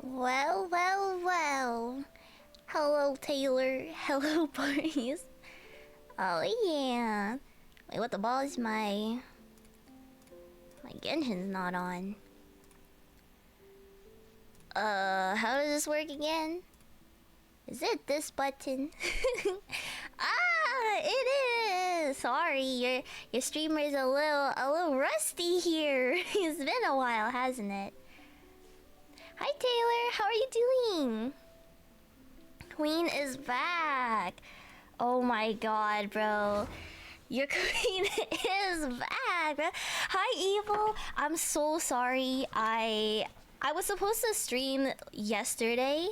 Well, well, well. Hello, Taylor. Hello, Boris. Oh, yeah. Wait, what the ball is my Genshin's not on. How does this work again? Is it this button? Ah, it is! Sorry, your streamer is a little rusty here. It's been a while, hasn't it? Hi, Taylor. How are you doing? Queen is back. Oh my god, bro. Your queen is back, bro. Hi, Evil. I'm so sorry. I was supposed to stream yesterday,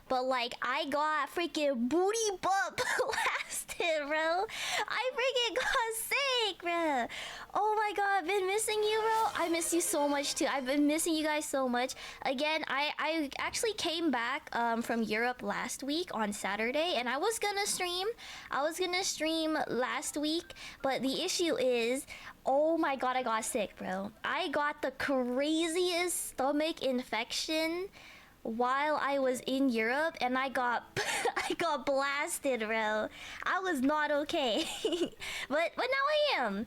but like I got freaking booty bump blasted, bro. I freaking got sick, bro. Oh my god, I've been missing you, bro. I miss you so much too. I've been missing you guys so much. Again, I actually came back from Europe last week on Saturday, and I was gonna stream. I was gonna stream last week, but the issue is, oh my god, I got sick, bro. I got the craziest stomach infection while I was in Europe, and I got I got blasted, bro. I was not okay. but now I am.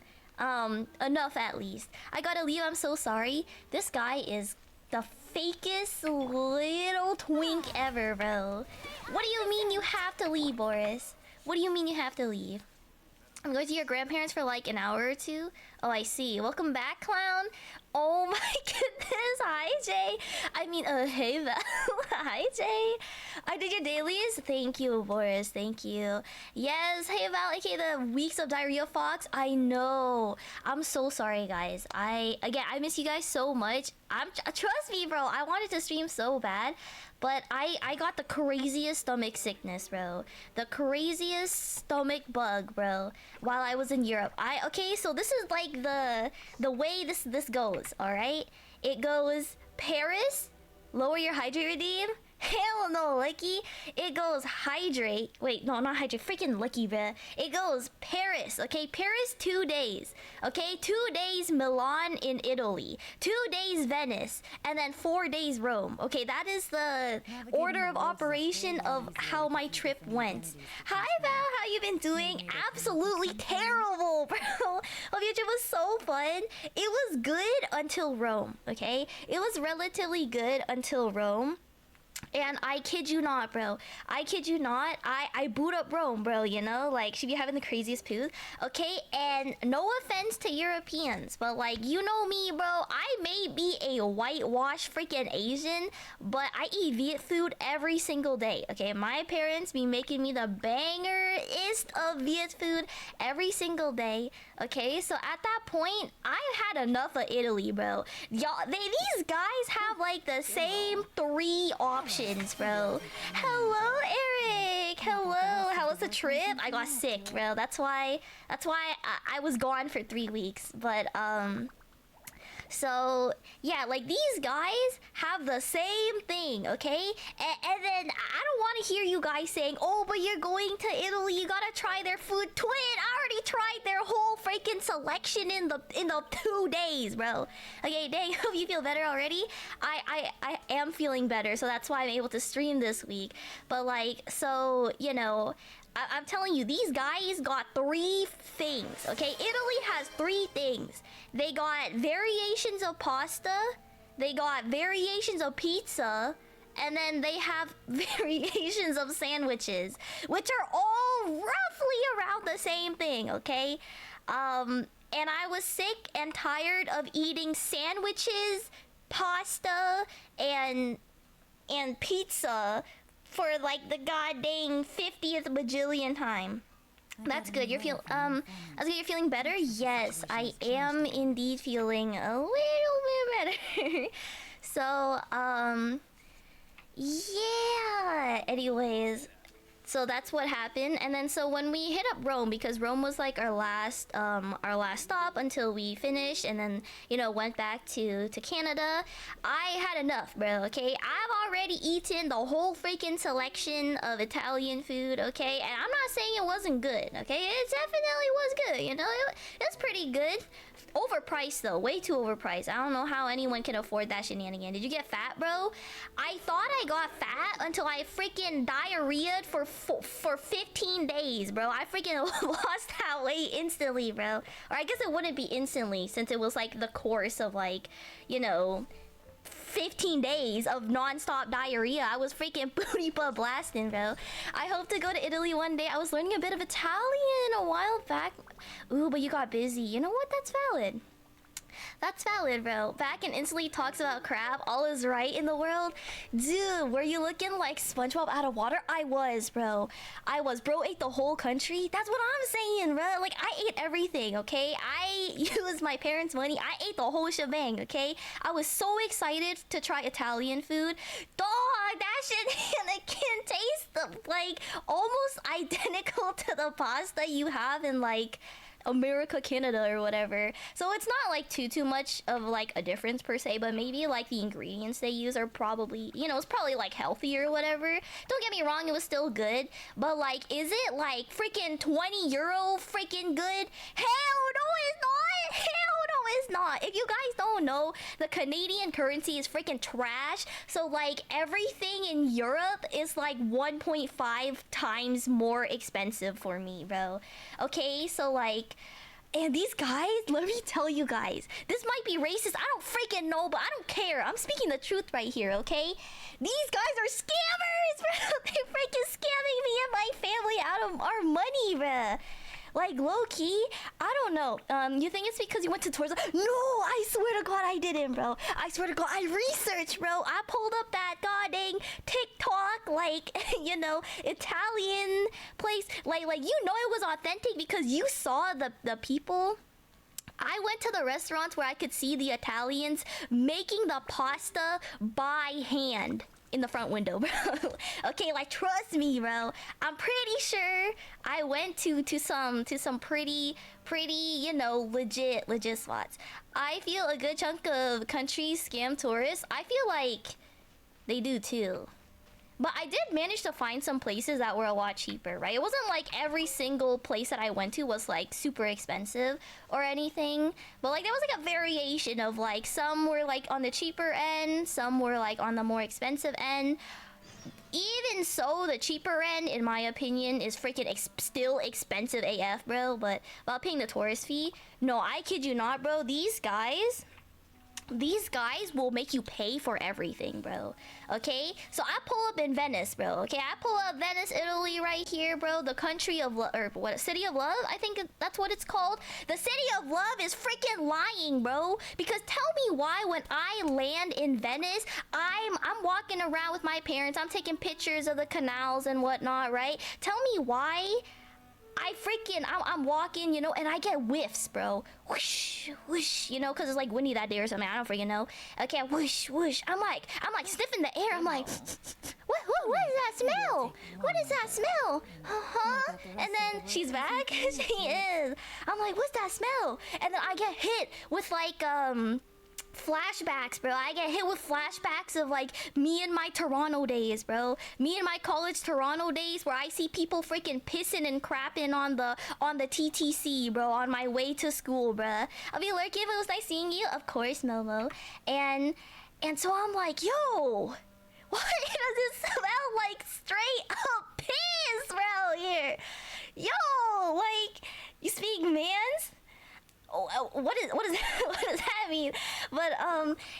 Enough at least. I gotta leave, I'm so sorry. This guy is the fakest little twink ever, bro. What do you mean you have to leave, Boris? What do you mean you have to leave? I'm going to your grandparents for like an hour or two. Oh, I see. Welcome back, clown. Oh my goodness. Hi, Jay. I mean, hey, Val. Hi, Jay. I did your dailies. Thank you, Boris. Thank you. Yes. Hey, Val. Okay, the weeks of diarrhea fox. I know. I'm so sorry, guys. I miss you guys so much. Trust me, bro. I wanted to stream so bad. But I got the craziest stomach sickness, bro. The craziest stomach bug, bro, while I was in Europe. Okay, so this is like the way this goes, alright? It goes Paris, lower your hydrate redeem. Hell no, Lucky. It goes hydrate. Wait, no, not hydrate. Freaking Lucky, bruh. It goes Paris, okay? Paris, 2 days. Okay? 2 days Milan in Italy. 2 days Venice. And then 4 days Rome. Okay, that is the order of operation of how my trip went. Hi, Val. How you been doing? Absolutely terrible, bro. Hope your trip was so fun. It was good until Rome, okay? It was relatively good until Rome. And I kid you not, bro. I kid you not. I boot up Rome, bro, you know? Like, she be having the craziest poo. Okay, and no offense to Europeans, but like, you know me, bro. I may be a whitewashed freaking Asian, but I eat Viet food every single day, okay? My parents be making me the bangerest of Viet food every single day, okay? So at that point, I've had enough of Italy, bro. Y'all, these guys have like the same 3 options, bro. Hello, Eric. Hello. How was the trip? I got sick, bro. That's why I was gone for 3 weeks. But so yeah, like these guys have the same thing, okay? And then I don't want to hear you guys saying, "Oh, but you're going to Italy, you gotta try their food." Twin, I already tried their whole freaking selection in the 2 days, bro. Okay, dang, hope you feel better already. I am feeling better, so that's why I'm able to stream this week. But like, so you know, I'm telling you, these guys got 3 things, okay? Italy has 3 things. They got variations of pasta, they got variations of pizza, and then they have variations of sandwiches, which are all roughly around the same thing, okay? And I was sick and tired of eating sandwiches, pasta, and pizza for like the goddamn 50th bajillion time. That's good. You're feeling better? Yes, I am indeed feeling a little bit better. So, yeah. Anyways, so that's what happened. And then so when we hit up Rome, because Rome was like our last stop until we finished, and then you know went back to Canada. I had enough, bro. Okay, I've already eaten the whole freaking selection of Italian food. Okay, and I'm not saying it wasn't good. Okay, it definitely was good. You know, it's pretty good. Overpriced though, way too overpriced. I don't know how anyone can afford that shenanigan. Did you get fat, bro? I thought I got fat until I freaking diarrheaed for 15 days, bro. I freaking lost that weight instantly, bro. Or I guess it wouldn't be instantly since it was like the course of like, you know, 15 days of non-stop diarrhea. I was freaking booty butt blasting, bro. I hope to go to Italy one day. I was learning a bit of Italian a while back. Ooh, but you got busy. You know what? That's valid. That's valid, bro. Back and instantly talks about crab. All is right in the world. Dude, were you looking like SpongeBob out of water? I was, bro. I was. Bro ate the whole country. That's what I'm saying, bro. Like, I ate everything, okay? I used my parents' money. I ate the whole shebang, okay? I was so excited to try Italian food. Dog, that shit can taste like almost identical to the pasta you have in like America, Canada, or whatever. So it's not like too much of like a difference per se, but maybe like the ingredients they use are probably, you know, it's probably like healthier or whatever. Don't get me wrong, it was still good, but like, is it like freaking 20 euro freaking good? Hell no, it's not. Hell no, it's not. If you guys don't know, the Canadian currency is freaking trash. So like everything in Europe is like 1.5 times more expensive for me, bro. Okay, so like, and these guys, let me tell you guys, this might be racist, I don't freaking know, but I don't care. I'm speaking the truth right here, okay? These guys are scammers, bro. They're freaking scamming me and my family out of our money, bro. Like, low-key, I don't know. You think it's because you went to tours? No, I swear to God I didn't, bro. I swear to God, I researched, bro. I pulled up that goddamn TikTok, like, you know, Italian place. Like, you know it was authentic because you saw the people. I went to the restaurants where I could see the Italians making the pasta by hand in the front window, bro. Okay, like, trust me, bro. I'm pretty sure I went to some pretty, you know, legit spots. I feel a good chunk of countries scam tourists. I feel like they do too. But I did manage to find some places that were a lot cheaper, right? It wasn't like every single place that I went to was like super expensive or anything. But like there was like a variation of like some were like on the cheaper end, some were like on the more expensive end. Even so, the cheaper end, in my opinion, is freaking still expensive AF, bro. But about paying the tourist fee, no, I kid you not, bro. These guys will make you pay for everything, bro. Okay, so I pull up in Venice, bro. Okay, I pull up Venice, Italy, right here, bro. The country of love, or what? City of love? I think that's what it's called. The city of love is freaking lying, bro. Because tell me why when I land in Venice, I'm walking around with my parents. I'm taking pictures of the canals and whatnot, right? Tell me why. I'm walking, you know, and I get whiffs, bro. Whoosh, whoosh, you know, because it's like windy that day or something. I don't freaking know. Okay, whoosh, whoosh. I'm like sniffing the air. I'm like, what is that smell? What is that smell? Uh-huh. And then she's back. She is. I'm like, what's that smell? And then I get hit with like, flashbacks, bro. I get hit with flashbacks of like me in my Toronto days, bro. Me in my college Toronto days where I see people freaking pissing and crapping on the TTC, bro, on my way to school, bro. I'll be lurking. It was nice seeing you, of course, Momo. And so I'm like, yo, why does it smell like straight up piss, bro, here? Yo, like, you speak mans? Oh, what does that mean? But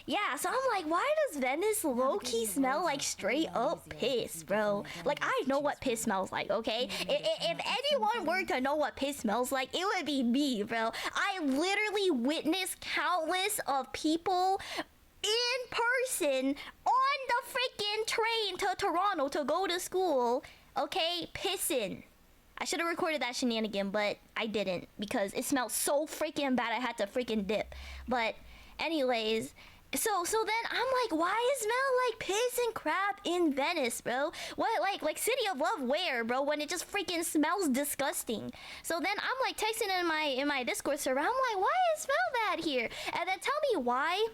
yeah, so I'm like, why does Venice low-key smell like straight up piss, bro? Like, I know what piss smells like, okay? If anyone were to know what piss smells like, it would be me, bro. I literally witnessed countless of people in person on the freaking train to Toronto to go to school, okay, pissing. I should have recorded that shenanigan, but I didn't because it smelled so freaking bad I had to freaking dip. But anyways, so then I'm like, why it smell like piss and crap in Venice, bro? What, like City of Love where, bro, when it just freaking smells disgusting? So then I'm like texting in my Discord server, I'm like, why it smell bad here? And then tell me why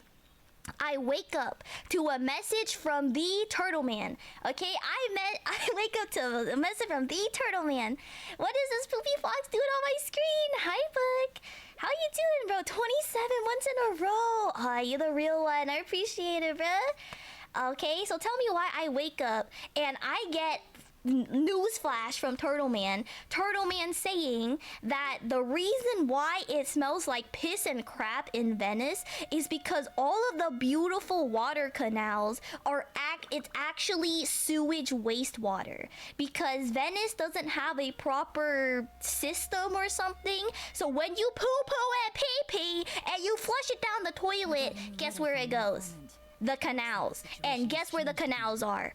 I wake up to a message from the Turtle Man. Okay, I wake up to a message from the Turtle Man. What is this poopy fox doing on my screen? Hi, Book. How you doing, bro? 27 months in a row. Ah, you're the real one. I appreciate it, bro. Okay, so tell me why I wake up and I get newsflash from Turtle Man. Turtle Man saying that the reason why it smells like piss and crap in Venice is because all of the beautiful water canals are it's actually sewage wastewater, because Venice doesn't have a proper system or something. So when you poo poo and pee pee and you flush it down the toilet, guess where it goes? The canals. And guess where the canals are?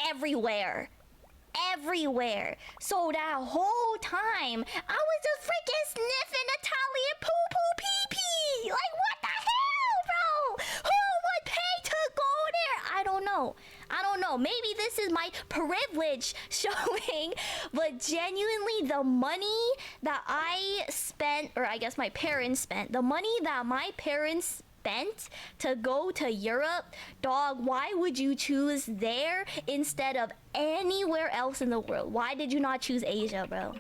Everywhere. Everywhere. So that whole time I was just freaking sniffing Italian poo poo pee pee. Like, what the hell, bro? Who would pay to go there? I don't know. Maybe this is my privilege showing, but genuinely the money that I spent, or I guess my parents spent, the money that my parents spent to go to Europe, dog, why would you choose there instead of anywhere else in the world? Why did you not choose Asia, bro?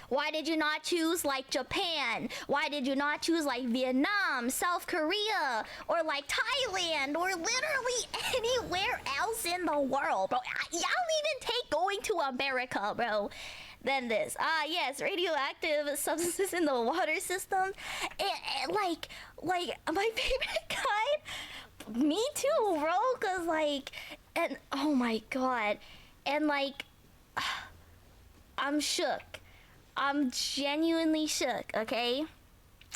Why did you not choose like Japan? Why did you not choose like Vietnam, South Korea, or like Thailand, or literally anywhere else in the world, bro? Y'all even take going to America, bro. Than this. Yes, radioactive substances in the water system. Like my favorite kind. Me too, bro. Cause like, and oh my god, and like, I'm shook. I'm genuinely shook. Okay.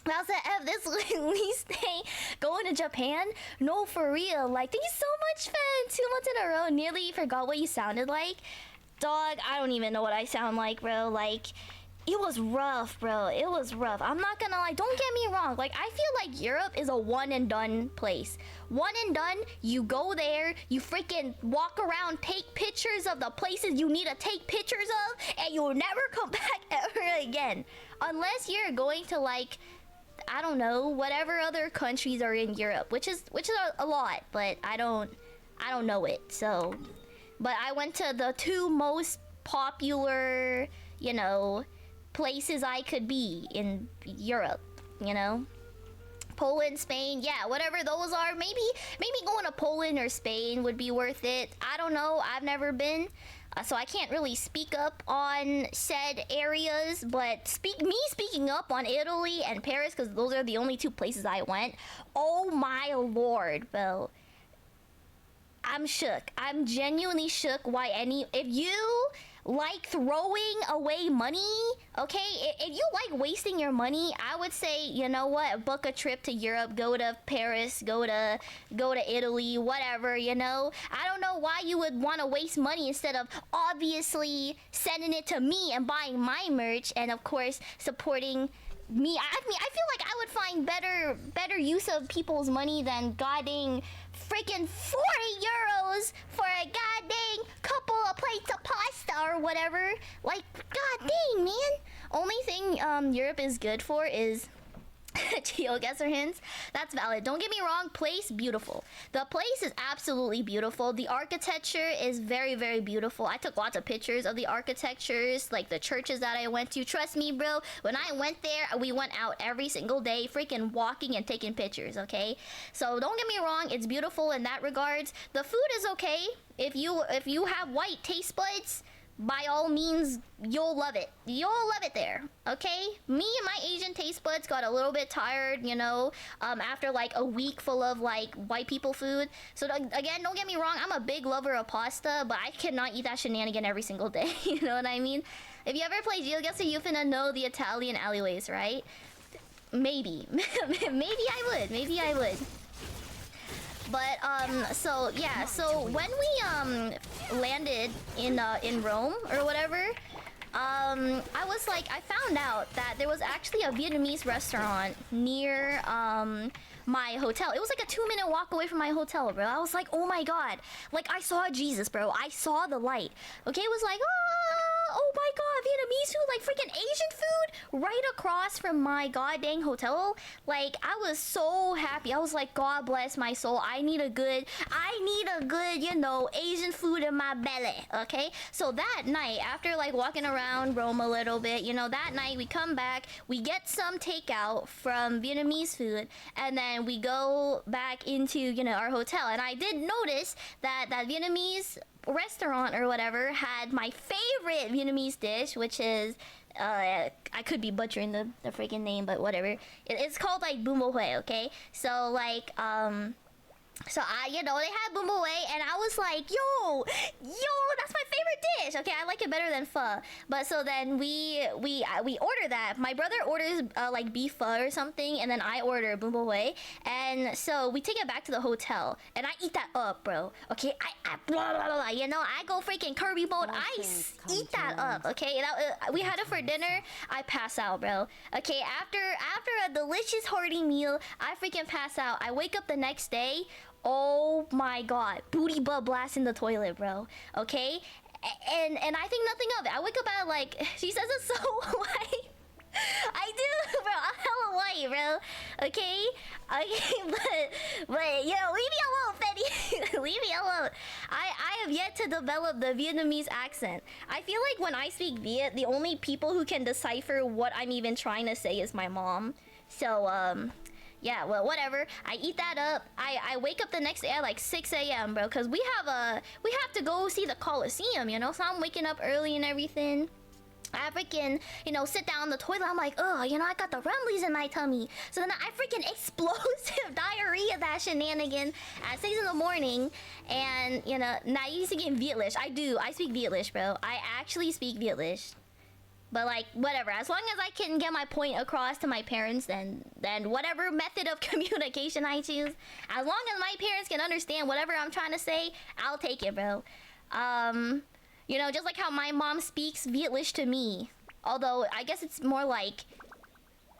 I was like, F this least thing going to Japan? No, for real. Like, thank you so much, Fen. 2 months in a row. Nearly forgot what you sounded like. Dog, I don't even know what I sound like, bro. Like, it was rough, bro. It was rough. I'm not gonna lie. Don't get me wrong. Like, I feel like Europe is a one and done place. One and done. You go there, you freaking walk around, take pictures of the places you need to take pictures of, and you'll never come back ever again. Unless you're going to, like, I don't know, whatever other countries are in Europe, which is a lot, but I don't know it. So, but I went to the 2 most popular, you know, places I could be in Europe, you know? Poland, Spain, yeah, whatever those are. Maybe going to Poland or Spain would be worth it. I don't know. I've never been. So I can't really speak up on said areas, but speaking up on Italy and Paris, because those are the only 2 places I went. Oh my lord, bro. I'm shook. I'm genuinely shook why if you like throwing away money, okay? If you like wasting your money, I would say, you know what? Book a trip to Europe, go to Paris, go to Italy, whatever, you know? I don't know why you would want to waste money instead of obviously sending it to me and buying my merch and of course supporting me. I mean, I feel like I would find better use of people's money than goddamn freaking 40 euros for a goddamn couple of plates of pasta or whatever. Like, god dang, man. Only thing Europe is good for is geoguessr hints. That's valid. Don't get me wrong, place beautiful. The place is absolutely beautiful. The architecture is very, very beautiful. I took lots of pictures of the architectures, like the churches that I went to. Trust me, bro, when I went there, we went out every single day, freaking walking and taking pictures, okay? So don't get me wrong, it's beautiful in that regards. The food is okay. If you have white taste buds, by all means, you'll love it. You'll love it there, okay? Me and my Asian taste buds got a little bit tired, you know, after like a week full of like white people food. So again, don't get me wrong, I'm a big lover of pasta, but I cannot eat that shenanigan every single day. You know what I mean? If you ever play GeoGuessr, you finna know the Italian alleyways, right? Maybe. Maybe I would. But so yeah, so when we landed in Rome or whatever, I was like, I found out that there was actually a Vietnamese restaurant near my hotel. It was like a 2-minute walk away from my hotel, bro. I was like, oh my god, like I saw Jesus, bro. I saw the light. Okay, it was like, oh, Oh my god, Vietnamese food, like freaking Asian food, right across from my goddamn hotel. Like, I was so happy. I was like, God bless my soul. I need a good, you know, Asian food in my belly. Okay. So that night, after like walking around Rome a little bit, you know, that night we come back, we get some takeout from Vietnamese food, and then we go back into, you know, our hotel. And I did notice that that Vietnamese restaurant or whatever had my favorite Vietnamese dish, which is I could be butchering the freaking name, but whatever. It's called like bún bò Huế, okay? So like so you know, they had bún bò Huế, and I was like, yo, that's my favorite dish. Okay, I like it better than pho. But so then we order that. My brother orders like beef pho or something, and then I order bún bò Huế. And so we take it back to the hotel, and I eat that up, bro. Okay, I blah, blah, blah, you know, I go freaking Kirby mode. Eat that up. Okay, we had it for dinner. I pass out, bro. Okay, after a delicious hearty meal, I freaking pass out. I wake up the next day. Oh my god, booty butt blast in the toilet, bro. Okay, and I think nothing of it. I wake up at like, she says it's so white. I do, bro. I'm hella white, bro. Okay, but yo, leave me alone, Fetty. Leave me alone. I have yet to develop the Vietnamese accent. I feel like when I speak Viet, the only people who can decipher what I'm even trying to say is my mom. So yeah, well, whatever. I eat that up. I wake up the next day at like 6 a.m., bro, because we have to go see the Coliseum, you know. So I'm waking up early and everything. I freaking, you know, sit down in the toilet. I'm like, oh, you know, I got the rumblies in my tummy. So then I freaking explosive diarrhea that shenanigan at 6 in the morning. And, you know, now you speak in Vietlish. I do. I speak Vietlish, bro. I actually speak Vietlish. But like, whatever. As long as I can get my point across to my parents, then whatever method of communication I choose, as long as my parents can understand whatever I'm trying to say, I'll take it, bro. You know, just like how my mom speaks Vietlish to me. Although, I guess it's more like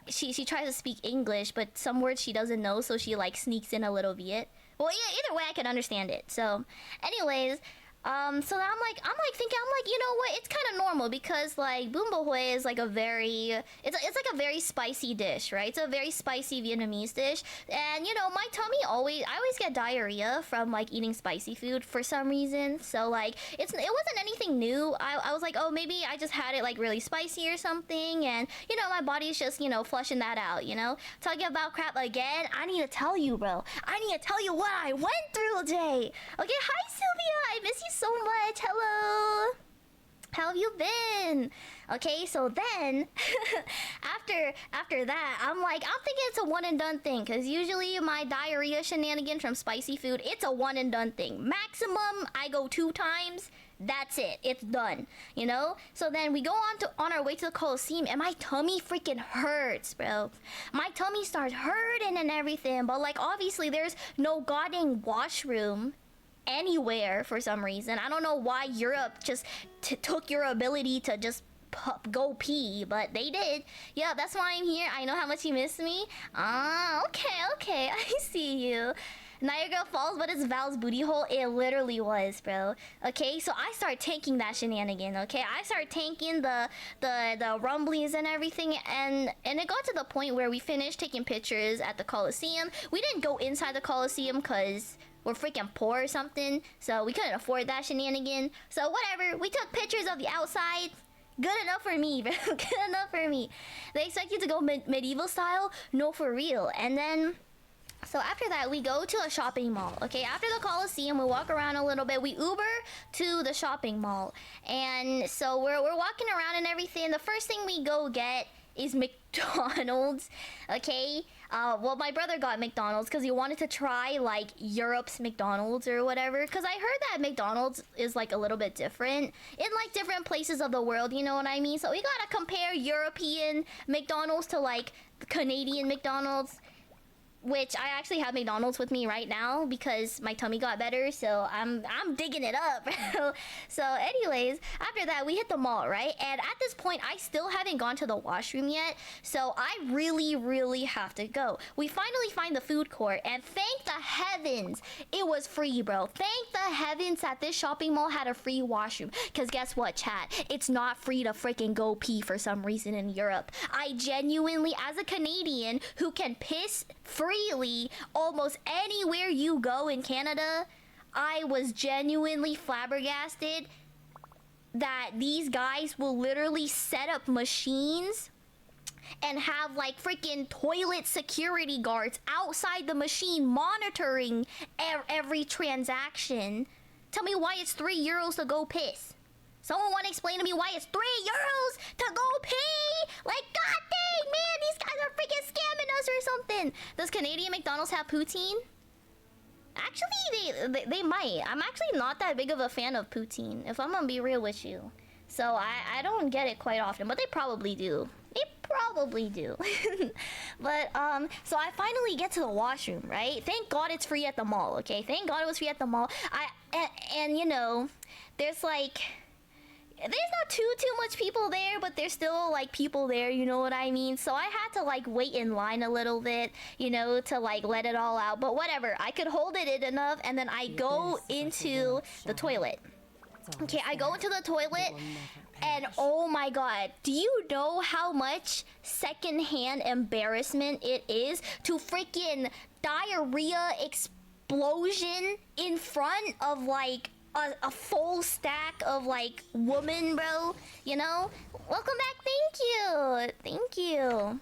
she tries to speak English, but some words she doesn't know, so she like sneaks in a little Viet. Well, yeah, either way I can understand it. So, anyways, so I'm like thinking, you know what, it's kind of normal because like bún bò Huế is like a very, it's like a very spicy dish, right? It's a very spicy Vietnamese dish, and you know, my tummy I always get diarrhea from like eating spicy food for some reason. So like it wasn't anything new. I was like, oh, maybe I just had it like really spicy or something, and you know, my body's just, you know, flushing that out, you know. Talking about crap again, I need to tell you, bro. I need to tell you what I went through today. Okay, hi Sylvia, I miss you so much. Hello. How have you been? Okay, so then after that, I'm thinking it's a one and done thing, because usually my diarrhea shenanigan from spicy food, it's a one and done thing. Maximum I go 2 times. That's it. It's done. You know? So then we go on our way to the Coliseum, and my tummy freaking hurts, bro. My tummy starts hurting and everything, but like obviously there's no goddamn washroom anywhere for some reason. I don't know why Europe just took your ability to just go pee, but they did. Yeah, that's why I'm here. I know how much you miss me. Ah, okay, I see you. Niagara Falls, but it's Val's booty hole. It literally was, bro. Okay, so I start tanking that shenanigan. Okay, I start tanking the rumblies and everything, and it got to the point where we finished taking pictures at the Coliseum. We didn't go inside the Coliseum because we're freaking poor or something, so we couldn't afford that shenanigan. So whatever, we took pictures of the outside. Good enough for me, bro. Good enough for me. They expect you to go medieval style? No, for real. And then, so after that, we go to a shopping mall. Okay, after the Coliseum, we walk around a little bit. We Uber to the shopping mall. And so we're walking around and everything. The first thing we go get is McDonald's. Okay, well, my brother got McDonald's because he wanted to try like Europe's McDonald's or whatever, because I heard that McDonald's is like a little bit different in like different places of the world, you know what I mean? So we gotta compare European McDonald's to like Canadian McDonald's. which I actually have McDonald's with me right now because my tummy got better, so I'm digging it up. So anyways, after that we hit the mall, right? And at this point I still haven't gone to the washroom yet, so I really have to go. We finally find the food court, and thank the heavens it was free, bro. Thank the heavens that this shopping mall had a free washroom, because guess what, chat? It's not free to freaking go pee for some reason in Europe. I genuinely, as a Canadian who can piss freely almost anywhere you go in Canada, I was genuinely flabbergasted that these guys will literally set up machines and have like freaking toilet security guards outside the machine monitoring every transaction. Tell me why it's €3 to go piss. Someone want to explain to me why it's €3 to go pee? Like, god dang, man, these guys are freaking scamming us or something. Does Canadian McDonald's have poutine? Actually, they might. I'm actually not that big of a fan of poutine, if I'm gonna be real with you. So I don't get it quite often, but they probably do. They probably do. But so I finally get to the washroom, right? Thank God it's free at the mall, okay? Thank God it was free at the mall. And you know, there's like, there's not too much people there, but there's still like people there, you know what I mean? So I had to like wait in line a little bit, you know, to like let it all out. But whatever, I could hold it in enough, and then I go into the toilet. Okay, I go into the toilet, and oh my god, do you know how much secondhand embarrassment it is to freaking diarrhea explosion in front of like a full stack of like woman, bro? You know? Welcome back. Thank you.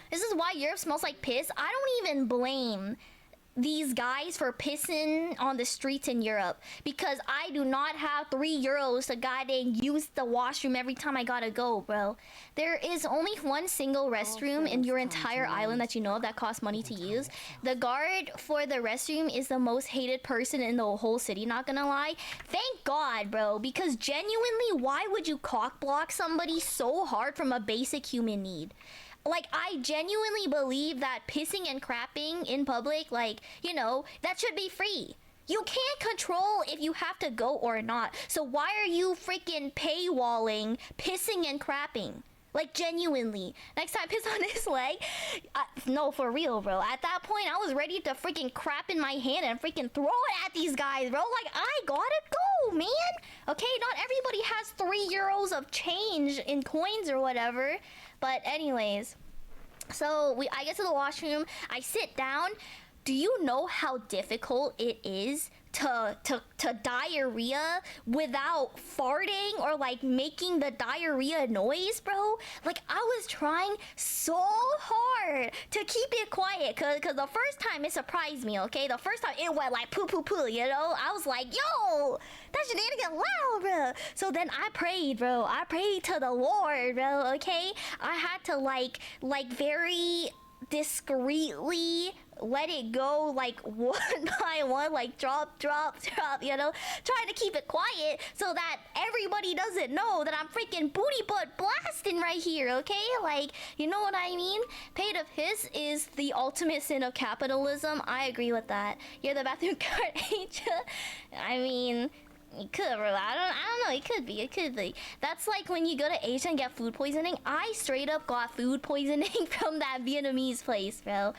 This is why Europe smells like piss. I don't even blame these guys for pissing on the streets in Europe, because I do not have €3 to goddamn use the washroom every time I gotta go, bro. There is only one single restroom in your entire island that you know of that costs money to use. The guard for the restroom is the most hated person in the whole city, not gonna lie. Thank God, bro, because genuinely, why would you cock block somebody so hard from a basic human need? Like, I genuinely believe that pissing and crapping in public, like, you know, that should be free. You can't control if you have to go or not. So why are you freaking paywalling pissing and crapping? Like, genuinely. Next time, piss on his leg. No, for real, bro. At that point, I was ready to freaking crap in my hand and freaking throw it at these guys, bro. Like, I gotta go, man. Okay, not everybody has €3 of change in coins or whatever. But anyways, so I get to the washroom, I sit down. Do you know how difficult it is to diarrhea without farting or like making the diarrhea noise, bro? Like, I was trying so hard to keep it quiet, cause the first time it surprised me, okay? The first time it went like poo poo poo, you know? I was like, yo, that shit ain't get loud, bro. So then I prayed, bro. I prayed to the Lord, bro, okay? I had to like very discreetly let it go, like one by one, like drop, you know, trying to keep it quiet so that everybody doesn't know that I'm freaking booty butt blasting right here, okay? Like, you know what I mean? Pay to piss is the ultimate sin of capitalism. I agree with that. You're the bathroom card, ain't ya? I mean, it could, bro. I don't know. It could be. That's like when you go to Asia and get food poisoning. I straight up got food poisoning from that Vietnamese place, bro.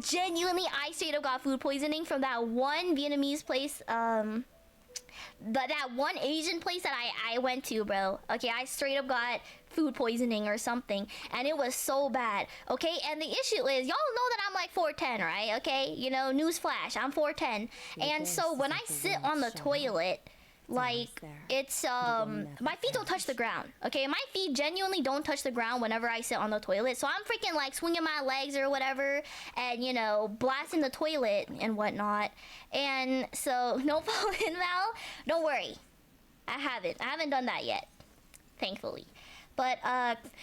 Genuinely, I straight up got food poisoning from that one Vietnamese place. That one Asian place that I went to, bro. Okay, I straight up got food poisoning or something, and it was so bad. Okay, and the issue is, y'all know that I'm like 4'10", right? Okay, you know, newsflash, I'm 4'10", and so when I sit on the toilet, like, it's my feet don't touch the ground, okay? My feet genuinely don't touch the ground whenever I sit on the toilet, so I'm freaking like swinging my legs or whatever, and you know, blasting the toilet and whatnot. And so no falling, Val, don't worry, I haven't done that yet, thankfully. But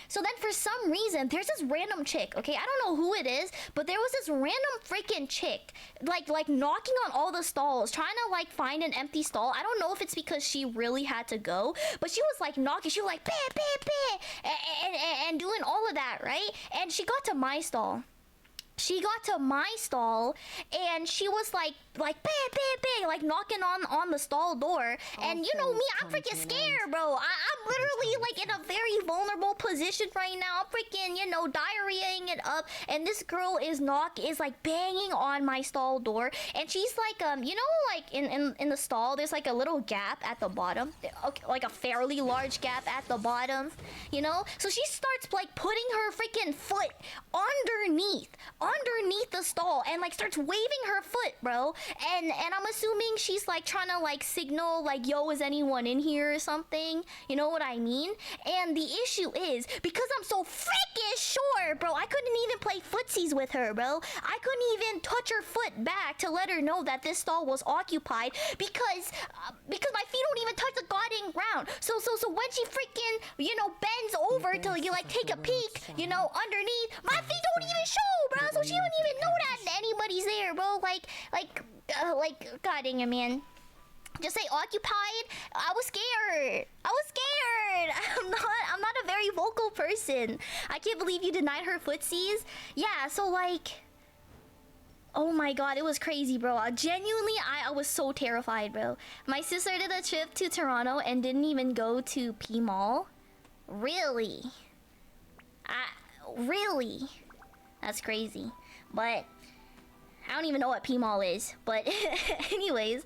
so then for some reason there's this random chick, okay? I don't know who it is, but there was this random freaking chick like knocking on all the stalls, trying to like find an empty stall. I don't know if it's because she really had to go, but she was like knocking. She was like bah, bah, bah, and doing all of that, right? And she got to my stall. she got to my stall and she was like bang bang bang, like knocking on the stall door. And you know me, I'm freaking scared, bro. I'm literally like in a very vulnerable position right now. I'm freaking, you know, diarrheaing it up, and this girl is like banging on my stall door. And she's like, you know, like in the stall there's like a little gap at the bottom, okay, like a fairly large gap at the bottom, you know. So she starts like putting her freaking foot underneath the stall and like starts waving her foot, bro. And I'm assuming she's like trying to like signal like, yo, is anyone in here or something, you know what I mean? And the issue is, because I'm so freaking short, bro, I couldn't even play footsies with her, bro. I couldn't even touch her foot back to let her know that this stall was occupied, because my feet don't even touch the goddamn ground. So when she freaking, you know, bends over to you like take a peek, you know, underneath, my feet don't even show, bro. So she don't even know that anybody's there, bro. Like, god dang it, man. Just say occupied. I was scared. I'm not a very vocal person. I can't believe you denied her footsies. Yeah, so like, oh my god, it was crazy, bro. Genuinely, I was so terrified, bro. My sister did a trip to Toronto and didn't even go to P Mall. Really? Really? That's crazy. But I don't even know what P Mall is. But anyways,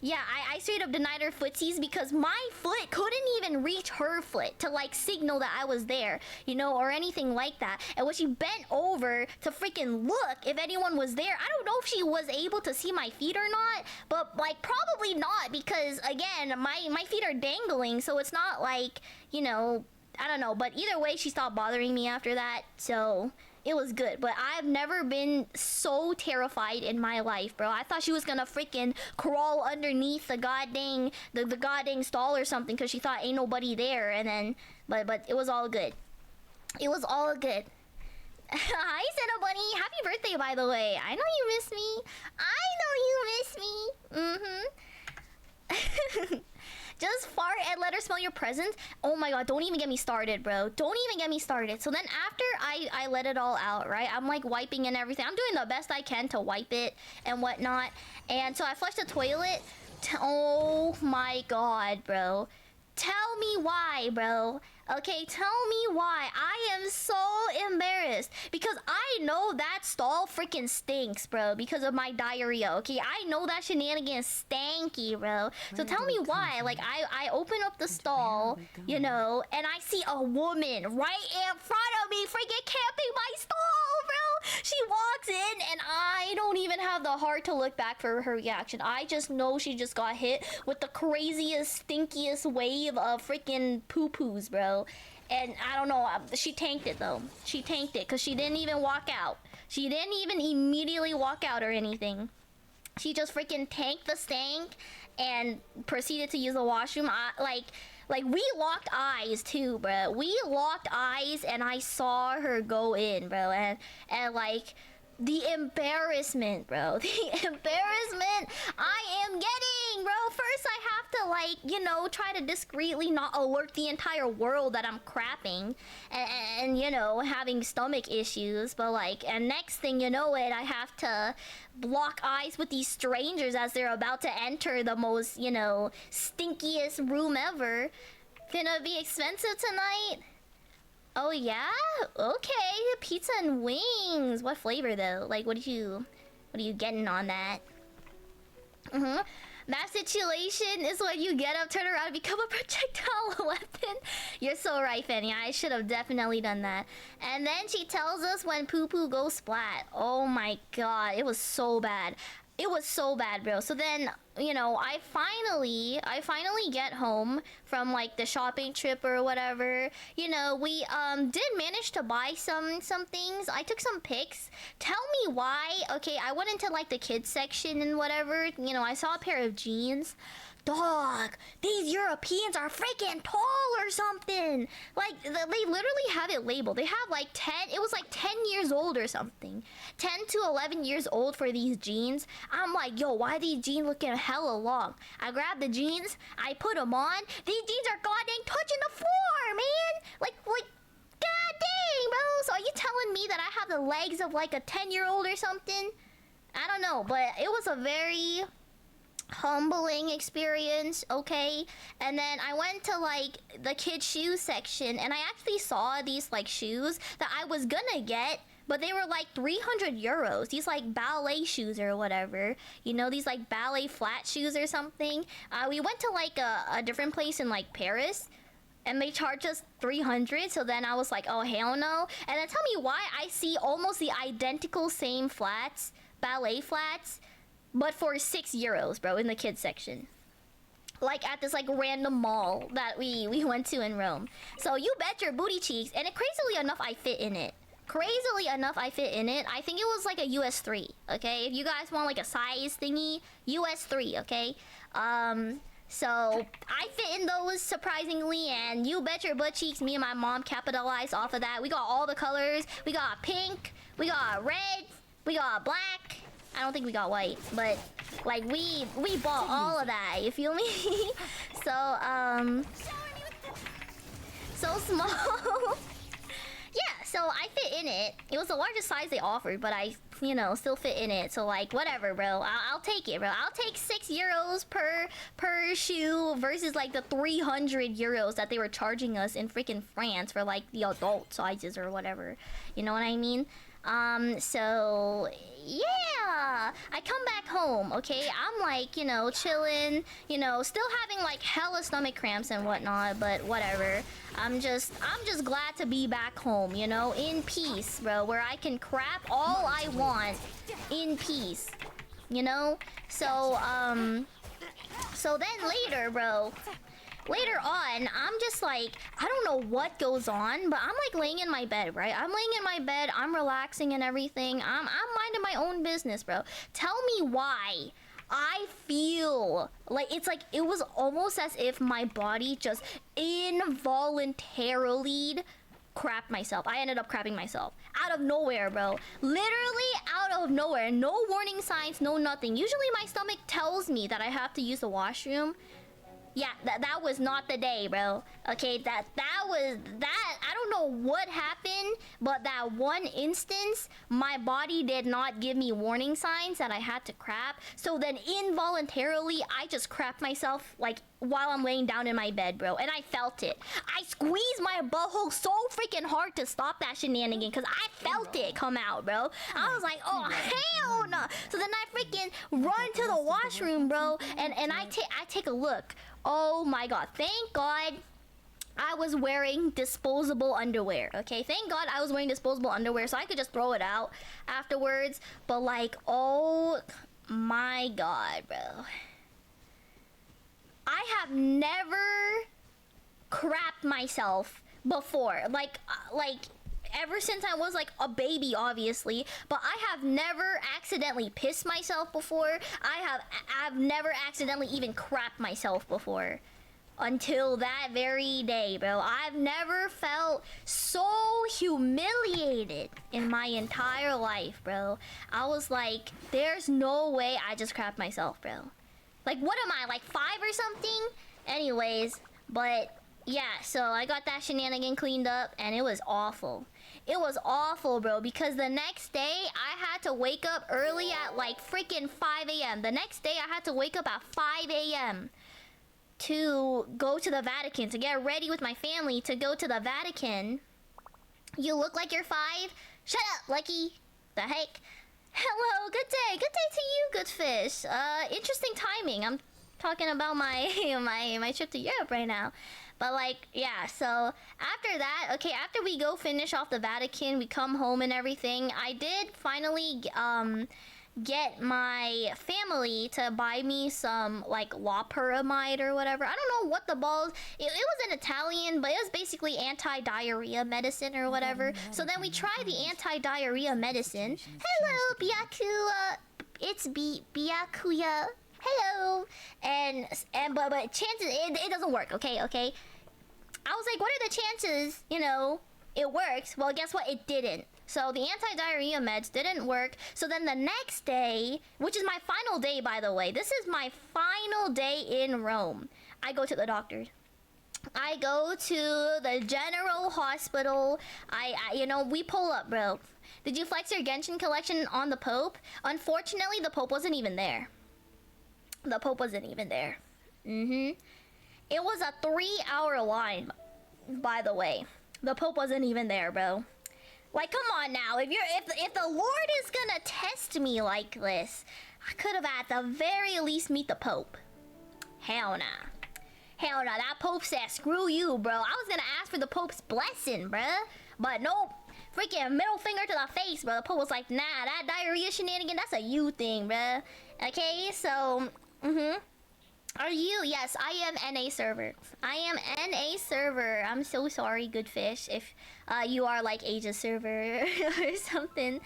yeah, I straight up denied her footsies because my foot couldn't even reach her foot to like signal that I was there, you know, or anything like that. And when she bent over to freaking look if anyone was there, I don't know if she was able to see my feet or not, but like probably not, because again, my feet are dangling, so it's not like, you know, I don't know. But either way, she stopped bothering me after that, so it was good. But I've never been so terrified in my life, bro. I thought she was gonna freaking crawl underneath the goddamn stall or something, because she thought ain't nobody there. And then, but it was all good. It was all good. Hi, Senna Bunny. Happy birthday, by the way. I know you miss me. Just fart and let her smell your presents. Oh my god, don't even get me started, bro. Don't even get me started. So then after I let it all out, right? I'm like wiping and everything. I'm doing the best I can to wipe it and whatnot. And so I flushed the toilet. Oh my god, bro. Tell me why, bro. Okay, tell me why. I am so embarrassed because I know that stall freaking stinks, bro, because of my diarrhea. Okay, I know that shenanigans stanky, bro. So tell me why. Like, I open up the stall, you know, and I see a woman right in front of me freaking camping my stall, bro. She walks in and I don't even have the heart to look back for her reaction. I just know she just got hit with the craziest, stinkiest wave of freaking poo-poos, bro. And I don't know, she tanked it though. She tanked it because she didn't even walk out. She didn't even immediately walk out or anything. She just freaking tanked the stank and proceeded to use the washroom. Like we locked eyes too, bro. We locked eyes and I saw her go in, bro. And like, the embarrassment, bro. The embarrassment I am getting, bro. First, I have to, like, you know, try to discreetly not alert the entire world that I'm crapping and you know, having stomach issues. But, like, and next thing you know it, I have to lock eyes with these strangers as they're about to enter the most, you know, stinkiest room ever. Gonna be expensive tonight. Oh yeah? Okay, pizza and wings. What flavor though? Like, what are you getting on that? That situation is when you get up, turn around, and become a projectile weapon. You're so right, Fanny. I should have definitely done that. And then she tells us when poo-poo goes splat. Oh my god, it was so bad. It was so bad, bro. So then, you know, I finally get home from like the shopping trip or whatever. You know, we did manage to buy some things. I took some pics. Tell me why. Okay, I went into like the kids section and whatever. You know, I saw a pair of jeans. Dog, these Europeans are freaking tall or something. Like, they literally have it labeled. They have like 10, it was like 10 years old or something. 10 to 11 years old for these jeans. I'm like, yo, why are these jeans looking hella long? I grabbed the jeans, I put them on. These jeans are goddamn touching the floor, man. Like, god dang, bro. So are you telling me that I have the legs of like a 10-year-old or something. I don't know, but it was a very humbling experience, okay? And then I went to like the kids shoe section, and I actually saw these like shoes that I was gonna get, but they were like 300 euros. These like ballet shoes or whatever, you know, these like ballet flat shoes or something. We went to like a different place in like Paris, and they charged us 300. So then I was like, oh hell no. And then tell me why I see almost the identical same flats, ballet flats, but for 6 euros, bro, in the kids section. Like at this like random mall that we went to in Rome. So you bet your booty cheeks, and crazily enough, I fit in it. Crazily enough, I fit in it. I think it was like a US 3, okay? If you guys want like a size thingy, US 3, okay? So I fit in those surprisingly, and you bet your butt cheeks, me and my mom capitalized off of that. We got all the colors. We got pink, we got red, we got black. I don't think we got white, but like we bought all of that, you feel me? So so small. Yeah, so I fit in it. It was the largest size they offered, but I, you know, still fit in it. So like whatever, bro. I'll take it, bro. I'll take 6 euros per shoe versus like the 300 euros that they were charging us in freaking France for like the adult sizes or whatever. You know what I mean? So yeah, I come back home, okay? I'm like, you know, chilling, you know, still having like hella stomach cramps and whatnot, but whatever. I'm just glad to be back home, you know, in peace, bro, where I can crap all I want in peace, you know? So, so then later, bro, later on, I'm just like, I don't know what goes on, but I'm like laying in my bed, right? I'm laying in my bed, I'm relaxing and everything. I'm minding my own business, bro. Tell me why I feel like it was almost as if my body just involuntarily crapped myself. I ended up crapping myself out of nowhere, bro. Literally out of nowhere. No warning signs, no nothing. Usually my stomach tells me that I have to use the washroom. Yeah, that was not the day, bro. Okay, that was that. I don't know what happened, but that one instance, my body did not give me warning signs that I had to crap. So then involuntarily, I just crapped myself like while I'm laying down in my bed, bro. And I felt it. I squeezed my butthole so freaking hard to stop that shenanigan because I felt it come out, bro. I was like, oh hell no. So then I freaking run to the washroom, bro, and I take a look. Oh my god, thank god I was wearing disposable underwear, okay? Thank god I was wearing disposable underwear so I could just throw it out afterwards. But like, oh my god, bro. I have never crapped myself before. Like ever since I was like a baby, obviously, but I have never accidentally pissed myself before. I've never accidentally even crapped myself before until that very day, bro. I've never felt so humiliated in my entire life, bro. I was like, there's no way I just crapped myself, bro. Like, what am I, like 5 or something? Anyways, but yeah, so I got that shenanigan cleaned up and it was awful. It was awful, bro, because the next day I had to wake up early at like freaking 5 a.m. The next day I had to wake up at 5 a.m. to go to the Vatican, to get ready with my family to go to the Vatican. You look like you're 5? Shut up, Lucky. The heck? Hello, good day. Good day to you, good fish. Interesting timing. I'm talking about my my trip to Europe right now. But like, yeah, so after that, okay, after we go finish off the Vatican, we come home and everything. I did finally get my family to buy me some like loperamide or whatever. I don't know what the balls. It was in Italian, but it was basically anti-diarrhea medicine or whatever. So then we tried the anti-diarrhea medicine. Hello, Byaku. It's Byakuya. Hello. And but chances it doesn't work. Okay. I was like, what are the chances? You know, it works. Well, guess what? It didn't. So the anti-diarrhea meds didn't work. So then the next day, which is my final day, by the way, this is my final day in Rome. I go to the doctor. I go to the general hospital. You know, we pull up, bro. Did you flex your Genshin collection on the Pope? Unfortunately, the Pope wasn't even there. The Pope wasn't even there. It was a 3-hour line, by the way. The Pope wasn't even there, bro. Like, come on now. If the Lord is gonna test me like this, I could have at the very least meet the Pope. Hell nah. Hell nah. That Pope said, screw you, bro. I was gonna ask for the Pope's blessing, bruh. But nope. Freaking middle finger to the face, bro. The Pope was like, nah, that diarrhea shenanigan, that's a you thing, bruh. Okay, so, Are you? Yes, I am NA server. I am NA server. I'm so sorry, good fish, if you are like Asia server or something.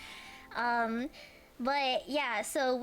But yeah, so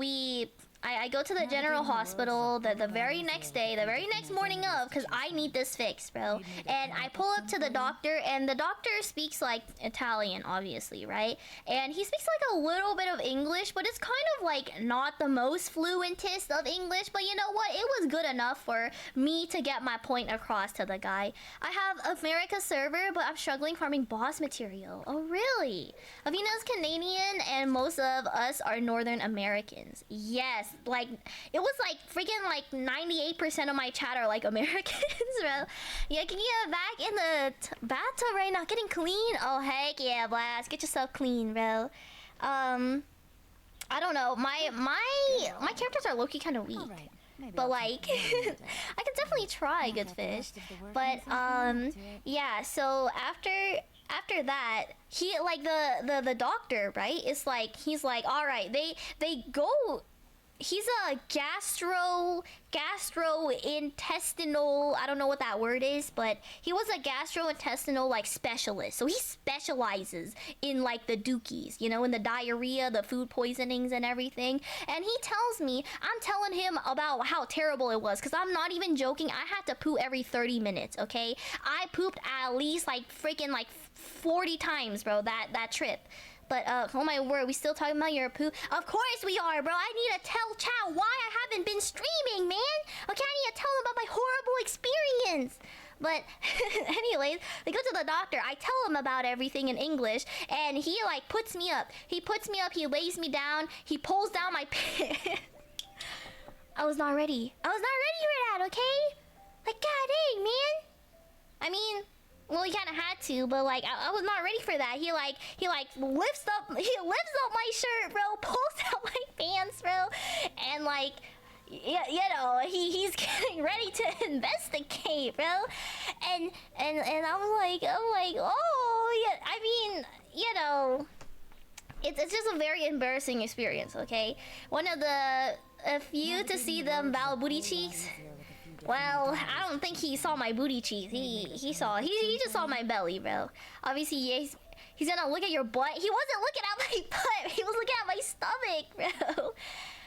I go to the general hospital the very next day, the very next morning of, because I need this fixed, bro. And I pull up to the doctor, and the doctor speaks like Italian, obviously, right? And he speaks like a little bit of English, but it's kind of like not the most fluentest of English. But you know what? It was good enough for me to get my point across to the guy. I have America server, but I'm struggling farming boss material. Oh, really? Avina's Canadian, and most of us are Northern Americans. Yes. Like, it was like freaking like 98% of my chat are like Americans, bro. Yeah, can you get back in the bathtub right now, getting clean? Oh heck yeah, Blast, get yourself clean, bro. I don't know, my characters are low-key kind of weak, but like I can definitely try, good fish. But yeah, so after that, he like the doctor, right? It's like he's like, all right, they go. He's a gastrointestinal, I don't know what that word is, but he was a gastrointestinal like specialist. So he specializes in like the dookies, you know, in the diarrhea, the food poisonings and everything. And he tells me, I'm telling him about how terrible it was, because I'm not even joking. I had to poo every 30 minutes, okay? I pooped at least like freaking like 40 times, bro, that trip. But, oh my word, we still talking about your poo? Of course we are, bro. I need to tell chat why I haven't been streaming, man. Okay, I need to tell them about my horrible experience. But, anyways, we go to the doctor. I tell him about everything in English, and he, like, puts me up. He puts me up, he lays me down, he pulls down my pants. I was not ready. I was not ready for that, okay? Like, god dang, man. I mean... well, he kind of had to, but like I was not ready for that. He lifts up my shirt, bro, pulls out my pants, bro, and like you know, he's getting ready to investigate, bro, and I'm like, oh yeah. I mean, you know, it's just a very embarrassing experience. Okay, one of the few to see them Val booty cheeks. Well, I don't think he saw my booty cheeks. He just saw my belly, bro. Obviously, yeah, he's gonna look at your butt. He wasn't looking at my butt. He was looking at my stomach, bro.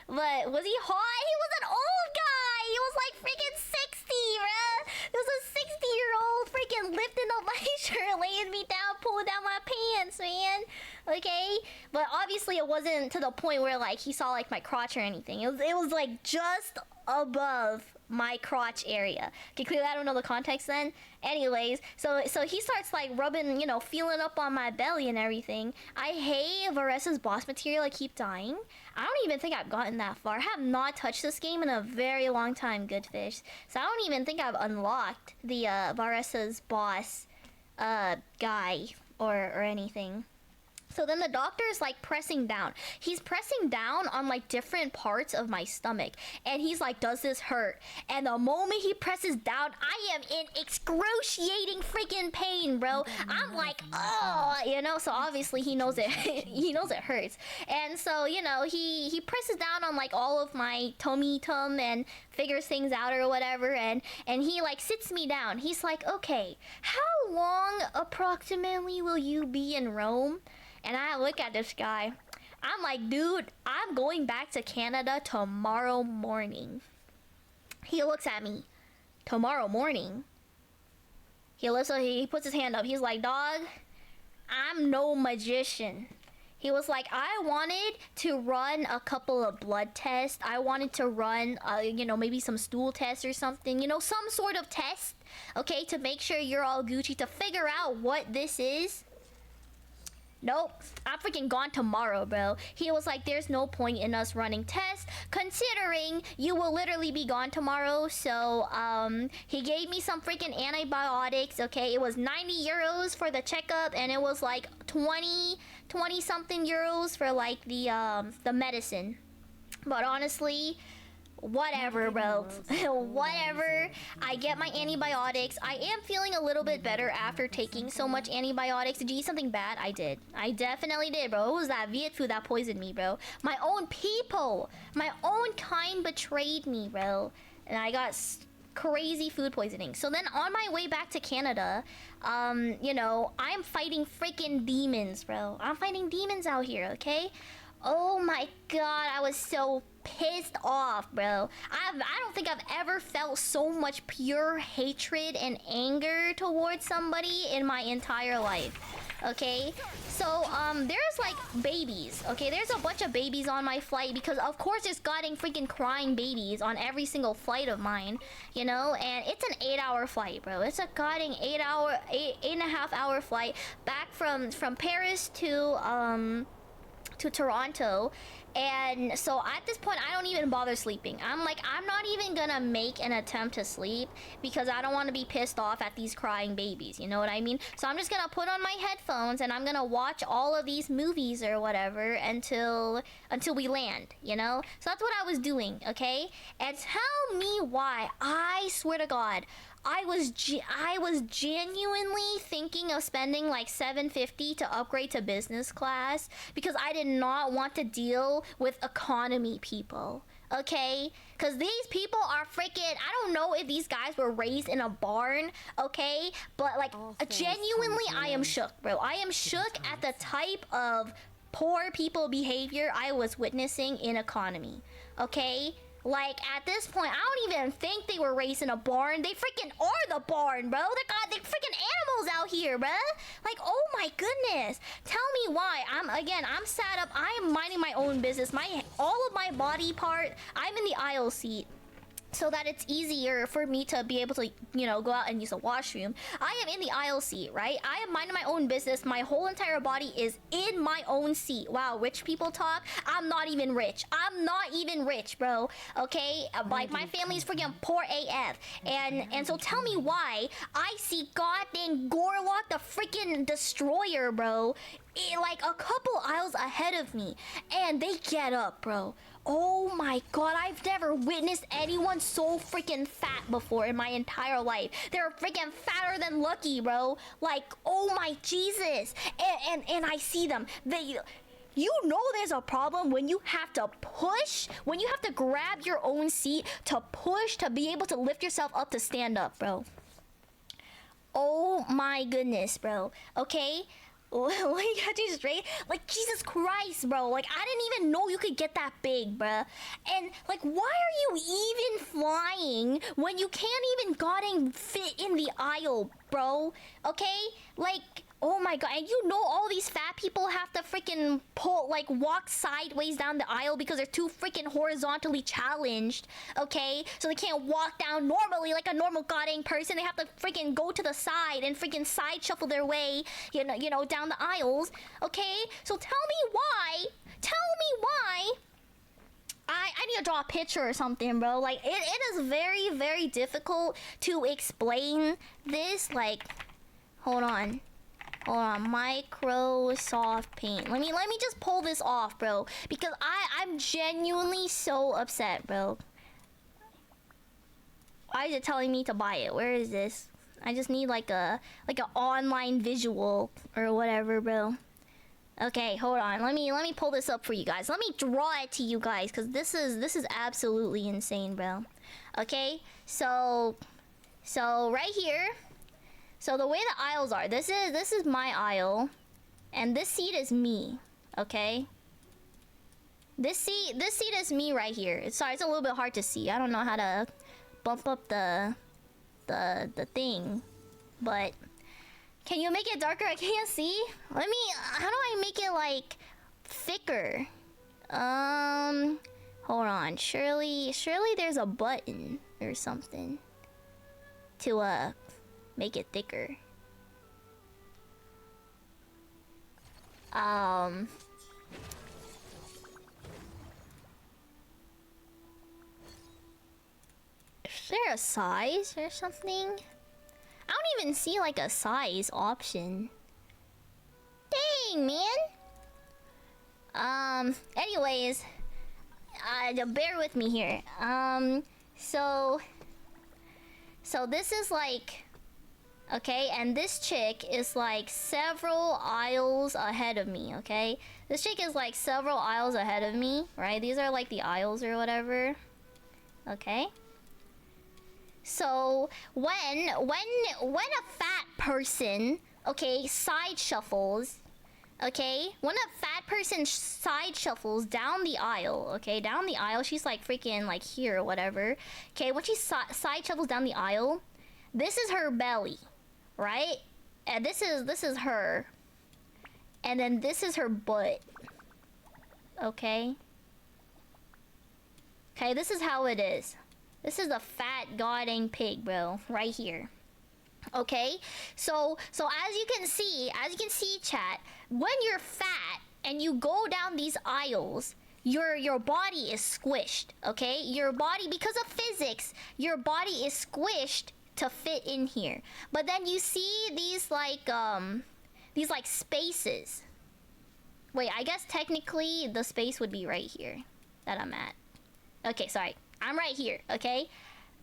But was he hot? He was an old guy. He was like freaking 60, bro. There was a 60-year-old freaking lifting up my shirt, laying me down, pulling down my pants, man. Okay, but obviously it wasn't to the point where like he saw like my crotch or anything. It was like just above my crotch area. Okay, clearly I don't know the context then. Anyways, so he starts like rubbing, you know, feeling up on my belly and everything. I hate Varessa's boss material. I keep dying. I don't even think I've gotten that far. I have not touched this game in a very long time, good fish. So I don't even think I've unlocked the Varessa's boss guy or anything. So then the doctor is like pressing down. He's pressing down on like different parts of my stomach. And he's like, does this hurt? And the moment he presses down, I am in excruciating freaking pain, bro. I'm like, oh, you know, so obviously he knows it. He knows it hurts. And so, you know, he presses down on like all of my tummy and figures things out or whatever. And he like sits me down. He's like, okay, how long approximately will you be in Rome? And I look at this guy. I'm like, dude, I'm going back to Canada tomorrow morning. He looks at me. Tomorrow morning? He puts his hand up. He's like, dog, I'm no magician. He was like, I wanted to run a couple of blood tests. I wanted to run, you know, maybe some stool tests or something. You know, some sort of test, okay, to make sure you're all Gucci, to figure out what this is. Nope, I'm freaking gone tomorrow, bro. He was like, there's no point in us running tests, considering you will literally be gone tomorrow. So, he gave me some freaking antibiotics, okay? It was 90 euros for the checkup, and it was like 20 something euros for like the medicine. But honestly, whatever, bro. Whatever. I get my antibiotics. I am feeling a little bit better after taking so much antibiotics. Did you eat something bad? I did. I definitely did, bro. It was that Viet food that poisoned me, bro. My own people, my own kind betrayed me, bro. And I got crazy food poisoning. So then on my way back to Canada, you know, I'm fighting freaking demons, bro. I'm fighting demons out here, okay? Oh my god, I was so pissed off, bro. I don't think I've ever felt so much pure hatred and anger towards somebody in my entire life. Okay, so there's like babies. Okay, there's a bunch of babies on my flight because of course there's goddamn freaking crying babies on every single flight of mine, you know. And it's an 8-hour flight, bro. It's a goddamn 8.5 hour flight back from Paris to Toronto. And so at this point I don't even bother sleeping. I'm like, I'm not even gonna make an attempt to sleep because I don't want to be pissed off at these crying babies, you know what I mean? So I'm just gonna put on my headphones and I'm gonna watch all of these movies or whatever until we land, you know? So that's what I was doing, okay? And tell me why, I swear to God, I was genuinely thinking of spending like $750 to upgrade to business class because I did not want to deal with economy people, okay? Because these people are freaking, I don't know if these guys were raised in a barn, okay? But like, genuinely, I am shook, bro. I am shook at the type of poor people behavior I was witnessing in economy, okay? Like, at this point, I don't even think they were raised in a barn. They freaking are the barn, bro. They freaking animals out here, bro. Like, oh my goodness. Tell me why. I'm sat up. I am minding my own business. All of my body part, I'm in the aisle seat, so that it's easier for me to be able to, you know, go out and use the washroom. I am in the aisle seat, right? I am minding my own business. My whole entire body is in my own seat. Wow, rich people talk. I'm not even rich. I'm not even rich, bro. Okay? Like, my family's freaking poor AF. And so tell me why I see goddamn Gorlock, the freaking destroyer, bro, like a couple aisles ahead of me. And they get up, bro. Oh my god, I've never witnessed anyone so freaking fat before in my entire life. They're freaking fatter than Lucky, bro. Like, oh my Jesus. And I see them. You know there's a problem when you have to push, when you have to grab your own seat to push to be able to lift yourself up to stand up, bro. Oh my goodness, bro. Okay? Like, straight, like, Jesus Christ, bro. Like, I didn't even know you could get that big, bruh. And like, why are you even flying when you can't even goddamn fit in the aisle, bro? Okay, like, oh my god. And you know all these fat people have to freaking walk sideways down the aisle because they're too freaking horizontally challenged, okay? So they can't walk down normally like a normal goddamn person. They have to freaking go to the side and freaking side shuffle their way, you know, down the aisles, okay? So tell me why I need to draw a picture or something, bro. Like, it is very, very difficult to explain this. Like, hold on, Microsoft Paint. Let me just pull this off, bro, because I'm genuinely so upset, bro. Why is it telling me to buy it? Where is this? I just need like a online visual or whatever, bro. Okay, hold on. Let me pull this up for you guys. Let me draw it to you guys, because this is absolutely insane, bro. Okay, so right here. So the way the aisles are, this is my aisle, and this seat is me, okay? This seat is me right here. Sorry, it's a little bit hard to see. I don't know how to bump up the thing, but can you make it darker? I can't see. How do I make it like thicker. Hold on. Surely there's a button or something to make it thicker. Is there a size or something? I don't even see like a size option. Dang, man. Anyways, bear with me here. So this is like, okay, and this chick is like several aisles ahead of me, okay? This chick is like several aisles ahead of me, right? These are like the aisles or whatever, okay? So when a fat person, okay, side shuffles, okay, when a fat person side shuffles down the aisle, okay, down the aisle, she's like freaking like here or whatever, okay, when she side shuffles down the aisle, this is her belly, right? And this is her, and then this is her butt, okay? Okay, this is how it is. This is a fat goddamn pig, bro, right here. Okay, so as you can see, chat, when you're fat and you go down these aisles, your body is squished. Okay, your body, because of physics, your body is squished to fit in here. But then you see these like spaces. Wait, I guess technically the space would be right here that I'm at. Okay, sorry. I'm right here, okay?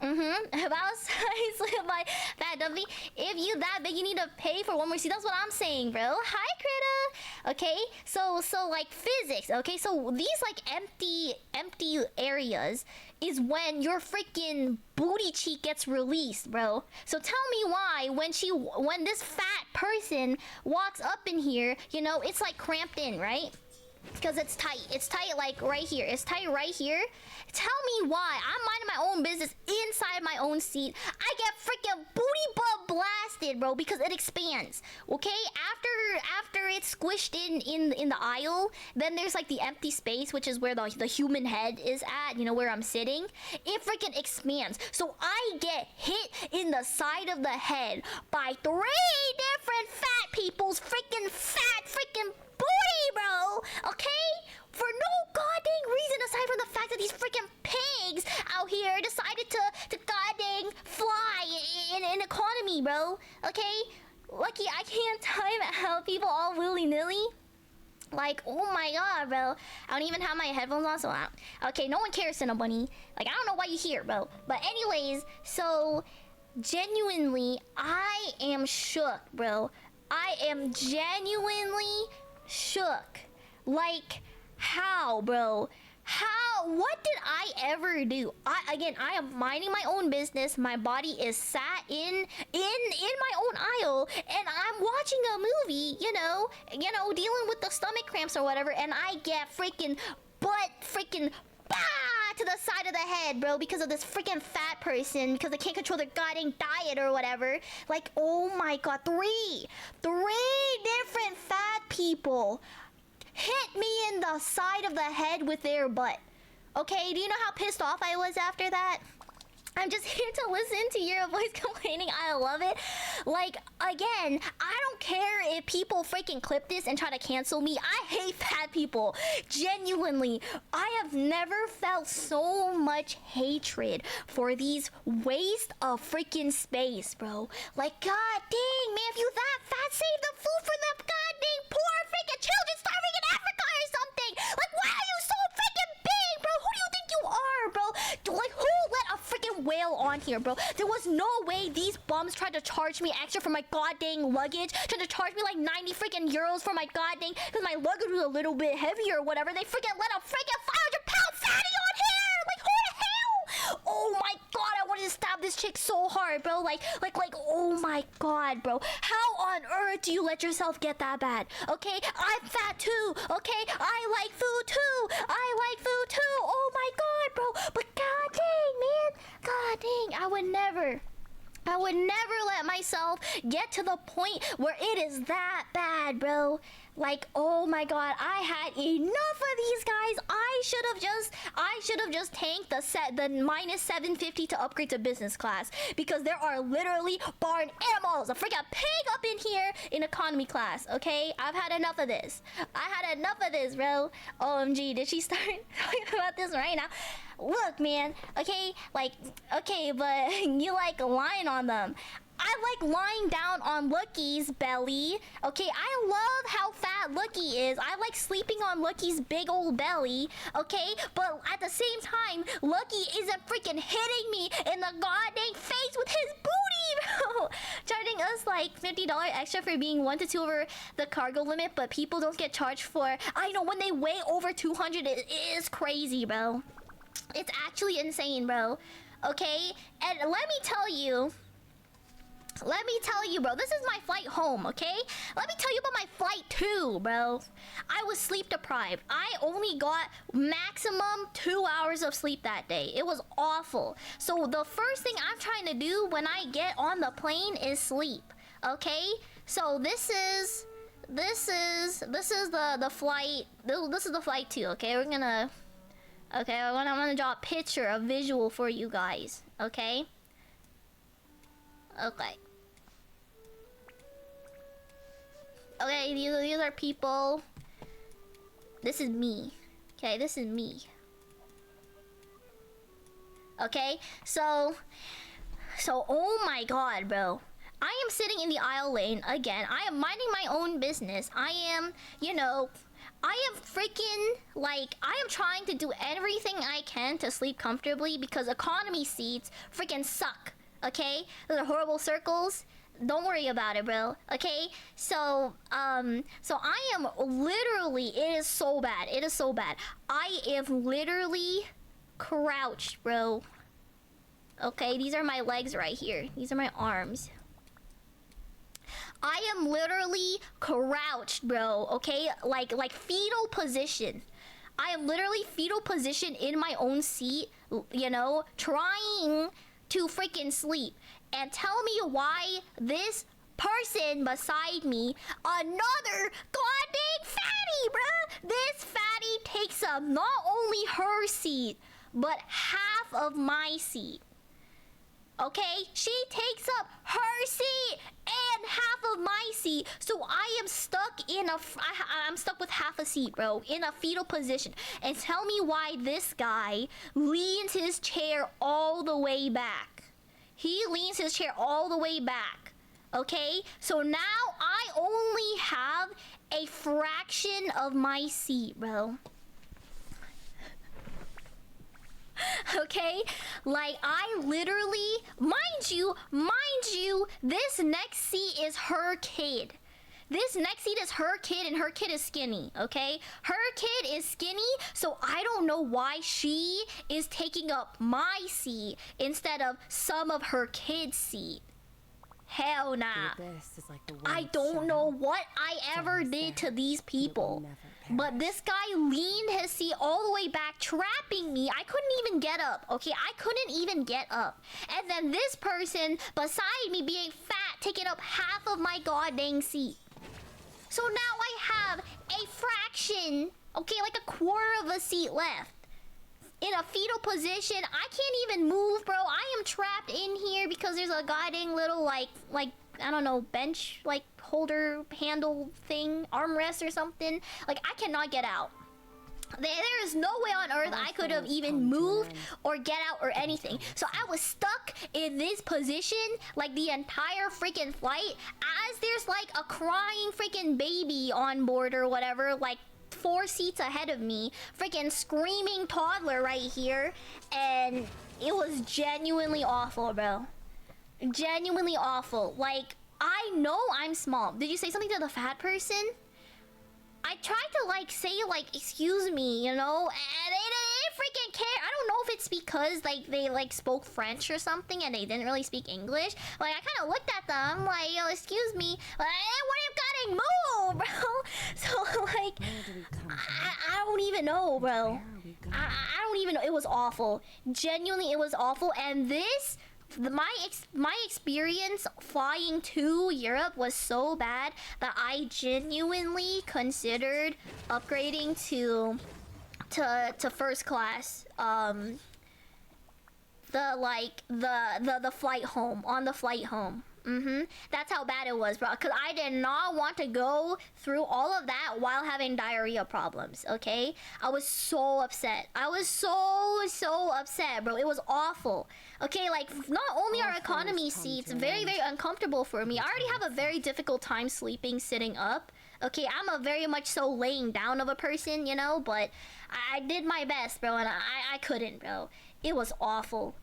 About size with my fat dumpy. If you that big, you need to pay for one more seat. That's what I'm saying, bro. Hi, Krita. Okay, so like physics. Okay, so these like empty areas is when your freaking booty cheek gets released, bro. So tell me why when this fat person walks up in here, you know, it's like cramped in, right? Because it's tight. It's tight like right here. It's tight right here. Tell me why. I'm minding my own business inside my own seat. I get freaking booty butt blasted, bro, because it expands. Okay? After it's squished in the aisle, then there's like the empty space, which is where the human head is at, you know, where I'm sitting. It freaking expands. So I get hit in the side of the head by 3 different fat people's freaking booty, bro. Okay? For no goddamn reason aside from the fact that these freaking pigs out here decided to goddamn fly in economy, bro. Okay? Lucky I can't time out people all willy-nilly. Like, oh my god, bro. I don't even have my headphones on, so okay, no one cares, Cinnabunny. Like, I don't know why you're here, bro. But anyways, so genuinely, I am shook, bro. I am genuinely shook. Like, how, bro? How? What did I ever do? I am minding my own business. My body is sat in my own aisle, and I'm watching a movie, you know, dealing with the stomach cramps or whatever, and I get freaking to the side of the head, bro, because of this freaking fat person, because they can't control their goddamn diet or whatever. Like, oh my god, 3 different fat people hit me in the side of the head with their butt. Okay, do you know how pissed off I was after that? I'm just here to listen to your voice complaining. I love it. Like, again, I don't care if people freaking clip this and try to cancel me. I hate fat people. Genuinely. I have never felt so much hatred for these waste of freaking space, bro. Like, god dang, man, if you that fat, save the food for the goddamn poor freaking children starving in Africa or something. Like, why are you so freaking big, bro? Who do you think you are, bro? Like, who let a freaking whale on here, bro? There was no way these bums tried to charge me extra for my goddamn luggage, tried to charge me like 90 freaking euros for my goddamn, because my luggage was a little bit heavier or whatever. They freaking let a freaking 500-pound fatty on here. Like, who the hell? Oh my god, I wanted to stab this chick so hard, bro. Like, oh my god, bro. How on earth do you let yourself get that bad? Okay, I'm fat too. Okay, I like food too. Oh my god, bro. But god dang, man. God dang, I would never let myself get to the point where it is that bad, bro. Like, oh my god, I had enough of these guys. I should have just tanked the minus 750 to upgrade to business class, because there are literally barn animals, a freaking pig up in here in economy class. Okay, I've had enough of this. I had enough of this, bro. OMG, did she start talking about this right now? Look, man. Okay, like, okay, but you like lying on them. I like lying down on Lookie's belly. Okay, I love how fat Lookie is. I like sleeping on Lookie's big old belly. Okay, but at the same time, Lookie isn't freaking hitting me in the goddamn face with his booty, bro. Charging us like $50 extra for being 1 to 2 over the cargo limit, but people don't get charged for. I know when they weigh over 200, it is crazy, bro. It's actually insane, bro. Okay, and let me tell you, bro, this is my flight home, okay? Let me tell you about my flight too, bro. I was sleep deprived. I only got maximum 2 hours of sleep that day. It was awful. So the first thing I'm trying to do when I get on the plane is sleep, okay? So this is the flight. This is the flight too, okay? I'm gonna draw a picture, a visual for you guys, okay? Okay. Okay, these are people. This is me. Okay, this is me. Okay, so oh my god, bro. I am sitting in the aisle lane again. I am minding my own business. I am, you know, I am freaking, like, I am trying to do everything I can to sleep comfortably because economy seats freaking suck. Okay, those are horrible circles. Don't worry about it, bro. Okay, so I am literally, it is so bad. It is so bad. I am literally crouched, bro. Okay, these are my legs right here. These are my arms. I am literally crouched, bro. Okay, like fetal position. I am literally fetal position in my own seat, you know, trying to freaking sleep. And tell me why this person beside me, another goddamn fatty, bruh. This fatty takes up not only her seat, but half of my seat. Okay, she takes up her seat and half of my seat, so I am stuck in I'm stuck with half a seat, bro, in a fetal position. And tell me why this guy leans his chair all the way back. He leans his chair all the way back. Okay, so now I only have a fraction of my seat, bro. Okay, like I literally, mind you, this next seat is her kid. This next seat is her kid, and her kid is skinny, okay? Her kid is skinny, so I don't know why she is taking up my seat instead of some of her kid's seat. Hell nah. I don't know what I ever did to these people. But this guy leaned his seat all the way back, trapping me. I couldn't even get up, okay? I couldn't even get up. And then this person beside me being fat, taking up half of my goddamn seat. So now I have a fraction, okay, like a quarter of a seat left. In a fetal position, I can't even move, bro. I am trapped in here because there's a goddamn little, like, I don't know, bench, like, holder, handle thing, armrest or something. Like, I cannot get out. There is no way on earth I could have even moved or get out or anything. So I was stuck in this position like the entire freaking flight, as there's like a crying freaking baby on board or whatever, like 4 seats ahead of me, freaking screaming toddler right here. And it was genuinely awful, bro. Genuinely awful. Like, I know I'm small. Did you say something to the fat person? I tried to like say like excuse me, you know, and they didn't freaking care. I don't know if it's because like they like spoke French or something and they didn't really speak English. Like I kind of looked at them like, yo, excuse me, like they wouldn't gotta move, bro. So like I don't even know, bro. I don't even know. It was awful. Genuinely, it was awful. And this My experience flying to Europe was so bad that I genuinely considered upgrading to first class. The flight home, on the flight home. That's how bad it was, bro. Because I did not want to go through all of that while having diarrhea problems, okay? I was so upset. I was so upset, bro. It was awful. Okay, like, not only are economy seats very, very uncomfortable for me, I already have a very difficult time sleeping sitting up. Okay, I'm a very much so laying down of a person, you know? But I did my best, bro, and I couldn't, bro. It was awful.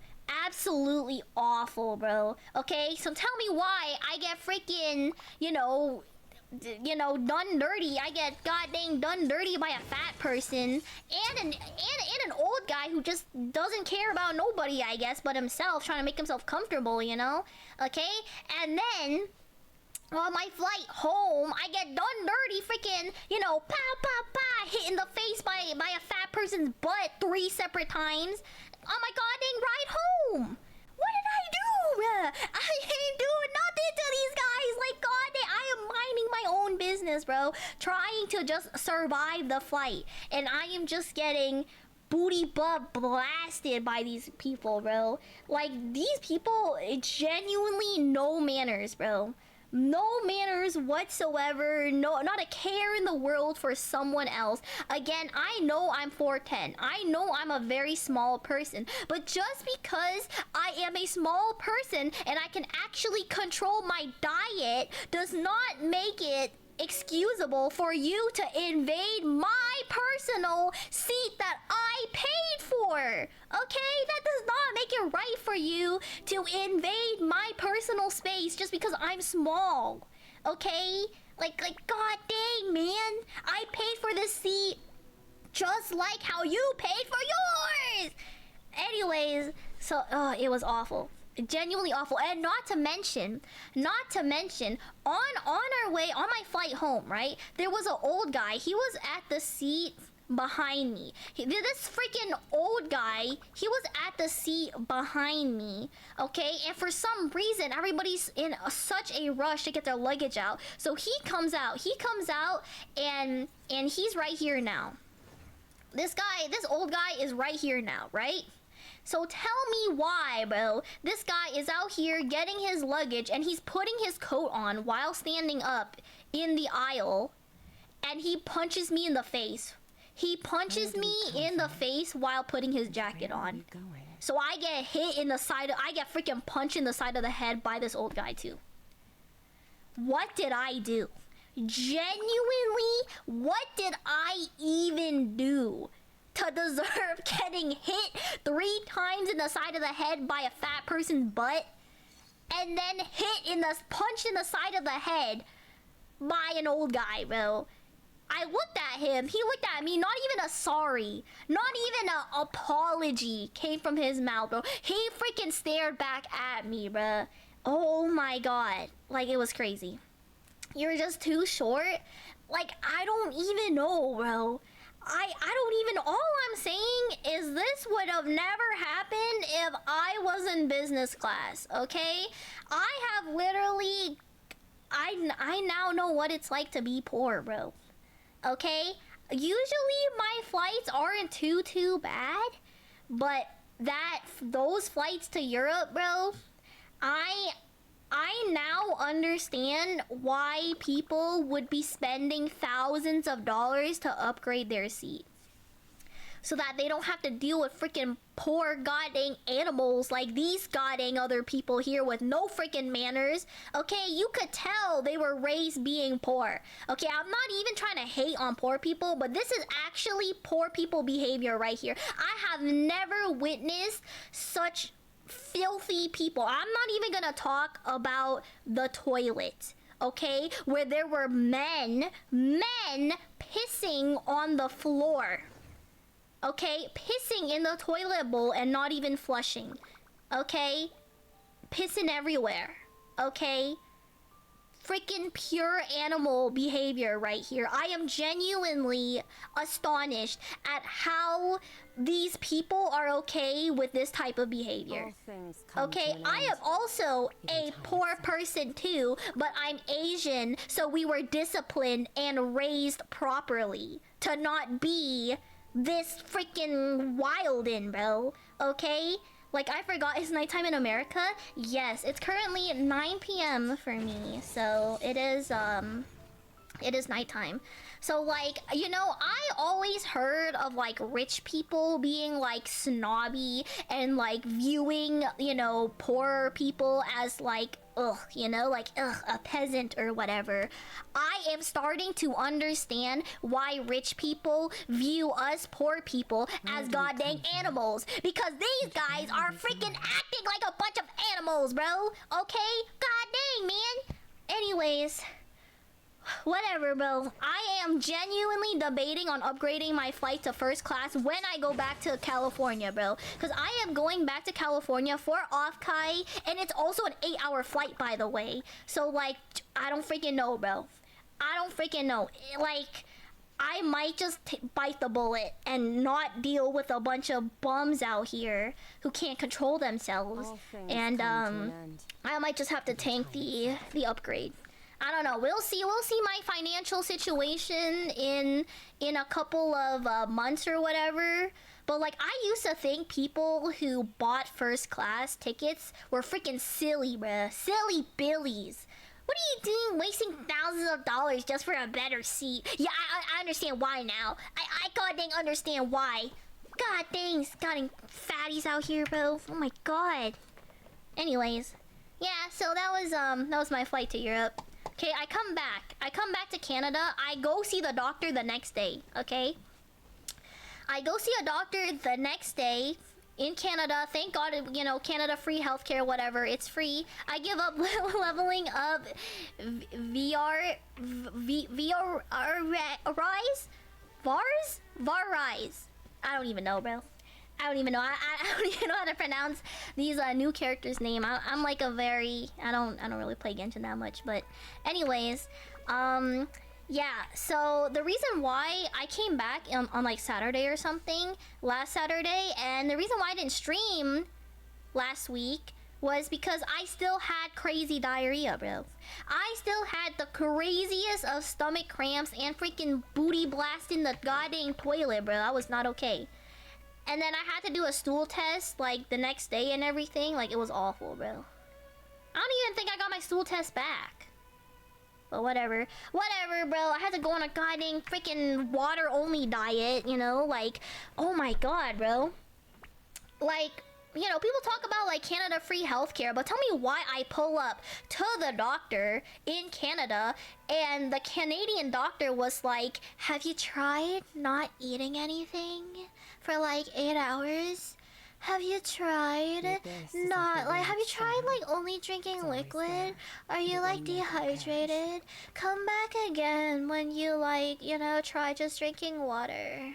Absolutely awful, bro. Okay, so tell me why I get freaking, done dirty. I get goddamn done dirty by a fat person and an old guy who just doesn't care about nobody, I guess, but himself, trying to make himself comfortable, you know? Okay, and then on my flight home, I get done dirty, freaking, pow, pow, pow, hit in the face by a fat person's butt 3 separate times on my goddamn ride home. What did I do? I ain't doing nothing to these guys. Like, goddamn, I am minding my own business, bro. Trying to just survive the flight. And I am just getting booty butt blasted by these people, bro. Like, these people, genuinely no manners, bro. No manners whatsoever. No, not a care in the world for someone else. Again, I know I'm 4'10". I know I'm a very small person. But just because I am a small person and I can actually control my diet does not make it excusable for you to invade my personal seat that I paid for. Okay? That does not make it right for you to invade my personal space just because I'm small. Okay? Like god dang, man. I paid for this seat just like how you paid for yours. Anyways, so it was awful. Genuinely awful. And not to mention on our way on my flight home, right, there was an old guy. He was at the seat behind me. This freaking old guy, he was at the seat behind me, okay? And for some reason everybody's in such a rush to get their luggage out, so he comes out and he's right here now. This old guy is right here now, right? So tell me why, bro. This guy is out here getting his luggage and he's putting his coat on while standing up in the aisle, and he punches me in the face. He punches me in the face while putting his jacket on. So I get hit in the side, I get freaking punched in the side of the head by this old guy too. What did I do? Genuinely, what did I even do to deserve getting hit 3 times in the side of the head by a fat person's butt, and then punched in the side of the head by an old guy, bro? I looked at him, he looked at me, not even a sorry, not even an apology came from his mouth, bro. He freaking stared back at me, bro. Oh my god. Like, it was crazy. You're just too short? Like, I don't even know, bro. I don't even, all I'm saying is this would have never happened if I was in business class, okay? I have literally, I now know what it's like to be poor, bro. Okay? Usually my flights aren't too bad, but those flights to Europe, bro, I now understand why people would be spending thousands of dollars to upgrade their seat, so that they don't have to deal with freaking poor goddamn animals like these goddamn other people here with no freaking manners. Okay, you could tell they were raised being poor. Okay, I'm not even trying to hate on poor people, but this is actually poor people behavior right here. I have never witnessed such filthy people. I'm not even gonna talk about the toilet, okay, where there were men pissing on the floor, okay, pissing in the toilet bowl and not even flushing, okay, pissing everywhere, okay. freaking pure animal behavior right here. I am genuinely astonished at how these people are okay with this type of behavior. Okay, I am also a poor person too, but I'm Asian, so we were disciplined and raised properly to not be this freaking wildin', bro. Okay? Like, I forgot, it's nighttime in America? Yes, it's currently 9 p.m. for me, so it is nighttime. So, like, you know, I always heard of, like, rich people being, like, snobby and, like, viewing, you know, poor people as, like, ugh, you know, like, ugh, a peasant or whatever. I am starting to understand why rich people view us poor people as goddamn animals. Because these guys are freaking acting like a bunch of animals, bro. Okay? God dang, man. Anyways... whatever, bro. I am genuinely debating on upgrading my flight to first class when I go back to California, bro. Because I am going back to California for off-kai, and it's also an 8-hour flight, by the way. So, like, I don't freaking know, bro. I don't freaking know. Like, I might just bite the bullet and not deal with a bunch of bums out here who can't control themselves. And, I might just have to tank the upgrade. I don't know. We'll see. We'll see my financial situation in a couple of months or whatever. But like, I used to think people who bought first class tickets were freaking silly, bruh. Silly billies. What are you doing, wasting thousands of dollars just for a better seat? Yeah, I understand why now. I god dang understand why. God dang, goddamn fatties out here, bro. Oh my god. Anyways, yeah. So that was my flight to Europe. Okay, I come back to Canada. I go see the doctor the next day, okay? I go see a doctor the next day in Canada. Thank God, you know, Canada free healthcare, whatever. It's free. I give up leveling up VARISE? I don't even know, bro. I don't even know. I don't even know how to pronounce these new characters' name. I'm like a very I don't really play Genshin that much, but anyways, yeah. So the reason why I came back on like Saturday or something last Saturday, and the reason why I didn't stream last week was because I still had crazy diarrhea, bro. I still had the craziest of stomach cramps and freaking booty blast in the goddamn toilet, bro. I was not okay. And then I had to do a stool test, like, the next day and everything. Like, it was awful, bro. I don't even think I got my stool test back. But whatever. Whatever, bro. I had to go on a goddamn freaking water-only diet, you know? Like, oh my god, bro. Like, you know, people talk about, like, Canada free healthcare, but tell me why I pull up to the doctor in Canada, and the Canadian doctor was like, have you tried not eating anything for like 8 hours? Have you tried have you tried like only drinking liquid? Are you like dehydrated? Come back again when you like, you know, try just drinking water.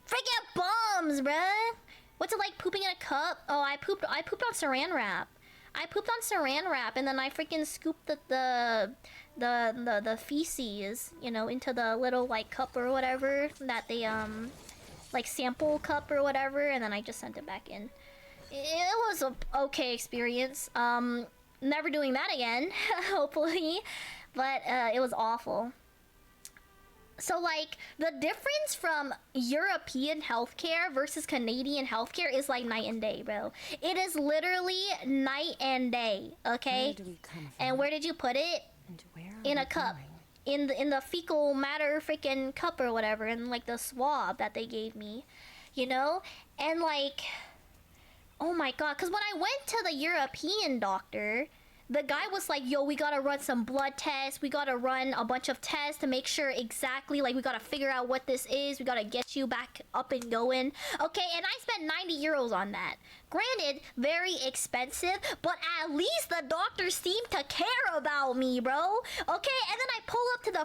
Freaking bums, bruh! What's it like pooping in a cup? Oh, I pooped on saran wrap. I pooped on saran wrap, and then I freaking scooped the feces, you know, into the little like cup or whatever that they like sample cup or whatever, and then I just sent it back in. It was a okay experience. Never doing that again, hopefully, but it was awful. So like, the difference from European healthcare versus Canadian healthcare is like night and day, bro. It is literally night and day, okay? Where do we come from? And where did you put it? And where are in a we cup. going? In the fecal matter freaking cup or whatever, and like the swab that they gave me, you know? And like, oh my god, because when I went to the European doctor, the guy was like, yo, we gotta run some blood tests, we gotta run a bunch of tests to make sure exactly, like, we gotta figure out what this is, we gotta get you back up and going. Okay, and I spent 90 euros on that. Granted, very expensive, but at least the doctors seem to care about me, bro. Okay, and then I pull up to the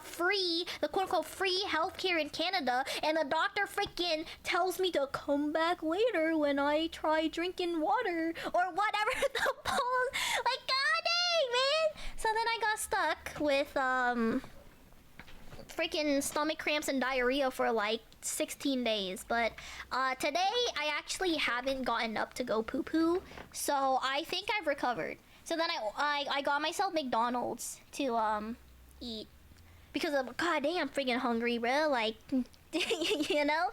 quote-unquote free healthcare in Canada, and the doctor freaking tells me to come back later when I try drinking water, or whatever the balls. Like, god dang, man. So then I got got stuck with freaking stomach cramps and diarrhea for like 16 days. But today I actually haven't gotten up to go poo poo, so I think I've recovered. So then I got myself McDonald's to eat because I'm goddamn freaking hungry, bro. Like, you know.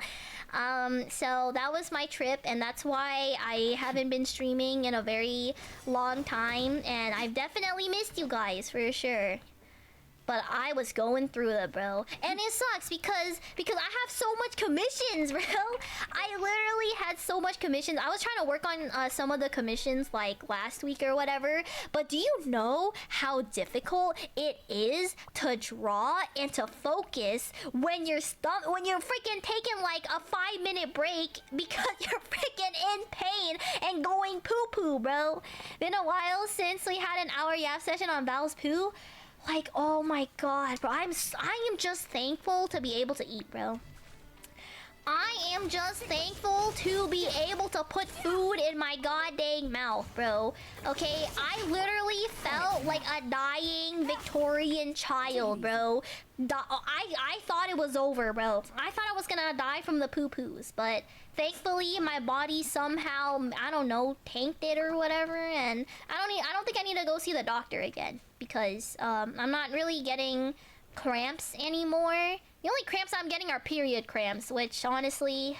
So that was my trip, and that's why I haven't been streaming in a very long time, and I've definitely missed you guys for sure. But I was going through it, bro. And it sucks because I have so much commissions, bro. I literally had so much commissions. I was trying to work on some of the commissions like last week or whatever. But do you know how difficult it is to draw and to focus when you're freaking taking like a 5-minute break because you're freaking in pain and going poo-poo, bro? Been a while since we had an hour yap session on Val's poo. Like, oh my god, bro. I am just thankful to be able to eat, bro. I am just thankful to be able to put food in my goddamn mouth, bro. Okay, I literally felt like a dying Victorian child, bro. I thought it was over, bro. I thought I was gonna die from the poo-poos, but thankfully my body somehow, I don't know, tanked it or whatever, and I don't think I need to go see the doctor again because I'm not really getting cramps anymore. The only cramps I'm getting are period cramps, which honestly,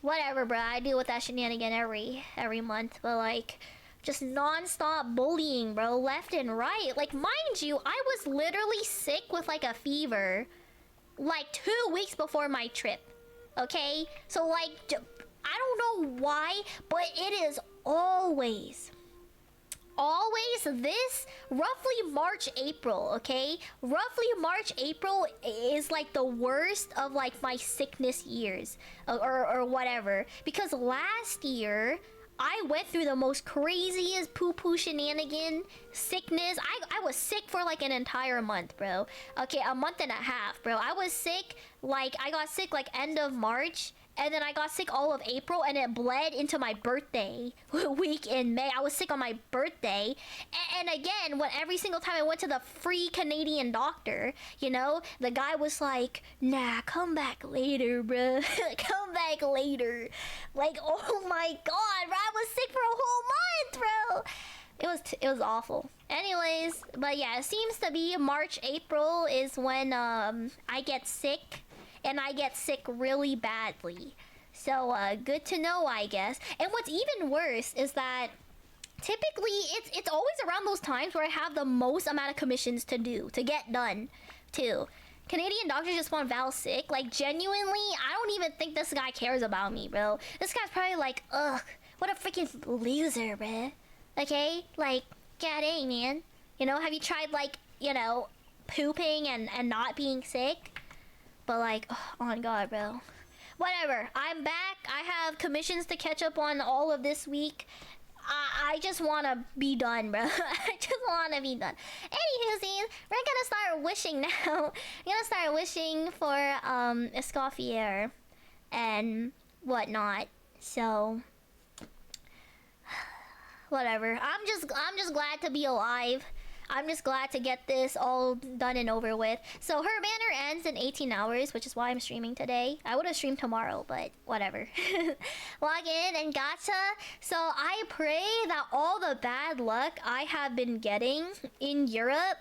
whatever, bro. I deal with that shenanigan every month, but like, just non-stop bullying, bro, left and right. Like, mind you, I was literally sick with like a fever, like 2 weeks before my trip. Okay, so like, I don't know why, but it is always this roughly March, April, okay? Roughly March, April is like the worst of like my sickness years or whatever. Because last year, I went through the most craziest poo-poo shenanigan sickness. I was sick for like an entire month, bro. Okay, a month and a half, bro. I was sick, like, I got sick like end of March. And then I got sick all of April, and it bled into my birthday week in May. I was sick on my birthday. And again, every single time I went to the free Canadian doctor, you know, the guy was like, nah, come back later, bro. Come back later. Like, oh my god, bro. I was sick for a whole month, bro. It was awful. Anyways, but yeah, it seems to be March, April is when I get sick. And I get sick really badly. So, good to know, I guess. And what's even worse is that typically it's always around those times where I have the most amount of commissions to get done, too. Canadian doctors just want Val sick. Like, genuinely, I don't even think this guy cares about me, bro. This guy's probably like, ugh, what a freaking loser, bro. Okay? Like, god dang, man. You know, have you tried, like, you know, pooping and not being sick? But like, oh my god, bro. Whatever. I'm back. I have commissions to catch up on all of this week. I just want to be done, bro. I just want to be done. Anywho, we're gonna start wishing now. We're gonna start wishing for ESCOFFIER and whatnot. So whatever. I'm just glad to be alive. I'm just glad to get this all done and over with. So her banner ends in 18 hours, which is why I'm streaming today. I would have streamed tomorrow, but whatever. Log in and gacha. So I pray that all the bad luck I have been getting in Europe,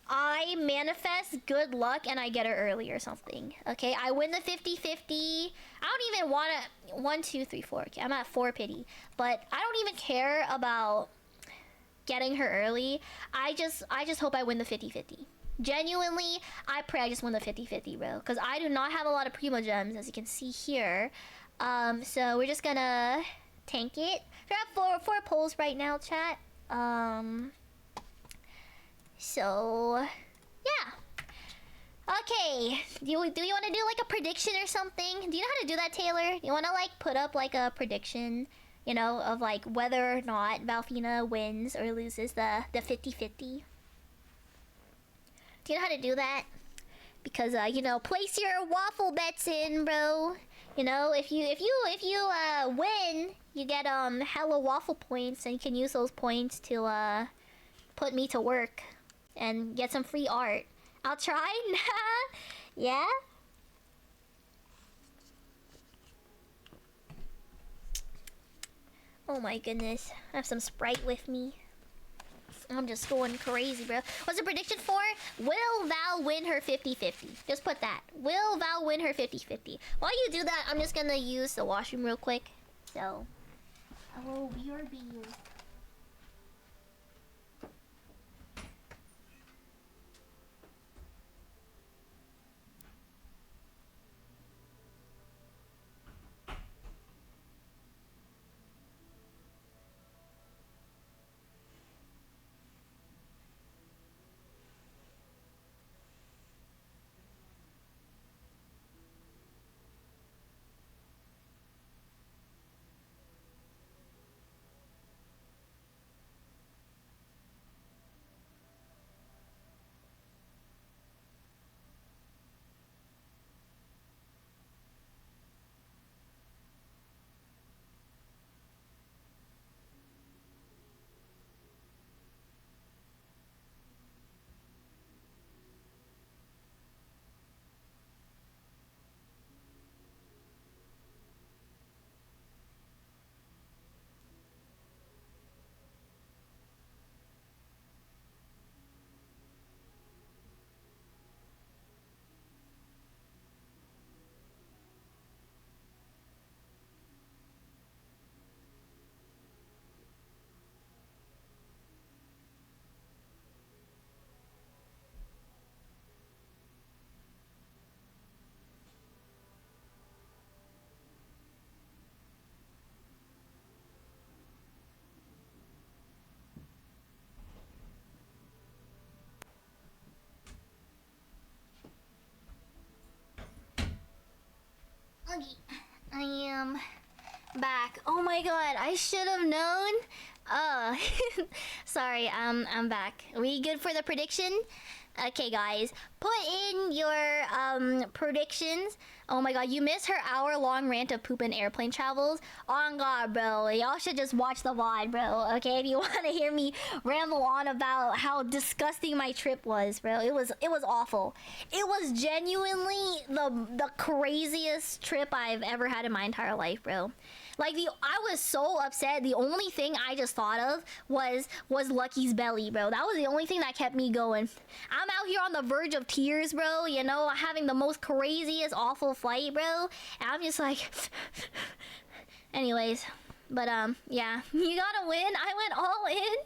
I manifest good luck and I get it early or something. Okay, I win the 50-50. I don't even want to... 1, 2, 3, 4. Okay, I'm at 4 pity. But I don't even care about getting her early. I just hope I win the 50-50. Genuinely, I pray I just win the 50-50, bro. Because I do not have a lot of Primo Gems, as you can see here. So we're just gonna tank it. So I have four polls right now, chat. So yeah. Okay. Do you want to do like a prediction or something? Do you know how to do that, Taylor? You want to like put up like a prediction, you know, of like whether or not Valfina wins or loses the 50-50? Do you know how to do that? Because you know, place your waffle bets in, bro. You know, if you win, you get hella waffle points, and you can use those points to put me to work and get some free art. I'll try. Yeah. Oh my goodness. I have some Sprite with me. I'm just going crazy, bro. What's the prediction for? Will Val win her 50-50? Just put that. Will Val win her 50-50? While you do that, I'm just gonna use the washroom real quick. So, I will BRB you. Okay, I am back. Oh my god, I should have known. Sorry, I'm back. Are we good for the prediction? Okay, guys, put in your predictions. Oh my god, you missed her hour-long rant of poop and airplane travels. On god, bro, y'all should just watch the VOD, bro. Okay, if you want to hear me ramble on about how disgusting my trip was, bro, it was awful. It was genuinely the craziest trip I've ever had in my entire life, bro. Like, I was so upset. The only thing I just thought of was Lucky's belly, bro. That was the only thing that kept me going. I'm out here on the verge of tears, bro. You know, having the most craziest, awful flight, bro. And I'm just like... Anyways. But, yeah. You gotta win. I went all in.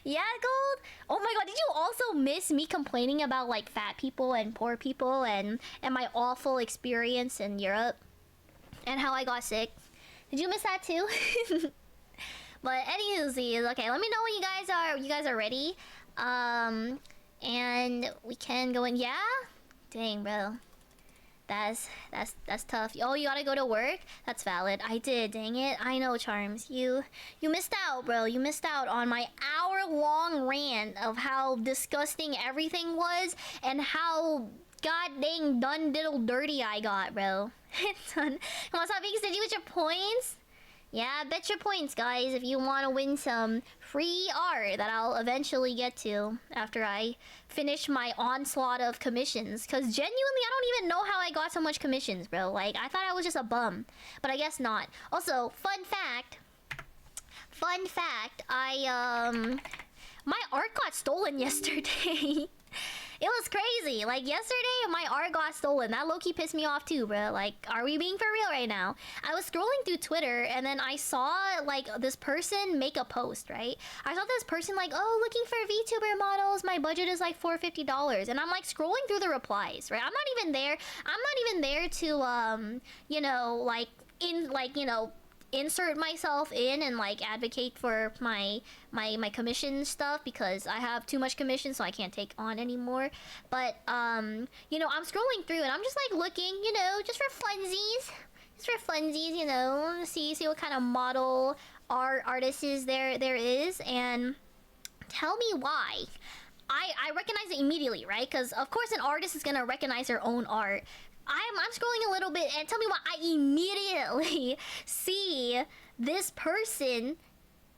Yeah, Gold? Oh my god, did you also miss me complaining about, like, fat people and poor people and my awful experience in Europe? And how I got sick? Did you miss that too? But anywho, okay, let me know when you guys are ready. And we can go in. Yeah? Dang, bro. That's tough. Oh, you gotta go to work? That's valid. I did, dang it. I know, Charms. You missed out, bro. You missed out on my hour-long rant of how disgusting everything was and how god dang done diddle dirty I got, bro. What's up, Beaks? Did you get your points? Yeah, bet your points, guys, if you want to win some free art that I'll eventually get to after I finish my onslaught of commissions. Because genuinely, I don't even know how I got so much commissions, bro. Like, I thought I was just a bum. But I guess not. Also, fun fact, my art got stolen yesterday. It was crazy. Like, yesterday, my art got stolen. That low-key pissed me off too, bro. Like, are we being for real right now? I was scrolling through Twitter, and then I saw, like, this person make a post, right? I saw this person, like, oh, looking for VTuber models. My budget is, like, $450. And I'm, like, scrolling through the replies, right? I'm not even there. I'm not even there to, you know, like, insert myself in and like advocate for my commission stuff because I have too much commission, so I can't take on anymore. But you know, I'm scrolling through and I'm just like looking, you know, just for funsies, you know, see what kind of model artists there is, and tell me why. I recognize it immediately, right? Because of course an artist is gonna recognize their own art. I'm scrolling a little bit, and tell me why I immediately see this person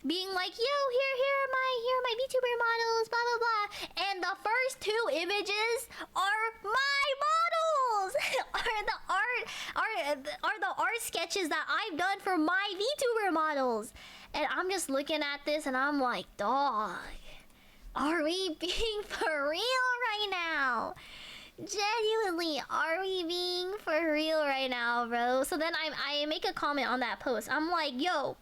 being like, yo, here are my VTuber models, blah blah blah. And the first two images are my models. are the art sketches that I've done for my VTuber models. And I'm just looking at this and I'm like, dog, are we being for real right now? Genuinely, are we being for real right now, bro? So then I make a comment on that post. I'm like, yo,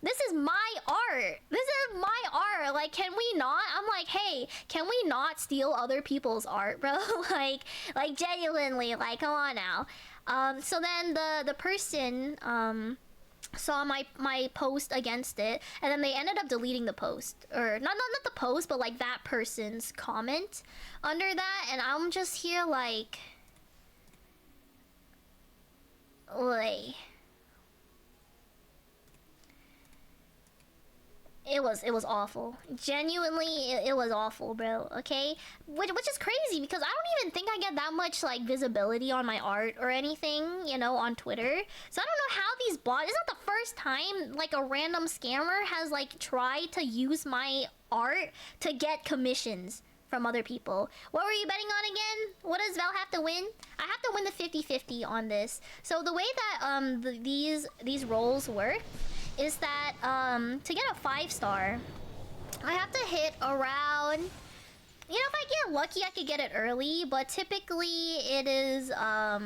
this is my art. This is my art. Like, can we not? I'm like, hey, can we not steal other people's art, bro? like genuinely, like, come on now. So then the person saw my post against it, and then they ended up deleting the post, or not the post, but like that person's comment under that. And I'm just here like it was awful. Genuinely, it was awful, bro. Okay, which is crazy because I don't even think I get that much like visibility on my art or anything, you know, on Twitter. So I don't know how these bots. It's not the first time like a random scammer has like tried to use my art to get commissions from other people. What were you betting on again? What does Val have to win? I have to win the 50-50 on this. So the way that these roles work is that to get a 5-star, I have to hit around, you know, if I get lucky I could get it early, but typically it is how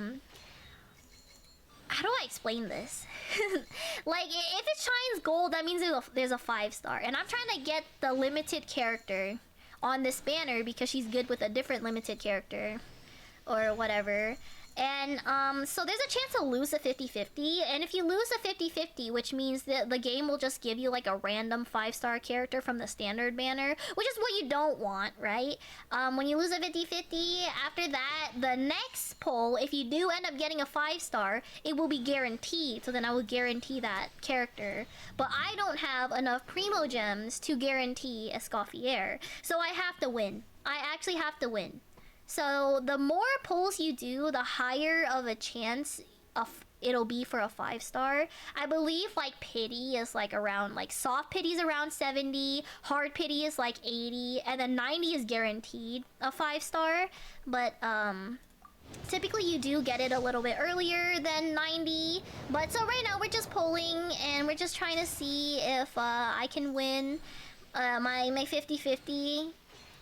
do I explain this? Like, if it shines gold, that means there's a 5-star, and I'm trying to get the limited character on this banner because she's good with a different limited character or whatever. And so there's a chance to lose a 50-50, and if you lose a 50-50, which means that the game will just give you like a random 5-star character from the standard banner, which is what you don't want, right? When you lose a 50-50, after that, the next poll, if you do end up getting a 5-star, it will be guaranteed, so then I will guarantee that character. But I don't have enough Primo Gems to guarantee ESCOFFIER, so I have to win. I actually have to win. So the more polls you do, the higher of a chance of it'll be for a 5-star. I believe like pity is like around, like soft pity is around 70, hard pity is like 80, and then 90 is guaranteed a 5-star. But typically you do get it a little bit earlier than 90. But so right now we're just polling and we're just trying to see if I can win my 50-50.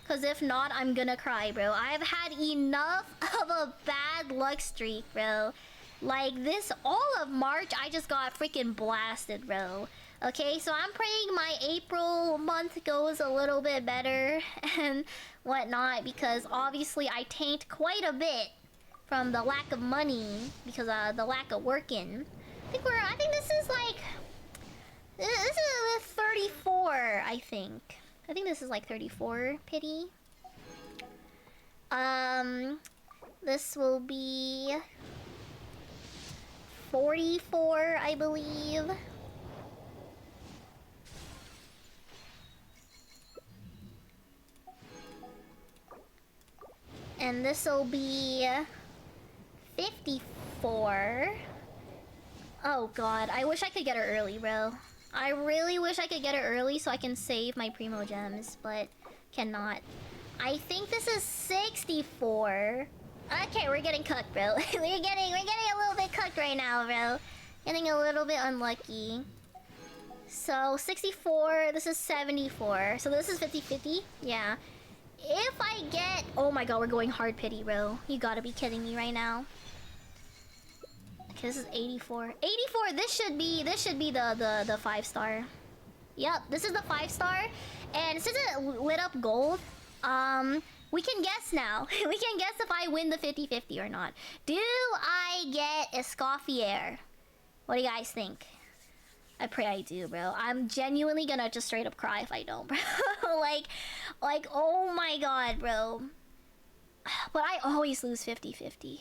Because if not, I'm gonna cry, bro. I've had enough of a bad luck streak, bro. Like, this, all of March, I just got freaking blasted, bro. Okay, so I'm praying my April month goes a little bit better and whatnot. Because obviously I tanked quite a bit from the lack of money. Because of the lack of working. I think this is like... This is 34, I think. I think this is like 34 pity. This will be 44, I believe. And this will be 54. Oh god, I wish I could get her early, bro. I really wish I could get it early so I can save my Primo Gems, but cannot. I think this is 64. Okay, we're getting cooked, bro. we're getting a little bit cooked right now, bro. Getting a little bit unlucky. So 64, this is 74. So this is 50-50. Yeah. If I get, oh my god, we're going hard pity, bro. You gotta be kidding me right now. Okay, this is 84. 84, this should be the 5-star. Yep, this is the 5-star. And since it lit up gold, we can guess now. We can guess if I win the 50-50 or not. Do I get ESCOFFIER? What do you guys think? I pray I do, bro. I'm genuinely gonna just straight up cry if I don't, bro. like, oh my god, bro. But I always lose 50-50.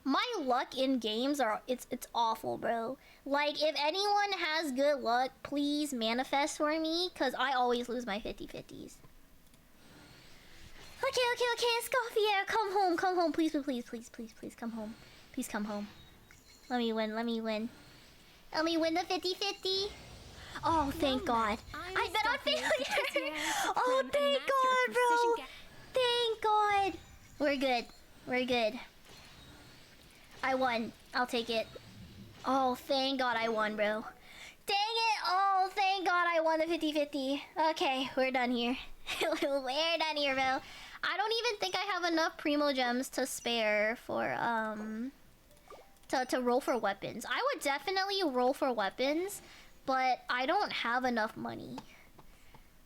My luck in games it's awful, bro. Like, if anyone has good luck, please manifest for me, because I always lose my 50-50s. Okay, ESCOFFIER, come home, please, come home. Please come home. Let me win. Let me win the 50-50. Oh, thank God. I bet on failure. Oh, thank God, bro. Thank God. We're good. We're good. I won. I'll take it. Oh, thank God I won, bro. Dang it! Oh, thank God I won the 50-50. Okay, we're done here. We're done here, bro. I don't even think I have enough Primo Gems to spare for, to roll for weapons. I would definitely roll for weapons, but I don't have enough money.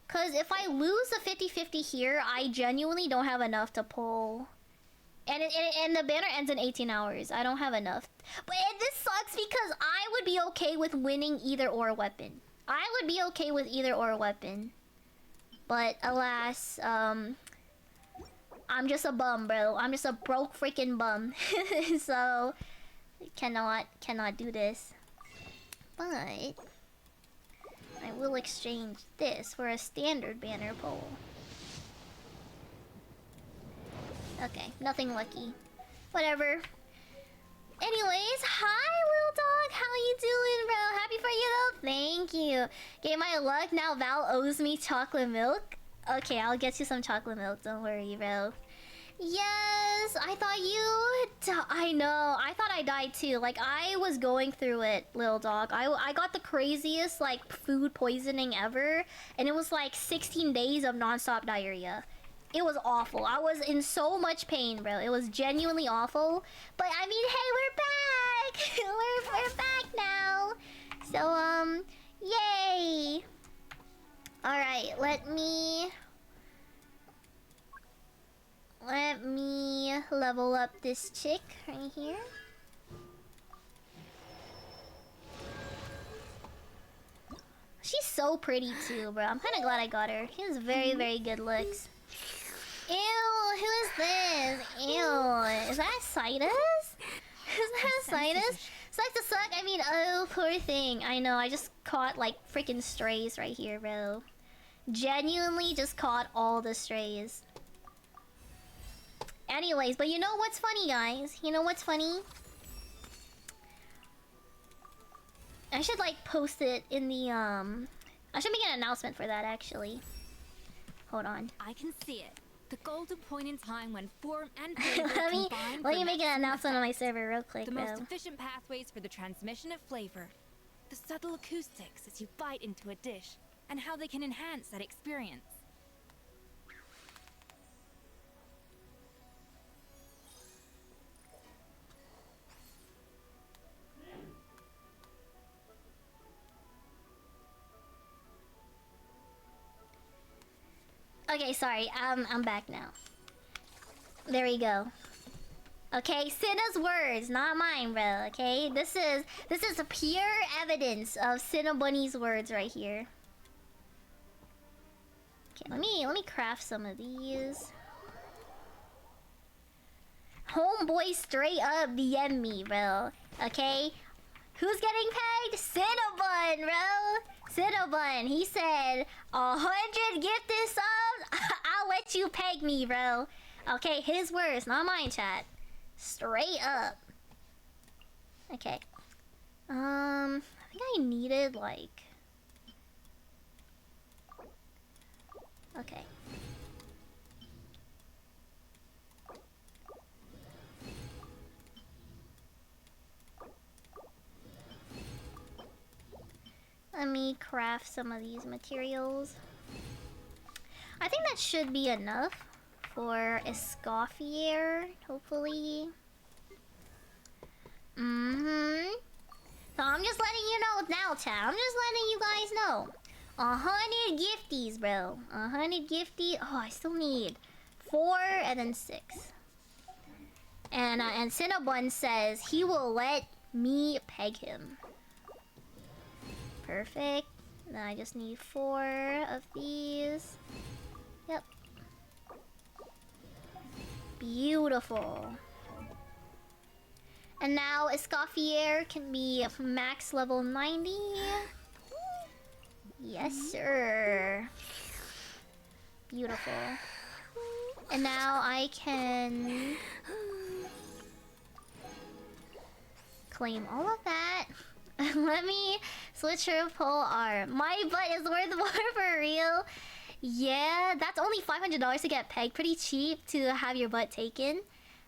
Because if I lose the 50-50 here, I genuinely don't have enough to pull. And the banner ends in 18 hours. I don't have enough. But this sucks because I would be okay with winning either or weapon. I would be okay with either or weapon. But alas, I'm just a bum, bro. I'm just a broke freaking bum. So cannot do this. But I will exchange this for a standard banner pull. Okay, nothing lucky. Whatever. Anyways, hi, little dog. How you doing, bro? Happy for you, though. Thank you. Gave my luck. Now Val owes me chocolate milk. Okay, I'll get you some chocolate milk. Don't worry, bro. Yes, I thought you... I know. I thought I died, too. Like, I was going through it, little dog. I got the craziest, like, food poisoning ever. And it was, like, 16 days of nonstop diarrhea. It was awful. I was in so much pain, bro. It was genuinely awful. But I mean, hey, we're back. we're back now. So yay. All right, let me level up this chick right here. She's so pretty too, bro. I'm kind of glad I got her. She has very, very good looks. Ew, who is this? Ew, is that Citus? Is that Citus? Sucks to suck. I mean, oh, poor thing. I know, I just caught like freaking strays right here, bro. Genuinely just caught all the strays. Anyways, but you know what's funny, guys? You know what's funny? I should like post it in the I should make an announcement for that actually. Hold on. I can see it. The golden point in time when form and flavor combine. Let me make an announcement on my server real quick, the bro. most efficient pathways for the transmission of flavor. The subtle acoustics as you bite into a dish, and how they can enhance that experience. Okay, sorry. I'm back now. There we go. Okay, Cinna's words, not mine, bro. Okay, this is a pure evidence of Cinna Bunny's words right here. Okay, let me craft some of these. Homeboy straight up DM me, bro. Okay, who's getting pegged? Cinnabon, bro. Cinnabon. He said 100 gifted subs. I'll let you peg me, bro. Okay, his words, not mine, chat. Straight up. Okay. I think I needed like. Okay. Let me craft some of these materials. I think that should be enough for ESCOFFIER, hopefully. So I'm just letting you know now, chat. I'm just letting you guys know. 100 gifties, bro. 100 gifties. Oh, I still need 4 and then 6. And Cinnabon says he will let me peg him. Perfect. Then I just need 4 of these. Yep. Beautiful. And now ESCOFFIER can be max level 90. Yes, sir. Beautiful. And now I can claim all of that. Let me switch her pole arm. My butt is worth more for real. Yeah, that's only $500 to get pegged. Pretty cheap to have your butt taken.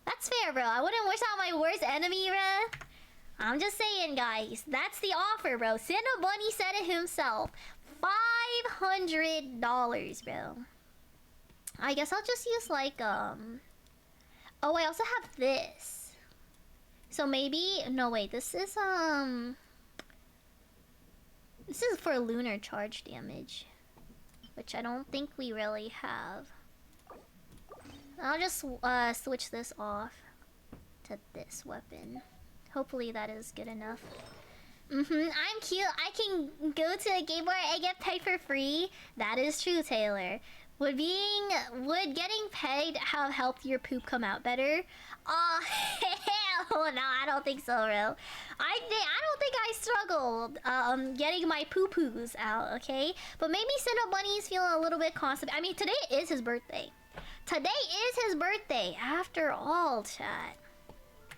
That's fair, bro. I wouldn't wish out my worst enemy, bro. I'm just saying, guys. That's the offer, bro. Cinnabunny Bunny said it himself. $500, bro. I guess I'll just use like oh, I also have this. So maybe no wait, this is for lunar charge damage, which I don't think we really have. I'll just switch this off to this weapon. Hopefully that is good enough. I'm cute. I can go to a game where I get pegged for free. That is true, Taylor. Would getting pegged have helped your poop come out better? Hell no, I don't think so, bro. I don't think I struggled getting my poo-poos out, okay? But maybe Cinnabunny's feeling a little bit constipated. I mean, today is his birthday. Today is his birthday, after all, chat.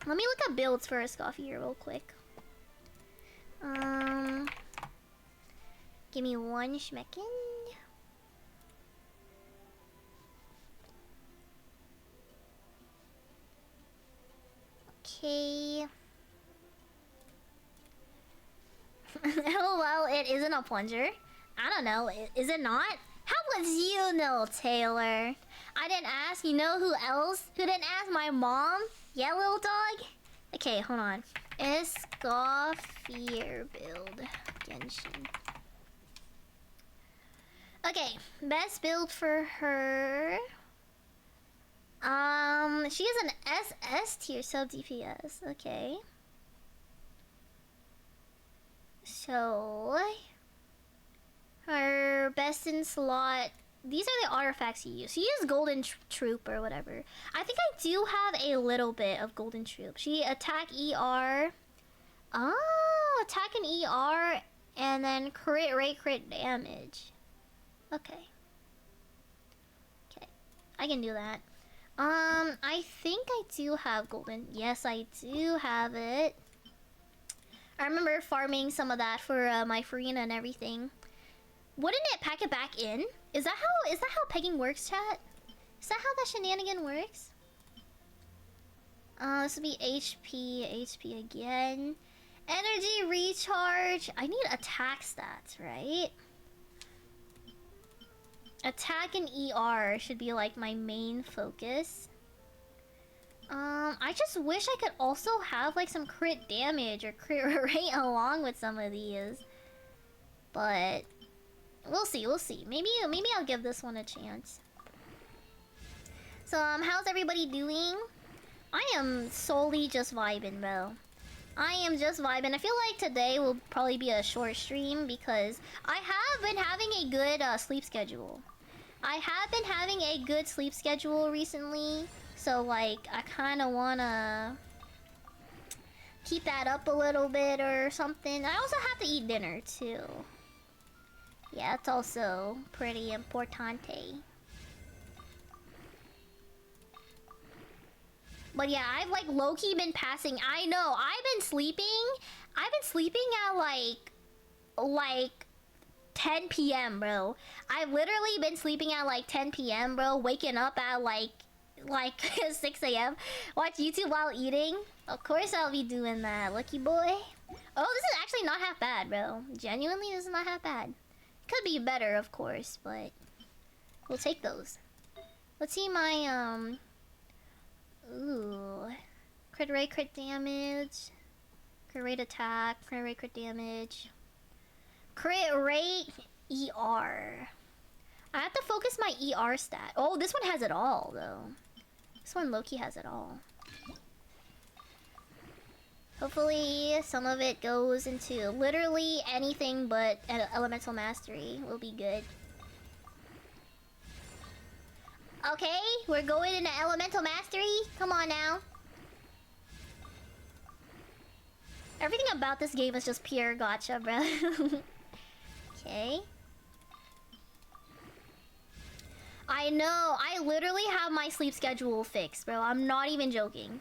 Let me look up builds for ESCOFFIER real quick. Give me one schmecken. Okay. Oh well, it isn't a plunger. I don't know. Is it not? How would you know, Taylor? I didn't ask. You know who else? Who didn't ask? My mom? Yeah, little dog? Okay, hold on. ESCOFFIER build. Genshin. Okay, best build for her. She is an SS tier sub DPS. Okay. So her best in slot. These are the artifacts you use. She is Golden Troop or whatever. I think I do have a little bit of Golden Troop. She attack ER. Oh, attack and ER, and then crit rate, crit damage. Okay. Okay, I can do that. I think I do have golden. Yes, I do have it. I remember farming some of that for my Farina and everything. Wouldn't it pack it back in? Is that how pegging works, chat? Is that how that shenanigan works? This would be HP again. Energy recharge. I need attack stats, right? Attack and ER should be like my main focus. I just wish I could also have like some crit damage or crit rate along with some of these. But we'll see, we'll see. Maybe I'll give this one a chance. So how's everybody doing? I am solely just vibing, bro. I am just vibing. I feel like today will probably be a short stream because I have been having a good sleep schedule. I have been having a good sleep schedule recently. So like, I kind of want to keep that up a little bit or something. I also have to eat dinner too. Yeah, it's also pretty importante. But yeah, I've like low-key been passing. I know, I've been sleeping at like 10 p.m. bro. I've literally been sleeping at like 10 p.m. bro. Waking up at like 6 a.m. Watch YouTube while eating. Of course I'll be doing that, lucky boy. Oh, this is actually not half bad, bro. Genuinely, this is not half bad. Could be better, of course, but we'll take those. Let's see my ooh, crit rate, crit damage, crit rate attack, crit rate, crit damage, crit rate ER. I have to focus my ER stat. Oh, this one has it all though. This one low-key has it all. Hopefully some of it goes into literally anything but elemental mastery will be good. Okay, we're going into elemental mastery. Come on now. Everything about this game is just pure gotcha, bro. Okay. I know. I literally have my sleep schedule fixed, bro. I'm not even joking.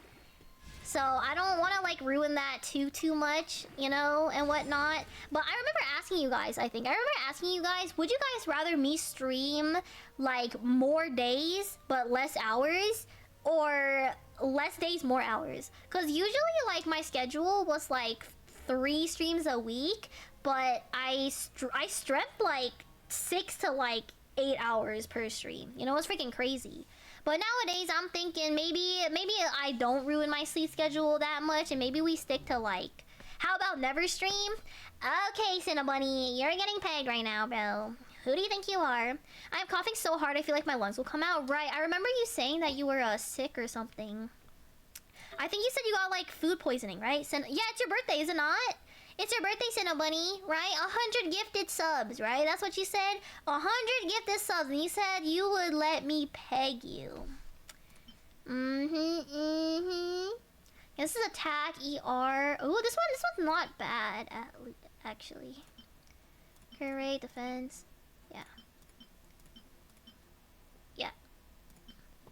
So So I don't want to like ruin that too much, you know, and whatnot. But I remember asking you guys, I remember asking you guys, would you guys rather me stream like more days but less hours, or less days more hours? Because usually like my schedule was like 3 streams a week, but I streamed like 6 to like 8 hours per stream. You know, it's freaking crazy. But nowadays, I'm thinking maybe I don't ruin my sleep schedule that much, and maybe we stick to like, how about never stream? Okay, Cinnabunny, you're getting pegged right now, bro. Who do you think you are? I'm coughing so hard, I feel like my lungs will come out. Right, I remember you saying that you were sick or something. I think you said you got like food poisoning, right? Yeah, it's your birthday, is it not? It's your birthday, Cinnabunny, right? 100 gifted subs, right? That's what you said? 100 gifted subs, and you said you would let me peg you. This is attack, ER. Oh, this one's not bad, actually. Curate, defense. Yeah. Yeah.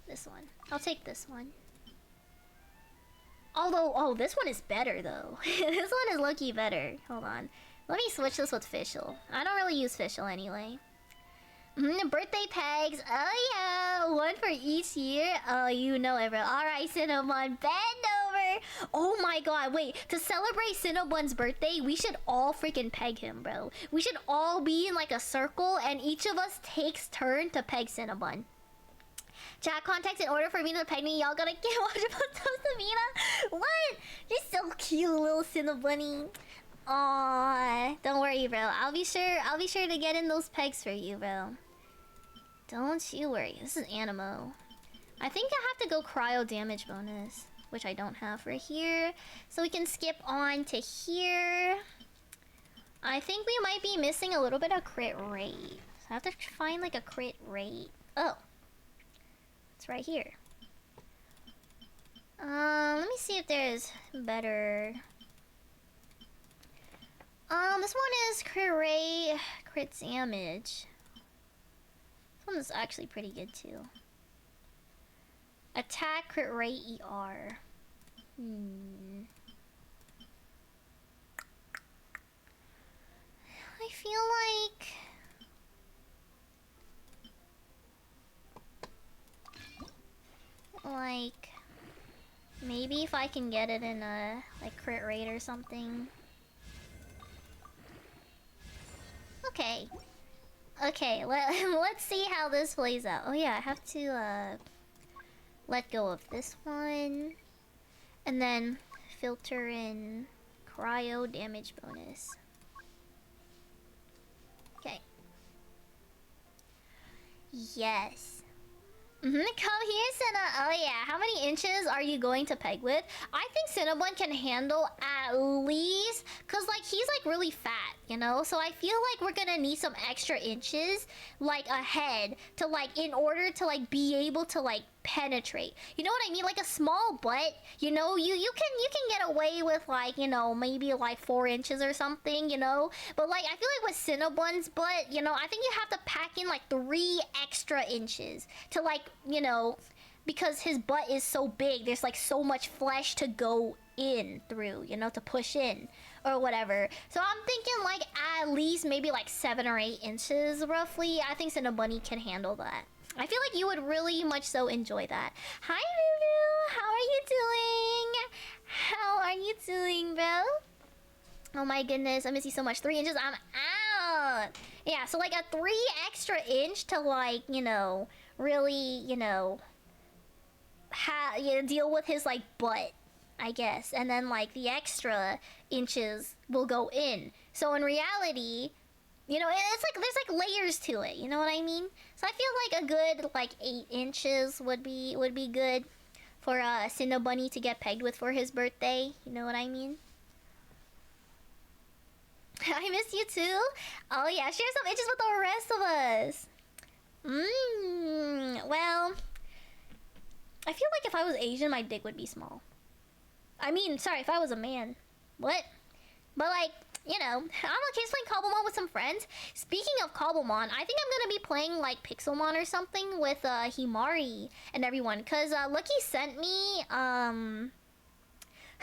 This one. I'll take this one. Although, oh, this one is better, though. This one is low-key better. Hold on. Let me switch this with Fischl. I don't really use Fischl anyway. Birthday pegs. Oh, yeah. One for each year. Oh, you know it, bro. Alright, Cinnabon. Bend over. Oh, my God. Wait. To celebrate Cinnabon's birthday, we should all freaking peg him, bro. We should all be in, like, a circle, and each of us takes turn to peg Cinnabon. Chat contacts in order for me to peg me. Y'all gotta get watch about Tosamina. What? You're so cute, little Cinnabunny. Aww. Don't worry, bro. I'll be sure to get in those pegs for you, bro. Don't you worry. This is Animo. I think I have to go cryo damage bonus, which I don't have for here. So we can skip on to here. I think we might be missing a little bit of crit rate. So I have to find like a crit rate. Oh. It's right here. Let me see if there's better. This one is crit rate, crit damage. This one is actually pretty good too. Attack, crit rate, ER. I feel like maybe if I can get it in a like crit rate or something. Okay, let's see how this plays out. Oh yeah, I have to let go of this one and then filter in cryo damage bonus. Okay. Yes. Come here, Cinna. Oh yeah, how many inches are you going to peg with? I think Cinnabon can handle at least, cause like he's like really fat, you know? So I feel like we're gonna need some extra inches like ahead to like in order to like be able to like penetrate. You know what I mean? Like a small butt, you know, you can get away with like, you know, maybe like 4 inches or something, you know? But like I feel like with Cinnabon's butt, you know, I think you have to pack in like 3 extra inches to like, you know, because his butt is so big, there's like so much flesh to go in through, you know, to push in or whatever. So I'm thinking like at least maybe like 7 or 8 inches roughly. I think Cinnabunny can handle that. I feel like you would really much so enjoy that. Hi, Ruru! How are you doing? How are you doing, bro? Oh my goodness, I miss you so much. 3 inches, I'm out! Yeah, so like a 3 extra inch to like, you know, really, you know, deal with his like butt, I guess. And then like the extra inches will go in. So in reality, you know, it's like there's like layers to it, you know what I mean? So I feel like a good like 8 inches would be good for Cinnabunny to get pegged with for his birthday, you know what I mean? I miss you too. Oh yeah, share some inches with the rest of us. Well, I feel like if I was Asian, my dick would be small. I mean, sorry, if I was a man. What? But like, you know, I don't know, Kate's playing Cobblemon with some friends. Speaking of Cobblemon, I think I'm gonna be playing like Pixelmon or something with Himari and everyone. Cause Lucky sent me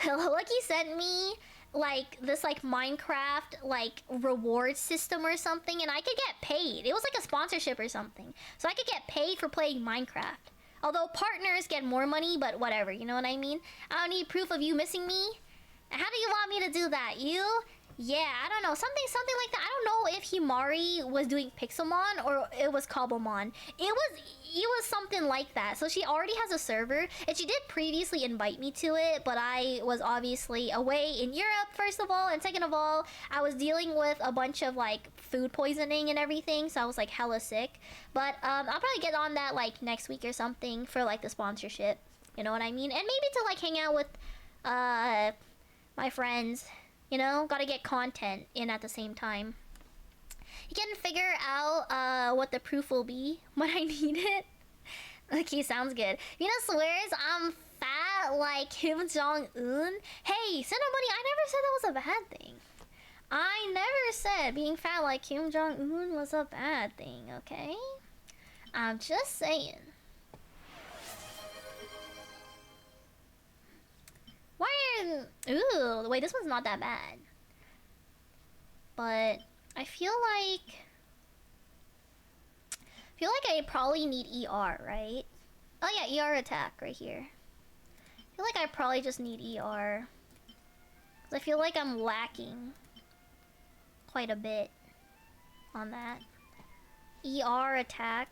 Lucky sent me like this like Minecraft like reward system or something, and I could get paid. It was like a sponsorship or something, so I could get paid for playing Minecraft. Although partners get more money, but whatever, you know what I mean? I don't need proof of you missing me. How do you want me to do that? Yeah, I don't know. Something like that. I don't know if Himari was doing Pixelmon or it was Cobblemon. It was something like that. So she already has a server, and she did previously invite me to it, but I was obviously away in Europe, first of all, and second of all, I was dealing with a bunch of like food poisoning and everything, so I was like hella sick. But I'll probably get on that like next week or something for like the sponsorship. You know what I mean? And maybe to like hang out with my friends. You know, gotta get content in at the same time. You can figure out what the proof will be when I need it. Okay, sounds good. You know, swears I'm fat like Kim Jong-un. Hey, Cinnabunny, I never said that was a bad thing. I never said being fat like Kim Jong-un was a bad thing, okay? I'm just saying. Why are... Ooh, wait, this one's not that bad. But I feel like I probably need ER, right? Oh yeah, ER attack right here. I feel like I probably just need ER. 'Cause I feel like I'm lacking quite a bit on that. ER attack.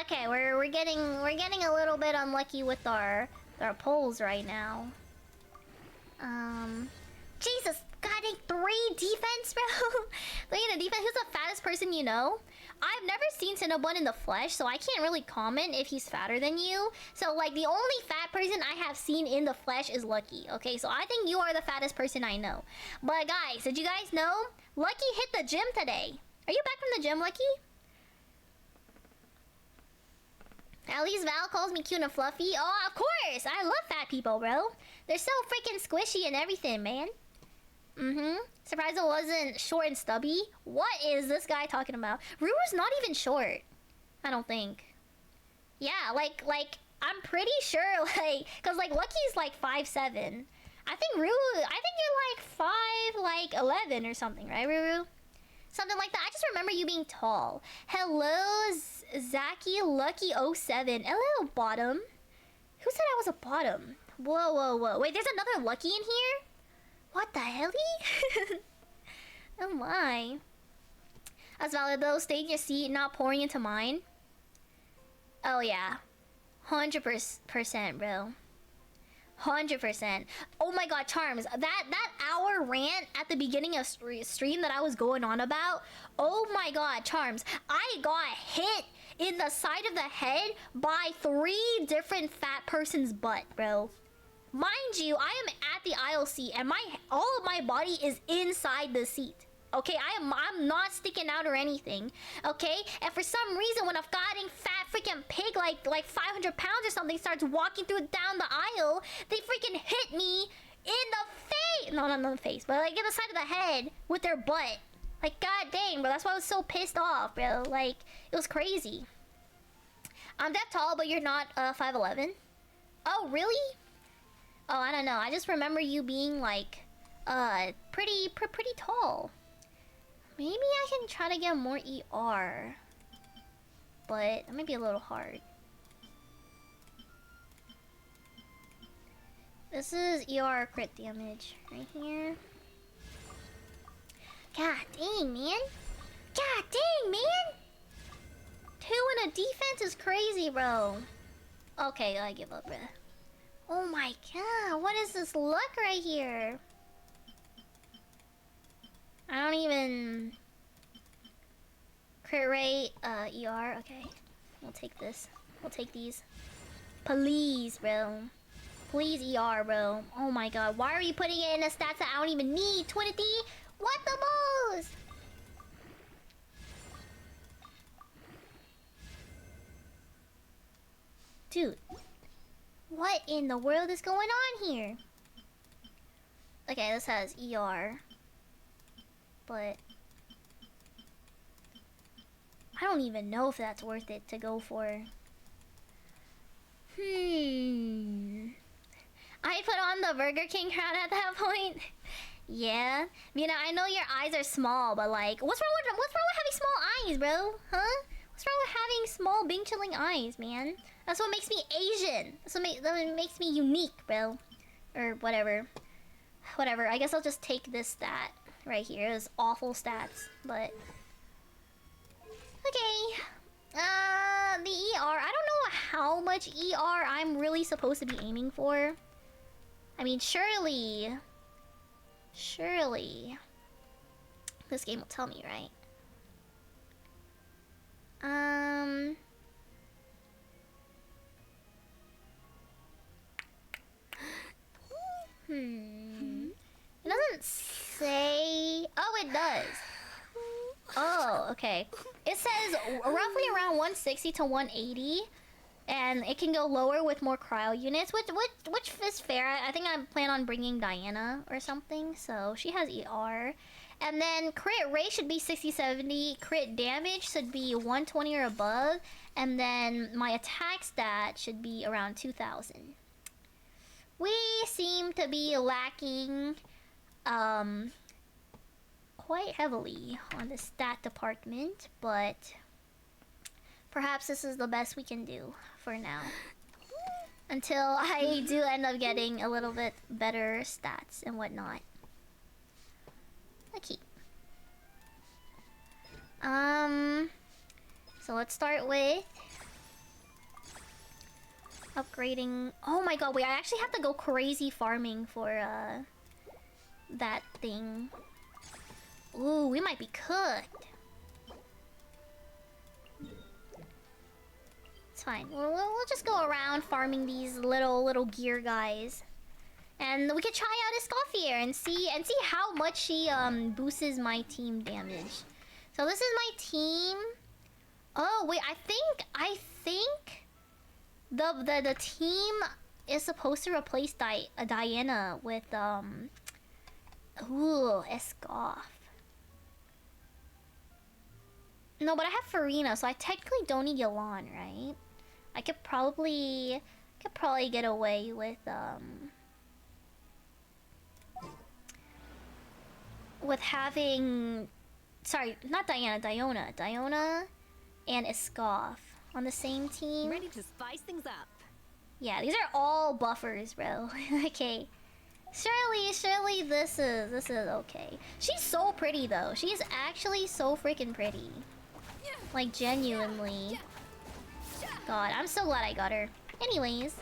Okay, we're getting a little bit unlucky with our polls right now. Jesus, God, 3 defense, bro. 3 in a defense. Who's the fattest person you know? I've never seen Cinnabon in the flesh, so I can't really comment if he's fatter than you. So like the only fat person I have seen in the flesh is Lucky. Okay, so I think you are the fattest person I know. But guys, did you guys know Lucky hit the gym today? Are you back from the gym, Lucky? At least Val calls me cute and fluffy. Oh, of course! I love fat people, bro. They're so freaking squishy and everything, man. Surprised it wasn't short and stubby. What is this guy talking about? Ruru's not even short. I don't think. Yeah, like, I'm pretty sure, like... Because, like, Lucky's, like, 5'7". I think you're, like, 5'11" or something, right, Ruru? Something like that. I just remember you being tall. Hello, Zaki Lucky 07. Hello, bottom. Who said I was a bottom? Whoa. Wait, there's another Lucky in here? What the hell? Oh my. That's valid though. Stay in your seat, not pouring into mine. Oh yeah. 100%, bro. 100%. Oh my god, Charms. That hour rant at the beginning of stream that I was going on about. Oh my god, Charms. I got hit in the side of the head by 3 different fat person's butt, bro. Mind you, I am at the aisle seat and all of my body is inside the seat. Okay, I'm not sticking out or anything. Okay, and for some reason, when a fatting fat freaking pig like 500 pounds or something starts walking down the aisle, they freaking hit me in the face. No, not in the face, but like in the side of the head with their butt. Like, god dang, bro. That's why I was so pissed off, bro. Like, it was crazy. I'm that tall, but you're not 5'11". Oh, really? Oh, I don't know. I just remember you being like pretty tall. Maybe I can try to get more ER. But that might be a little hard. This is ER crit damage right here. God dang, man. God dang, man. 2 in a defense is crazy, bro. Okay, I give up, bro. Oh my god, what is this luck right here? I don't even... Crit rate, ER, okay. We'll take this. We'll take these. Please, bro. Please, ER, bro. Oh my god, why are you putting it in a stats that I don't even need? Twinity? What the balls? Dude. What in the world is going on here? Okay, this has ER. But I don't even know if that's worth it to go for. I put on the Burger King crown at that point. Yeah. Mina, I know your eyes are small, but like, what's wrong with having small eyes, bro? Huh? What's wrong with having small, bing chilling eyes, man? That's what makes me Asian. That makes me unique, bro. Or whatever. Whatever. I guess I'll just take this stat right here. It's awful stats, but okay. The ER. I don't know how much ER I'm really supposed to be aiming for. I mean, surely, this game will tell me, right? It doesn't say. Oh, it does. Oh, okay. It says roughly around 160 to 180, and it can go lower with more cryo units, which is fair. I think I plan on bringing Diana or something, so she has ER. And then crit rate should be 60-70, crit damage should be 120 or above, and then my attack stat should be around 2000. We seem to be lacking quite heavily on the stat department, but perhaps this is the best we can do for now. Until I do end up getting a little bit better stats and whatnot. Okay. So let's start with upgrading. Oh my god, wait, I actually have to go crazy farming for that thing. Ooh, we might be cooked. It's fine. We'll just go around farming these little gear guys. And we could try out ESCOFFIER and see how much she boosts my team damage. So this is my team. Oh wait, I think the team is supposed to replace Diana with ESCOFF. No, but I have Farina, so I technically don't need Yalan, right? I could probably get away with having, sorry, not Diana, Diona and ESCOFF on the same team. Ready to spice things up. Yeah, these are all buffers, bro. Okay. Surely this is okay. She's so pretty though. She's actually so freaking pretty. Like genuinely. God, I'm so glad I got her. Anyways,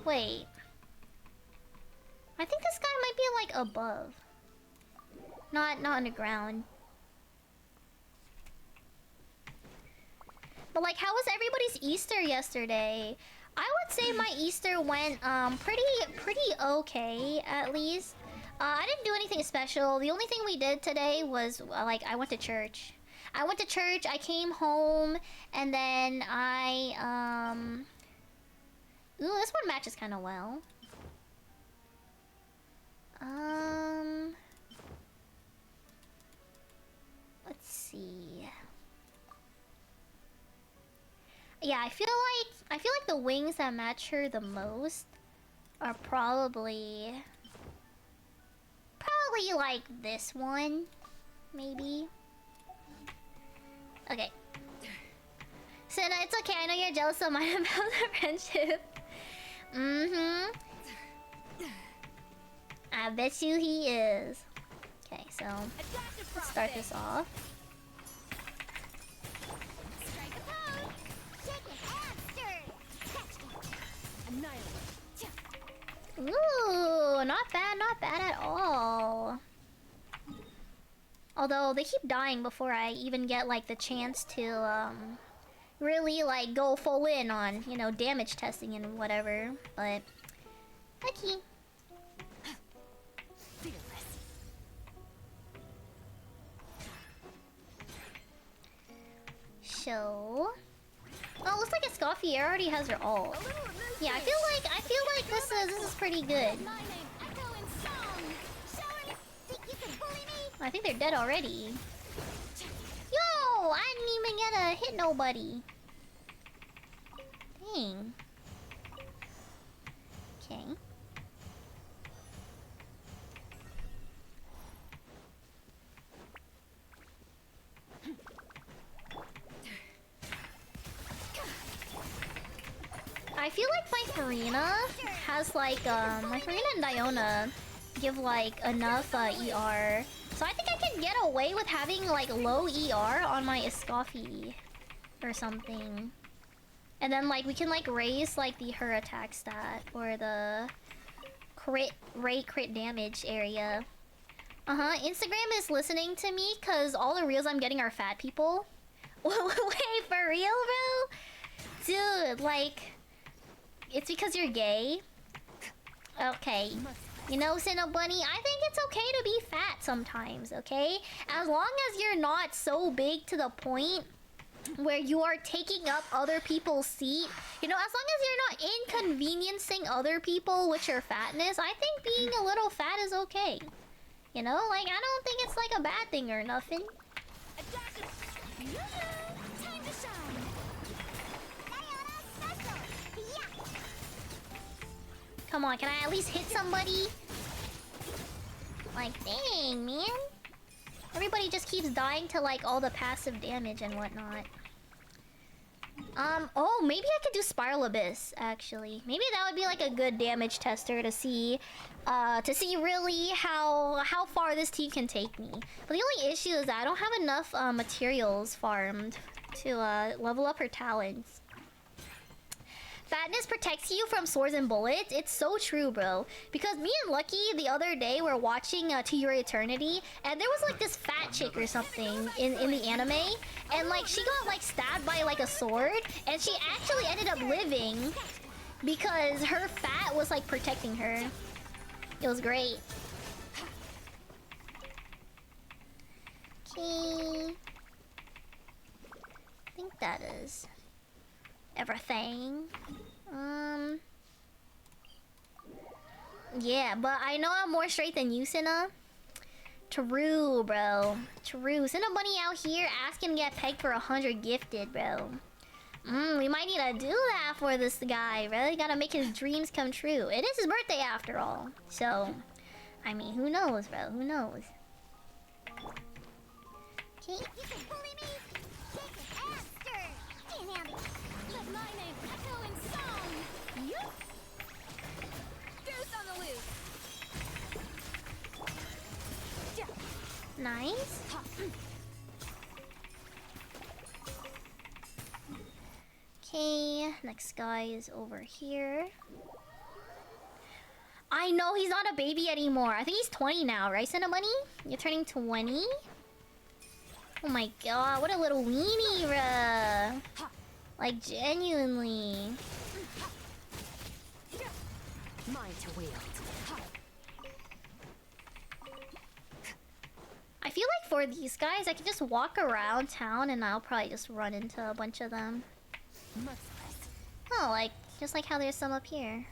wait. I think this guy might be like above. Not underground. But like, how was everybody's Easter yesterday? I would say my Easter went pretty okay, at least. I didn't do anything special. The only thing we did today was like I went to church. I came home, and then ooh, this one matches kind of well. Let's see. Yeah, I feel like the wings that match her the most are probably like this one, maybe. Okay. Senna, it's okay. I know you're jealous of mine about the friendship. I bet you he is. Okay, so let's start this off. Ooh, not bad at all. Although they keep dying before I even get like the chance to really like go full in on, you know, damage testing and whatever. But okay. So Oh, looks like ESCOFFIER already has her ult. Yeah, I feel like this is pretty good. I think they're dead already. Yo, I didn't even get to hit nobody. Dang. Okay. I feel like my Farina has like my Farina and Diona give like enough ER. So I think I can get away with having like low ER on my ESCOFFIER or something. And then like we can like raise like her attack stat or the crit damage area. Instagram is listening to me cause all the reels I'm getting are fat people. Wait, for real, bro? Dude, like it's because you're gay? Okay. You know, Cinnabunny, I think it's okay to be fat sometimes, okay? As long as you're not so big to the point where you are taking up other people's seat. You know, as long as you're not inconveniencing other people with your fatness, I think being a little fat is okay. You know, like, I don't think it's like a bad thing or nothing. Time to shine. Come on, can I at least hit somebody? Like, dang, man. Everybody just keeps dying to, like, all the passive damage and whatnot. Oh, maybe I could do Spiral Abyss, actually. Maybe that would be, like, a good damage tester to see really how far this team can take me. But the only issue is that I don't have enough, materials farmed to, level up her talents. Fatness protects you from swords and bullets. It's so true, bro. Because me and Lucky the other day were watching To Your Eternity, and there was like this fat chick or something in the anime, and like she got like stabbed by like a sword, and she actually ended up living because her fat was like protecting her. It was great. Okay. I think that is everything. Yeah, but I know I'm more straight than you, Cinna. True, bro. True. Cinnabunny out here asking to get pegged for 100 gifted, bro. We might need to do that for this guy, bro. You gotta make his dreams come true. It is his birthday after all. So, I mean, who knows, bro? Who knows? Okay. You can bully me, kick it after. Can't have it. Let my name echo in song. Yup. Goose on the loose. Nice. Okay, next guy is over here. I know he's not a baby anymore. I think he's 20 now, right, Cinnabunny? You're turning 20? Oh my god, what a little weenie, bruh. Like, genuinely. Mine to wield. I feel like for these guys, I can just walk around town and I'll probably just run into a bunch of them. Oh, like, just like how there's some up here.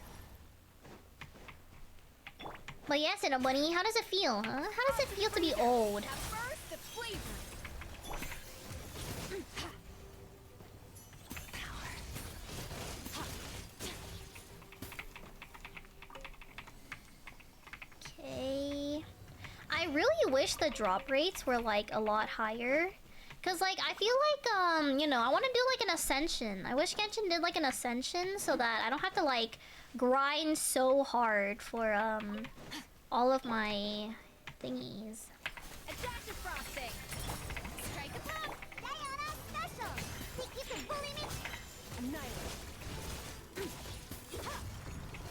But yeah, Cinnabunny, how does it feel, huh? How does it feel to be old? Okay. I really wish the drop rates were like a lot higher. Cause like I feel like you know, I wanna do like an ascension. I wish Genshin did like an ascension so that I don't have to like grind so hard for all of my thingies. Adaptive frosting. Strike a pop. Diana special. Think you can bully me? Annihilate.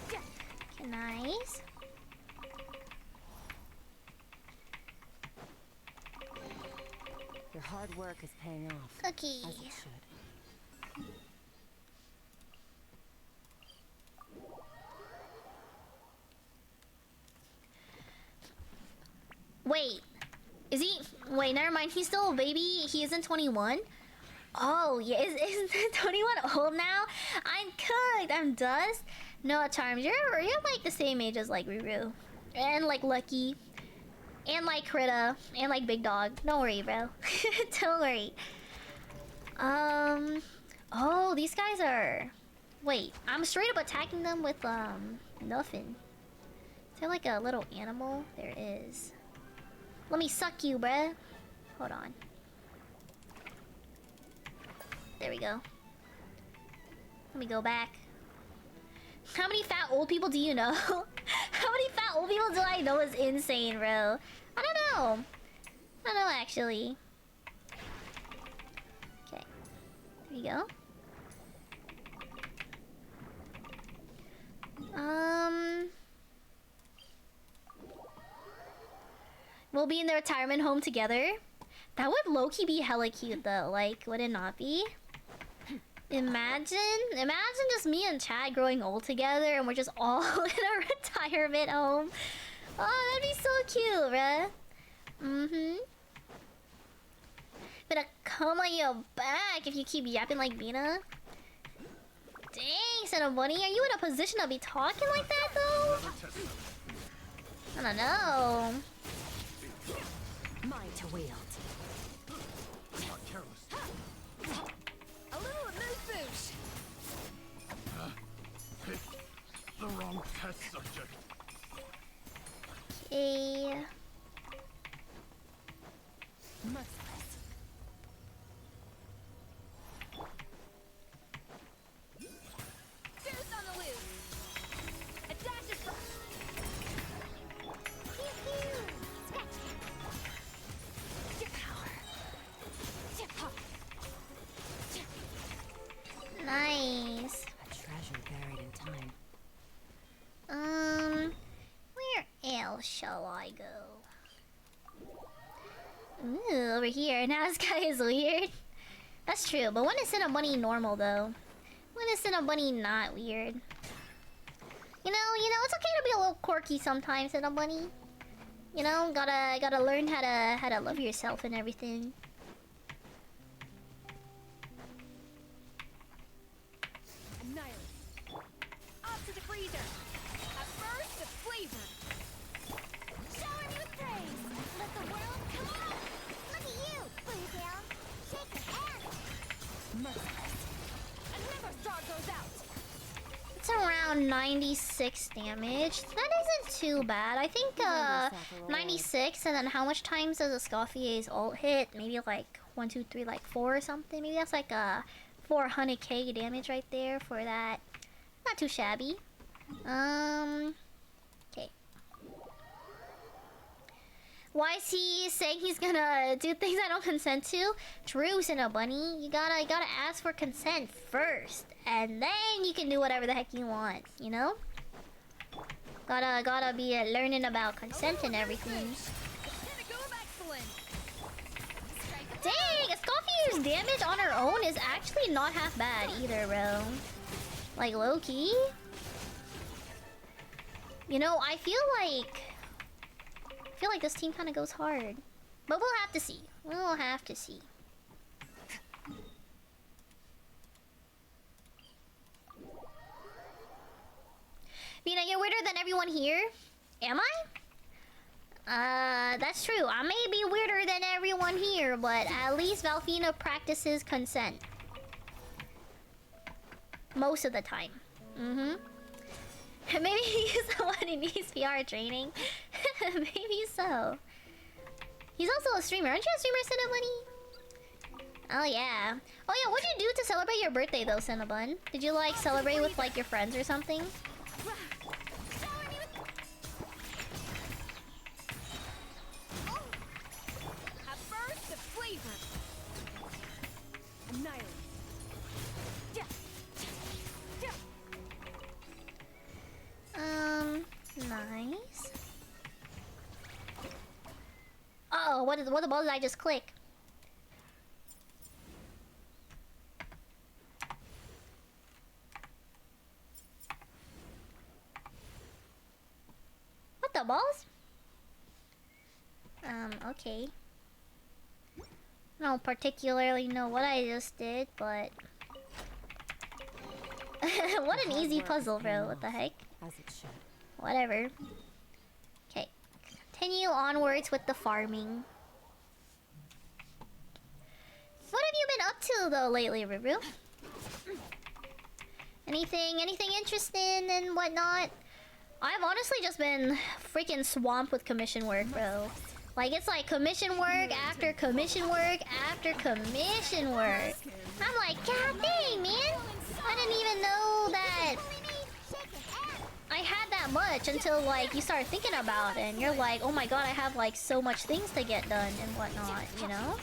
Okay, nice. Your hard work is paying off. Okay. As it should. Wait. Is he... Wait, never mind. He's still a baby. He isn't 21? Oh, yeah, is 21 old now? I'm cooked, I'm dust. No charms, you're like the same age as like Ruru. And like Lucky. And like Krita. And like Big Dog. Don't worry, bro. Don't worry. Oh, these guys are... Wait, I'm straight up attacking them with, nothing. Is there like a little animal? There is. Let me suck you, bruh. Hold on. There we go. Let me go back. How many fat old people do you know? How many fat old people do I know is insane, bro? I don't know. I don't know, actually. Okay. There you go. We'll be in the retirement home together. That would low-key be hella cute, though. Like, would it not be? Imagine just me and Chad growing old together and we're just all in a retirement home. Oh, that'd be so cute, bruh. Mm-hmm. Gonna come on your back if you keep yapping like Bina. Dang, Son Bunny, are you in a position to be talking like that, though? I don't know. Mine to wield. Not careless. A little amuse-bouche. Picked the wrong test subject. Okay. Merciless. Deuce on the loose. A dash of Pew-pew. Scratch. your power. Nice. A treasure buried in time. Where else shall I go? Ooh, over here. Now this guy is weird. That's true, but when is Cinna Bunny normal, though? When is Cinna Bunny not weird? You know, it's okay to be a little quirky sometimes, Cinna Bunny. You know, gotta learn how to love yourself and everything. Annihilate. Up to the freezer. A burst of flavor. Shower me with praise. Let the world come out. Look at you, Blue Tail. Shake your hands. Merciless. Another star goes out. It's around 96 damage. That isn't too bad. I think 96, and then how much times does a Escoffier's ult hit? Maybe like 1, 2, 3, like 4 or something. Maybe that's like a 400k damage right there for that. Not too shabby. Okay. Why is he saying he's gonna do things I don't consent to? True, Cinna Bunny. You gotta ask for consent first, and then you can do whatever the heck you want. You know? Gotta be learning about consent and everything. Pinnacle of excellence. Dang, Escoffier's damage on her own is actually not half bad either, bro. Like low-key. You know, I feel like this team kind of goes hard, but we'll have to see. We'll have to see. Mina, you're weirder than everyone here. Am I? That's true. I may be weirder than everyone here, but at least Valfina practices consent. Most of the time. Mm-hmm. Maybe he's the one who needs PR training. Maybe so. He's also a streamer. Aren't you a streamer, Cinnabunny? Oh yeah. Oh yeah, what'd you do to celebrate your birthday though, Cinnabun? Did you like celebrate with like your friends or something? A burst of flavor. Annihilate. Nice. Uh-oh, what the ball did I just click? What the balls? Okay. I don't particularly know what I just did, but... what an easy puzzle, bro. What the heck? As it should. Whatever. Okay. Continue onwards with the farming. What have you been up to, though, lately, Ruru? Anything interesting and whatnot? I've honestly just been freaking swamped with commission work, bro. Like, it's like commission work after commission work after commission work. I'm like, god dang, man! I didn't even know that I had that much until, like, you start thinking about it, and you're like, oh my god, I have, like, so much things to get done and whatnot, you know?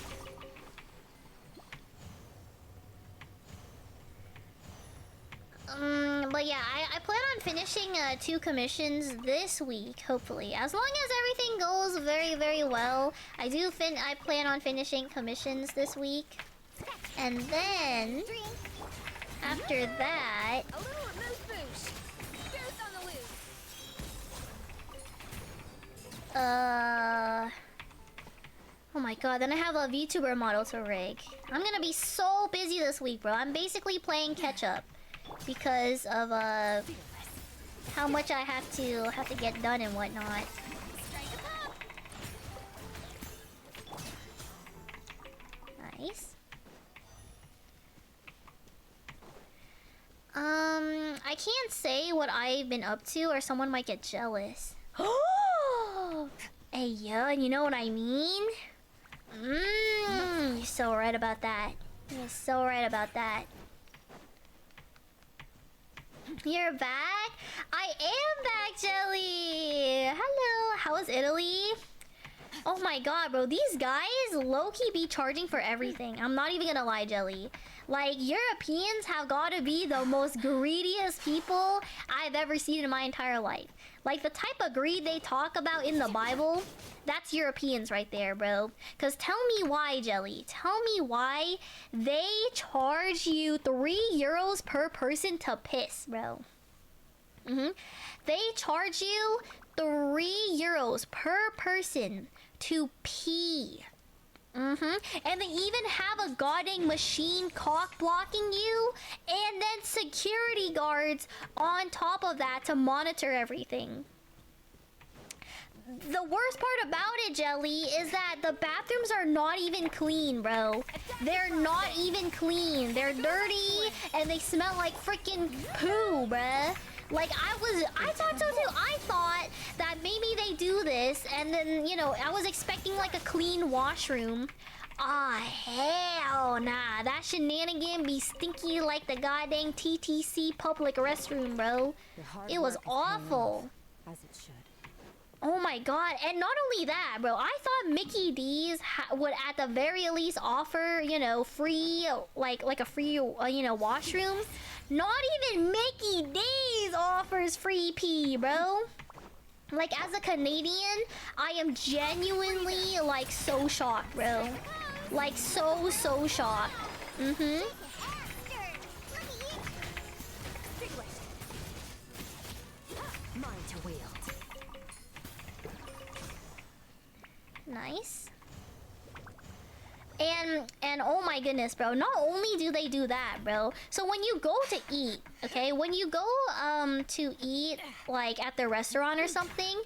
But yeah, I plan on finishing 2 commissions this week, hopefully. As long as everything goes very, very well. I plan on finishing commissions this week. And then, after that... A little remove boosh. Boost on the loose. Oh my god, then I have a VTuber model to rig. I'm gonna be so busy this week, bro. I'm basically playing catch up. Because of how much I have to get done and whatnot. Nice. I can't say what I've been up to or someone might get jealous. Hey yo, you know what I mean? You're so right about that. You're so right about that. You're back? I am back, Jelly! Hello! How was Italy? Oh my god, bro. These guys low-key be charging for everything. I'm not even gonna lie, Jelly. Like, Europeans have gotta be the most greediest people I've ever seen in my entire life. Like, the type of greed they talk about in the Bible, that's Europeans right there, bro. Because tell me why, Jelly. Tell me why they charge you 3 euros per person to piss, bro. They charge you 3 euros per person to pee. And they even have a goddamn machine cock blocking you, and then security guards on top of that to monitor everything. The worst part about it, Jelly, is that the bathrooms are not even clean, bro. They're not even clean. They're dirty, and they smell like freaking poo, bruh. Like, I thought so too. I thought that maybe they do this, and then, you know, I was expecting like a clean washroom. Ah, hell nah. That shenanigan be stinky like the goddamn TTC public restroom, bro. It was awful. As it should. Oh my god, and not only that, bro, I thought Mickey D's would at the very least offer, you know, free, like a free, you know, washroom. Not even Mickey D's offers free pee, bro. Like, as a Canadian, I am genuinely, like, so shocked, bro. Like, so shocked. Mine to wield. Nice. And oh my goodness, bro. Not only do they do that, bro. So when you go to eat, okay? When you go to eat like at the restaurant or something,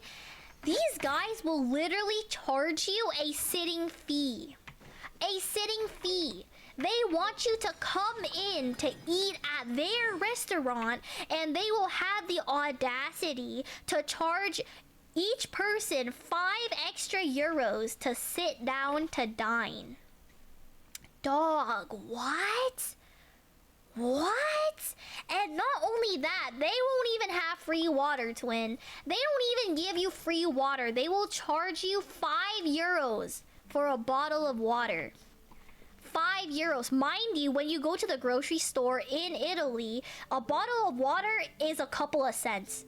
these guys will literally charge you a sitting fee. A sitting fee. They want you to come in to eat at their restaurant, and they will have the audacity to charge each person 5 extra euros to sit down to dine. Dog, what? What? And not only that, they won't even have free water, twin. They don't even give you free water. They will charge you 5 euros for a bottle of water. 5 euros. Mind you, when you go to the grocery store in Italy, a bottle of water is a couple of cents.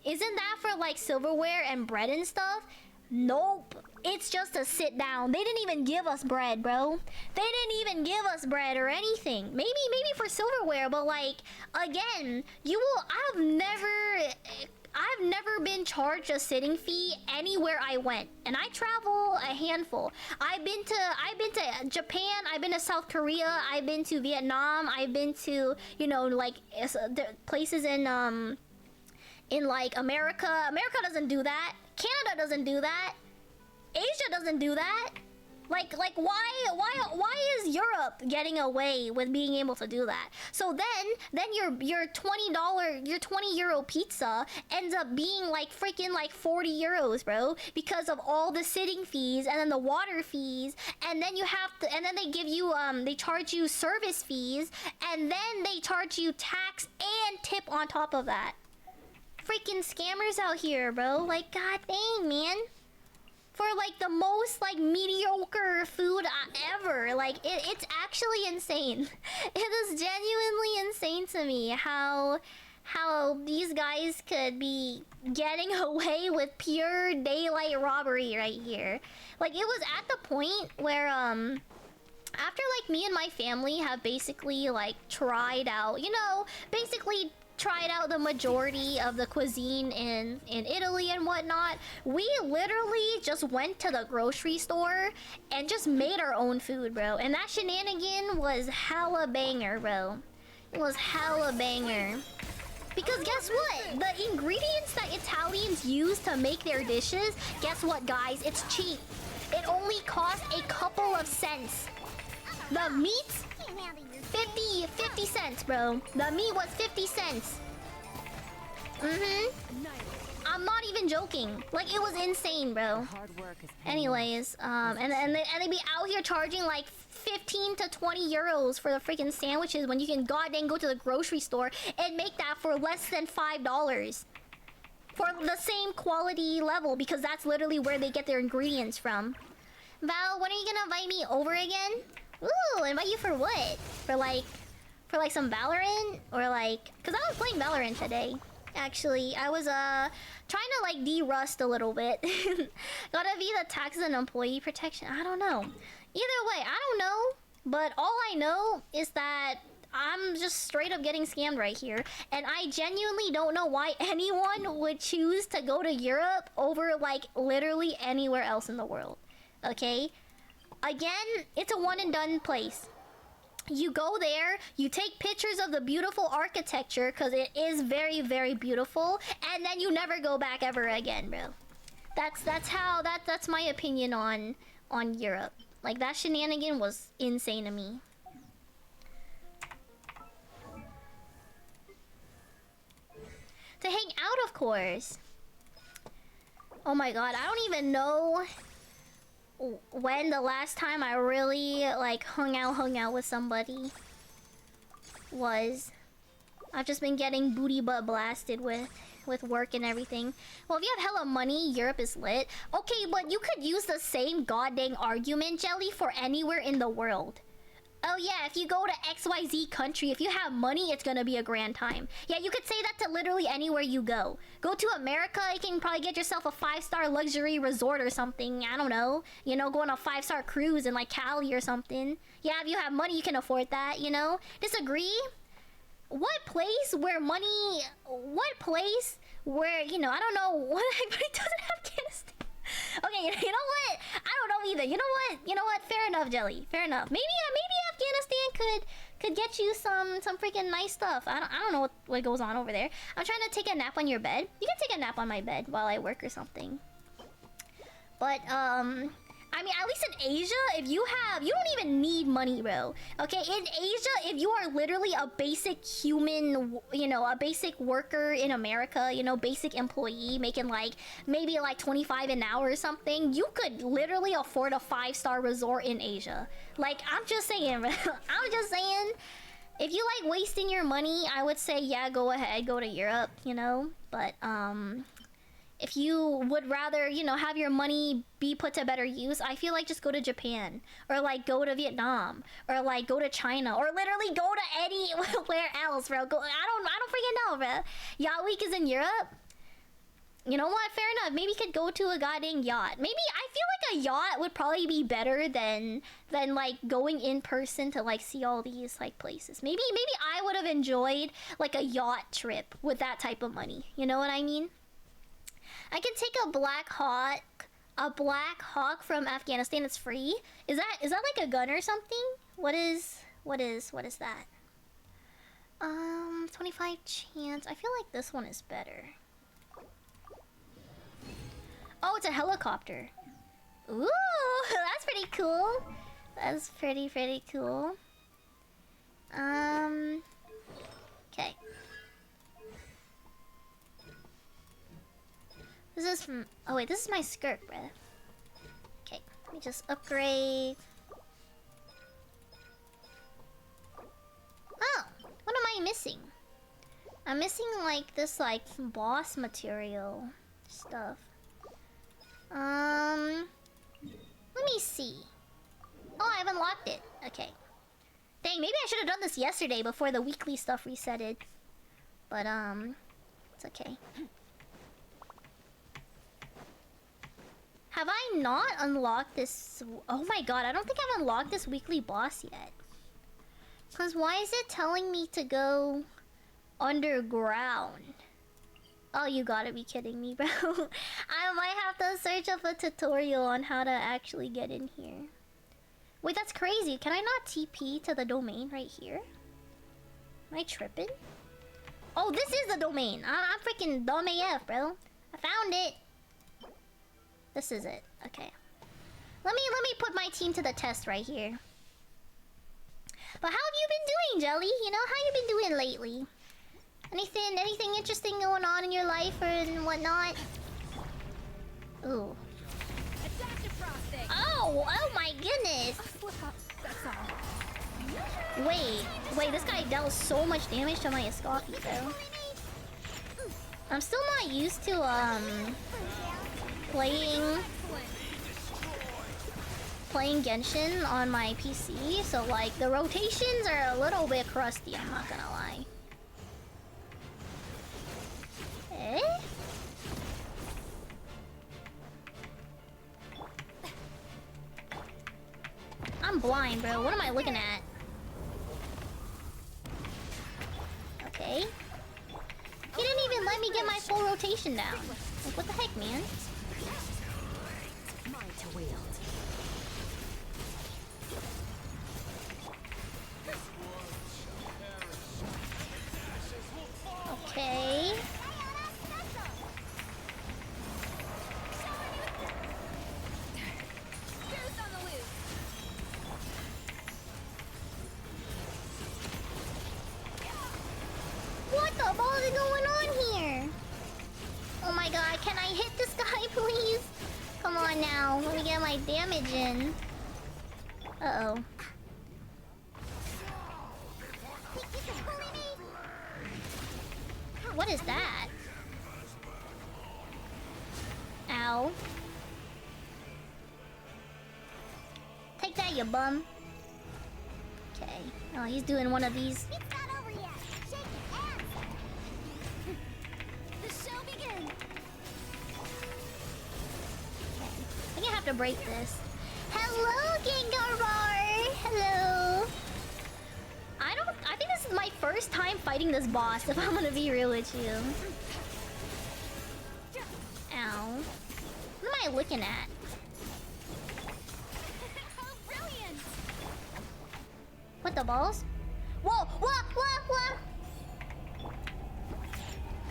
Isn't that for like silverware and bread and stuff? Nope. It's just a sit down. They didn't even give us bread, bro. They didn't even give us bread or anything. Maybe for silverware, but like, again, I've never I've never been charged a sitting fee anywhere I went, and I travel a handful. I've been to Japan, I've been to South Korea, I've been to Vietnam, I've been to, you know, like places in like America. America doesn't do that. Canada doesn't do that. Asia doesn't do that. Like why is Europe getting away with being able to do that? So then your €20 pizza ends up being like freaking like 40 euros, bro, because of all the sitting fees and then the water fees, and then you have to, and then they give you they charge you service fees, and then they charge you tax and tip on top of that. Freaking scammers out here, bro. Like, god dang, man. For like the most like mediocre food ever. Like it's actually insane. It is genuinely insane to me how these guys could be getting away with pure daylight robbery right here. Like it was at the point where after like me and my family have basically like tried out, you know, basically tried out the majority of the cuisine in Italy and whatnot, we literally just went to the grocery store and just made our own food, bro. And that shenanigan was hella banger, bro. It was hella banger. Because guess what? The ingredients that Italians use to make their dishes, guess what, guys? It's cheap. It only costs a couple of cents. The meat, 50 cents, bro. The meat was 50 cents. I'm not even joking. Like, it was insane, bro. Hard work is paying. Anyways, and they be out here charging like 15 to 20 euros for the freaking sandwiches when you can goddamn go to the grocery store and make that for less than $5 for the same quality level, because that's literally where they get their ingredients from. Val, when are you gonna invite me over again? Ooh, invite you for what? For like some Valorant? Or like... Because I was playing Valorant today. Actually, I was trying to like de-rust a little bit. Gotta be the taxes and employee protection. I don't know. Either way, I don't know. But all I know is that I'm just straight up getting scammed right here. And I genuinely don't know why anyone would choose to go to Europe over like literally anywhere else in the world. Okay? Again, it's a one and done place. You go there, you take pictures of the beautiful architecture, because it is very, very beautiful, and then you never go back ever again, bro. That's my opinion on Europe. Like, that shenanigan was insane to me. To hang out, of course. Oh my god, I don't even know when the last time I really like hung out with somebody was. I've just been getting booty butt blasted with work and everything. Well, if you have hella money, Europe is lit. Okay, but you could use the same goddamn argument, Jelly, for anywhere in the world. Oh yeah, if you go to XYZ country, if you have money, it's gonna be a grand time. Yeah, you could say that to literally anywhere you go. Go to America, you can probably get yourself a 5-star luxury resort or something. I don't know. You know, go on a 5-star cruise in like Cali or something. Yeah, if you have money, you can afford that, you know? Disagree? What place where, you know, I don't know, what anybody doesn't have Afghanistan? Okay, you know what? I don't know either. You know what? Fair enough, Jelly. Fair enough. Maybe Afghanistan could get you some freaking nice stuff. I don't know what goes on over there. I'm trying to take a nap on your bed. You can take a nap on my bed while I work or something. But I mean, at least in Asia, if you don't even need money, bro. Okay, in Asia, if you are literally a basic human, you know, a basic worker in America, you know, basic employee making like, maybe like 25 an hour or something, you could literally afford a 5-star resort in Asia. Like, I'm just saying, bro. I'm just saying, if you like wasting your money, I would say, yeah, go ahead, go to Europe, you know? But, if you would rather, you know, have your money be put to better use, I feel like just go to Japan. Or like go to Vietnam. Or like go to China. Or literally go to anywhere else, bro. I don't freaking know, bro. Yacht Week is in Europe? You know what? Fair enough. Maybe you could go to a goddamn yacht. Maybe, I feel like a yacht would probably be better than like going in person to like see all these like places. Maybe I would have enjoyed like a yacht trip with that type of money. You know what I mean? I can take a black hawk from Afghanistan. It's free. Is that like a gun or something? What is that? 25 chance. I feel like this one is better. Oh, it's a helicopter. Ooh, that's pretty cool. That's pretty cool. Okay. This is from... Oh wait, this is my skirt, bruh. Okay, let me just upgrade. Oh, what am I missing? I'm missing like this like boss material stuff. Let me see. Oh, I haven't locked it. Okay. Dang, maybe I should have done this yesterday before the weekly stuff resetted. But it's okay. Have I not unlocked this? Oh my god, I don't think I've unlocked this weekly boss yet. Cause why is it telling me to go underground? Oh, you gotta be kidding me, bro. I might have to search up a tutorial on how to actually get in here. Wait, that's crazy. Can I not TP to the domain right here? Am I tripping? Oh, this is the domain. I'm freaking dumb AF, bro. I found it. This is it. Okay. Let me put my team to the test right here. But how have you been doing, Jelly? You know, how you been doing lately? Anything interesting going on in your life or whatnot? Ooh. Oh my goodness! Wait, this guy dealt so much damage to my ESCOFFIER though. I'm still not used to playing Genshin on my PC, so like the rotations are a little bit crusty, I'm not gonna lie. Eh? I'm blind, bro. What am I looking at? Okay. He didn't even let me get my full rotation down. Like, what the heck, man? Mine to wield. Okay. What the ball is going on here? Oh my god, can I hit this guy, please? Come on now, let me get my damage in. Uh-oh. What is that? Ow. Take that, you bum. Okay. Oh, he's doing one of these. It's not over yet. Shake your ass. The show begins. Okay. I think I have to break this. Hello, Gengarar! Hello! I think this is my first time fighting this boss, if I'm gonna be real with you. Ow. What am I looking at? Oh, brilliant! What the balls? Whoa! What?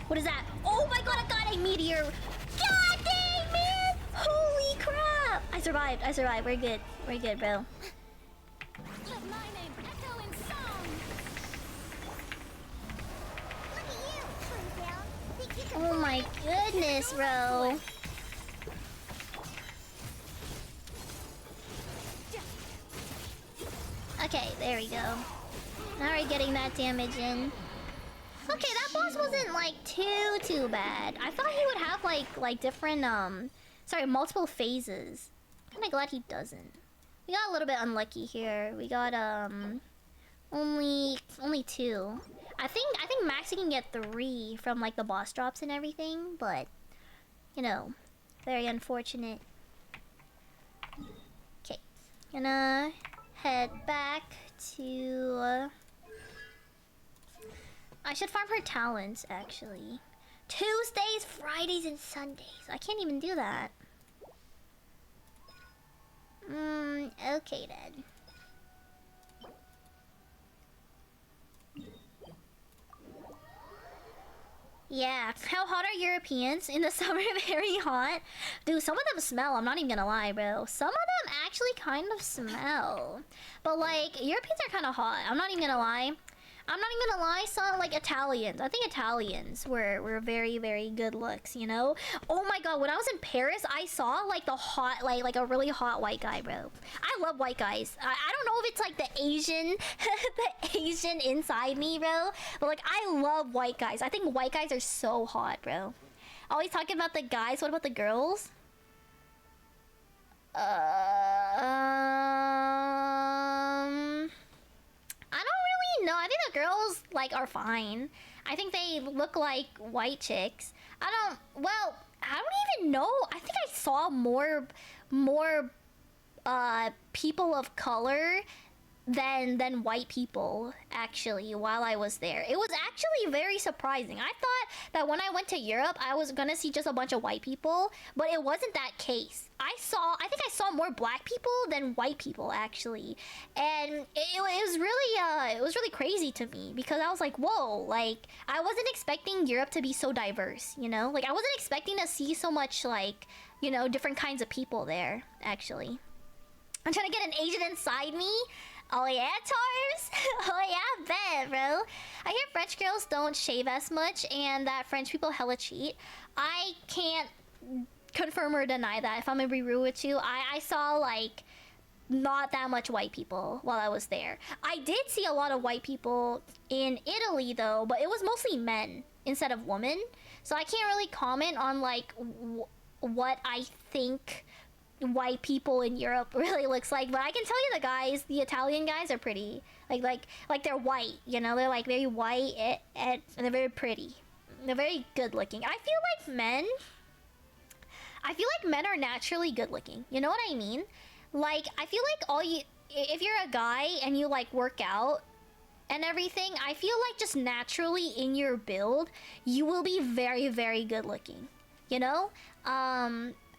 What is that? Oh my god, I got a meteor! God dang, man! Holy crap! I survived. We're good, bro. Let my name echo in song. Look at you, Slimtail. Think you can Oh my goodness, bro. Okay, there we go. Now we're getting that damage in. Okay, that boss wasn't like too bad. I thought he would have like different multiple phases. Kinda glad he doesn't. We got a little bit unlucky here. We got only 2. I think max you can get 3 from like the boss drops and everything, but you know, very unfortunate. Okay, gonna head back to I should farm her talents actually. Tuesdays, Fridays, and Sundays. I can't even do that. Okay then. Yeah, how hot are Europeans? In the summer, very hot. Dude, some of them smell, I'm not even gonna lie, bro. Some of them actually kind of smell. But like, Europeans are kind of hot, I'm not even gonna lie. I'm not even gonna lie, some like Italians. I think Italians were very, very good looks, you know? Oh my god, when I was in Paris, I saw like the hot, like a really hot white guy, bro. I love white guys. I don't know if it's like the Asian, the Asian inside me, bro. But like, I love white guys. I think white guys are so hot, bro. Always talking about the guys, what about the girls? I don't really know. I think the girls like are fine. I think they look like white chicks. I don't even know. I think I saw more people of color than white people actually while I was there. It was actually very surprising. I thought that when I went to Europe I was gonna see just a bunch of white people, but it wasn't that case. I think I saw more black people than white people actually, and it was really crazy to me because I was like, whoa, like I wasn't expecting Europe to be so diverse, you know? Like I wasn't expecting to see so much like, you know, different kinds of people there actually. I'm trying to get an Asian inside me. Oh yeah, Tars? Oh yeah, bet, bro. I hear French girls don't shave as much and that French people hella cheat. I can't confirm or deny that, if I'm gonna be real with you. I saw like not that much white people while I was there. I did see a lot of white people in Italy though, but it was mostly men instead of women. So I can't really comment on like what I think white people in Europe really looks like, but I can tell you the Italian guys are pretty, like they're white, you know, they're like very white and they're very pretty, they're very good looking. I feel like men are naturally good looking, you know what I mean? Like I feel like if you're a guy and you like work out and everything, I feel like just naturally in your build you will be very, very good looking, you know?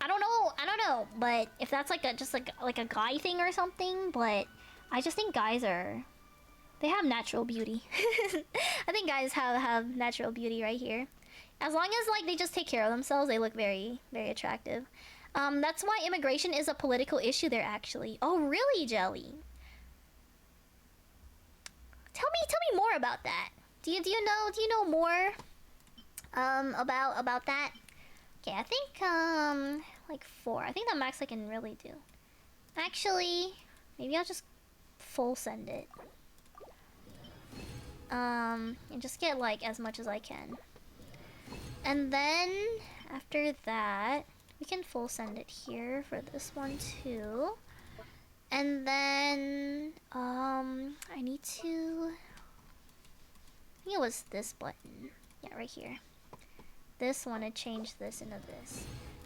I don't know, but if that's like just like a guy thing or something, but I just think guys they have natural beauty. I think guys have natural beauty right here. As long as like they just take care of themselves, they look very, very attractive. That's why immigration is a political issue there actually. Oh really, Jelly? Tell me more about that. Do you know more about that? Okay, I think like 4. I think the max I can really do. Actually, maybe I'll just full send it. And just get like as much as I can. And then after that, we can full send it here for this one too. And then I need to, I think it was this button. Yeah, right here. This one to change this into this.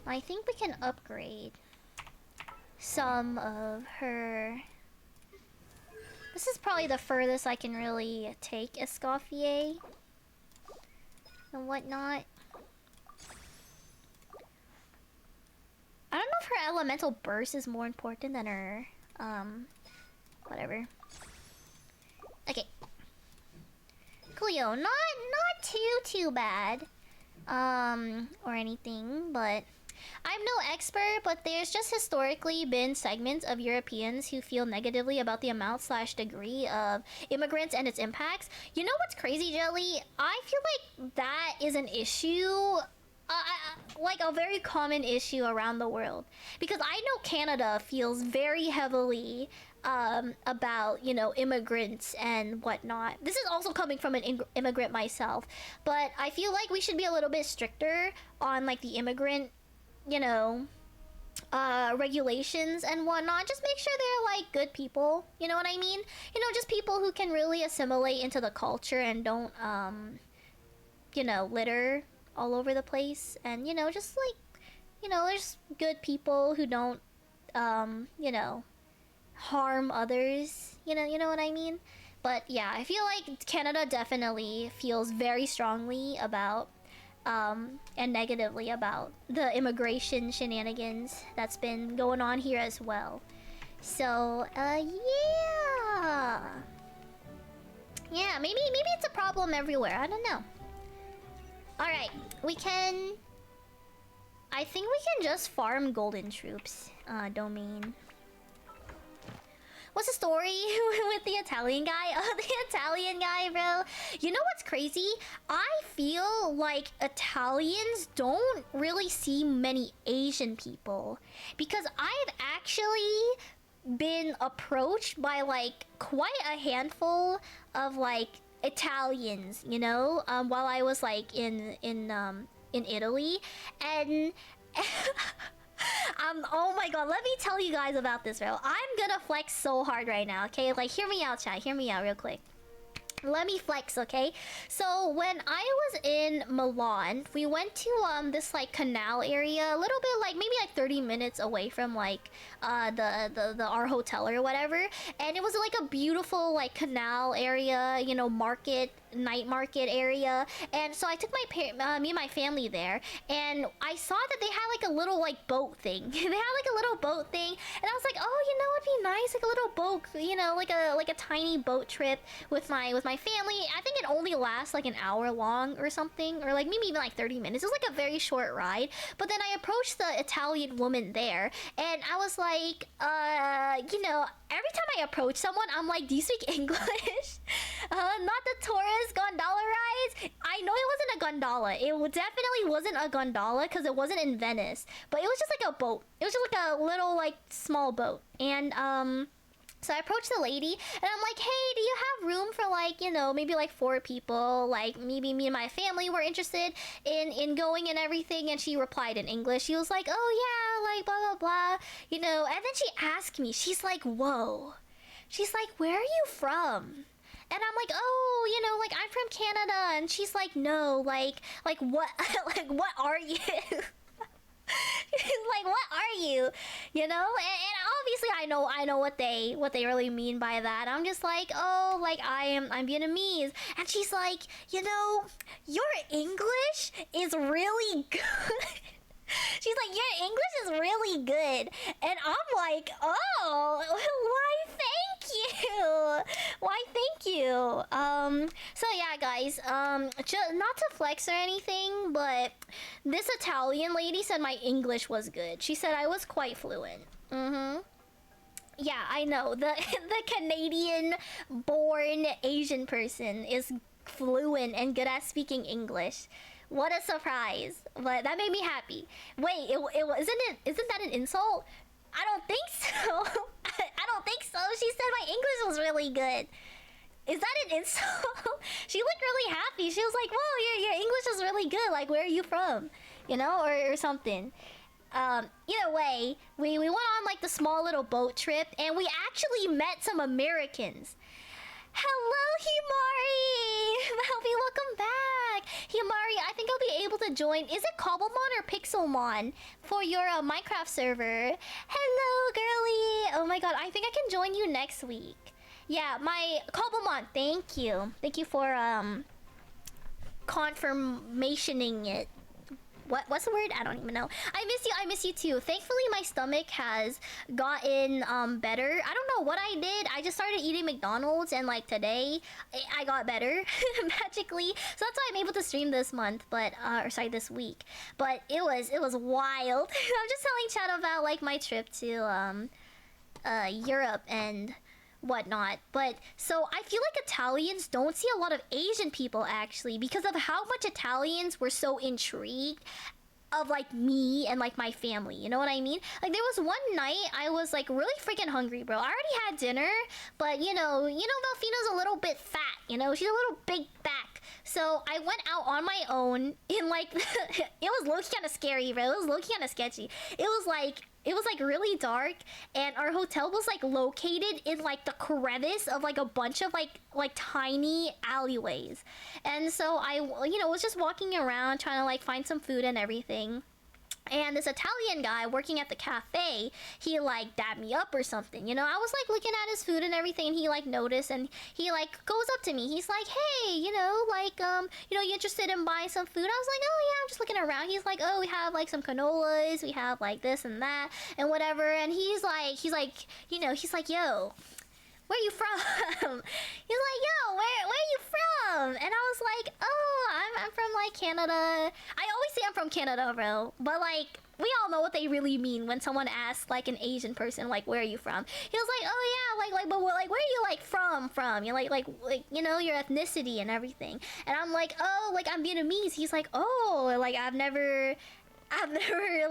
I think we can upgrade some of her. This is probably the furthest I can really take ESCOFFIER and whatnot. I don't know if her elemental burst is more important than her whatever. Okay. Coolio, not too bad. Or anything, but I'm no expert, but there's just historically been segments of Europeans who feel negatively about the amount/degree of immigrants and its impacts. You know what's crazy, Jelly? I feel like that is an issue, like a very common issue around the world. Because I know Canada feels very heavily about, you know, immigrants and whatnot. This is also coming from an immigrant myself, but I feel like we should be a little bit stricter on like the immigrant, you know, regulations and whatnot. Just make sure they're like good people, you know what I mean? You know, just people who can really assimilate into the culture and don't you know, litter all over the place, and you know, just like, you know, there's good people who don't you know, harm others, you know what I mean? But yeah, I feel like Canada definitely feels very strongly about and negatively about the immigration shenanigans that's been going on here as well. So, yeah. Yeah, maybe it's a problem everywhere. I don't know. Alright, we can... I think we can just farm golden troops domain. What's the story with the Italian guy? Oh, the Italian guy, bro. You know what's crazy? I feel like Italians don't really see many Asian people. Because I've actually been approached by like quite a handful of like Italians, you know, while I was like in Italy, and oh my god, let me tell you guys about this, bro. I'm gonna flex so hard right now, okay? Like, hear me out, chat. Hear me out real quick. Let me flex, okay? So when I was in Milan, we went to this like canal area, a little bit like maybe like 30 minutes away from like our hotel or whatever, and it was like a beautiful like canal area, you know, night market area. And so I took me and my family there, and I saw that they had like a little like boat thing. They had like a little boat thing, and I was like, oh, you know, it'd be nice, like a little boat, you know, like a tiny boat trip with my family. I think it only lasts like an hour long or something, or like maybe even like 30 minutes. It was like a very short ride. But then I approached the Italian woman there, and I was like, you know, every time I approach someone, I'm like, do you speak English? Not the tourist gondola rides. I know it wasn't a gondola. It definitely wasn't a gondola because it wasn't in Venice. But it was just like a boat. It was just like a little like small boat. And so I approached the lady, and I'm like, hey, do you have room for like, you know, maybe like 4 people? Like maybe me and my family were interested in going and everything. And she replied in English. She was like, oh yeah, like blah, blah, blah, you know. And then she asked me, she's like, whoa. She's like, where are you from? And I'm like, oh, you know, like I'm from Canada. And she's like, no, like what, like what are you? Like, what are you? You know? And obviously I know what they really mean by that. I'm just like, oh, like I'm Vietnamese. And she's like, you know, your English is really good. She's like, your English is really good. And I'm like, oh, why thank you. Why thank you. So yeah, guys, just not to flex or anything, but this Italian lady said my English was good. She said I was quite fluent. Yeah, I know. The Canadian born Asian person is fluent and good at speaking English. What a surprise. But that made me happy. Wait, isn't that an insult? I don't think so. I don't think so. She said my English was really good. Is that an insult? She looked really happy. She was like, whoa, your English is really good. Like, where are you from? You know, or something. Either way, we went on like the small little boat trip, and we actually met some Americans. Hello, Himari! Melby, welcome back! Himari, I think I'll be able to join. Is it Cobblemon or Pixelmon for your Minecraft server? Hello, girly! Oh my god, I think I can join you next week. Yeah, my Cobblemon, thank you. Thank you for confirmationing it. What's the word? I don't even know. I miss you too. Thankfully my stomach has gotten better. I don't know what I did. I just started eating McDonald's, and like today I got better magically. So that's why I'm able to stream this month, but or sorry, this week. But it was wild. I'm just telling Chad about like my trip to Europe and whatnot. But so I feel like Italians don't see a lot of Asian people actually, because of how much Italians were so intrigued of like me and like my family, you know what I mean? Like there was one night I was like really freaking hungry, bro. I already had dinner, but you know Delfina's a little bit fat, you know, she's a little big back. So I went out on my own in like it was low-key kind of scary, bro. It was low-key kind of sketchy. It was like really dark, and our hotel was like located in like the crevice of like a bunch of like tiny alleyways. And so I was just walking around trying to like find some food and everything. And this Italian guy working at the cafe, he like dapped me up or something. You know, I was like looking at his food and everything, and he like noticed, and he like goes up to me. He's like, "Hey, you know, like you interested in buying some food?" I was like, "Oh yeah, I'm just looking around." He's like, "Oh, we have like some canolas, we have like this and that and whatever." And he's like, "Yo, where you from?" He's like, "Yo, where you from?" And I was like, "Oh, I'm from like Canada." I always say I'm from Canada, bro. But like, we all know what they really mean when someone asks like an Asian person like, "Where are you from?" He was like, "Oh yeah, but where are you like from? You like you know, your ethnicity and everything." And I'm like, "Oh, like I'm Vietnamese." He's like, "Oh, like I've never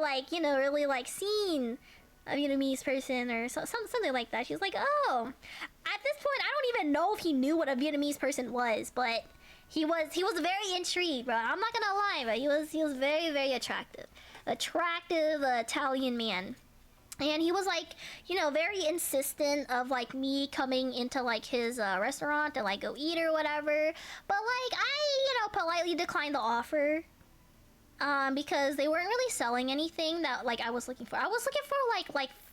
like, you know, really like seen a Vietnamese person or something like that." She's like, "Oh." At this point, I don't even know if he knew what a Vietnamese person was, but he was very intrigued, bro. I'm not gonna lie, but he was very, very attractive Italian man. And he was like, you know, very insistent of like me coming into like his restaurant to like go eat or whatever. But like I, you know, politely declined the offer. Because they weren't really selling anything that like I was looking for. I was looking for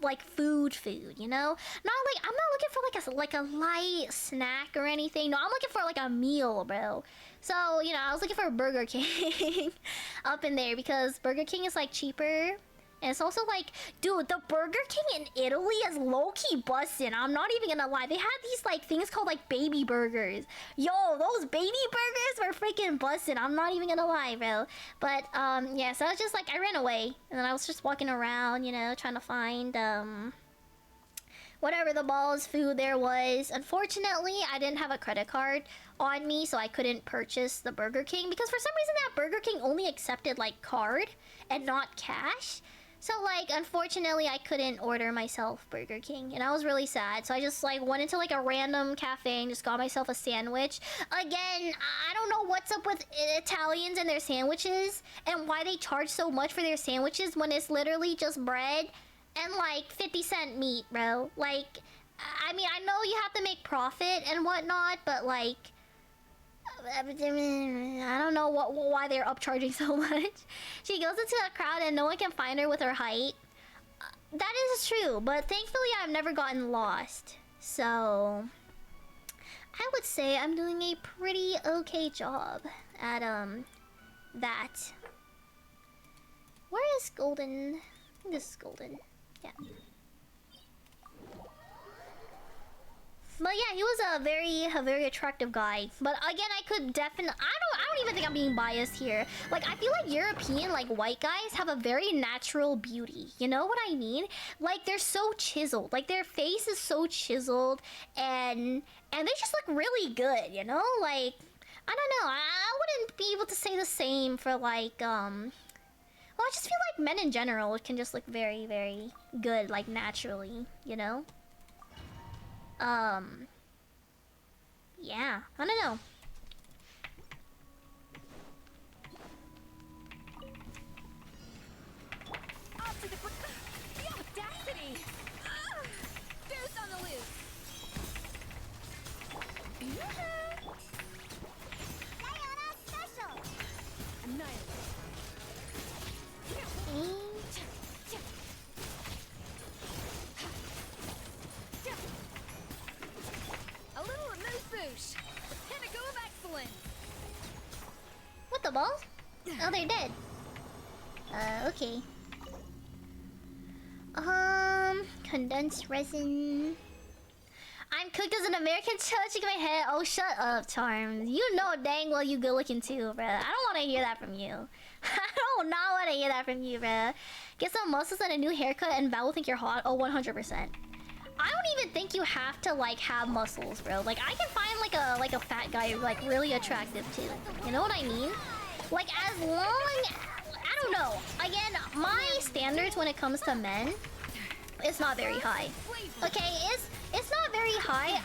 like food, you know? Not like, I'm not looking for like a light snack or anything. No, I'm looking for like a meal, bro. So, you know, I was looking for Burger King up in there because Burger King is like cheaper. And it's also like, dude, the Burger King in Italy is low-key bussin'. I'm not even gonna lie. They had these like things called like baby burgers. Yo, those baby burgers were freaking bussin'. I'm not even gonna lie, bro. But yeah, so I was just like, I ran away. And then I was just walking around, you know, trying to find whatever the balls food there was. Unfortunately, I didn't have a credit card on me, so I couldn't purchase the Burger King because for some reason that Burger King only accepted like card and not cash. So like, unfortunately, I couldn't order myself Burger King, and I was really sad. So I just like went into like a random cafe and just got myself a sandwich. Again, I don't know what's up with Italians and their sandwiches and why they charge so much for their sandwiches when it's literally just bread and like 50-cent meat, bro. Like, I mean, I know you have to make profit and whatnot, but like, I don't know why they're upcharging so much. She goes into a crowd and no one can find her with her height. That is true, but thankfully I've never gotten lost. So I would say I'm doing a pretty okay job at that. Where is Golden? This is Golden. Yeah. But yeah, he was a very attractive guy. But again, I could definitely, I don't even think I'm being biased here. Like, I feel like European, like, white guys have a very natural beauty. You know what I mean? Like, they're so chiseled. Like, their face is so chiseled, and they just look really good, you know? Like, I don't know. I wouldn't be able to say the same for, like, well, I just feel like men in general can just look very, very good, like, naturally, you know? Yeah, I don't know. Off to the audacity! Deuce on the loose! Diana Special! Annihilate. A little amuse-bouche. The pinnacle of excellence. What the balls? Oh, they're dead. Okay. Condensed resin. I'm cooked as an American shaking my head. Oh, shut up, Charms. You know dang well you good looking too, bruh. I don't want to hear that from you. I do not want to hear that from you, bruh. Get some muscles and a new haircut and Val will think you're hot. Oh, 100%. I don't even think you have to like have muscles, bro. Like I can find like a fat guy like really attractive too. You know what I mean? Like as long, I don't know. Again, my standards when it comes to men, it's not very high. Okay, it's not very high.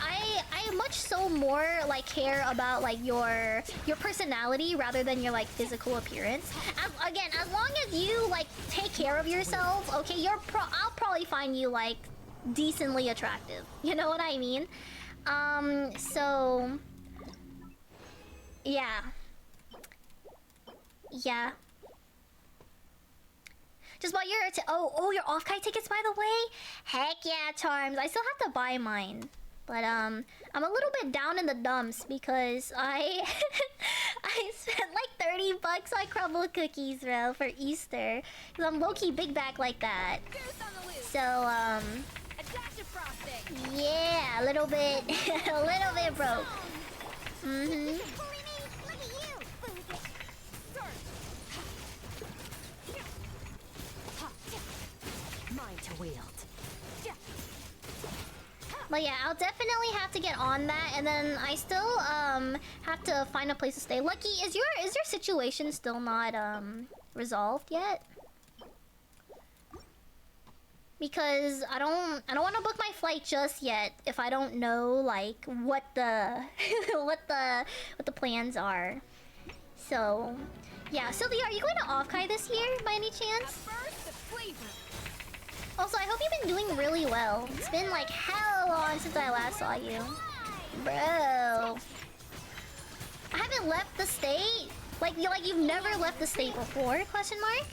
I much so more like care about like your personality rather than your like physical appearance. Again, as long as you like take care of yourself, okay, I'll probably find you like decently attractive. You know what I mean? So yeah. Yeah. Just bought your oh your off-kai tickets, by the way. Heck yeah, Charms. I still have to buy mine, but I'm a little bit down in the dumps because I I spent like $30 on crumble cookies, bro, for Easter. Cause I'm low-key big back like that. Goose on the loose. So A dash of frosting. yeah, a little bit, a little bit broke. Mhm. Bully me! Look at you! Booze it! Mine to wield. But yeah, I'll definitely have to get on that, and then I still have to find a place to stay. Lucky, is your situation still not resolved yet? Because I don't want to book my flight just yet if I don't know like what the what the plans are. So yeah, Sylvia, are you going to Off-Kai this year by any chance? First, the flavor. Also, I hope you've been doing really well. It's been like hell long since I last saw you. Bro. I haven't left the state? Like you've never left the state before? Question mark?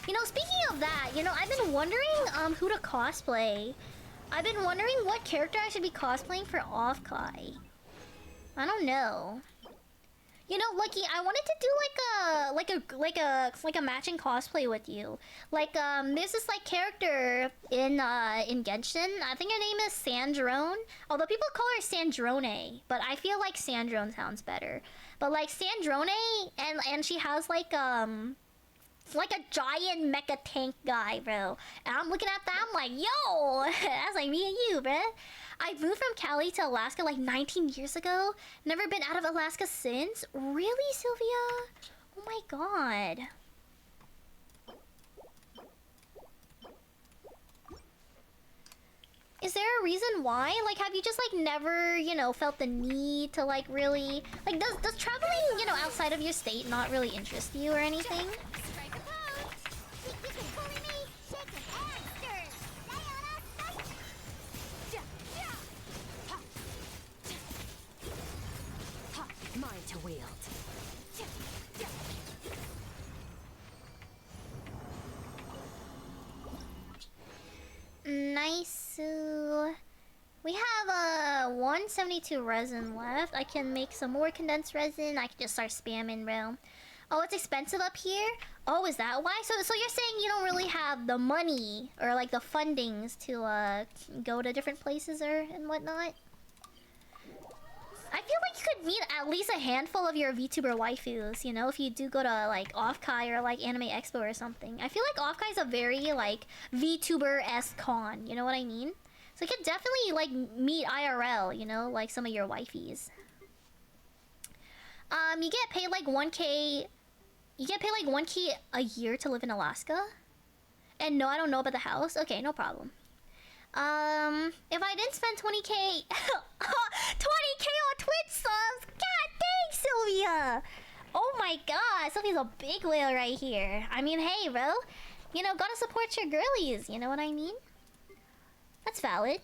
You know, speaking of that, you know, I've been wondering who to cosplay. I've been wondering what character I should be cosplaying for Off-Kai. I don't know. You know, Lucky, I wanted to do like a matching cosplay with you. Like there's this like character in Genshin. I think her name is Sandrone. Although people call her Sandrone, but I feel like Sandrone sounds better. But like Sandrone, and she has like a giant mecha tank guy, bro. And I'm looking at that, I'm like, yo, that's like me and you, bruh. I moved from Cali to Alaska like 19 years ago. Never been out of Alaska since. Really, Sylvia? Oh my god. Is there a reason why? Like, have you just like never, you know, felt the need to like really like does traveling, you know, outside of your state not really interest you or anything? Strike a pose! You can bully me! Shake an ass! Stir! Sayonara! Mine to wield. Nice. We have 172 resin left. I can make some more condensed resin. I can just start spamming, bro. Oh, it's expensive up here? Oh, is that why? So you're saying you don't really have the money or like the fundings to go to different places or and whatnot? I feel like you could meet at least a handful of your VTuber waifus, you know, if you do go to like Off-Kai or like Anime Expo or something. I feel like Off-Kai is a very like VTuber-esque con, you know what I mean? So you could definitely like meet IRL, you know, like some of your wifeys. You get paid like 1K. You get paid like 1K a year to live in Alaska? And no, I don't know about the house. Okay, no problem. If I didn't spend 20K 20K on Twitch subs, god dang, Sylvia! Oh my god, Sylvia's a big whale right here. I mean, hey, bro. You know, gotta support your girlies, you know what I mean? That's valid.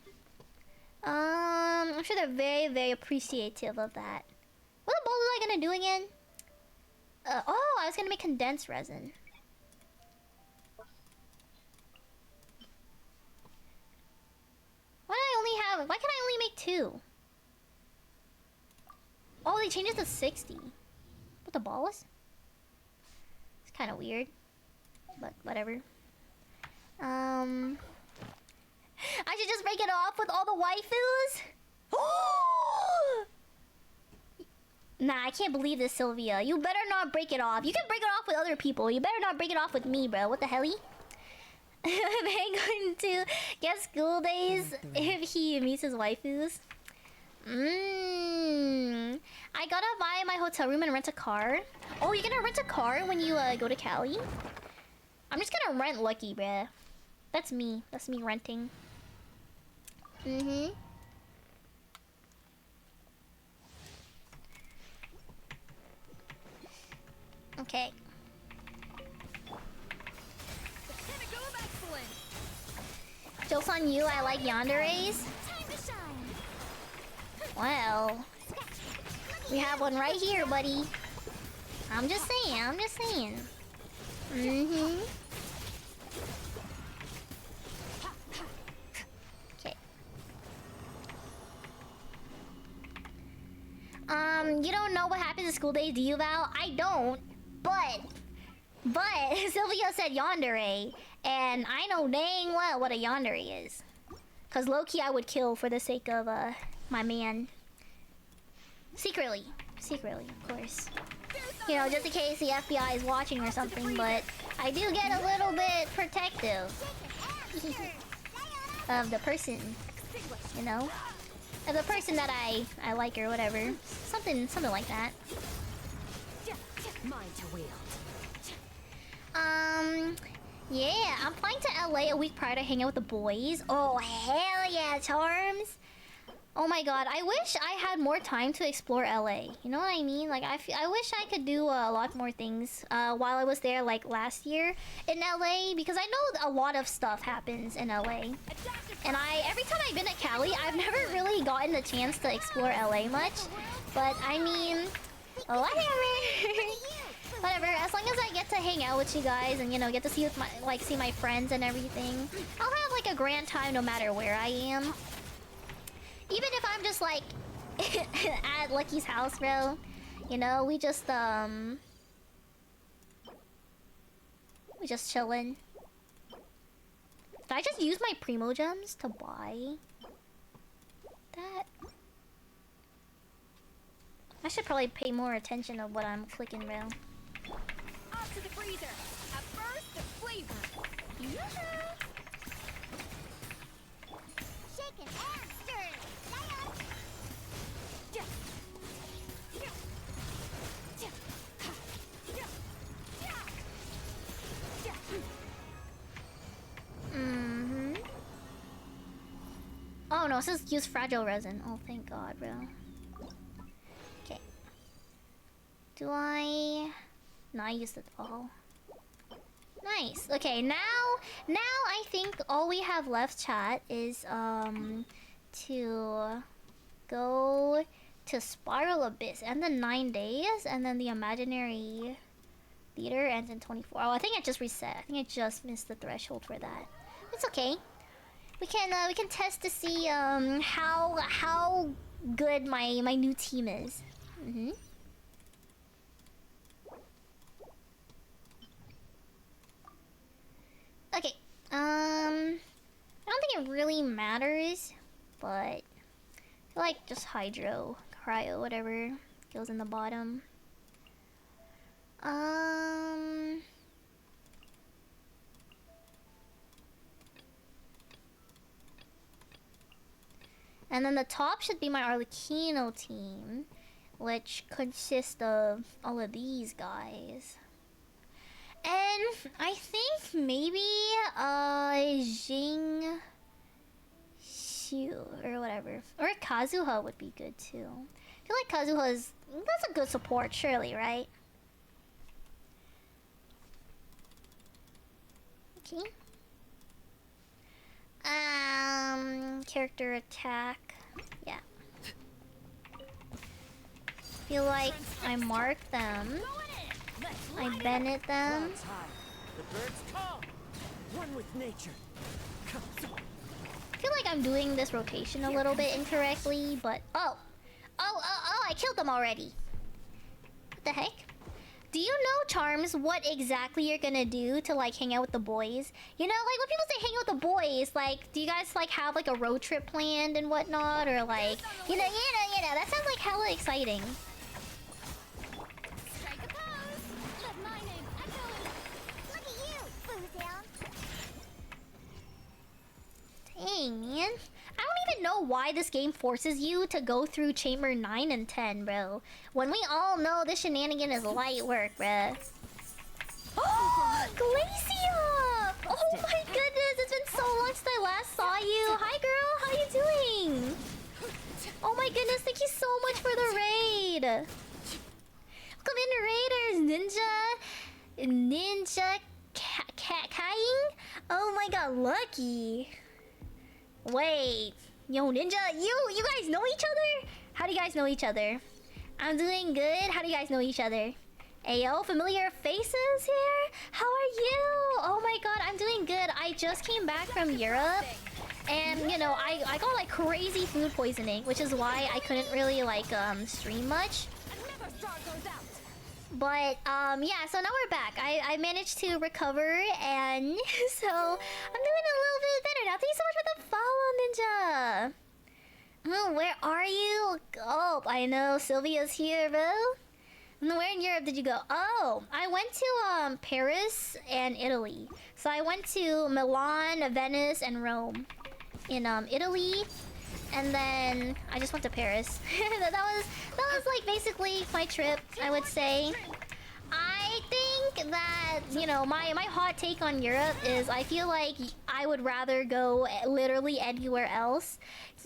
I'm sure they're very, very appreciative of that. What the balls was I gonna do again? Oh, I was gonna make condensed resin. Why can I only make 2? Oh, they changed it to 60. What the balls? It's kind of weird, but whatever. I should just break it off with all the waifus. Nah, I can't believe this, Sylvia. You better not break it off. You can break it off with other people. You better not break it off with me, bro. What the helly? They going to get school days if he meets his waifus. I gotta buy my hotel room and rent a car. Oh, you're gonna rent a car when you go to Cali? I'm just gonna rent Lucky, bruh. That's me. That's me renting. Okay. Jokes on you, I like yanderes. Time to shine! Well, we have one right here, buddy. I'm just saying, I'm just saying. Mm-hmm. Okay. You don't know what happens in school days, do you, Val? I don't, but Sylvia said yandere, and I know dang well what a yandere is. Cause low-key I would kill for the sake of my man. Secretly, of course. You know, just in case the FBI is watching or something, but I do get a little bit protective of the person, you know? Of the person that I like or whatever. Something like that. Mine to wield. Yeah, I'm flying to LA a week prior to hang out with the boys. Oh, hell yeah, Charms! Oh my god, I wish I had more time to explore LA. You know what I mean? Like, I wish I could do a lot more things while I was there, like, last year in LA. Because I know a lot of stuff happens in LA. And every time I've been at Cali, I've never really gotten the chance to explore LA much. But, I mean, whatever. Whatever, as long as I get to hang out with you guys and, you know, get to see see my friends and everything, I'll have, like, a grand time no matter where I am. Even if I'm just, like, at Lucky's house, bro. You know, we just chillin'. Did I just use my Primo Gems to buy that? I should probably pay more attention to what I'm clicking, bro. Up to the freezer. A burst of flavor. Shake it and stir it. Mm-hmm. Oh no, it says use fragile resin. Oh, thank God, bro. Okay. Do I... No, I used it all. Nice. Okay, now I think all we have left, chat, is to go to Spiral Abyss and then 9 days, and then the Imaginary Theater ends in 24. Oh, I think I just reset. I think I just missed the threshold for that. It's okay. We can test to see how good my new team is. Mm-hmm. Okay. I don't think it really matters, but I feel like just Hydro, Cryo, whatever goes in the bottom. And then the top should be my Arlecchino team, which consists of all of these guys. And I think maybe Jing Xiu or whatever. Or Kazuha would be good too. I feel like Kazuha's that's a good support, surely, right? Okay. Character attack. Yeah. Feel like I marked them. I bennett them. The birds call. One with nature. I feel like I'm doing this rotation a little bit incorrectly, but oh, I killed them already. What the heck? Do you know, Charms, what exactly you're gonna do to like hang out with the boys? You know, like when people say hang out with the boys, like, do you guys like have like a road trip planned and whatnot, or like, you know, that sounds like hella exciting. Strike a pose. Let my name echo. Look at you, Boozehound. Dang, man. I don't even know why this game forces you to go through Chamber 9 and 10, bro. When we all know this shenanigan is light work, bruh. Oh, Glacia! Oh my goodness, it's been so long since I last saw you. Hi, girl, how you doing? Oh my goodness, thank you so much for the raid. Welcome into Raiders, Ninja Kaing? Oh my god, Lucky. Wait, yo, Ninja, you guys know each other? How do you guys know each other? I'm doing good. How do you guys know each other? Ayo, familiar faces here? How are you? Oh my god, I'm doing good. I just came back from Europe. And, you know, I got like crazy food poisoning, which is why I couldn't really like stream much. But yeah, so now we're back. I managed to recover, and so I'm doing a little bit better now. Thank you so much for the follow, Ninja. Oh, where are you? Oh, I know Sylvia's here, bro. Where in Europe did you go? Oh, I went to Paris and Italy. So I went to Milan, Venice, and Rome in Italy. And then I just went to Paris. that was like basically my trip, I would say. I think that, you know, my hot take on Europe is I feel like I would rather go literally anywhere else.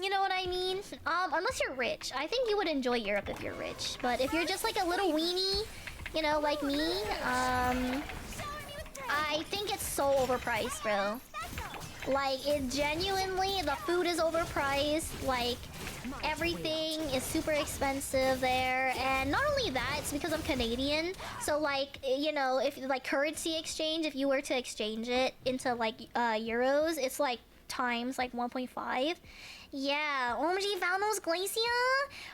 You know what I mean? Unless you're rich. I think you would enjoy Europe if you're rich. But if you're just like a little weenie, you know, like me, I think it's so overpriced, bro. Like, it genuinely, the food is overpriced, like, everything is super expensive there, and not only that, it's because I'm Canadian, so like, you know, if, like, currency exchange, if you were to exchange it into, like, euros, it's like, times, like, 1.5. Yeah, OMG, Valno's Glacia?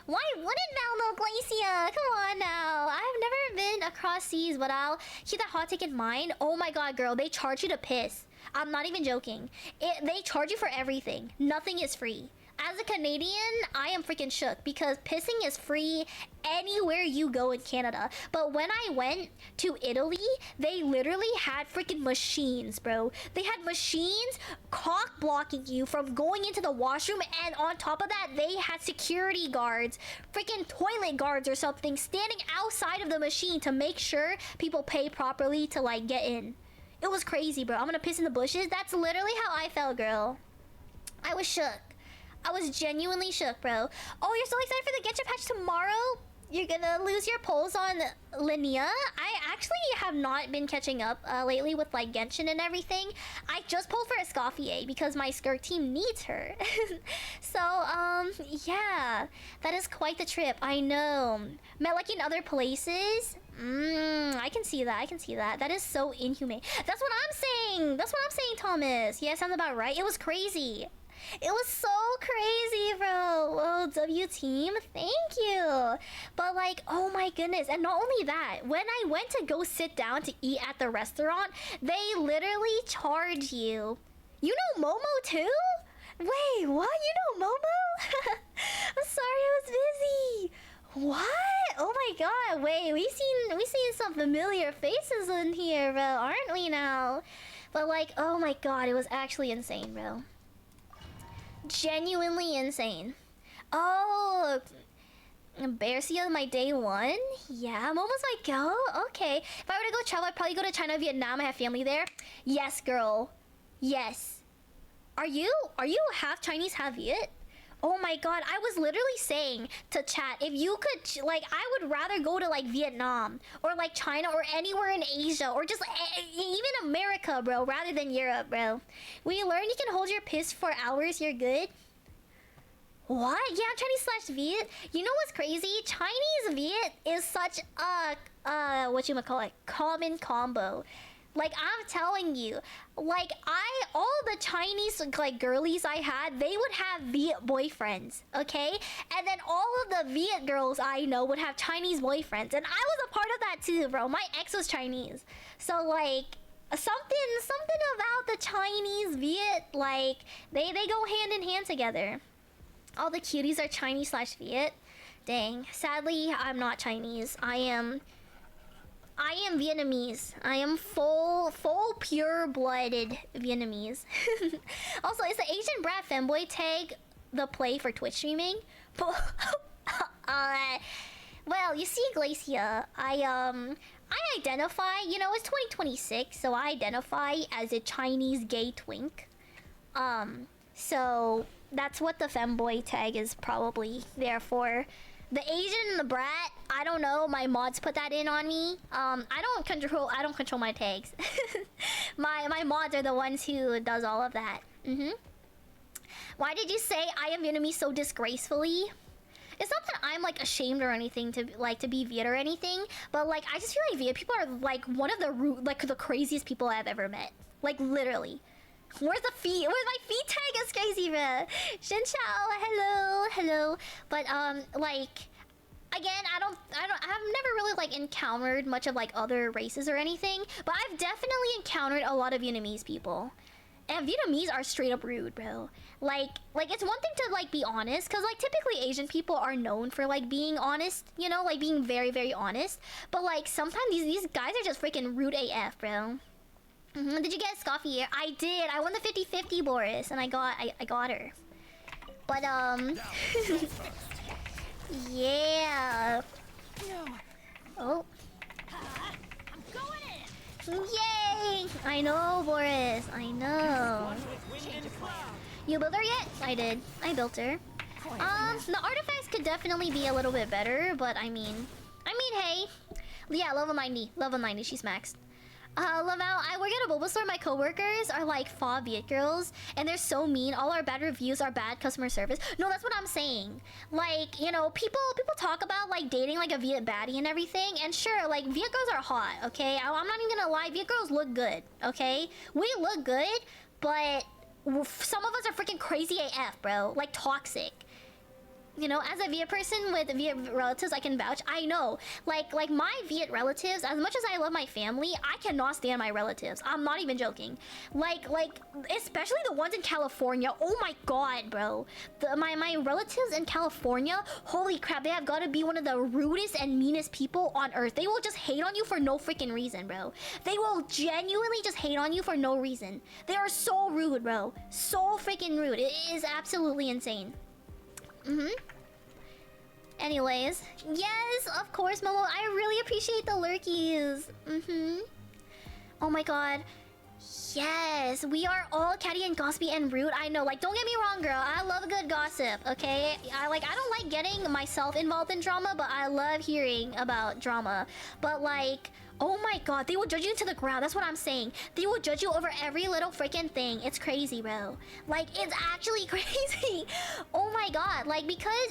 Why wouldn't Valno Glacia? Come on now. I've never been across seas, but I'll keep that hot take in mind. Oh my god, girl, they charge you to piss. I'm not even joking. They charge you for everything. Nothing is free. As a Canadian, I am freaking shook because pissing is free anywhere you go in Canada. But when I went to Italy, they literally had freaking machines, bro. They had machines cock blocking you from going into the washroom, and on top of that, they had security guards, freaking toilet guards or something, standing outside of the machine to make sure people pay properly to like get in. It was crazy, bro. I'm gonna piss in the bushes. That's literally how I felt, girl. I was shook. I was genuinely shook, bro. Oh, you're so excited for the Genshin patch tomorrow? You're gonna lose your pulls on Linnea? I actually have not been catching up lately with like Genshin and everything. I just pulled for ESCOFFIER because my Skirk team needs her. So, yeah. That is quite the trip. I know. Met like in other places. I can see that. I can see that. That is so inhumane. That's what I'm saying. That's what I'm saying, Thomas. Yeah, sounds about right. It was crazy. It was so crazy, bro. Oh, W team, thank you. But like, oh my goodness. And not only that, when I went to go sit down to eat at the restaurant, they literally charge you. You know Momo too? Wait, what? You know Momo? I'm sorry, I was busy. What? Oh my god, wait, we seen some familiar faces in here, bro, aren't we now? But like, oh my god, it was actually insane, bro. Genuinely insane. Oh, Bercia my day one? Yeah, Momo's my go? Okay. If I were to go travel, I'd probably go to China, Vietnam. I have family there. Yes, girl. Yes. Are you half Chinese, half Viet? Oh my god, I was literally saying to chat, if you could, like, I would rather go to, like, Vietnam, or, like, China, or anywhere in Asia, or just even America, bro, rather than Europe, bro. When you learn you can hold your piss for hours, you're good. What? Yeah, Chinese / Viet. You know what's crazy? Chinese Viet is such a, whatchamacallit, common combo. Like, I'm telling you, like, all the Chinese, like, girlies I had, they would have Viet boyfriends, okay? And then all of the Viet girls I know would have Chinese boyfriends. And I was a part of that too, bro. My ex was Chinese. So, like, something about the Chinese Viet, like, they go hand in hand together. All the cuties are Chinese / Viet. Dang. Sadly, I'm not Chinese. I am Vietnamese. I am full pure-blooded Vietnamese. Also, is the Asian brat femboy tag the play for Twitch streaming? Well, you see, Glacia, I identify, you know, it's 2026, so I identify as a Chinese gay twink. So that's what the femboy tag is probably there for. The Asian and the brat, I don't know. My mods put that in on me. I don't control my tags. my mods are the ones who does all of that. Why did you say I am Vietnamese so disgracefully? It's not that I'm like ashamed or anything to be Viet or anything, but like I just feel like Viet people are like one of the craziest people I've ever met. Like literally. Where's the feet? Where's my feet tag? It's crazy, bruh. Shin Chao, hello. But like again, I've never really like encountered much of like other races or anything, but I've definitely encountered a lot of Vietnamese people. And Vietnamese are straight up rude, bro. Like it's one thing to like be honest, cause like typically Asian people are known for like being honest, you know, like being very, very honest. But like sometimes these guys are just freaking rude AF, bro. Did you get ESCOFFIER? I did. I won the 50-50, Boris, and I got her. But yeah. Oh. I'm going in. Yay! I know, Boris. I know. You built her yet? I did. I built her. The artifacts could definitely be a little bit better, but I mean, hey. Yeah, level 90. Level 90. She's maxed. Lavelle, I work at a boba store. My coworkers are like fa Viet girls, and they're so mean. All our bad reviews are bad customer service. No, that's what I'm saying. Like, you know, people talk about like dating like a Viet baddie and everything, and sure, like Viet girls are hot. Okay, I'm not even gonna lie. Viet girls look good. Okay, we look good, but some of us are freaking crazy AF, bro. Like toxic. You know, as a Viet person with Viet relatives, I can vouch. I know, like my Viet relatives. As much as I love my family, I cannot stand my relatives. I'm not even joking. Like especially the ones in California. Oh my god, bro. My relatives in California. Holy crap, they have got to be one of the rudest and meanest people on earth. They will just hate on you for no freaking reason, bro. They will genuinely just hate on you for no reason. They are so rude, bro. So freaking rude. It is absolutely insane. Anyways, yes, of course, Momo. I really appreciate the lurkies. Oh my god. Yes, we are all catty and gossipy and rude. I know, like, don't get me wrong, girl. I love a good gossip, okay? I don't like getting myself involved in drama, but I love hearing about drama. But like, oh my god, they will judge you to the ground. That's what I'm saying. They will judge you over every little freaking thing. It's crazy, bro. Like, it's actually crazy. Oh my god. Like,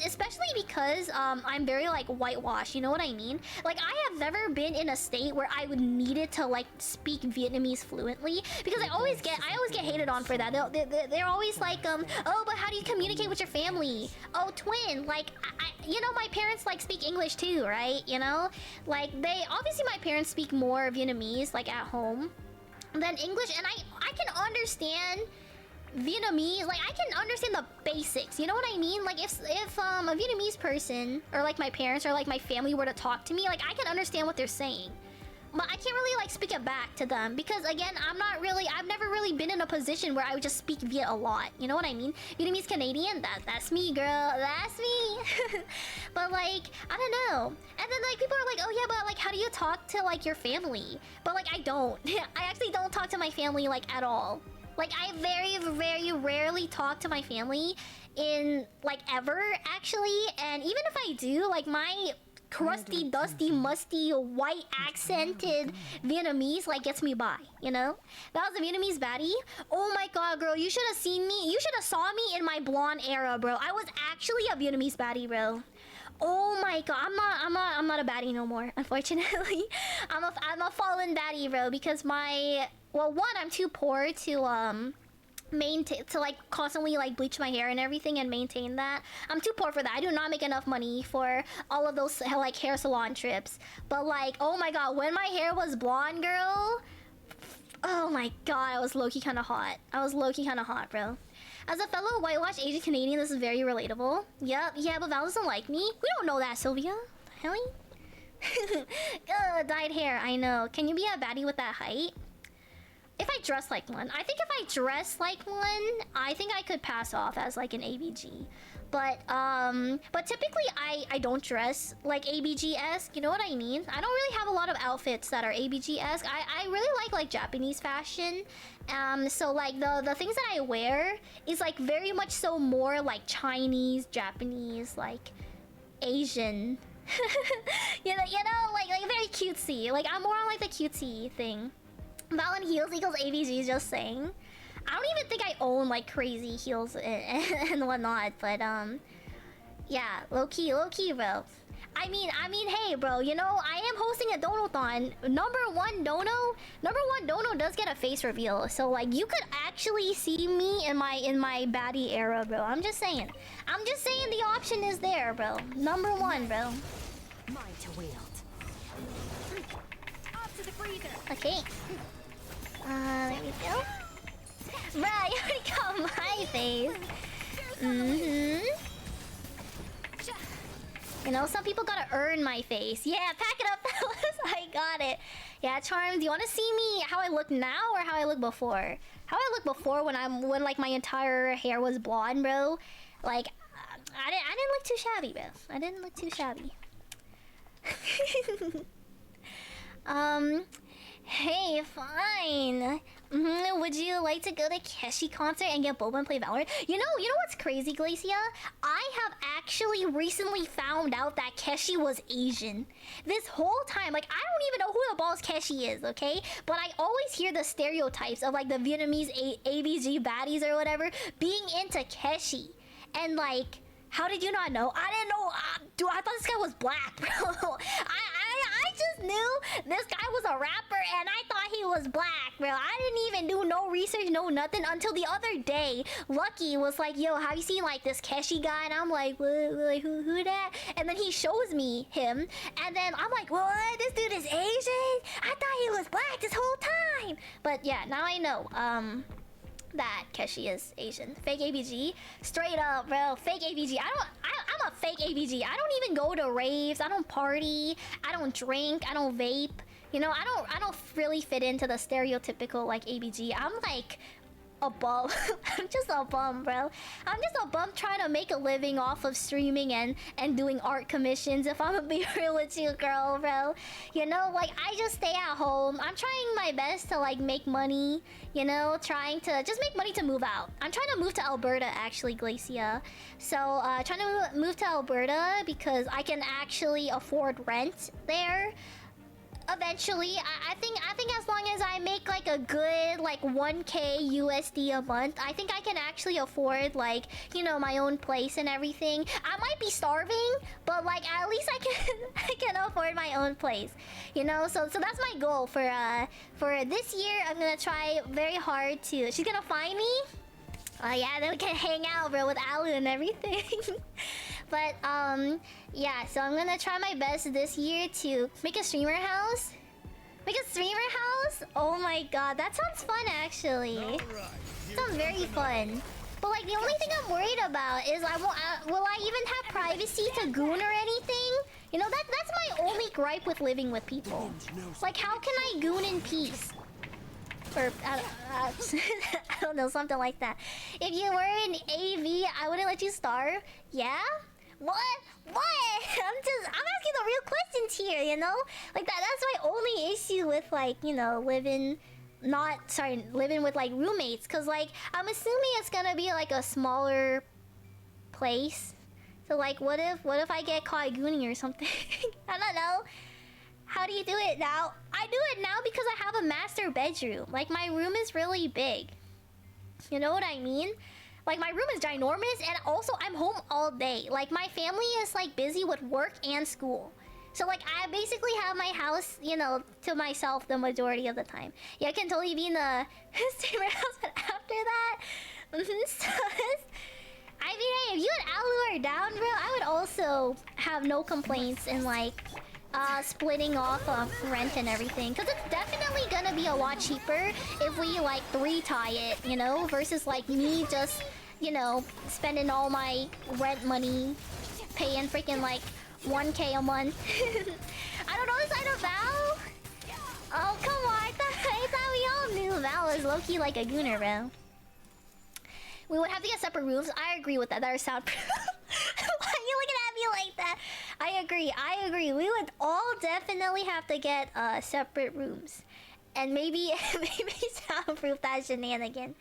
especially because I'm very like whitewashed. You know what I mean? Like, I have never been in a state where I would needed to like speak Vietnamese fluently, because I always get hated on for that. They're always like, oh, but how do you communicate with your family? Oh, twin. Like, you know, my parents like speak English too, right? You know, like obviously my parents speak more Vietnamese like at home than English, and I can understand Vietnamese. Like, I can understand the basics, you know what I mean? Like, if a Vietnamese person or like my parents or like my family were to talk to me, like I can understand what they're saying, but I can't really like speak it back to them, because again, I've never really been in a position where I would just speak Viet a lot. You know what I mean? Vietnamese Canadian, that's me, girl. That's me. But like, I don't know. And then like people are like, oh yeah, but like how do you talk to like your family? But like I don't. I actually don't talk to my family like at all. Like I very, very rarely talk to my family in like ever actually. And even if I do, like my crusty, dusty, musty, white accented Vietnamese like gets me by, you know? That was a Vietnamese baddie. Oh my god, girl, you should have seen me. You should have saw me in my blonde era, bro. I was actually a Vietnamese baddie, bro. Oh my god, I'm not a baddie no more, unfortunately. I'm a fallen baddie, bro, because one, I'm too poor to like constantly like bleach my hair and everything and maintain that. I'm too poor for that. I do not make enough money for all of those like hair salon trips. But like, oh my god, when my hair was blonde, girl, oh my god, I was low-key kind of hot. Bro. As a fellow whitewashed Asian Canadian, this is very relatable. Yep, yeah, but Val doesn't like me. We don't know that, Sylvia. Helly? Ugh, dyed hair, I know. Can you be a baddie with that height? If I dress like one. I think if I dress like one, I think I could pass off as like an ABG. But typically I don't dress like ABG-esque, you know what I mean? I don't really have a lot of outfits that are ABG-esque. I really like Japanese fashion. So like the things that I wear is like very much so more like Chinese, Japanese, like Asian. you know, like very cutesy. Like I'm more on like the cutesy thing. Val and heels equals ABG, just saying. I don't even think I own like crazy heels and whatnot, but Yeah, low key, bro. I mean, hey, bro. You know, I am hosting a donathon. Number one dono does get a face reveal. So like, you could actually see me in my baddie era, bro. I'm just saying. The option is there, bro. Number one, bro. Mine to wield. Off to the freezer. Okay. There we go. Bruh, you already got my face. You know, some people gotta earn my face. Yeah, pack it up, fellas. I got it. Yeah, Charm, do you want to see me how I look now or how I look before? How I look before when like my entire hair was blonde, bro. Like, I didn't look too shabby, bro. I didn't look too shabby. Hey, fine. Would you like to go to Keshi concert and get boba and play Valorant? You know what's crazy, Glacia? I have actually recently found out that Keshi was Asian. This whole time, like, I don't even know who the balls Keshi is, okay? But I always hear the stereotypes of like the Vietnamese ABG baddies or whatever being into Keshi. And like, how did you not know? I didn't know. Dude, I thought this guy was black, bro. I just knew this guy was a rapper and I thought he was black, bro. I didn't even do no research, no nothing until the other day. Lucky was like, yo, have you seen like this Keshi guy? And I'm like, what, who that? And then he shows me him. And then I'm like, what? This dude is Asian? I thought he was black this whole time. But yeah, now I know. That Keshi is Asian. Fake ABG. Straight up, bro. Fake ABG. I'm a fake ABG. I don't even go to raves. I don't party. I don't drink. I don't vape. You know, I don't really fit into the stereotypical like ABG. I'm like a bum. I'm just a bum, bro. I'm just a bum trying to make a living off of streaming and doing art commissions, if I'm gonna be real with you, girl, bro. You know, like, I just stay at home. I'm trying my best to, like, make money, you know, trying to just make money to move out. I'm trying to move to Alberta, actually, Glacia. So, trying to move to Alberta because I can actually afford rent there. Eventually, I think as long as I make like a good like 1K USD a month, I think I can actually afford like, you know, my own place and everything. I might be starving, but like at least I can afford my own place, you know. So that's my goal for this year. I'm gonna try very hard to. She's gonna find me. Yeah, then we can hang out, bro, with Alu and everything. But yeah, so I'm gonna try my best this year to make a streamer house. Make a streamer house? Oh my god, that sounds fun actually. Sounds very fun. But like the only thing I'm worried about is will I even have privacy to goon or anything? You know, that's my only gripe with living with people. Like, how can I goon in peace? Or I don't know, something like that. If you were in AV, I wouldn't let you starve. Yeah? What? I'm asking the real questions here, you know? Like that's my only issue with like, you know, living with like roommates, cause like I'm assuming it's gonna be like a smaller place. So like what if I get caught gooning or something? I don't know. How do you do it now? I do it now because I have a master bedroom. Like, my room is really big. You know what I mean? Like, my room is ginormous, and also I'm home all day. Like, my family is, like, busy with work and school. So, like, I basically have my house, you know, to myself the majority of the time. Yeah, I can totally be in the streamer house, but after that... I mean, hey, if you and Alu are down, bro, I would also have no complaints in, like... splitting off of rent and everything, because it's definitely gonna be a lot cheaper if we like 3-tie it, you know, versus like me just, you know, spending all my rent money paying freaking like 1K a month. I don't know, is that a Val? Oh, come on, I thought we all knew Val was low-key like a gooner, bro. We would have to get separate rooms. I agree with that. That are soundproof. Why are you looking at me like that? I agree. We would all definitely have to get separate rooms. And maybe soundproof that shenanigan.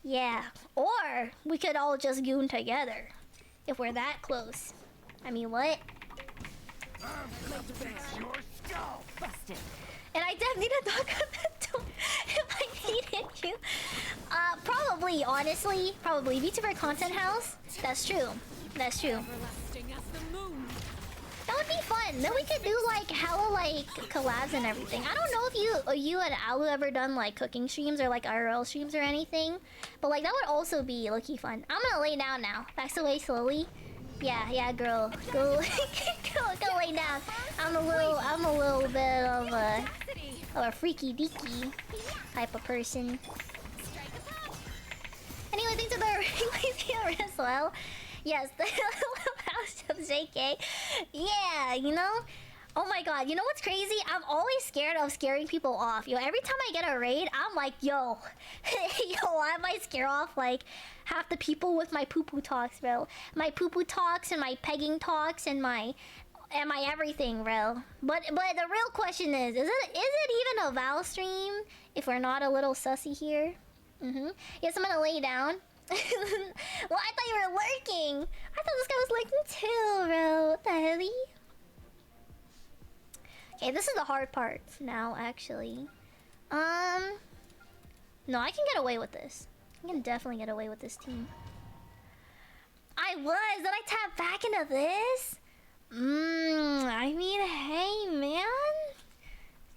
Yeah. Or we could all just goon together. If we're that close. I mean, what? Your skull. Busted. And I definitely need to knock on the door. if I needed you. Probably, honestly. Probably. VTuber Content House? That's true. That's true. Everlasting as the moon. That would be fun. Then we could do like hella like collabs and everything. I don't know if you and Alu ever done like cooking streams or like IRL streams or anything, but like that would also be low-key fun. I'm gonna lay down now. Backs away slowly. Yeah, girl. Go lay down. I'm a little bit of a freaky deaky type of person. Anyway, thanks for the replays as well. Yes, the house of JK. Yeah, you know? Oh my god, you know what's crazy? I'm always scared of scaring people off. Yo, every time I get a raid, I'm like, yo, I might scare off like half the people with my poo-poo talks, bro. My poo-poo talks and my pegging talks and my everything, bro. But the real question is it even a Val stream if we're not a little sussy here? Yes, I'm gonna lay down. Well, I thought you were lurking. I thought this guy was lurking too, bro. What the hell? Okay, this is the hard part now, actually. No, I can get away with this. I can definitely get away with this team. I was. Did I tap back into this? I mean, hey, man.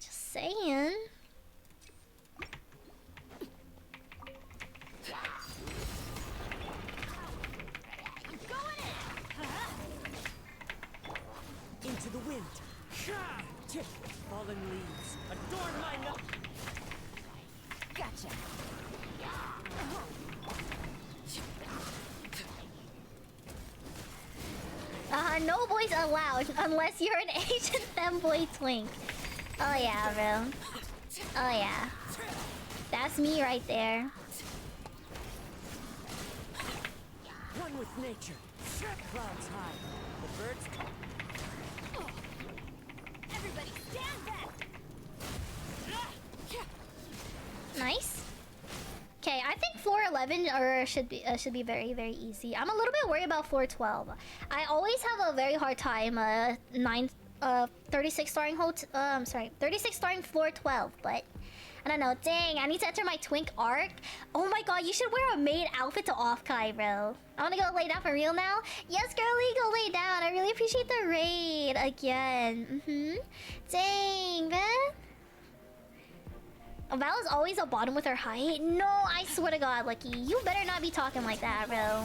Just saying. Into the wind. Fallen leaves adorn my nook. Gotcha. No boys allowed unless you're an Asian femboy twink. Oh yeah, bro. Oh yeah. That's me right there. One with nature. Clouds high. The birds come. Everybody stand back! Nice. Okay, I think floor 11 should be very, very easy. I'm a little bit worried about floor 12. I always have a very hard time 36 starring 36 starring floor 12, but I don't know. Dang, I need to enter my twink arc. Oh my god, you should wear a maid outfit to Offkai, bro. I want to go lay down for real now. Yes, girlie, go lay down. I really appreciate the raid again. Dang, man. Val is always a bottom with her height. No, I swear to God, Lucky, you better not be talking like that, bro.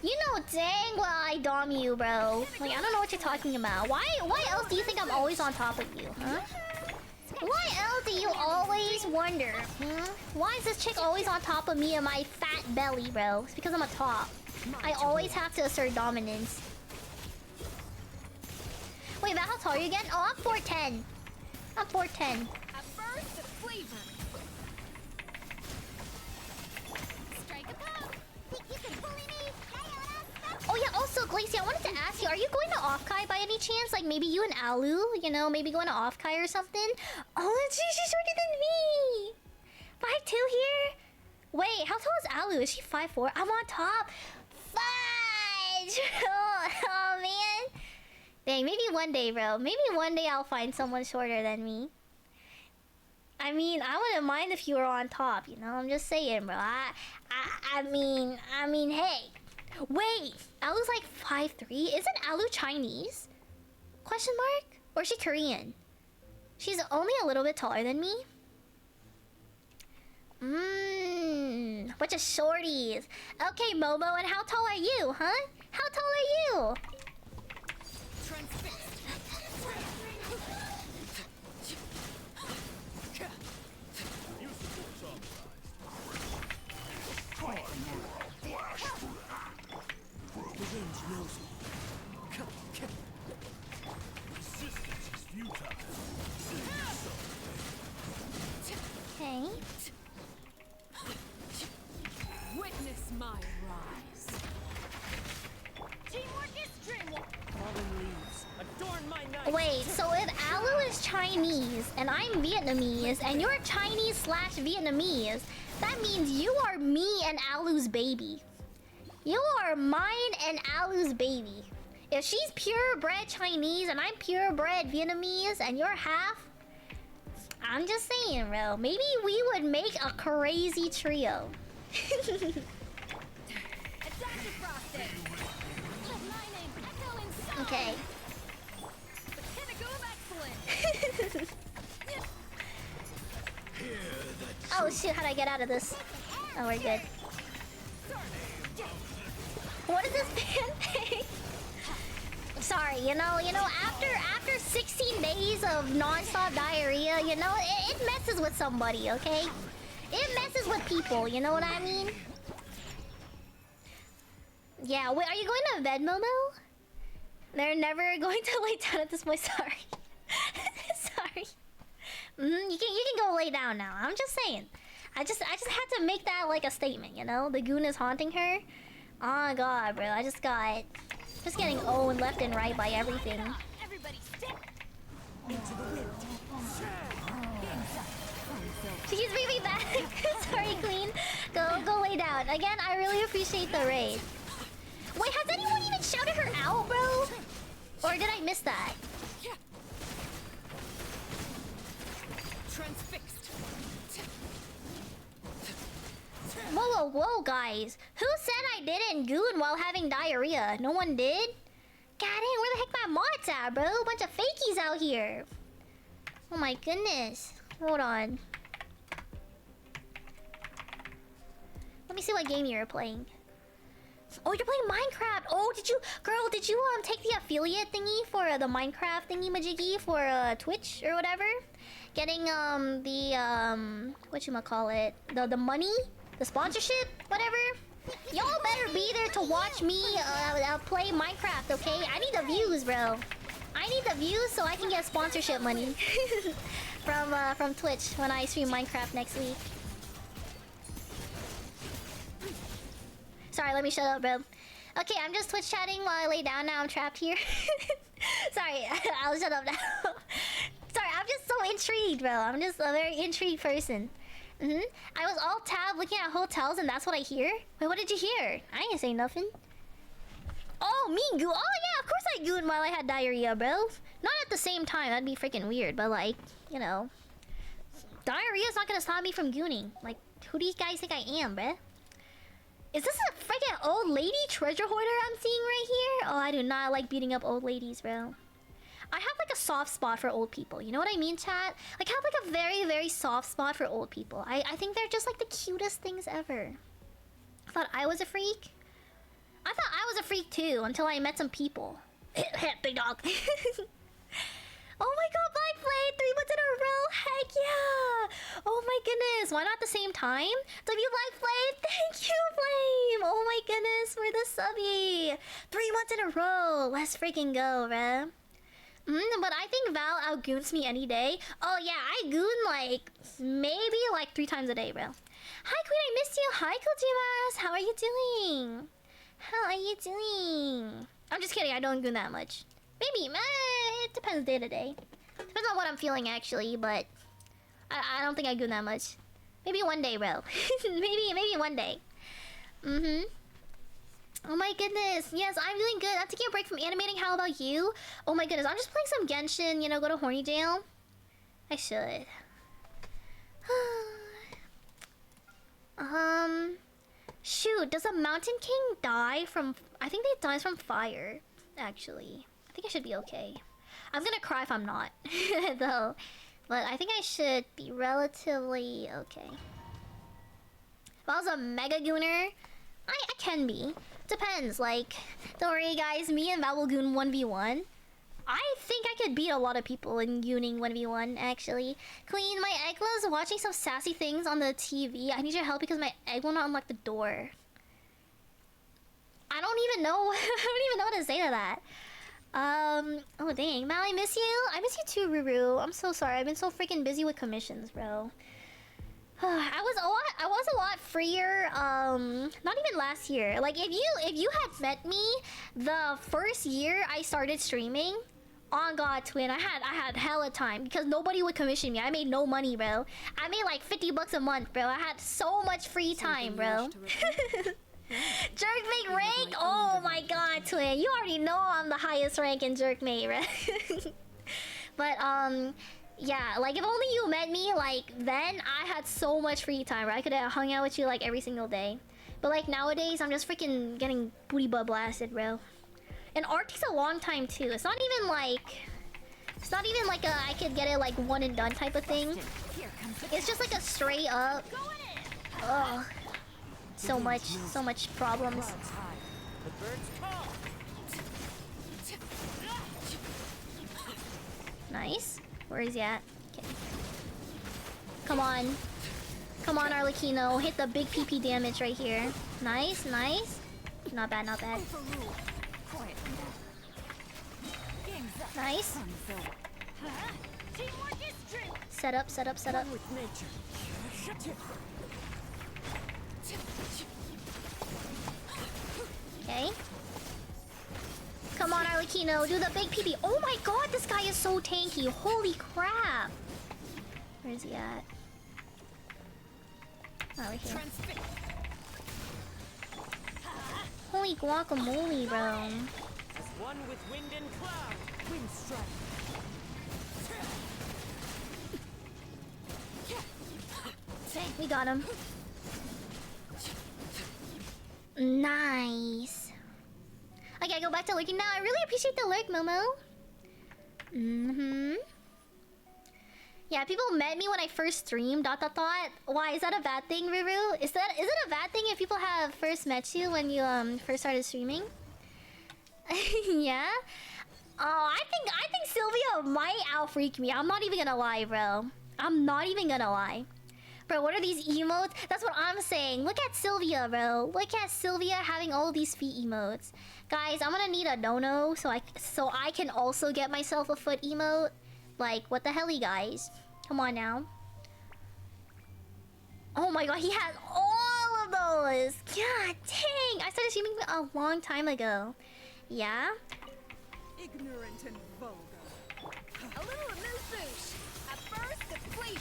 You know dang well I dom you, bro. Like, I don't know what you're talking about. Why else do you think I'm always on top of you, huh? Why else do you always wonder, Why is this chick always on top of me and my fat belly, bro? It's because I'm a top. I always have to assert dominance. Wait, Val, how tall are you again? Oh, I'm 4'10". I'm 4'10". At first, the flavor. Strike a pose! Think you can bully me? Oh yeah, also, Glacy, I wanted to ask you, are you going to Offkai by any chance? Like, maybe you and Alu, you know, maybe going to Offkai or something? Oh, she's shorter than me! 5'2" here? Wait, how tall is Alu? Is she 5'4"? I'm on top! Fudge! Oh, man. Dang, maybe one day, bro. Maybe one day I'll find someone shorter than me. I mean, I wouldn't mind if you were on top, you know? I'm just saying, bro. I mean, hey. Wait, Alu's like 5'3". Isn't Alu Chinese? Question mark? Or is she Korean? She's only a little bit taller than me. Bunch of shorties. Okay, Momo, and how tall are you, huh? How tall are you? The wind knows me. Resistance is futile. Okay. Witness my rise. Teamwork is dreamwork! Fallen leaves adorn my night. Wait, so if Alu is Chinese and I'm Vietnamese and you're Chinese/Vietnamese, that means you are me and Alu's baby. You are mine and Alu's baby. If she's purebred Chinese and I'm purebred Vietnamese and you're half, I'm just saying, bro. Maybe we would make a crazy trio. Attack the frosted! Let lightning echo inside. Okay. The pinnacle of excellence! Oh shoot, how do I get out of this? Oh, we're good. What is this fan thing? Sorry, after 16 days of non-stop diarrhea, it messes with somebody, okay? It messes with people, you know what I mean? Yeah, wait, are you going to bed, Momo? They're never going to lay down at this point, sorry. Sorry. You can go lay down now. I'm just saying. I just had to make that like a statement, The goon is haunting her. Oh my god, bro. Just getting owned left and right by everything. Everybody stick! She's bringing me back. Sorry, Queen. Go lay down. Again, I really appreciate the raid. Wait, has anyone even shouted her out, bro? Or did I miss that? Transfixed! Whoa, guys. Who said I didn't goon while having diarrhea? No one did? God damn, where the heck my mods at, bro? A bunch of fakies out here. Oh my goodness. Hold on. Let me see what game you're playing. Oh, you're playing Minecraft. Oh, did you take the affiliate thingy for the Minecraft thingy majiggy for Twitch or whatever? Getting whatchamacallit, the money, the sponsorship, whatever. Y'all better be there to watch me play Minecraft, okay? I need the views, bro. I need the views so I can get sponsorship money from Twitch when I stream Minecraft next week. Sorry, let me shut up, bro. Okay, I'm just Twitch chatting while I lay down. Now I'm trapped here. Sorry, I'll shut up now. Sorry, I'm just so intrigued, bro. I'm just a very intrigued person. I was all tabbed looking at hotels and that's what I hear? Wait, what did you hear? I ain't say nothing. Oh, me goo. Oh, yeah, of course I gooed while I had diarrhea, bro. Not at the same time. That'd be freaking weird, but like, diarrhea's not gonna stop me from gooning. Like, who do you guys think I am, bruh? Is this a freaking old lady treasure hoarder I'm seeing right here? Oh, I do not like beating up old ladies, bro. I have like a soft spot for old people. You know what I mean, chat? Like, I have like a very, very soft spot for old people. I think they're just like the cutest things ever. I thought I was a freak. I thought I was a freak too until I met some people. Big dog. Oh my god, Black Flame! 3 months in a row! Heck yeah! Oh my goodness, why not at the same time? W Black Flame, thank you, Flame! Oh my goodness, for the subby! 3 months in a row! Let's freaking go, bruh. But I think Val outgoons me any day. Oh yeah, I goon like, maybe like 3 times a day, bro. Hi Queen, I missed you! Hi Kojimas! How are you doing? How are you doing? I'm just kidding, I don't goon that much. Maybe, it depends day to day. Depends on what I'm feeling actually, but I don't think I goon that much. Maybe one day, bro. maybe one day. Oh my goodness. Yes, I'm doing good. I'm taking a break from animating. How about you? Oh my goodness, I'm just playing some Genshin, go to horny jail. I should. Shoot, does a Mountain King die from... I think they dies from fire, actually. I think I should be okay. I'm gonna cry if I'm not, though. But I think I should be relatively okay. If I was a Mega Gooner, I can be. Depends, like... Don't worry guys, me and Val will goon 1v1. I think I could beat a lot of people in gooning 1v1, actually. Queen, my egg was watching some sassy things on the TV. I need your help because my egg will not unlock the door. I don't even know. I don't even know what to say to that. Oh dang, Mal, I miss you. I miss you too, Ruru. I'm so sorry. I've been so freaking busy with commissions, bro. I was a lot freer. Not even last year. Like if you had met me the first year I started streaming, on God, twin, I had hella time because nobody would commission me. I made no money, bro. I made like $50 a month, bro. I had so much free time, bro. Jerkmate rank? Oh my god, twin. You already know I'm the highest rank in Jerkmate, right? But Yeah, like if only you met me like then I had so much free time, right? I could have hung out with you like every single day. But like nowadays I'm just freaking getting booty butt blasted, bro. And art takes a long time too. It's not even like a I could get it like one and done type of thing. It's just like a straight up. Ugh. So much problems. Clouds high. The birds call. Nice. Where is he at? Okay. Come on. Come on, Arlecchino. Hit the big PP damage right here. Nice, nice. Not bad, not bad. Nice. Set up, set up, set up. One with nature. Okay. Come on, Arlecchino. Do the big PP. Oh my god, this guy is so tanky. Holy crap. Where is he at? Oh, right here. Holy guacamole, bro. As one with wind and cloud. Wind strike. Okay, we got him. Nice. Okay, go back to lurking now. I really appreciate the lurk, Momo. Yeah, people met me when I first streamed. ... Why is that a bad thing, Ruru? Is it a bad thing if people have first met you when you first started streaming? Yeah. Oh, I think Sylvia might outfreak me. I'm not even gonna lie, bro. I'm not even gonna lie. Bro, what are these emotes? That's what I'm saying. Look at Sylvia, bro. Look at Sylvia having all these feet emotes. Guys, I'm gonna need a no-no so I can also get myself a foot emote. Like, what the hell, guys? Come on now. Oh my god, he has all of those! God dang! I started streaming a long time ago. Yeah? Ignorant and vulgar. A little amuse-bouche. At first, depletion.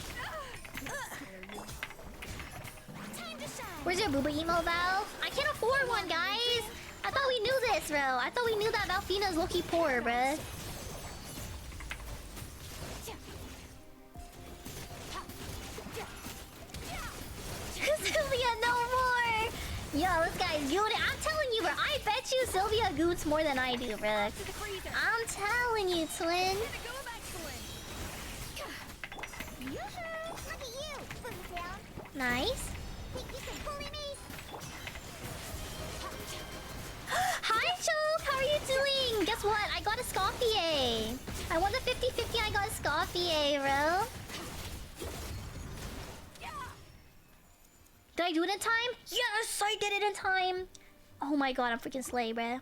Time to shine. Where's your booba emo, Val? I can't afford one, guys! I thought we knew this, bro. I thought we knew that Valfina's low-key poor, bruh. Sylvia, no more! Yo, this guy's gooting. I'm telling you, bro. I bet you Sylvia goots more than I do, bro. I'm telling you, twin. Yoo-hoo! Look at you, Boomtown. Nice. Think you can bully me? Hi, Choke! How are you doing? Guess what? I got a Scoffier. I won the 50-50. I got a Scoffier, bro. Did I do it in time? Yes, I did it in time. Oh my god, I'm freaking slay, bruh.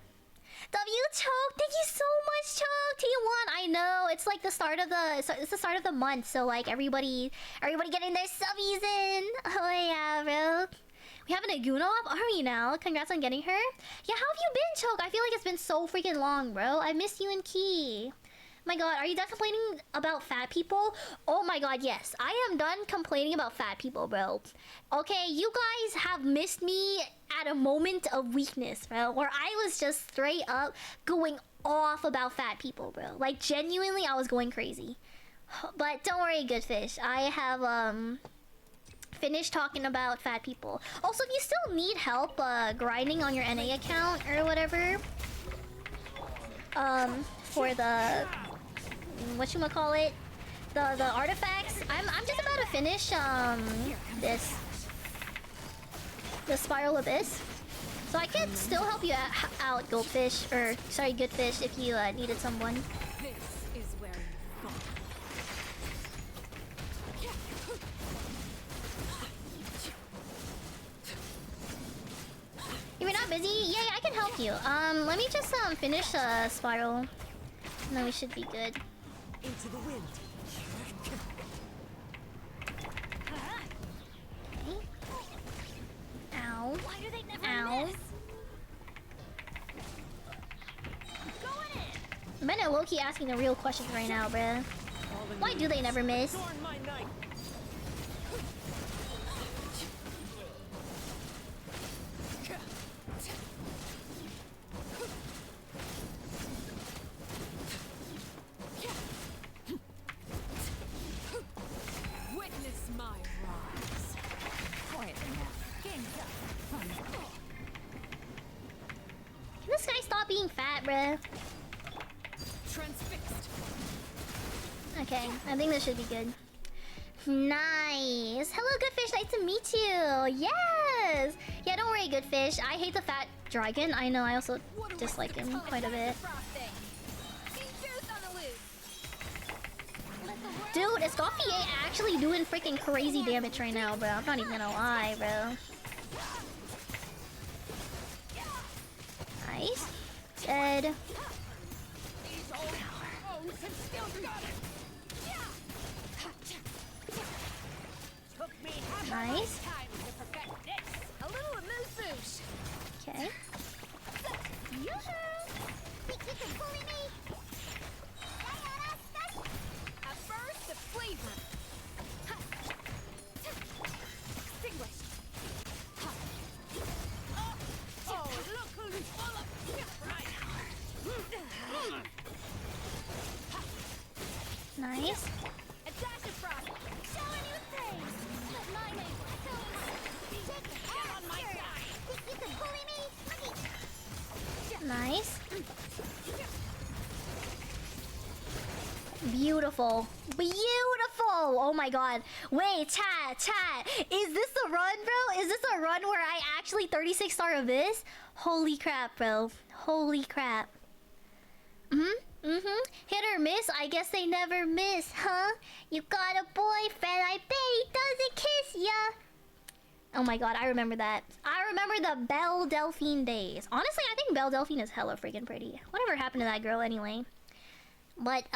W Choke, thank you so much, Choke. T1, I know it's like the start of the month, so like everybody getting their subbies in. Oh yeah, bro. We have an Aguna up, are we now? Congrats on getting her. Yeah, how have you been, Choke? I feel like it's been so freaking long, bro. I missed you and Key. My god, are you done complaining about fat people? Oh my god, yes. I am done complaining about fat people, bro. Okay, you guys have missed me at a moment of weakness, bro. Where I was just straight up going off about fat people, bro. Like, genuinely, I was going crazy. But don't worry, good fish. I have, finished talking about fat people. Also, if you still need help, grinding on your NA account or whatever, for the... whatchamacallit? The artifacts. I'm just about to finish the Spiral Abyss. So I could still help you out, Goldfish, or sorry, Goodfish, if you needed someone. This is where you fall. If you're not busy, yeah, I can help you. Let me just finish Spiral, and then we should be good. Into the wind. Okay. Ow. Why do they never Ow. miss? I'm gonna low-key asking the real questions right now, bruh. Why do they never miss? Adorn my night. being fat, bruh. Transfixed. Okay, I think this should be good. Nice. Hello, Goodfish. Nice to meet you. Yes. Yeah, don't worry, Goodfish. I hate the fat dragon. I know. I also dislike him quite a bit. Dude, ESCOFFIER actually doing freaking crazy damage right now, bro. I'm not even gonna lie, bro. Nice. Dead. Nice. A little amuse-bouche. Okay. Yoo-hoo! Think you can bully me? A burst of flavor. Extinguished. Oh, look who's full of right. Nice. A dash of frost. Shower me with praise. Let my name go. Shake your ass, on my side. Think you can bully me? Nice. Beautiful. Beautiful! Oh my god. Wait, chat. Is this a run, bro? Is this a run where I actually 36 star Abyss? Holy crap, bro. Holy crap. Hit or miss? I guess they never miss, huh? You got a boyfriend, I bet he doesn't kiss ya. Oh my god, I remember that. I remember the Belle Delphine days. Honestly, I think Belle Delphine is hella freaking pretty. Whatever happened to that girl anyway? But,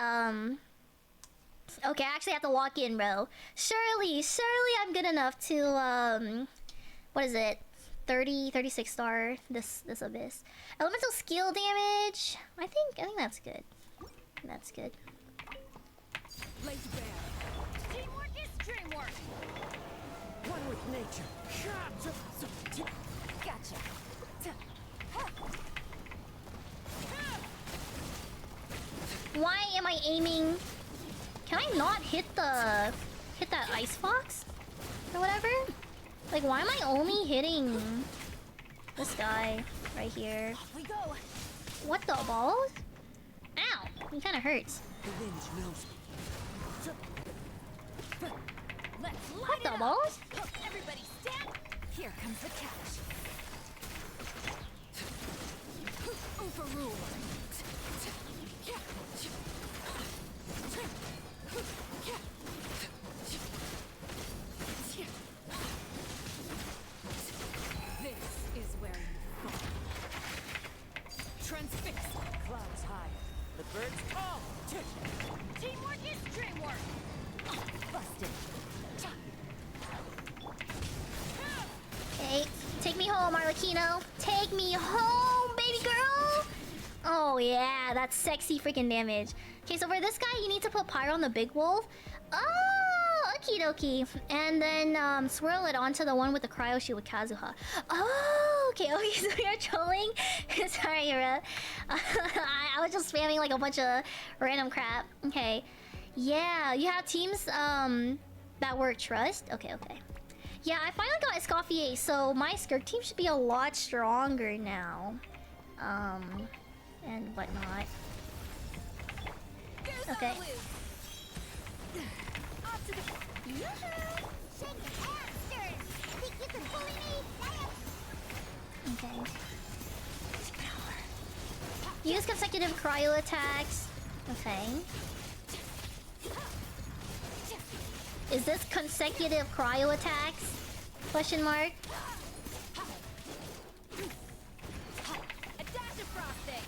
okay, I actually have to walk in, bro. Surely I'm good enough to, what is it? 36 star this Abyss. Elemental skill damage. I think that's good. That's good. Laid bare. Teamwork is dreamwork. One with nature. Gotcha. Why am I aiming? Can I not hit that ice fox or whatever? Like, why am I only hitting this guy right here? Off we go. What the balls? Ow! He kind of hurts. The wind knows me. Let's light What it the up. balls? Everybody stand. Here comes the catch. Overrule. This is where you fall. Transfixed. Clouds high. The birds call. Teamwork is dreamwork. Busted. Okay, take me home, Arlecchino. Take me home, baby girl. Oh yeah, that's sexy freaking damage. Okay, so for this guy, you need to put Pyro on the big wolf. Oh, okie dokie. And then swirl it onto the one with the cryo shield with Kazuha. Oh, okay, so you're trolling? Sorry, Yura. I was just spamming like a bunch of random crap. Okay. Yeah, you have teams that work trust. Okay. Yeah, I finally got ESCOFFIER, so my Skirk team should be a lot stronger now. And whatnot. Okay. Off to the Yoo-hoo! Shake your ass, dirt. Think you can bully me? Okay. Use consecutive cryo attacks. Okay. Is this consecutive cryo attacks? Question mark. a dash of frosting.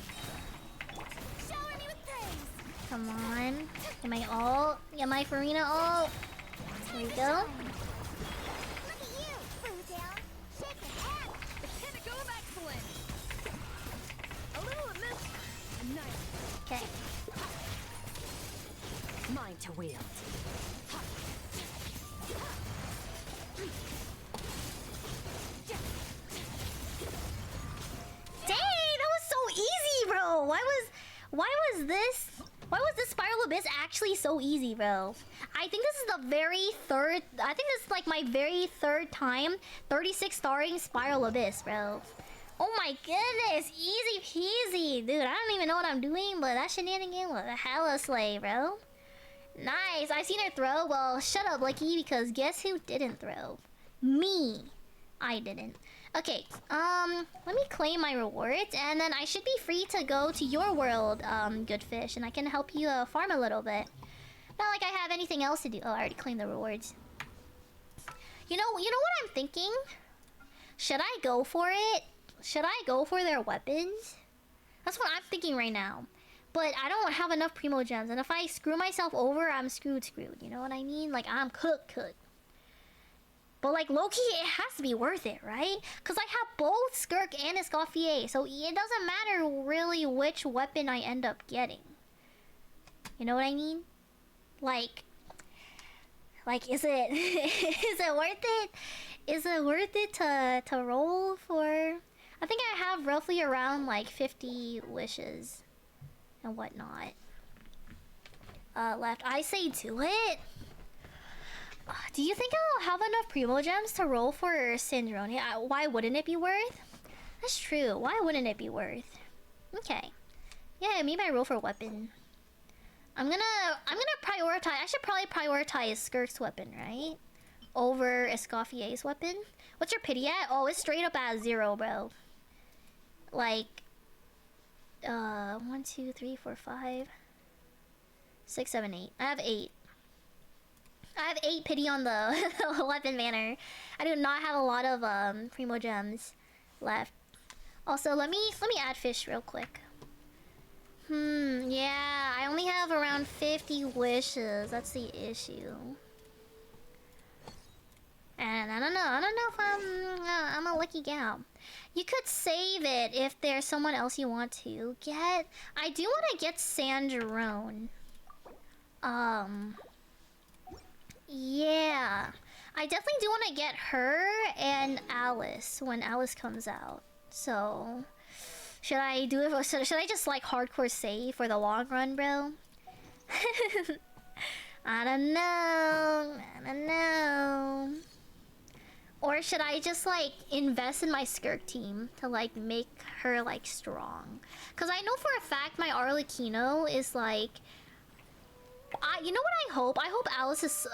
Shower me with praise. Come on. Am I ult? Am I Farina ult? Here we go. Look at you, Boo-tail. Shake your ass. The pinnacle of excellence. A little amiss. Nice. Okay. Mine to wield. Dang, that was so easy, bro. Why was this Spiral Abyss actually so easy, bro? I think this is like my very third time 36 starring Spiral Abyss, bro. Oh my goodness, easy peasy. Dude, I don't even know what I'm doing, but that shenanigan was a hella slay, bro. Nice. I seen her throw. Well, shut up, Lucky, because guess who didn't throw? Me. I didn't. Okay, let me claim my rewards, and then I should be free to go to your world, good fish, and I can help you farm a little bit. Not like I have anything else to do. Oh, I already claimed the rewards. You know what I'm thinking? Should I go for it? Should I go for their weapons? That's what I'm thinking right now. But I don't have enough primo gems, and if I screw myself over, I'm screwed. You know what I mean? Like, I'm cooked. But like, low-key, it has to be worth it, right? Because I have both Skirk and ESCOFFIER, so it doesn't matter really which weapon I end up getting. You know what I mean? Like, is it is it worth it? Is it worth it to roll for? I think I have roughly around like 50 wishes and whatnot left. I say do it. Do you think I'll have enough primo gems to roll for Sandrone? Why wouldn't it be worth? That's true. Why wouldn't it be worth? Okay. Yeah, maybe I roll for weapon. I'm gonna prioritize. I should probably prioritize Skirk's weapon, right? Over ESCOFFIER's weapon. What's your pity at? Oh, it's straight up at 0, bro. Like, 1, 2, 3, 4, 5, 6, 7, 8. I have 8. I have 8 pity on the weapon banner. I do not have a lot of primo gems left. Also, let me add fish real quick. Yeah, I only have around 50 wishes. That's the issue. And I don't know if I'm a lucky gal. You could save it if there's someone else you want to get. I do want to get Sandrone. Yeah. I definitely do want to get her and Alice when Alice comes out. So, should I do it? Should I just like hardcore save for the long run, bro? I don't know. Or should I just like invest in my Skirk team to like make her like strong? Cause I know for a fact my Arlecchino is like, you know what I hope? I hope Alice is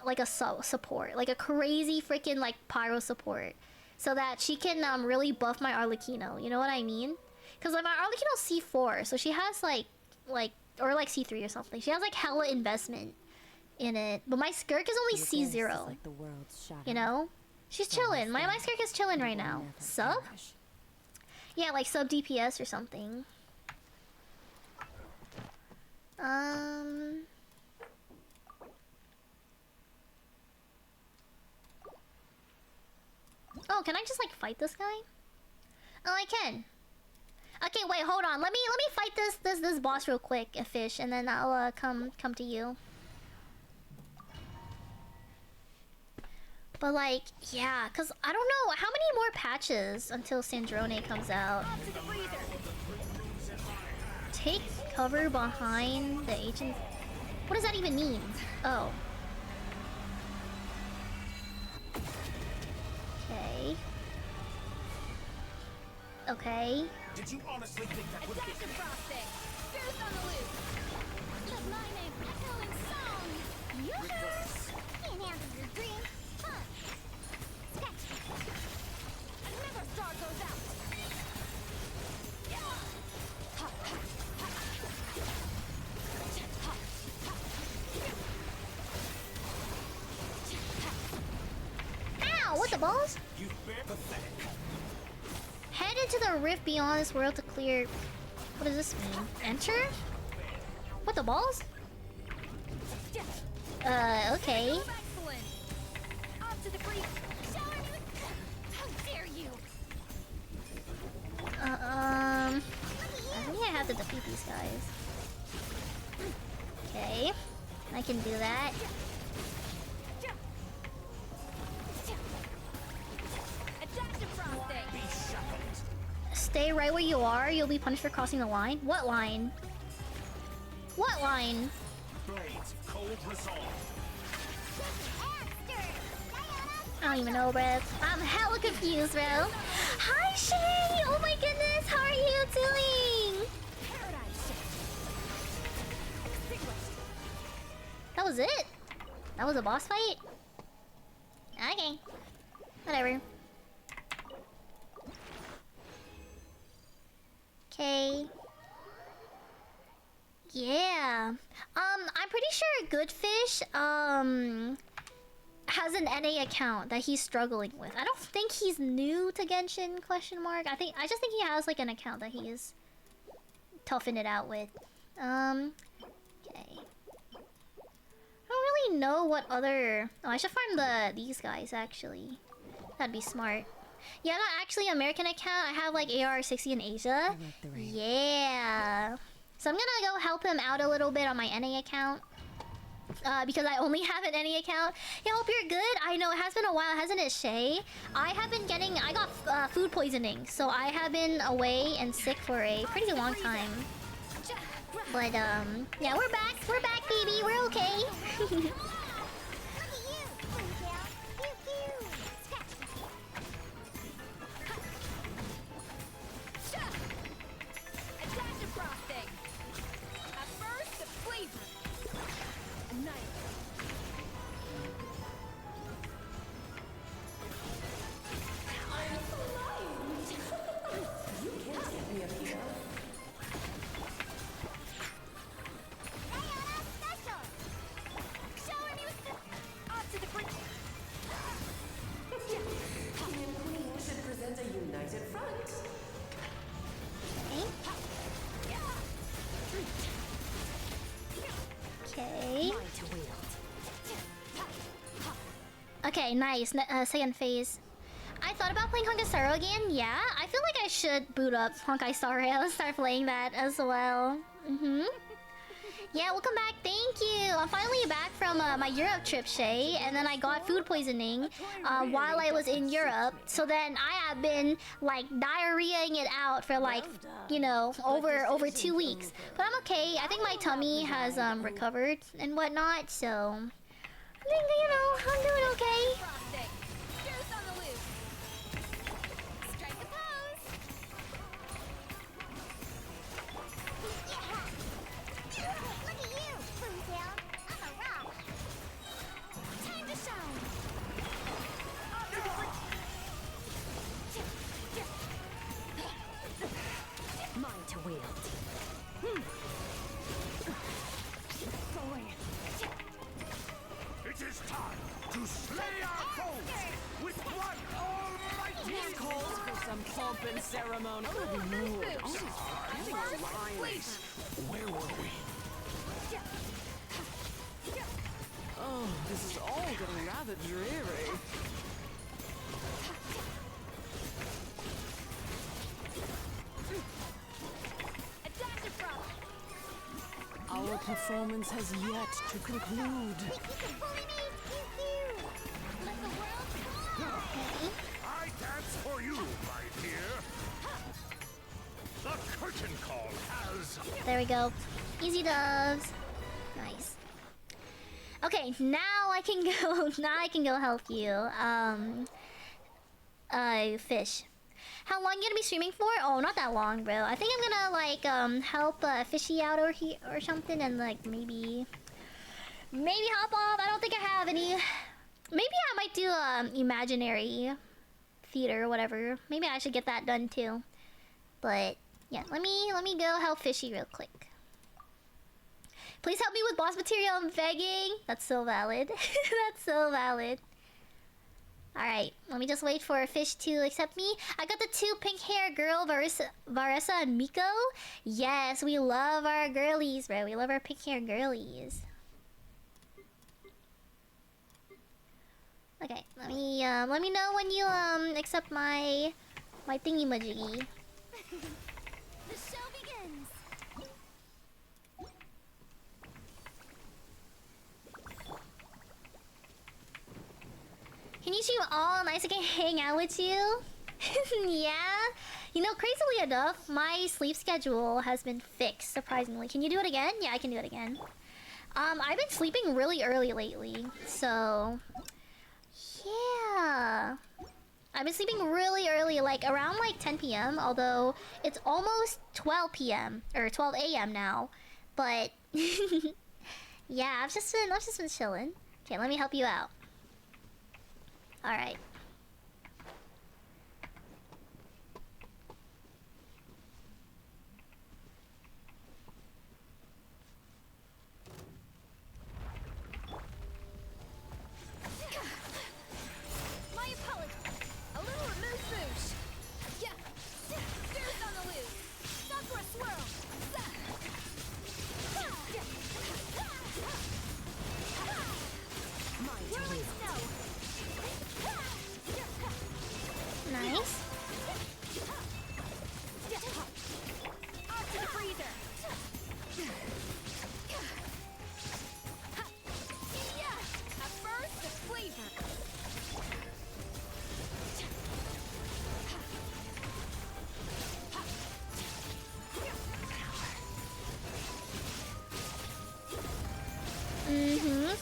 like a support, like a crazy freaking like pyro support, so that she can really buff my Arlecchino. You know what I mean? Cause like my Arlecchino's C4, so she has like or like C3 or something. She has like hella investment in it. But my Skirk is only C0. Like the world's shadow. You know? She's chilling. My Skirk is chilling right now. Sub? Yeah, like sub DPS or something. Oh, can I just like fight this guy? Oh, I can. Okay, wait, hold on. Let me fight this boss real quick, a fish, and then I'll come to you. But like, yeah, cause I don't know how many more patches until Sandrone comes out. Take cover behind the agent. What does that even mean? Oh. Okay. Okay. Did you honestly think that would Attack the frosting! Goose on the loose! Let my name echo in song. Can't handle your dream. Huh. Scratch. Never star goes out! Ow! What the balls? you bear pathetic? Head into the rift beyond this world to clear. What does this mean? Enter? What the balls? Okay. Excellent! Off to the breach! Shower me with... How dare you! I think I have to defeat these guys. Okay. I can do that. Attack the frosting! Be shackled. Stay right where you are. You'll be punished for crossing the line. What line? What line? Blades of cold resolve. I don't even know, bro. I'm hella confused, bro. Hi, Shay! Oh my goodness, how are you doing? was it? That was a boss fight? Okay. Whatever. Okay. Yeah. I'm pretty sure Goodfish, has an NA account that he's struggling with. I don't think he's new to Genshin, question mark. I just think he has like an account that he's toughing it out with. Okay. I don't really know what other... Oh, I should farm these guys, actually. That'd be smart. Yeah, not actually an American account. I have like AR-60 in Asia. Yeah. So I'm gonna go help him out a little bit on my NA account. Because I only have an NA account. Yeah, hope you're good. I know it has been a while, hasn't it, Shay? I got food poisoning. So I have been away and sick for a pretty long time. But, yeah, we're back. We're back, baby. We're okay. Look at you, ponytail. Pew pew. A dash of frosting. A burst of flavor. A night. Diana special. Showing you Off to the brink. King and Queen should present a united front. Okay. Mine to wield. Okay, nice. Second phase. I thought about playing Honkai Star Rail again. Yeah, I feel like I should boot up Honkai Star Rail and start playing that as well. Yeah, welcome back. Thank you. I'm finally back from my Europe trip, Shay, and then I got food poisoning while I was in Europe. So then I have been like diarrheaing it out for like, you know, over 2 weeks. But I'm okay. I think my tummy has recovered and whatnot. So I think, you know, I'm doing okay. Frosting. Juice on the loose. Strike a pose. Look at you, ponytail. I'm a rock. Time to shine. Off to the brink. Mine to wield. It is time to slay our foes with one almighty This calls for some pomp and ceremony. Where were we? Oh, this is all getting rather dreary. A dash of frost. Our performance has yet to conclude. You can bully me. Pew pew. Let the world come on. I dance for you, my dear. The curtain call has... There we go. Easy doves. Nice. Okay, now I can go. Now I can go help you. Fish. How long you gonna be streaming for? Oh, not that long, bro. I think I'm gonna like help Fishy out over here or something, and like maybe hop off. I don't think I have any. Maybe I might do imaginary theater or whatever. Maybe I should get that done too. But yeah, let me go help Fishy real quick. Please help me with boss material. I'm begging. That's so valid. That's so valid. Alright, let me just wait for a fish to accept me. I got the 2 pink hair girl, Varessa and Miko. Yes, we love our girlies, bro. We love our pink hair girlies. Okay, let me know when you accept my thingy majiggy. The show begins. Can you stream all nice? I can hang out with you. Yeah. You know, crazily enough, my sleep schedule has been fixed, surprisingly. Can you do it again? Yeah, I can do it again. I've been sleeping really early lately, so... Yeah. I've been sleeping really early, like around like 10 p.m. Although it's almost 12 p.m. or 12 a.m. now. But Yeah, I've just been chilling. Okay, let me help you out. All right. My apologies. A little amuse-bouche. Yeah. Spirit on the loose. Sakura swirl. Whirling snow. Nice. Off to the freezer. Yeah. A burst of flavor.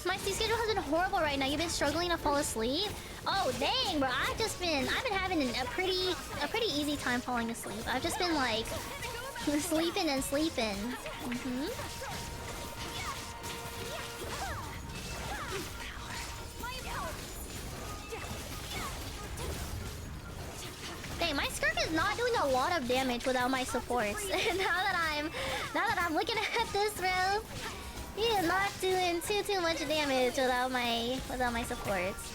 My sleep schedule has been horrible right now. You've been struggling to fall asleep. Oh dang, bro! I've been having a pretty easy time falling asleep. I've just been like sleeping and sleeping. Dang, my skirt is not doing a lot of damage without my supports. now that I'm looking at this, bro. He is not doing too much damage without my supports.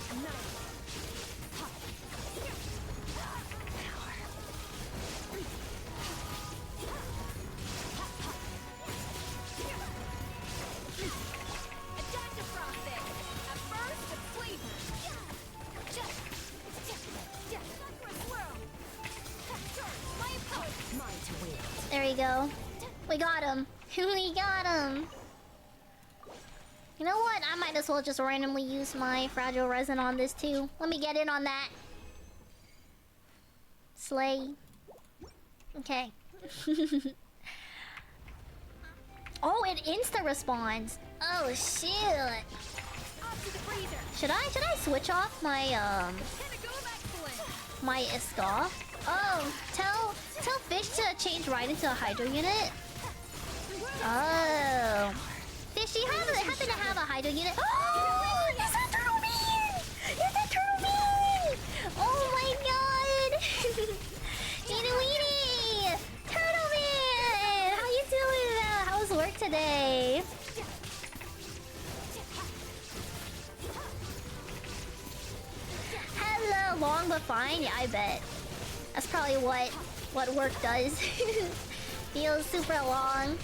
There we go. We got him. We got him. You know what? I might as well just randomly use my fragile resin on this too. Let me get in on that. Slay. Okay. Oh, it insta responds. Oh shit. Should I switch off my my ESCOFFIER? Oh, tell Fish to change right into a Hydro unit. Oh. Fishy, happen to have a Hydro unit. Oh, is that Turtle Man? Is that Turtle Man? Oh my god. Itty weeny. Turtle Man. How you doing? How's work today? Hello, long but fine. Yeah, I bet. That's probably what work does. Feels super long.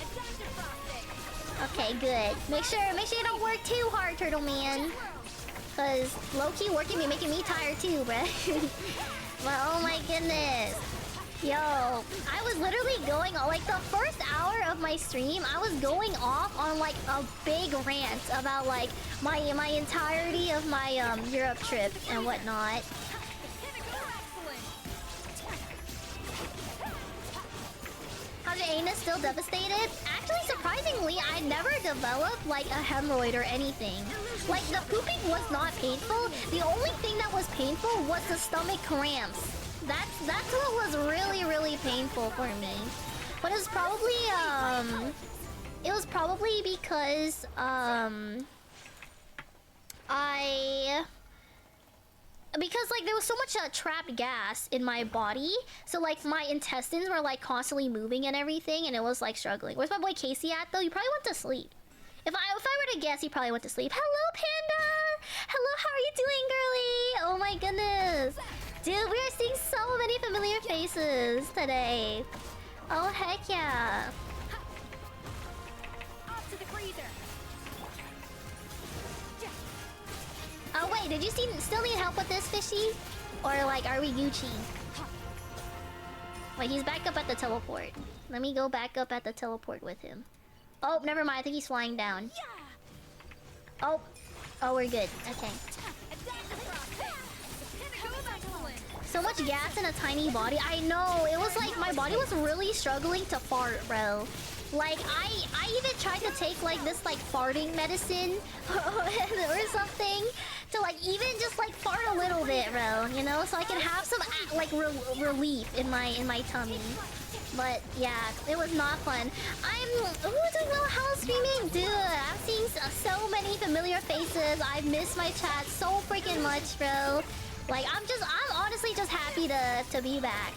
Okay, good. Make sure you don't work too hard, Turtle Man. Cause low-key working be making me tired too, bruh. But oh my goodness. Yo, I was literally going on, like the first hour of my stream, I was going off on like a big rant about like my entirety of my Europe trip and whatnot. How's your anus still devastated? Actually, surprisingly, I never developed like a hemorrhoid or anything. Like the pooping was not painful. The only thing that was painful was the stomach cramps. That's what was really painful for me. But it was probably because because like there was so much trapped gas in my body, so like my intestines were like constantly moving and everything, and it was like struggling. Where's my boy Casey at though? He probably went to sleep. If I were to guess, he probably went to sleep. Hello, Panda. Hello, how are you doing, girly? Oh my goodness, dude, we are seeing so many familiar faces today. Oh heck yeah. Off to the freezer. Oh wait, did you still need help with this, Fishy? Or like, are we Gucci? Wait, he's back up at the teleport. Let me go back up at the teleport with him. Oh, never mind. I think he's flying down. Oh, we're good. Okay. So much gas in a tiny body. I know. It was like my body was really struggling to fart, bro. Like I even tried to take like this like farting medicine or something to like even just like fart a little bit, bro. You know, so I can have some like relief in my tummy. But yeah, it was not fun. Ooh, doing well house streaming, dude. I'm seeing so many familiar faces. I miss my chat so freaking much, bro. Like I'm honestly just happy to be back.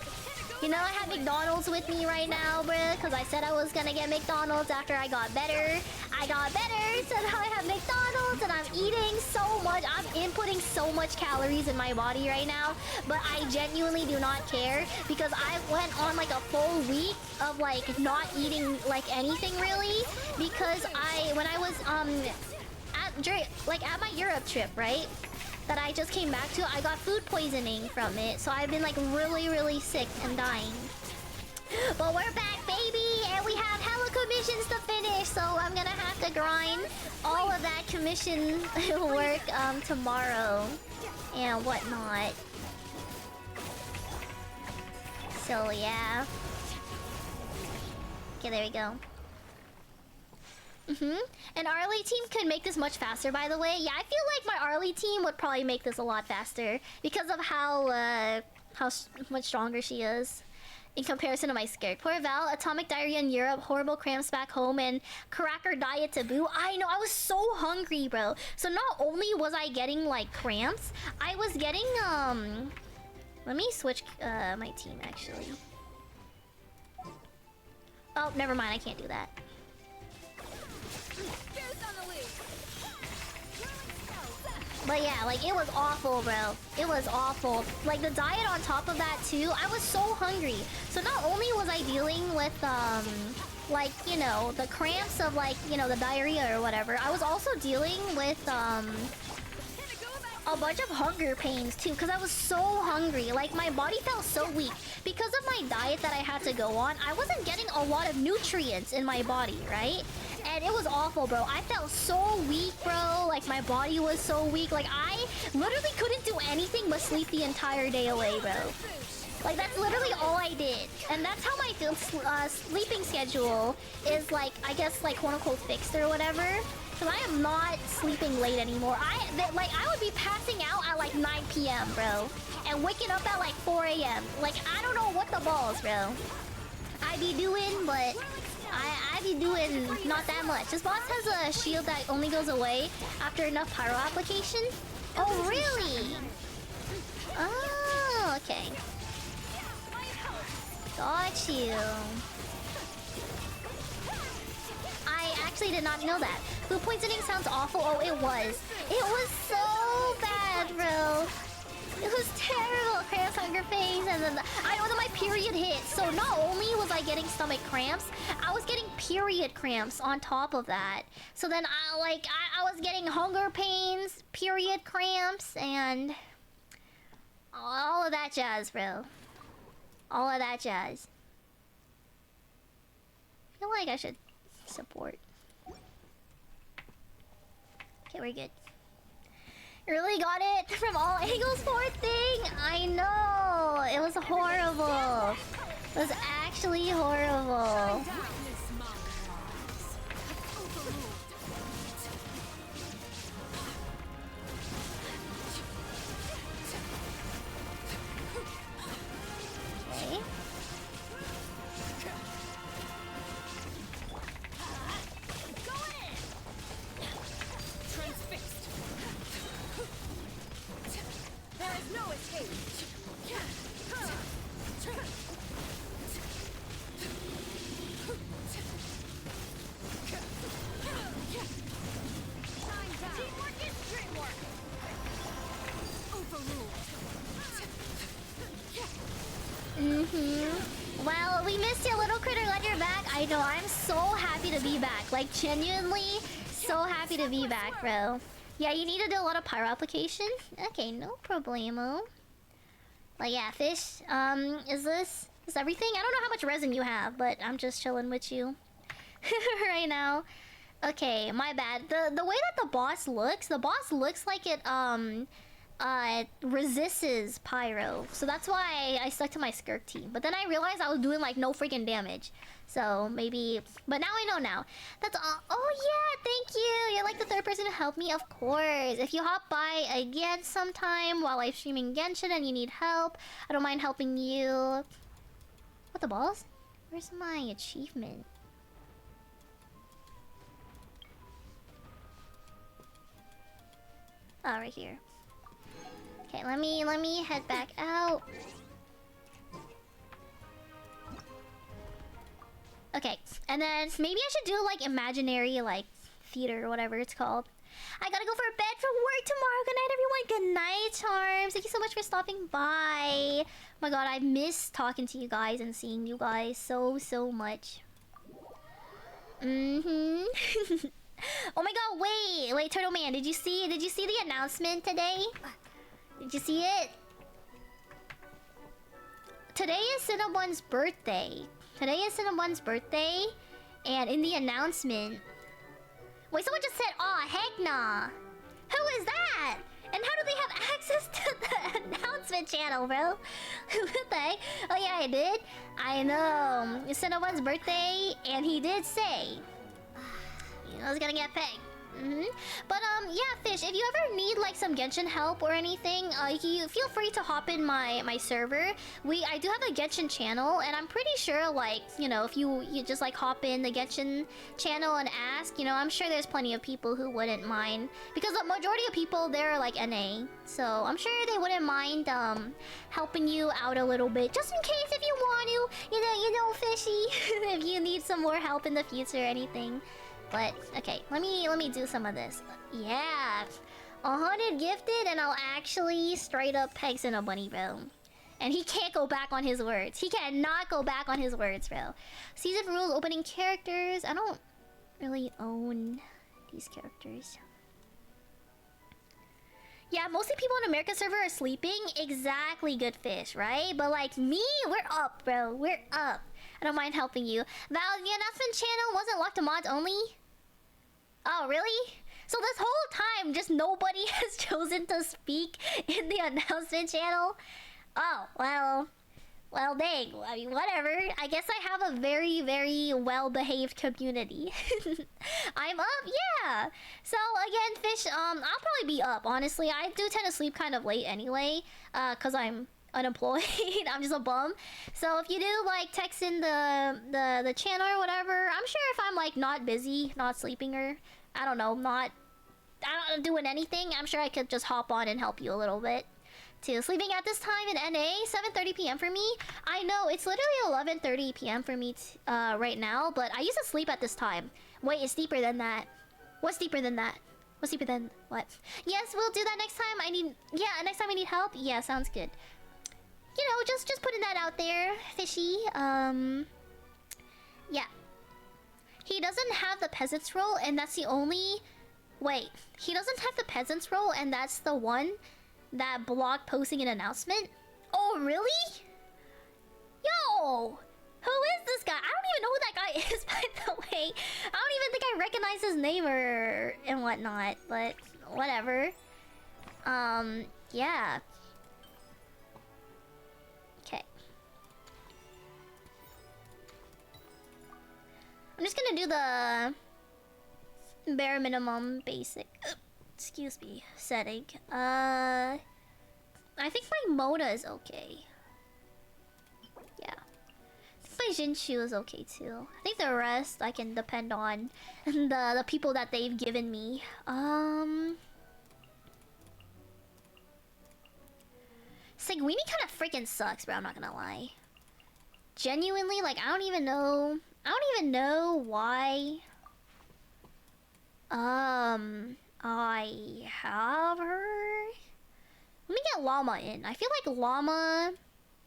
You know, I have McDonald's with me right now, bruh, because I said I was gonna get McDonald's after I got better. I got better, so now I have McDonald's, and I'm eating so much. I'm inputting so much calories in my body right now, but I genuinely do not care, because I went on like a full week of like not eating like anything really, because when I was at my Europe trip, right? That I just came back to, I got food poisoning from it. So I've been like really, really sick and dying. But we're back, baby! And we have hella commissions to finish. So I'm gonna have to grind all of that commission work tomorrow. And whatnot. So yeah. Okay, there we go. And Arlie team could make this much faster, by the way. Yeah, I feel like my Arlie team would probably make this a lot faster because of how much stronger she is in comparison to my scared. Poor Val, atomic diarrhea in Europe, horrible cramps back home, and cracker diet taboo. I know, I was so hungry, bro. So not only was I getting like cramps, I was getting let me switch my team actually. Oh, never mind, I can't do that. But yeah, like it was awful, bro. It was awful. Like the diet on top of that too. I was so hungry. So not only was I dealing with like, you know, the cramps of like, you know, the diarrhea or whatever, I was also dealing with a bunch of hunger pains too, because I was so hungry. Like my body felt so weak because of my diet that I had to go on. I wasn't getting a lot of nutrients in my body, right? And it was awful, bro. I felt so weak, bro. Like my body was so weak. Like I literally couldn't do anything but sleep the entire day away, bro. Like that's literally all I did. And that's how my sleeping schedule is, like, I guess, like, quote-unquote fixed or whatever. Because I am not sleeping late anymore. I would be passing out at like 9 p.m, bro. And waking up at like 4 a.m. Like, I don't know what the balls, bro. I be doing, but I be doing not that much. This boss has a shield that only goes away after enough pyro application. Oh, really? Oh, okay. Got you. I actually did not know that. Food poisoning sounds awful. Oh, it was. It was so bad, bro. It was terrible. Cramps, hunger pains, and then I know that my period hit. So not only was I getting stomach cramps, I was getting period cramps on top of that. So then I was getting hunger pains, period cramps, and all of that jazz, bro. All of that jazz. I feel like I should support. Okay, we're good. You really got it from all angles, poor thing. I know. It was horrible. It was actually horrible. Okay. There is no escape. Teamwork is dreamwork. Well, we missed you, little critter. Glad you're back. I know. I'm so happy to be back. Like, genuinely, so happy to be back, bro. Yeah, you need to do a lot of pyro application? Okay, no problemo. Like, yeah, fish. Is this everything? I don't know how much resin you have, but I'm just chilling with you right now. Okay, my bad. The way that the boss looks like it resists pyro. So that's why I stuck to my Skirk team. But then I realized I was doing like no freaking damage. So maybe, but now I know now. That's all. Oh yeah, thank you. You're like the third person to help me, of course. If you hop by again sometime while live streaming Genshin and you need help, I don't mind helping you. What the balls? Where's my achievement? Oh, right here. Okay, let me head back out. Okay, and then maybe I should do like imaginary like theater or whatever it's called. I gotta go for bed for work tomorrow. Good night, everyone. Good night, Charms. Thank you so much for stopping by. Oh my god, I miss talking to you guys and seeing you guys so much. Oh my god, wait, Turtle Man, did you see the announcement today? Did you see it? Today is Cinnabon's birthday. And in the announcement... Wait, someone just said, aw, heck nah. Who is that? And how do they have access to the announcement channel, bro? What the heck? Oh yeah, I did. I know. It's Cinnabon's birthday, and he did say... I was gonna get pegged. But yeah, Fish, if you ever need like some Genshin help or anything, you feel free to hop in my server. I do have a Genshin channel, and I'm pretty sure like, you know, if you just like hop in the Genshin channel and ask, you know, I'm sure there's plenty of people who wouldn't mind, because the majority of people there are like NA, so I'm sure they wouldn't mind helping you out a little bit, just in case if you want to, you know, Fishy, if you need some more help in the future or anything. But okay, let me do some of this. Yeah, 100 gifted, and I'll actually straight up peg Cinnabunny, bro. And he can't go back on his words. He cannot go back on his words, bro. Season rules, opening characters. I don't really own these characters. Yeah, mostly people in America server are sleeping. Exactly, good Fish, right? But like me, we're up, bro. We're up. I don't mind helping you. Val, the announcement channel wasn't locked to mods only? Oh, really? So this whole time, just nobody has chosen to speak in the announcement channel? Oh, well, dang. I mean, whatever. I guess I have a very well-behaved community. I'm up? Yeah. So, again, Fish, I'll probably be up, honestly. I do tend to sleep kind of late anyway, because I'm unemployed. I'm just a bum. So if you do like text in the channel or whatever, I'm sure if I'm like not busy, not sleeping, or I don't know, not doing anything, I'm sure I could just hop on and help you a little bit. Too. Sleeping at this time in NA, 7:30 p.m. for me. I know it's literally 11:30 p.m. for me right now, but I used to sleep at this time. Wait, it's deeper than that. What's deeper than that? What's deeper than what? Yes, we'll do that next time. Next time I need help. Yeah, sounds good. You know, just putting that out there, Fishy. Yeah. He doesn't have the peasant's role, and that's the only... Wait, he doesn't have the peasant's role, and that's the one that blocked posting an announcement? Oh, really? Yo! Who is this guy? I don't even know who that guy is, by the way. I don't even think I recognize his name and whatnot, but whatever. Yeah. Okay. I'm just gonna do the bare minimum basic, excuse me, setting. I think my Mona is okay. Yeah. I think my Jinshu is okay too. I think the rest I can depend on the people that they've given me. Seguini kind of freaking sucks, bro. I'm not gonna lie. Genuinely, like, I don't even know why. I have her. Let me get Llama in. I feel like Llama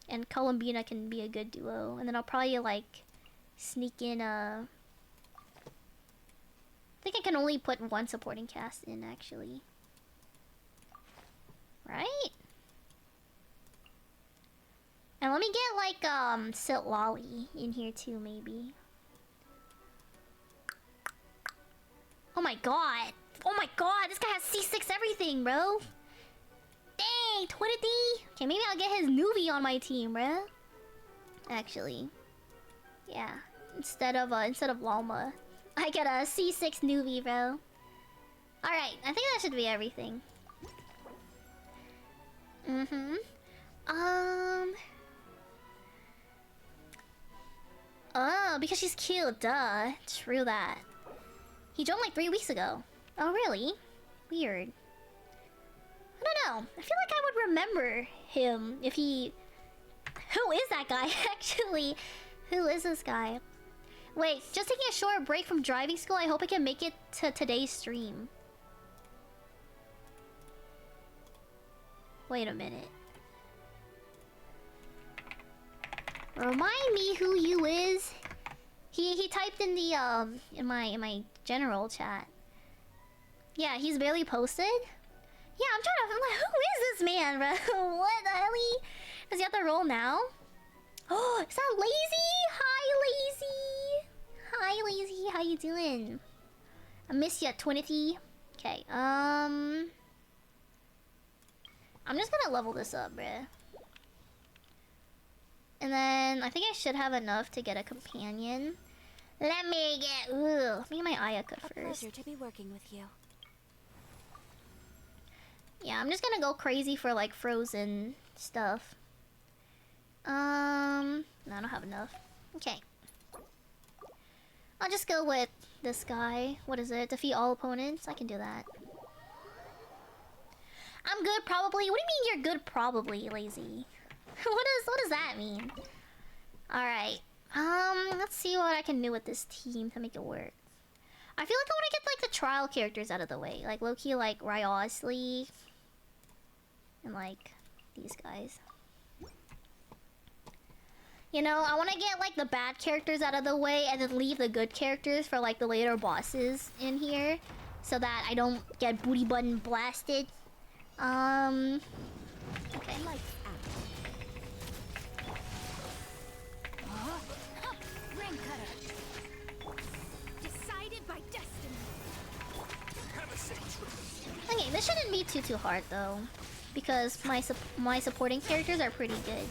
and Columbina can be a good duo, and then I'll probably like sneak in a. I think I can only put one supporting cast in, actually. Right? And let me get like Silt Lolly in here too, maybe. Oh my god! Oh my god! This guy has C6 everything, bro! Dang, Twitty! Okay, maybe I'll get his newbie on my team, bruh. Actually. Yeah. Instead of Llama. I get a C6 newbie, bro. Alright, I think that should be everything. Oh, because she's cute, duh. True that. He joined like 3 weeks ago. Oh, really? Weird. I don't know. I feel like I would remember him if he... Who is that guy, actually? Who is this guy? Wait, just taking a short break from driving school. I hope I can make it to today's stream. Wait a minute. Remind me who you is. He typed in the in my general chat. Yeah, he's barely posted. Yeah, I'm like, who is this man, bro? What the hell? Does he have to roll now? Oh, is that Lazy? Hi, Lazy. Hi, Lazy. How you doing? I miss you, Twinity. Okay, I'm just gonna level this up, bruh. And then I think I should have enough to get a companion. Let me get my Ayaka first. Pleasure to be working with you. Yeah, I'm just gonna go crazy for like frozen stuff. No, I don't have enough. Okay. I'll just go with this guy. What is it? Defeat all opponents? I can do that. I'm good probably? What do you mean you're good probably, Lazy? what does that mean? Alright. Let's see what I can do with this team to make it work. I feel like I want to get like the trial characters out of the way. Like low-key like Ryosley. And like these guys. You know, I want to get like the bad characters out of the way and then leave the good characters for like the later bosses in here. So that I don't get booty button blasted. Okay. Rain cutter. Decided by destiny. Have a safe trip. Okay, this shouldn't be too hard though, because my supporting characters are pretty good.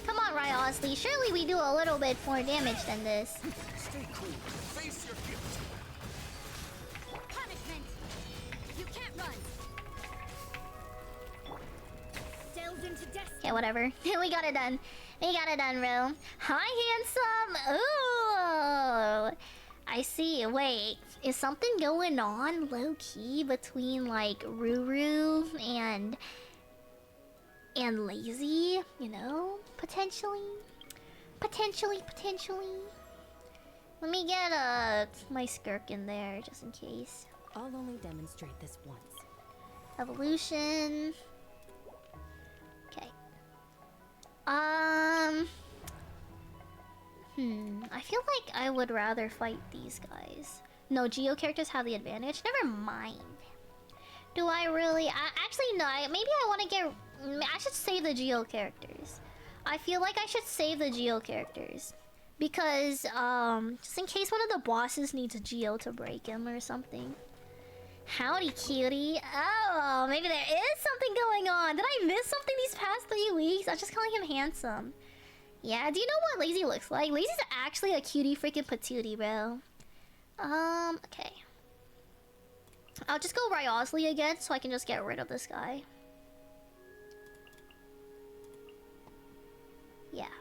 Come on, Ryosley. Surely we do a little bit more damage than this. Stay cool. Face your guilt. Punishment. You can't run. Delve into destiny. Okay, whatever. We got it done. We got it done, bro. Hi, handsome. Ooh. I see. Wait, is something going on low-key between like Ruru and Lazy? You know, potentially. Let me get my Skirk in there just in case. I'll only demonstrate this once. Evolution. Okay. I feel like I would rather fight these guys. No, Geo characters have the advantage. Never mind. Do I really? Actually, no. Maybe I want to get. I should save the Geo characters. I feel like I should save the Geo characters because just in case one of the bosses needs a Geo to break him or something. Howdy, cutie. Oh, maybe there is something going on. Did I miss something these past 3 weeks? I was just calling him handsome. Yeah, do you know what Lazy looks like? Lazy's actually a cutie freaking patootie, bro. Okay. I'll just go Ryosley again so I can just get rid of this guy. Yeah.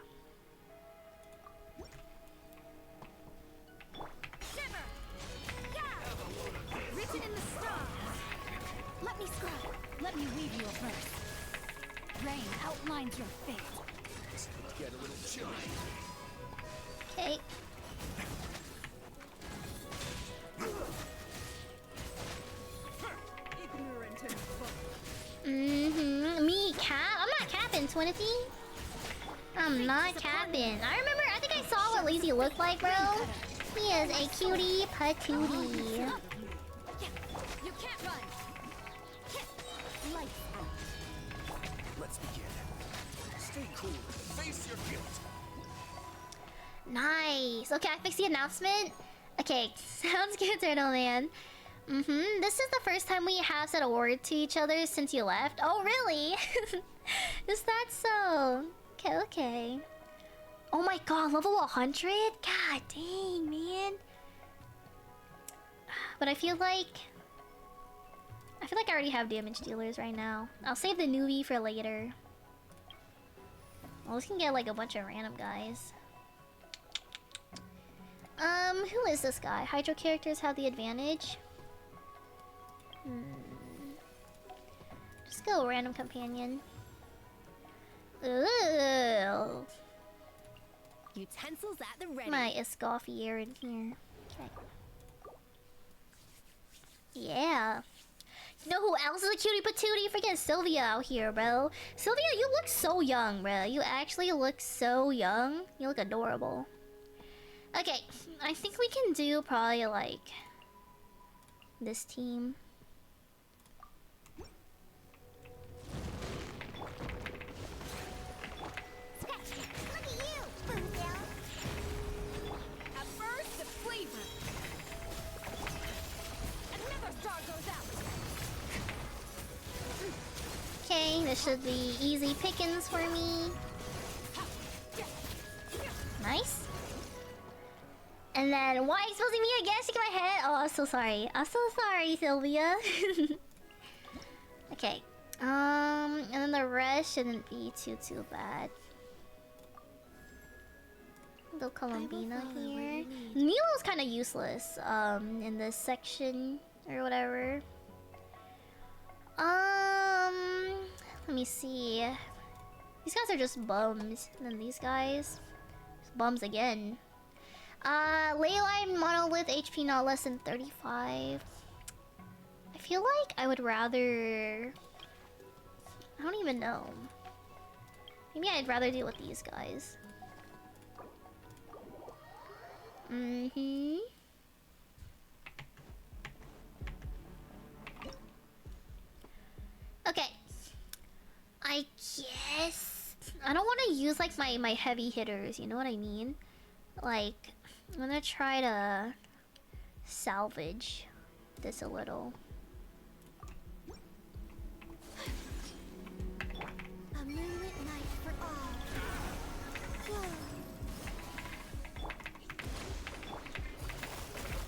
Shiver. Yeah. Written in the stars. Let me scrub. Let me weave you a verse. Rain outlines your fate. This could get a little chilly. Okay. Me cap? I'm not capping, Twinity. I'm not capping. I think I saw what Lazy looked like, bro. He is a cutie patootie. You can't run. Lights out. Let's begin. Stay cool. Face your guilt. Nice. Okay, I fixed the announcement. Okay, sounds good, Turtle Man. This is the first time we have said a word to each other since you left. Oh, really? Is that so? Okay, okay. Oh my god, level 100? God dang, man. But I feel like I already have damage dealers right now. I'll save the newbie for later. Well, we can get like a bunch of random guys. Who is this guy? Hydro characters have the advantage. Just go random companion. Ooh. Utensils at the ready. My ESCOFFIER in here. Okay. Yeah. You know who else is a cutie patootie? Freaking Sylvia out here, bro. Sylvia, you look so young, bro. You actually look so young. You look adorable. Okay, I think we can do probably like this team. Look at you, Boomtail. At first, the flavor. Another star goes out. Okay, this should be easy pickings for me. Nice. And then, why exposing me again? Shaking my head. Oh, I'm so sorry. I'm so sorry, Sylvia. Okay. And then the rest shouldn't be too bad. Go Columbina here. Nilo's kind of useless. In this section or whatever. Let me see. These guys are just bums. And then these guys, just bums again. Leyline Monolith HP not less than 35. I feel like I would rather... I don't even know. Maybe I'd rather deal with these guys. Okay. I guess... I don't want to use like my heavy hitters, you know what I mean? Like, I'm gonna try to salvage this a little. A moonlit night for all.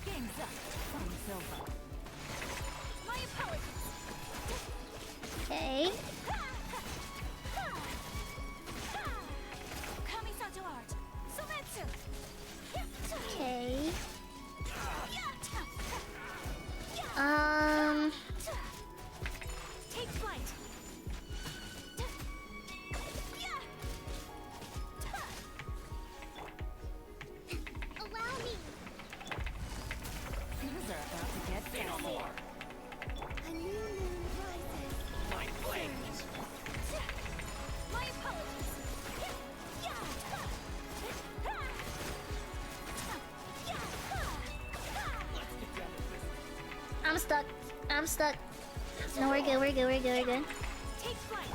Game's up. From Silva. My apologies. Okay. Kamisato art. Sometsu. Okay. Take flight. Allow me. Things are about to get Say no sassy. more. A new moon rises. My flames. My apologies. I'm stuck. I'm stuck. No, we're good. We're good. We're good. We're good. Take flight.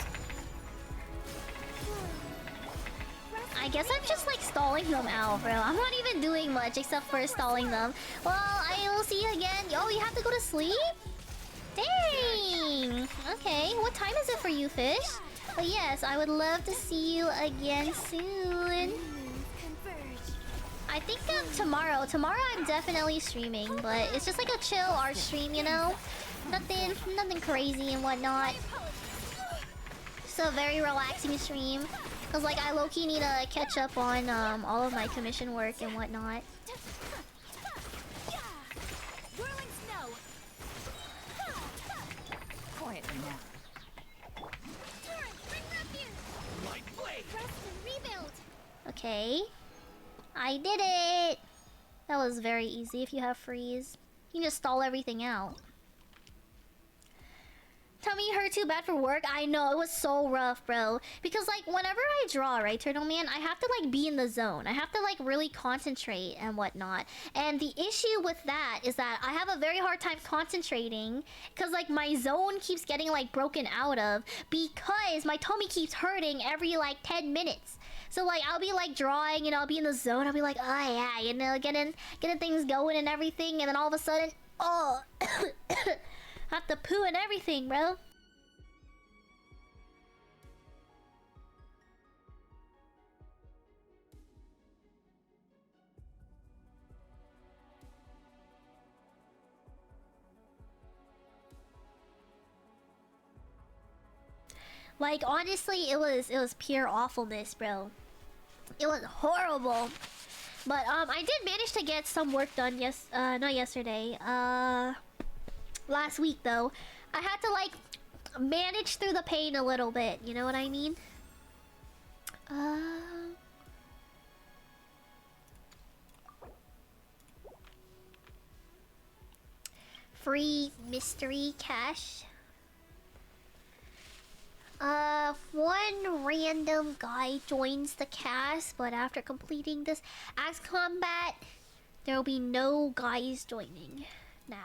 I guess I'm just like stalling them out, bro. I'm not even doing much except for stalling them. Well, I will see you again. Oh, you have to go to sleep? Dang. Okay. What time is it for you, fish? But yes, I would love to see you again soon. I think tomorrow. Tomorrow I'm definitely streaming, but it's just like a chill art stream, you know? Nothing crazy and whatnot. Just a very relaxing stream. Cause like I low-key need to catch up on all of my commission work and whatnot. Whirling snow. Quietly now. Bring refuge. My blade. Rest and rebuild. Okay. I did it! That was very easy if you have freeze. You can just stall everything out. Tummy hurt too bad for work? I know, it was so rough, bro. Because, like, whenever I draw, right, Turtle Man, I have to, like, be in the zone. I have to, like, really concentrate and whatnot. And the issue with that is that I have a very hard time concentrating because, like, my zone keeps getting, like, broken out of because my tummy keeps hurting every, like, 10 minutes. So, like, I'll be, like, drawing and I'll be in the zone. I'll be like, oh, yeah, you know, getting things going and everything. And then all of a sudden, Oh, have to poo and everything, bro. Like honestly, it was pure awfulness, bro. It was horrible. But I did manage to get some work done. Not yesterday. Last week though. I had to like manage through the pain a little bit. You know what I mean? Free mystery cash. One random guy joins the cast, but after completing this axe combat, there will be no guys joining. Nah.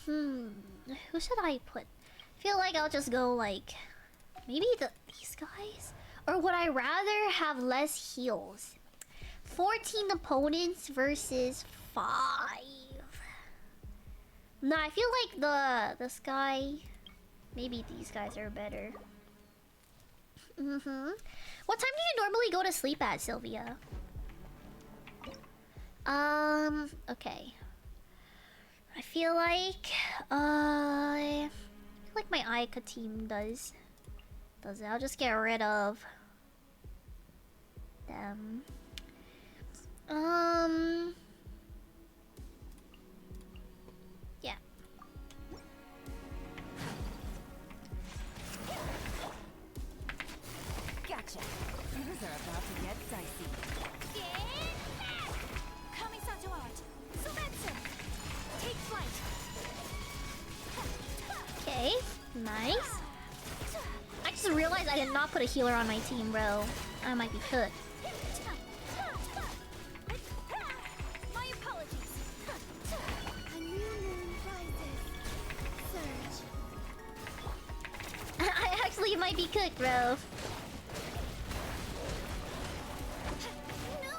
Who should I put? I feel like I'll just go like maybe these guys, or would I rather have less heals? 14 opponents versus 5. Nah, I feel like this guy, maybe these guys are better. What time do you normally go to sleep at, Sylvia? Okay. I feel like my Ica team does it. I'll just get rid of them. Yeah. Gotcha. Things are about to get dicey. Kamisato art. Sumetsu. Take flight. Okay, nice. I just realized I did not put a healer on my team, bro. I might be cooked. My apologies. A new moon rises. Surge. I actually might be cooked, bro. No!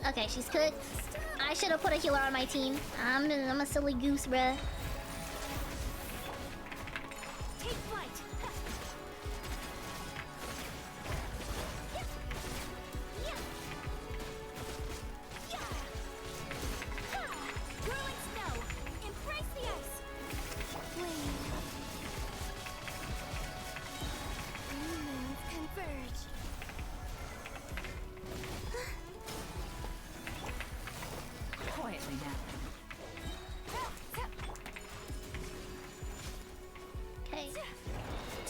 Okay, she's cooked. I should have put a healer on my team. I'm a silly goose, bruh. Take flight. Whirling snow. Embrace the ice. Flame. New moons converge. Quietly now. Okay.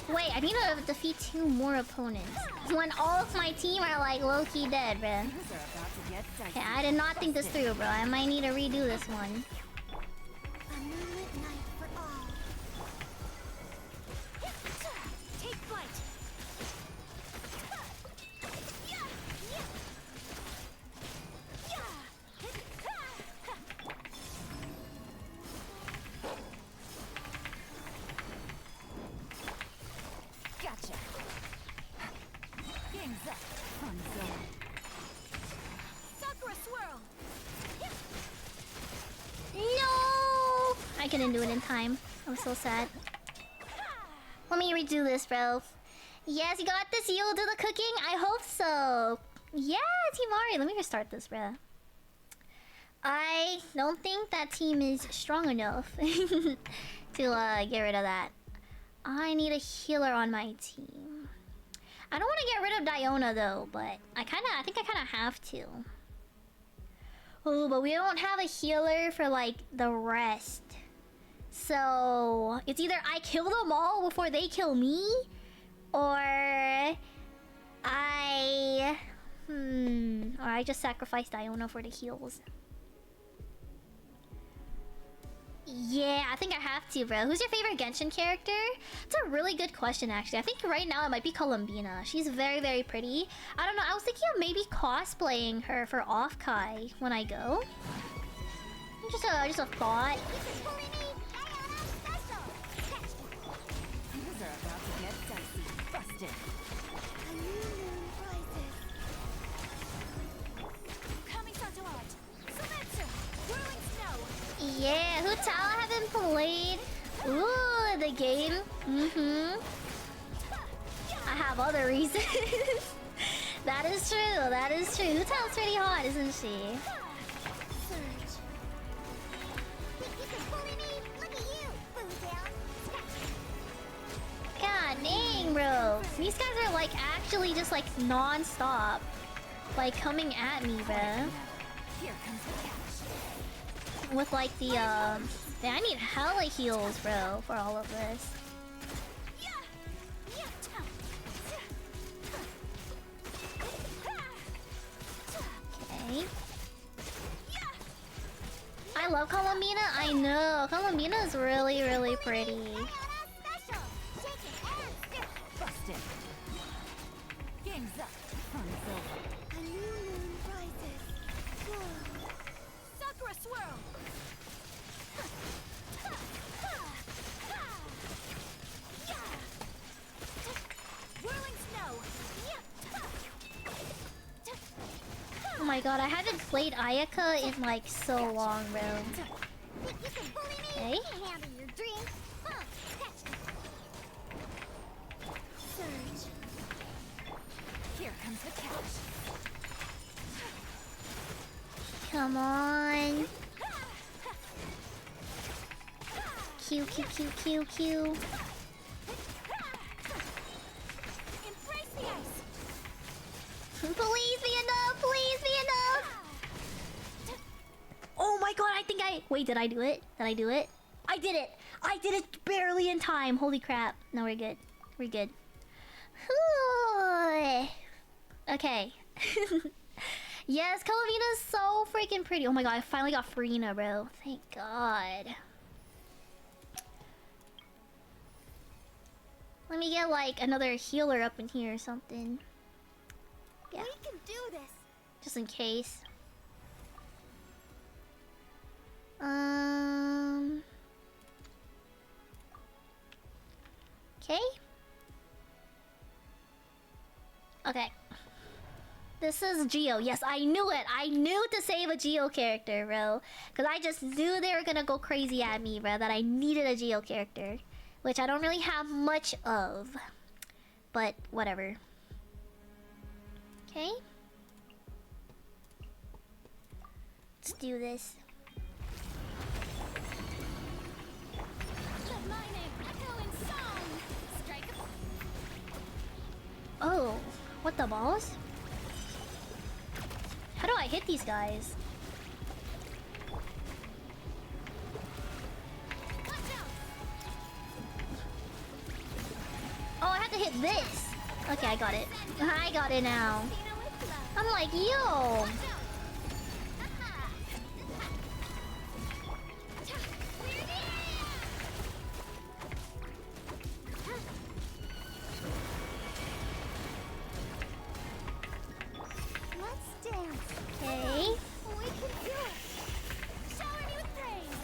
Wait, I need to defeat 2 more opponents. When all of my team are like low-key dead, bruh. Things are about to get dicey. Okay, I did not think this through, bro. I might need to redo this one. A moonlit night for all. Take flight. Gotcha. Game's up. Fun zone. Sakura swirl. No! I couldn't do it in time. I'm so sad. Let me redo this, bro. Yes, you got this. You'll do the cooking? I hope so. Yeah, Team Ari. Let me restart this, bro. I don't think that team is strong enough to get rid of that. I need a healer on my team. I don't want to get rid of Diona though, but I think I kind of have to. Oh, but we don't have a healer for like the rest. So it's either I kill them all before they kill me, or I just sacrifice Diona for the heals. Yeah, I think I have to, bro. Who's your favorite Genshin character? It's a really good question, actually. I think right now it might be Columbina. She's very, very pretty. I don't know. I was thinking of maybe cosplaying her for Offkai when I go. Just a thought. Things are about to get dicey. Busted. A new moon rises. Kamisato art. Yeah, Hu Tao I haven't played. Ooh, the game. I have other reasons. That is true. That is true. Hu Tao's pretty hot, isn't she? Surge. Think you can bully me? Look at you, Boomtail. God dang, bro. These guys are like actually just like non-stop. Like coming at me, bro. Here comes the catch. With like the man, I need hella heals, bro, for all of this. Okay. I love Colomina. I know. Colomina is really, really pretty. Special. Shaking and stir. Busted. Game's up. Fun's over. A new moon rises. Sakura swirl. Whirling snow. Oh my god, I haven't played Ayaka in like so long, bro. Think you can bully me? Okay. Can't handle your dream. Catch me. Surge. Here comes the catch. Come on. Q, Q, Q, Q, Q. Embrace the ice. Please be enough, please be enough. Oh my god, I think I... Wait, did I do it? Did I do it? I did it! I did it barely in time. Holy crap. No, we're good. We're good. Okay. Yes, Calavina's so freaking pretty. Oh my god, I finally got Farina, bro. Thank god. Let me get like another healer up in here or something. Yeah, We can do this. just in case. Okay. Okay. This is Geo. Yes, I knew it. I knew to save a Geo character, bro. Because I just knew they were gonna go crazy at me, bro. That I needed a Geo character. Which I don't really have much of. But, whatever. Okay. Let's do this. Let my name echo in song. Strike a Oh, what the balls? How do I hit these guys? watch out. Oh, I have to hit this. Okay, I got it. I got it now. Tina with love. I'm like, yo. Let's dance. Okay. We can do it. Shower me with praise.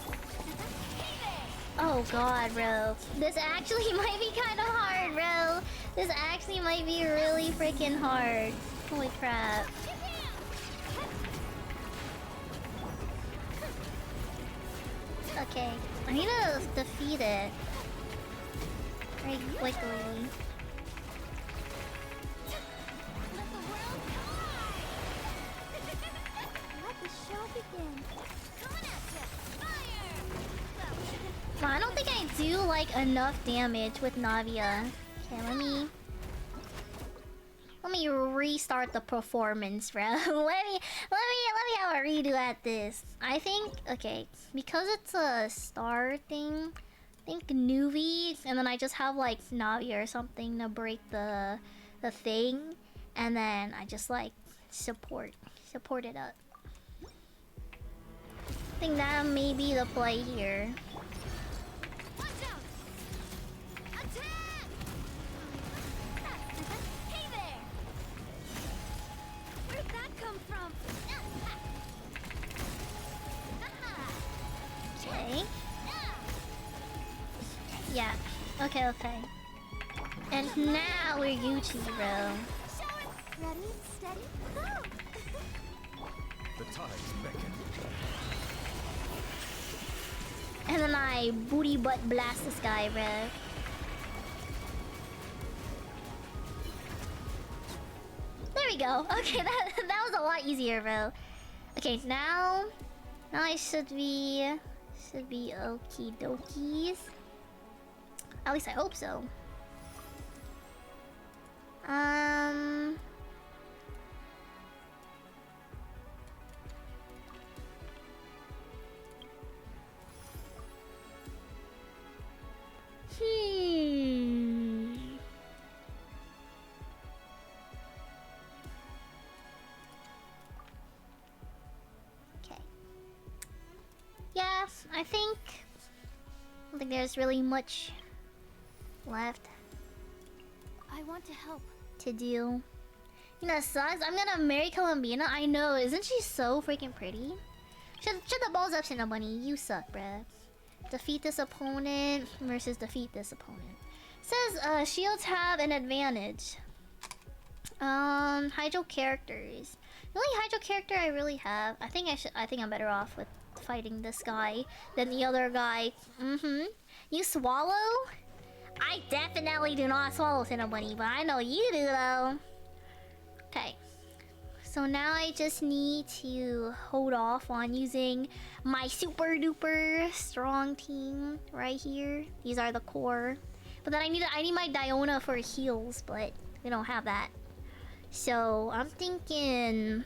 Hey there. Oh god, bro. This actually might be kind of hard, bro. This actually might be really freaking hard. Holy crap. Okay, I need to defeat it. Very quickly. Let the world collide. Let the show begin. Coming at ya. Fire. Well, I don't think I do like enough damage with Navia. Okay, let me restart the performance, bro. let me have a redo at this. I think okay, because it's a star thing. I think Nuvi, and then I just have like Navia or something to break the thing, and then I just like support it up. I think that may be the play here. Watch out. Attack. Hey there. Where'd that come from? Okay. Yeah. Okay, okay. And now we're Gucci, bro. Ready, steady, go. The tides beckon. And then I booty butt blast this guy, bruh. There we go. Okay, that was a lot easier, bro. Okay, now I should be okie dokies. At least I hope so. Okay. Yeah, I don't think there's really much left I want to help. to do. You know, it sucks. I'm gonna marry Columbina. I know. Isn't she so freaking pretty? Shut the balls up, Cinnabunny. You suck, bruh. Defeat this opponent versus defeat this opponent. Says shields have an advantage. Hydro characters. The only Hydro character I really have. I think I'm better off with fighting this guy than the other guy. You swallow? I definitely do not swallow, Cinnabunny, but I know you do though. Okay. So now I just need to hold off on using my super duper strong team right here. These are the core. But then I need my Diona for heals, but we don't have that. So I'm thinking,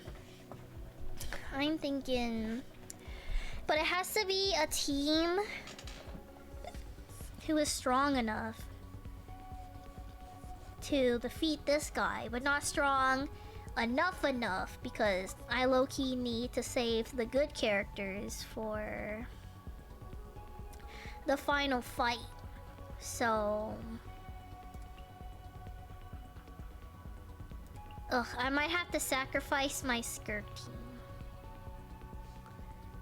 but it has to be a team who is strong enough to defeat this guy, but not strong enough because I low-key need to save the good characters for the final fight. So I might have to sacrifice my skirt team.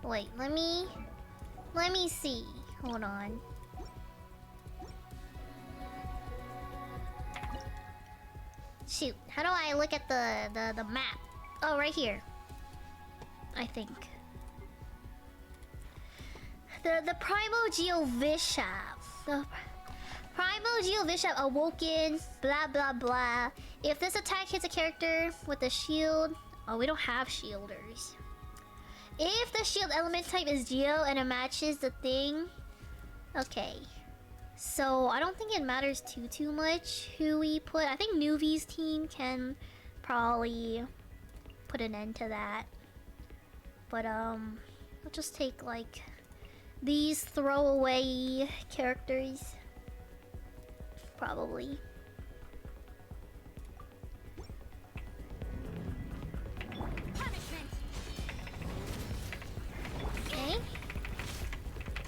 Wait, let me see. Hold on. Shoot, how do I look at the map? Oh, right here. I think. The Primal Geovishap. The Primal Geovishap awoken, blah blah blah. If this attack hits a character with a shield... Oh, we don't have shielders. If the shield element type is Geo and it matches the thing... Okay. So, I don't think it matters too much who we put. I think Nuvi's team can probably put an end to that. But, we'll just take, like, these throwaway characters. Probably. Punishment. Okay.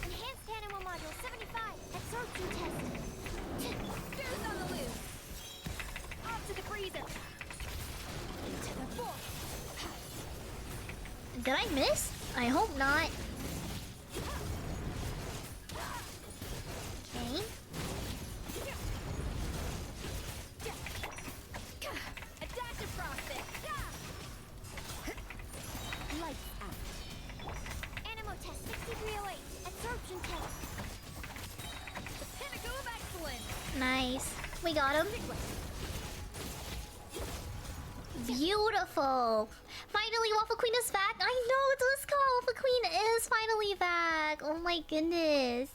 Enhanced animal module 75. Absorption test. Who's on the loose? Off to the freezer. Into the fork. Did I miss? I hope not. Okay. A dash of frostbit. Lights out. Animal test 6308. Absorption test. The pinnacle of excellence. Nice. We got him. Beautiful. Finally, Waffle Queen is back. I know, it's Whisker. Waffle Queen is finally back. Oh my goodness.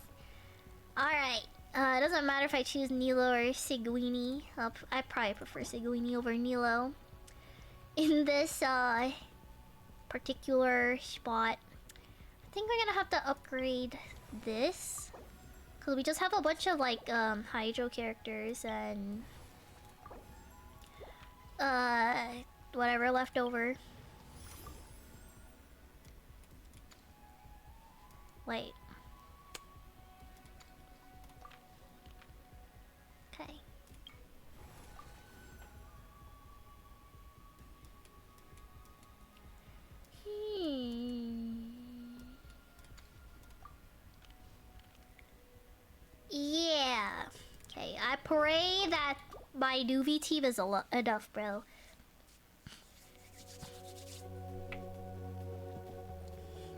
Alright. It doesn't matter if I choose Nilo or Seguini. I probably prefer Seguini over Nilo. In this particular spot. I think we're gonna have to upgrade this. Because we just have a bunch of like Hydro characters and whatever left over. Wait. Okay. Yeah. Okay, I pray that my Nuvi team is enough, bro.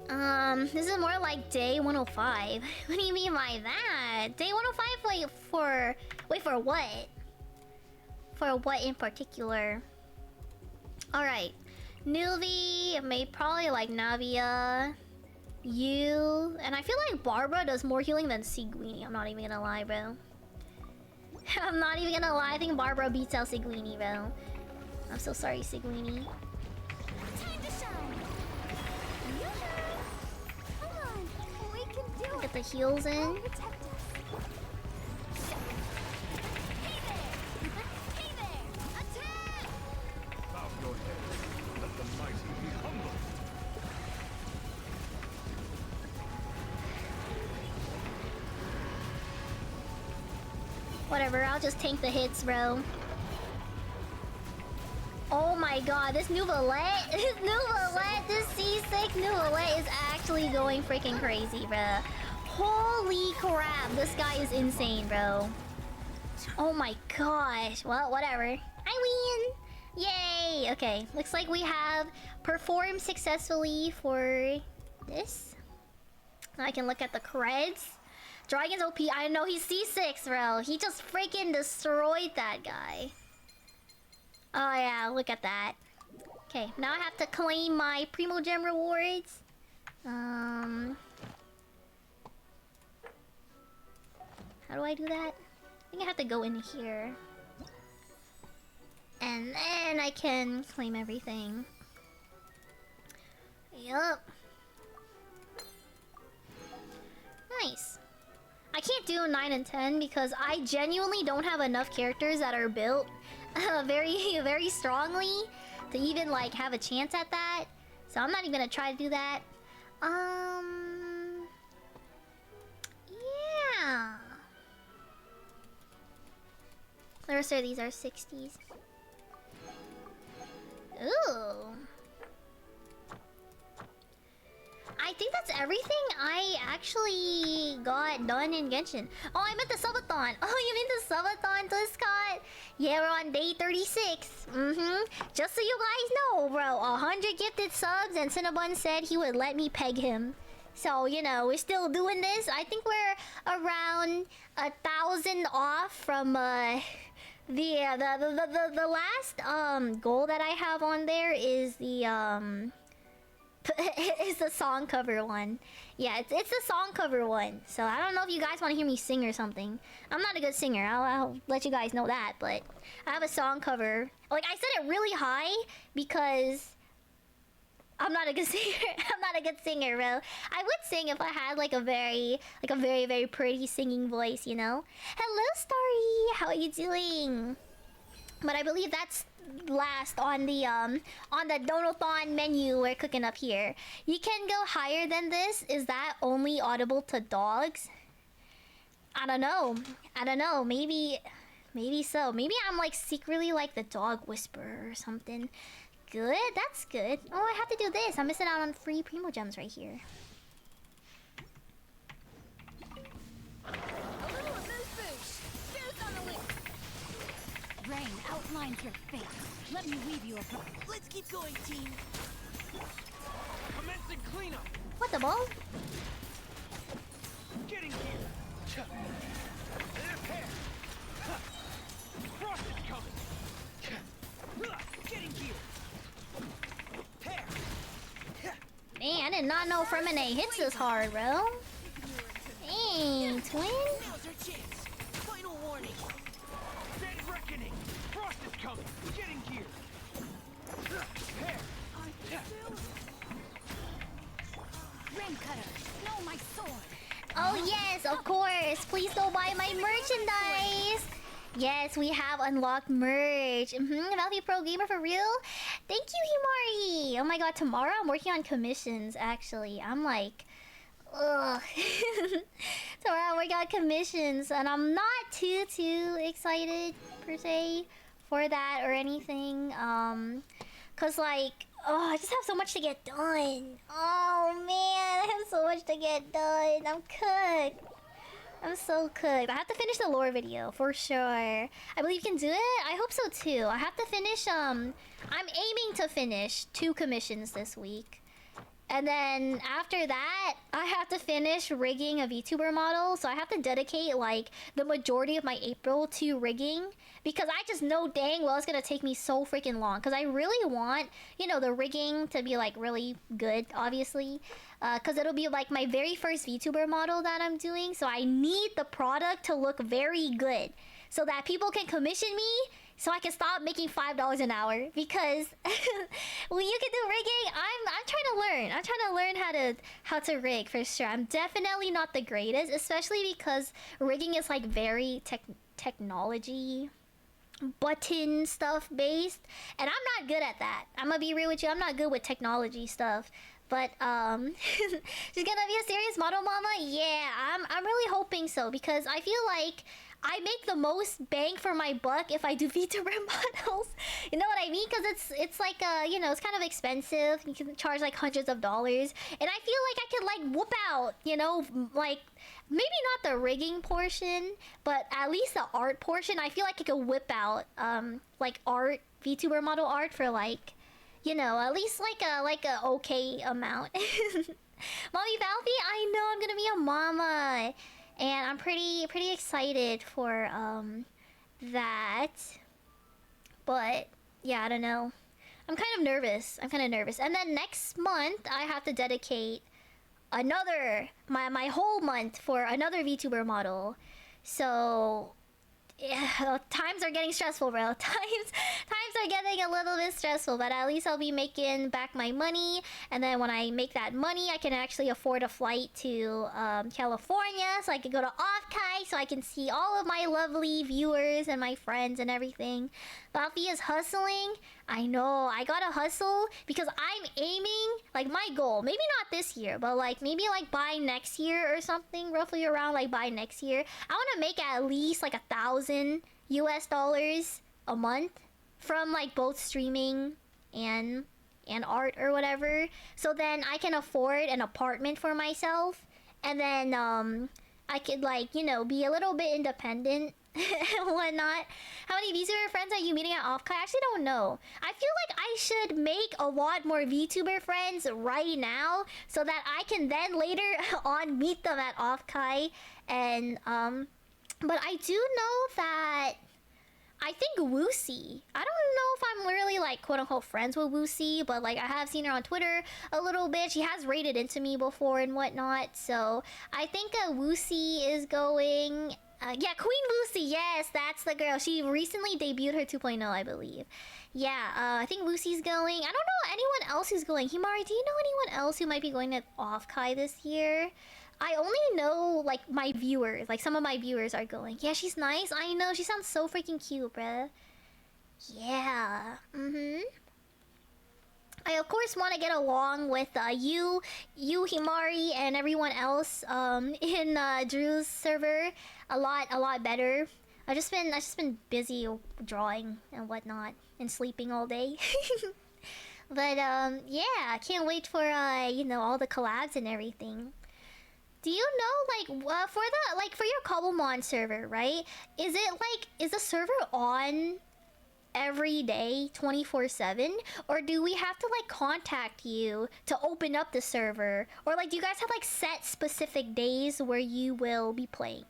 This is more like day 105. What do you mean by that? Day 105, wait for... Wait, for what? For what in particular? Alright. Nuvi, maybe probably like Navia. You... And I feel like Barbara does more healing than Seguini. I'm not even gonna lie, bro. I'm not even gonna lie. I think Barbara beats out Seguini, bro. I'm so sorry, Seguini. Time to shine. Yoo-hoo! Come on, we can do Get it. the heals in. Protect us. Hey there! Attack! Bow your head. Let the mighty be humble. Whatever, I'll just tank the hits, bro. Oh my god, this Nouvelette, this C6 Nouvelette is actually going freaking crazy, bro. Holy crap, this guy is insane, bro. Oh my gosh. Well, whatever. I win! Yay! Okay, looks like we have performed successfully for this. Now I can look at the creds. Dragon's OP. I know he's C6, bro. He just freaking destroyed that guy. Oh yeah, look at that. Okay, now I have to claim my Primo Gem rewards. How do I do that? I think I have to go in here. And then I can claim everything. Yup. Nice. I can't do 9 and 10 because I genuinely don't have enough characters that are built very strongly to even like have a chance at that. So I'm not even gonna try to do that. Yeah. The rest of these are 60s. Ooh. I think that's everything I actually got done in Genshin. Oh, I meant the subathon. Oh, you mean the subathon, Scott? Yeah, we're on day 36. Just so you guys know, bro. 100 gifted subs, and Cinnabon said he would let me peg him. So, you know, we're still doing this. I think we're around 1,000 off from the last goal that I have on there is the it's the song cover one. Yeah, it's the song cover one. So I don't know if you guys want to hear me sing or something. I'm not a good singer. I'll let you guys know that. But I have a song cover. Like, I set it really high because I'm not a good singer. I'm not a good singer, bro. I would sing if I had like a very pretty singing voice, you know? Hello, Starry. How are you doing? But I believe that's last on the Donathon menu we're cooking up here. You can go higher than this. Is that only audible to dogs? I don't know. Maybe so. Maybe I'm like secretly like the dog whisperer or something. Good. That's good. Oh, I have to do this. I'm missing out on free Primo Gems right here. A little amuse-bouche. Boost on the loose. Rain outlines your face. Let me weave you a pro. Let's keep going, team. Commencing cleanup. What the ball? Getting here. Repair. Frost is coming. Getting here. Man, I did not know Fremine hits this hard, bro. Dang, twin. Now's our chance. Final warning. Dead reckoning. Frost is coming. Getting here. Rain cutter. No, my sword. Oh yes, of course. Please go buy my merchandise. Yes, we have unlocked merch. Value Pro Gamer for real? Thank you, Himari. Oh my god, tomorrow I'm working on commissions, actually. I'm like... Ugh. Tomorrow I'm working on commissions, and I'm not too excited, per se, for that or anything. Cause like... Oh, I just have so much to get done. Oh man, I have so much to get done. I'm cooked. I'm so cooked. I have to finish the lore video for sure. I believe you can do it. I hope so too. I have to finish. I'm aiming to finish 2 commissions this week, And then after that, I have to finish rigging a VTuber model. So I have to dedicate like the majority of my April to rigging. Because I just know dang well it's gonna take me so freaking long. Because I really want, you know, the rigging to be like really good, obviously. Because it'll be like my very first VTuber model that I'm doing. So I need the product to look very good. So that people can commission me. So I can stop making $5 an hour, because when you can do rigging, I'm trying to learn. I'm trying to learn how to rig for sure. I'm definitely not the greatest, especially because rigging is like very technology button stuff based, and I'm not good at that. I'm gonna be real with you. I'm not good with technology stuff. But she's gonna be a serious model mama. Yeah, I'm really hoping so, because I feel like I make the most bang for my buck if I do VTuber models. You know what I mean? Because it's like you know, it's kind of expensive. You can charge like hundreds of dollars, and I feel like I could like whoop out, you know, like maybe not the rigging portion, but at least the art portion. I feel like I could whip out like art, VTuber model art for like, you know, at least like a okay amount. Mommy Valvy, I know I'm gonna be a mama. And I'm pretty excited for that. But yeah, I don't know. I'm kind of nervous. And then next month I have to dedicate another my whole month for another VTuber model. So yeah, times are getting stressful, bro. Times are getting a little bit stressful, but at least I'll be making back my money, and then when I make that money, I can actually afford a flight to California, so I can go to Offkai, so I can see all of my lovely viewers and my friends and everything. Buffy is hustling. I know, I gotta hustle because I'm aiming, like my goal, maybe not this year, but like maybe like by next year or something, roughly around like by next year, I want to make at least like $1,000 a month from like both streaming and art or whatever. So then I can afford an apartment for myself, and then I could like, you know, be a little bit independent and whatnot. How many VTuber friends are you meeting at Offkai? I actually don't know. I feel like I should make a lot more VTuber friends right now, so that I can then later on meet them at Offkai. And but I do know that I think Woosie, I don't know if I'm really like quote unquote friends with Woosie, but like I have seen her on Twitter a little bit. She has raided into me before and whatnot. So I think Woosie is going. Yeah, Queen Woosie, yes, that's the girl. She recently debuted her 2.0, I believe. Yeah, I think Woosie's going. I don't know anyone else who's going. Himari, do you know anyone else who might be going to Offkai this year? I only know, like, my viewers. Like, some of my viewers are going. Yeah, she's nice. I know. She sounds so freaking cute, bruh. Yeah. I, of course, want to get along with you, Himari, and everyone else in Drew's server a lot better. I've just been busy drawing and whatnot and sleeping all day. But, yeah, I can't wait for, you know, all the collabs and everything. Do you know, like, for your Cobblemon server, right? Is the server on every day, 24/7? Or do we have to, like, contact you to open up the server? Or, like, do you guys have, like, set specific days where you will be playing?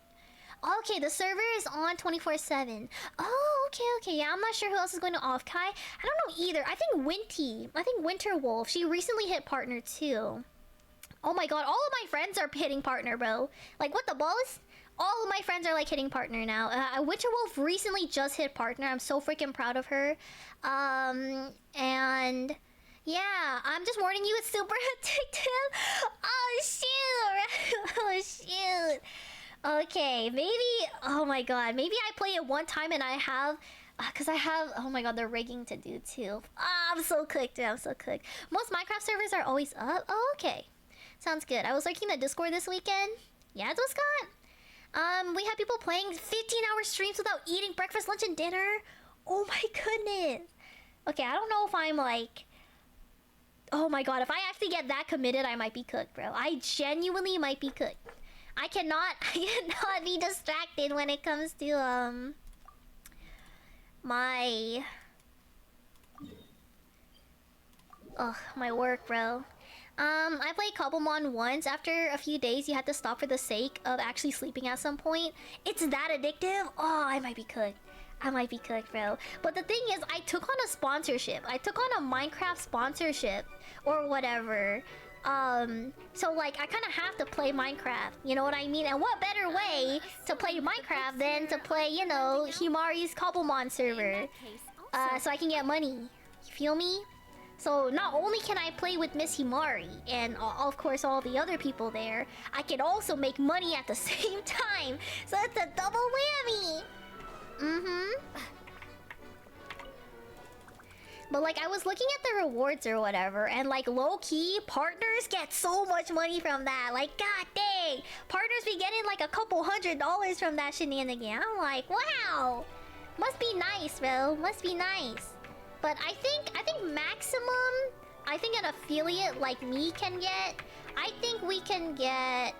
Okay, the server is on 24/7. Oh, okay. Yeah, I'm not sure who else is going to Offkai. I don't know either. I think Winterwolf, she recently hit partner too. Oh my god, all of my friends are hitting partner, bro. Like, what the balls? All of my friends are, like, hitting partner now. Winterwolf recently just hit partner. I'm so freaking proud of her. And yeah, I'm just warning you, it's super addictive. Oh, shoot. Oh, shoot. Okay, maybe... Oh my god, maybe I play it one time and I have... Because I have... Oh my god, the rigging to do, too. I'm so cooked, dude. I'm so cooked. Most Minecraft servers are always up. Oh, okay. Sounds good. I was lurking the Discord this weekend. Yeah, it was Scott. We had people playing 15-hour streams without eating breakfast, lunch, and dinner. Oh my goodness. Okay, I don't know if I'm like... Oh my god, if I actually get that committed, I might be cooked, bro. I genuinely might be cooked. I cannot be distracted when it comes to, my work, bro. I played Cobblemon once. After a few days, you had to stop for the sake of actually sleeping at some point. It's that addictive? Oh, I might be cooked. I might be cooked, bro. But the thing is, I took on a sponsorship. I took on a Minecraft sponsorship or whatever. So like, I kind of have to play Minecraft. You know what I mean? And what better way to play Minecraft than to play, you know, Himari's Cobblemon server? So I can get money. You feel me? So not only can I play with Miss Himari and of course all the other people there, I can also make money at the same time. So it's a double whammy. But like, I was looking at the rewards or whatever, and like, low-key, partners get so much money from that. Like, god dang, partners be getting like a couple $100 from that shenanigan. I'm like, wow, must be nice, bro. Must be nice. But I think maximum, I think an affiliate like me can get, I think we can get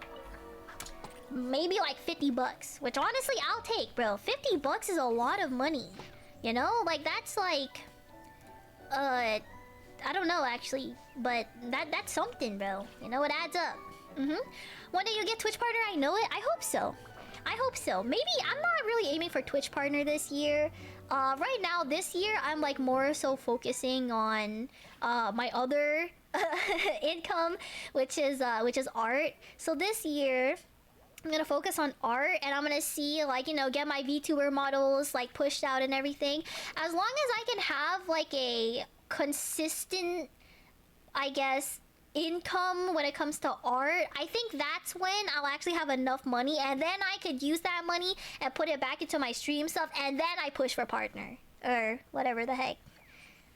maybe like 50 bucks, which honestly I'll take, bro. 50 bucks is a lot of money, you know? Like, that's like, I don't know actually, but that's something, bro. You know, it adds up. One day you'll get Twitch partner, I know it. I hope so. I hope so. Maybe I'm not really aiming for Twitch partner this year. Right now, this year, I'm like more so focusing on my other income, which is art. So this year, I'm gonna focus on art, and I'm gonna see, like, you know, get my VTuber models like pushed out and everything. As long as I can have like a consistent, I guess, income when it comes to art, I think that's when I'll actually have enough money, and then I could use that money and put it back into my stream stuff, and then I push for partner or whatever the heck.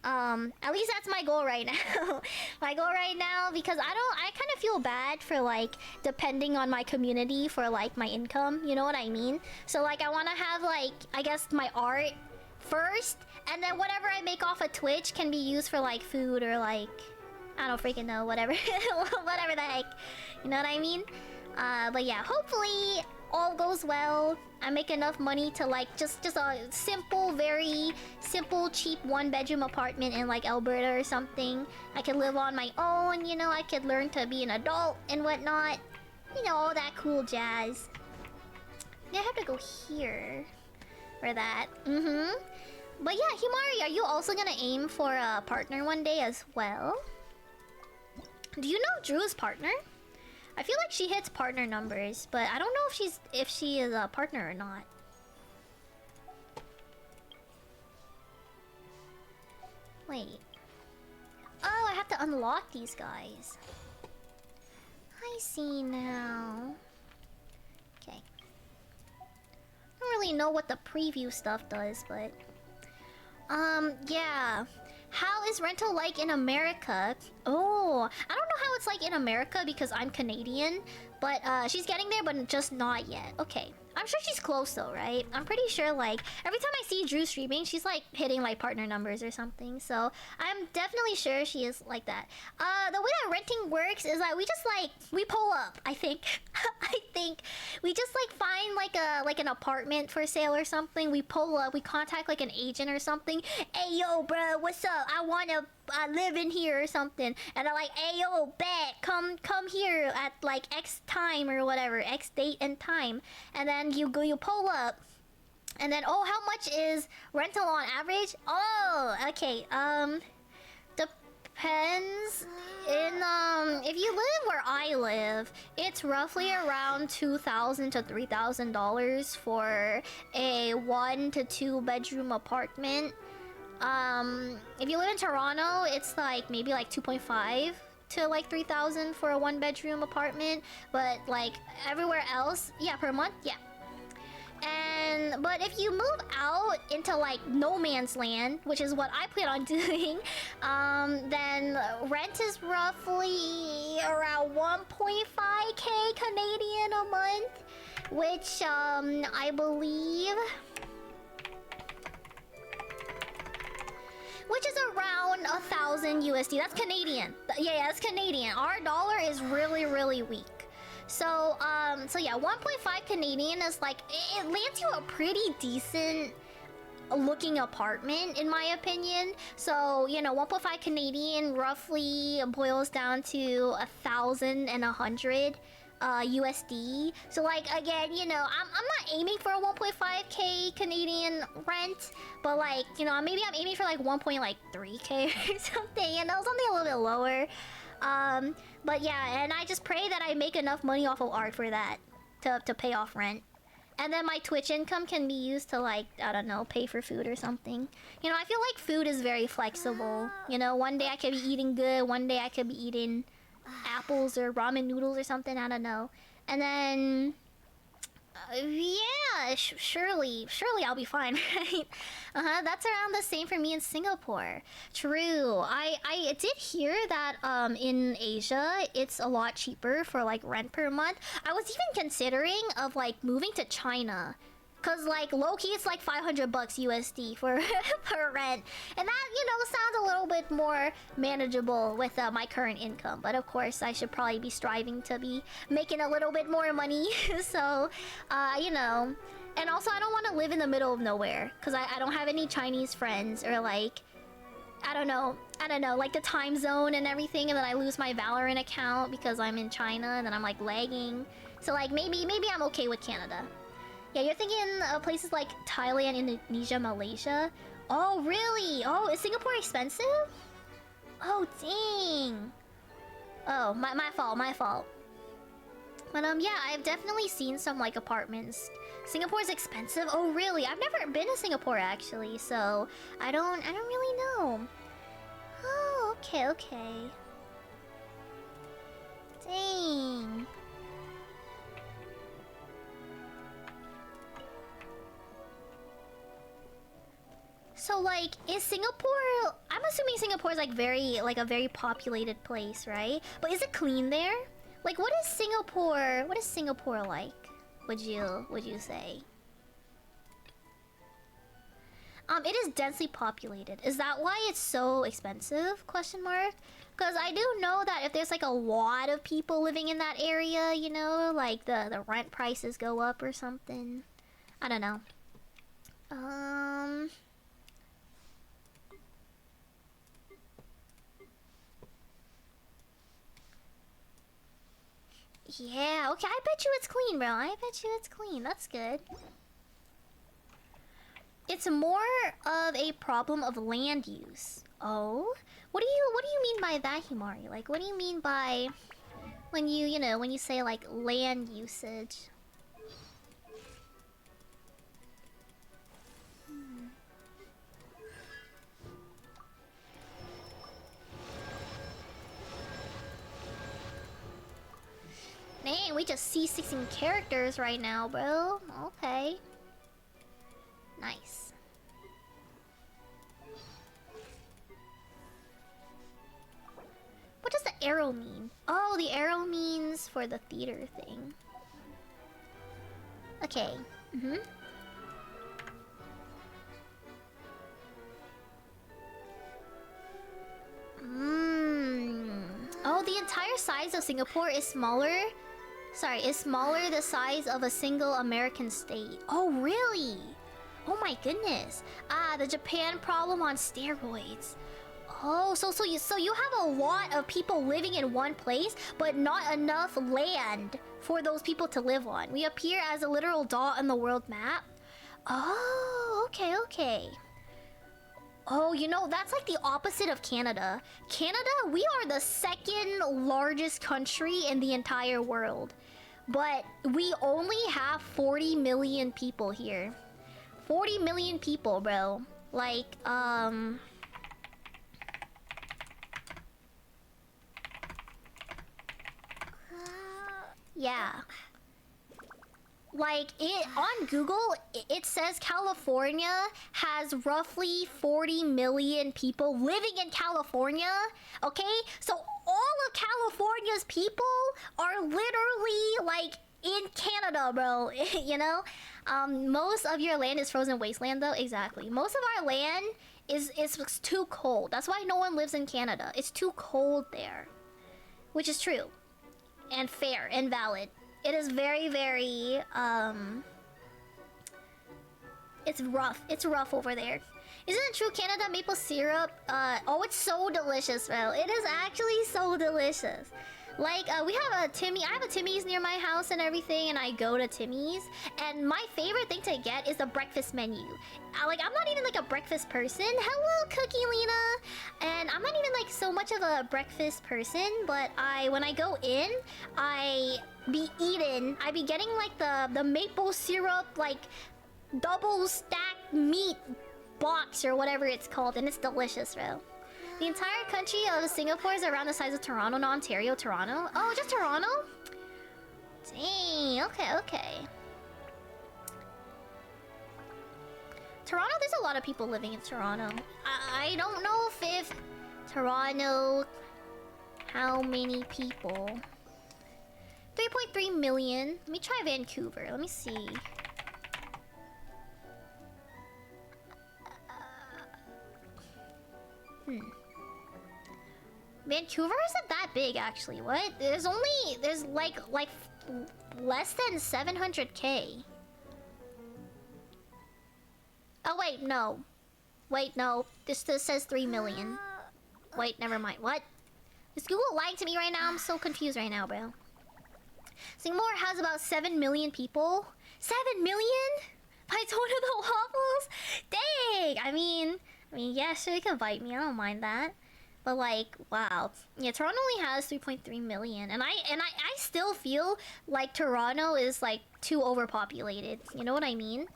At least that's my goal right now. My goal right now, because I kind of feel bad for like depending on my community for like my income, you know what I mean? So like, I want to have like, I guess, my art first, and then whatever I make off of Twitch can be used for like food or like, I don't freaking know, whatever. Whatever the heck. You know what I mean? But yeah, hopefully all goes well. I make enough money to like just a simple, very simple, cheap one-bedroom apartment in like Alberta or something. I could live on my own, you know, I could learn to be an adult and whatnot. You know, all that cool jazz. I have to go here for that. But yeah, Himari, are you also gonna aim for a partner one day as well? Do you know Drew's partner? I feel like she hits partner numbers, but I don't know if she is a partner or not. Wait. Oh, I have to unlock these guys. I see now. Okay. I don't really know what the preview stuff does, but yeah. How is rental like in America? Oh, I don't know how it's like in America because I'm Canadian, but she's getting there, but just not yet. Okay, I'm sure she's close though, right? I'm pretty sure like every time I see Drew streaming, she's like hitting like partner numbers or something. So I'm definitely sure she is like that. The way that renting works is that we just like, we pull up, I think. I think we just like find like an apartment for sale or something. We pull up, we contact like an agent or something. Hey yo, bro, what's up? I wanna live in here or something. And they're like, hey yo, bet, come here at like X time or whatever, X date and time. And then you pull up. And then, oh, how much is rental on average? Oh, okay. Depends. If you live where I live, it's roughly around $2,000 to $3,000 for a 1 to 2 bedroom apartment. If you live in Toronto, it's like maybe like 2.5 to like 3,000 for a 1 bedroom apartment. But like everywhere else, yeah, per month, yeah. But if you move out into like no man's land, which is what I plan on doing, then rent is roughly around 1.5k Canadian a month, which I believe, which is around 1,000 USD. That's Canadian. Yeah, that's Canadian. Our dollar is really, really weak. So, so yeah, 1.5 Canadian is like, it lands you a pretty decent looking apartment, in my opinion. So, you know, 1.5 Canadian roughly boils down to 1,100 USD. So, like, again, you know, I'm not aiming for a 1.5k Canadian rent, but, like, you know, maybe I'm aiming for like 1.3k or something, you know, something a little bit lower. But yeah, and I just pray that I make enough money off of art for that to pay off rent. And then my Twitch income can be used to, like, I don't know, pay for food or something. You know, I feel like food is very flexible. You know, one day I could be eating good, one day I could be eating apples or ramen noodles or something, I don't know. And then... yeah, surely I'll be fine, right? That's around the same for me in Singapore. True. I did hear that in Asia it's a lot cheaper for like rent per month. I was even considering of like moving to China. Cause like low-key it's like 500 bucks USD for per rent. And that, you know, sounds a little bit more manageable with my current income. But of course I should probably be striving to be making a little bit more money. So, you know. And also I don't want to live in the middle of nowhere. Cause I don't have any Chinese friends or like, I don't know, like the time zone and everything. And then I lose my Valorant account because I'm in China and then I'm like lagging. So like maybe I'm okay with Canada. Yeah, you're thinking places like Thailand, Indonesia, Malaysia. Oh, really? Oh, is Singapore expensive? Oh, dang. Oh, my fault. But yeah, I've definitely seen some like apartments. Singapore's expensive? Oh, really? I've never been to Singapore actually, so I don't really know. Oh, okay. Dang. So like, is Singapore... I'm assuming Singapore is like a very populated place, right? But is it clean there? Like, what is Singapore like? Would you say? It is densely populated. Is that why it's so expensive? Question mark. Because I do know that if there's like a lot of people living in that area, you know, like the rent prices go up or something. I don't know. Yeah, okay, I bet you it's clean, bro. I bet you it's clean. That's good. It's more of a problem of land use. Oh? What do you mean by that, Himari? Like, what do you mean by when you say like land usage? Dang, we just C6ing characters right now, bro. Okay. Nice. What does the arrow mean? Oh, the arrow means for the theater thing. Okay. Oh, the entire size of Singapore is smaller? Sorry, is smaller the size of a single American state. Oh, really? Oh my goodness. Ah, the Japan problem on steroids. Oh, so you have a lot of people living in one place, but not enough land for those people to live on. We appear as a literal dot on the world map. Oh, okay. Oh, you know, that's like the opposite of Canada. Canada, we are the second largest country in the entire world. But we only have 40 million people here. 40 million people, bro. Like, yeah. Like, on Google, it says California has roughly 40 million people living in California, okay? So all of California's people are literally, like, in Canada, bro, you know? Most of your land is frozen wasteland, though. Exactly. Most of our land is too cold. That's why no one lives in Canada. It's too cold there. Which is true. And fair and valid. It is very, very, It's rough. It's rough over there. Isn't it true Canada maple syrup? Oh, it's so delicious, bro. It is actually so delicious. Like, we have a Timmy. I have a Timmy's near my house and everything, and I go to Timmy's. And my favorite thing to get is the breakfast menu. Like, I'm not even like a breakfast person. Hello, Cookie Lena. And I'm not even like so much of a breakfast person, but when I go in, I be getting like the maple syrup, like double stacked meat box or whatever it's called, and it's delicious, bro. The entire country of Singapore is around the size of Toronto, not Ontario. Toronto? Oh, just Toronto? Dang, okay. Toronto, there's a lot of people living in Toronto. I don't know if Toronto... How many people? 3.3 million. Let me try Vancouver. Let me see. Vancouver isn't that big, actually. What? There's like less than 700K. Oh wait, no. Wait, no. This says 3 million. Wait, never mind. What? Is Google lying to me right now? I'm so confused right now, bro. Singapore has about 7 million people. 7 million? By Total the Waffles? Dang! I mean, yeah, sure, you can bite me. I don't mind that. But like, wow. Yeah, Toronto only has 3.3 million. And I still feel like Toronto is like too overpopulated. You know what I mean?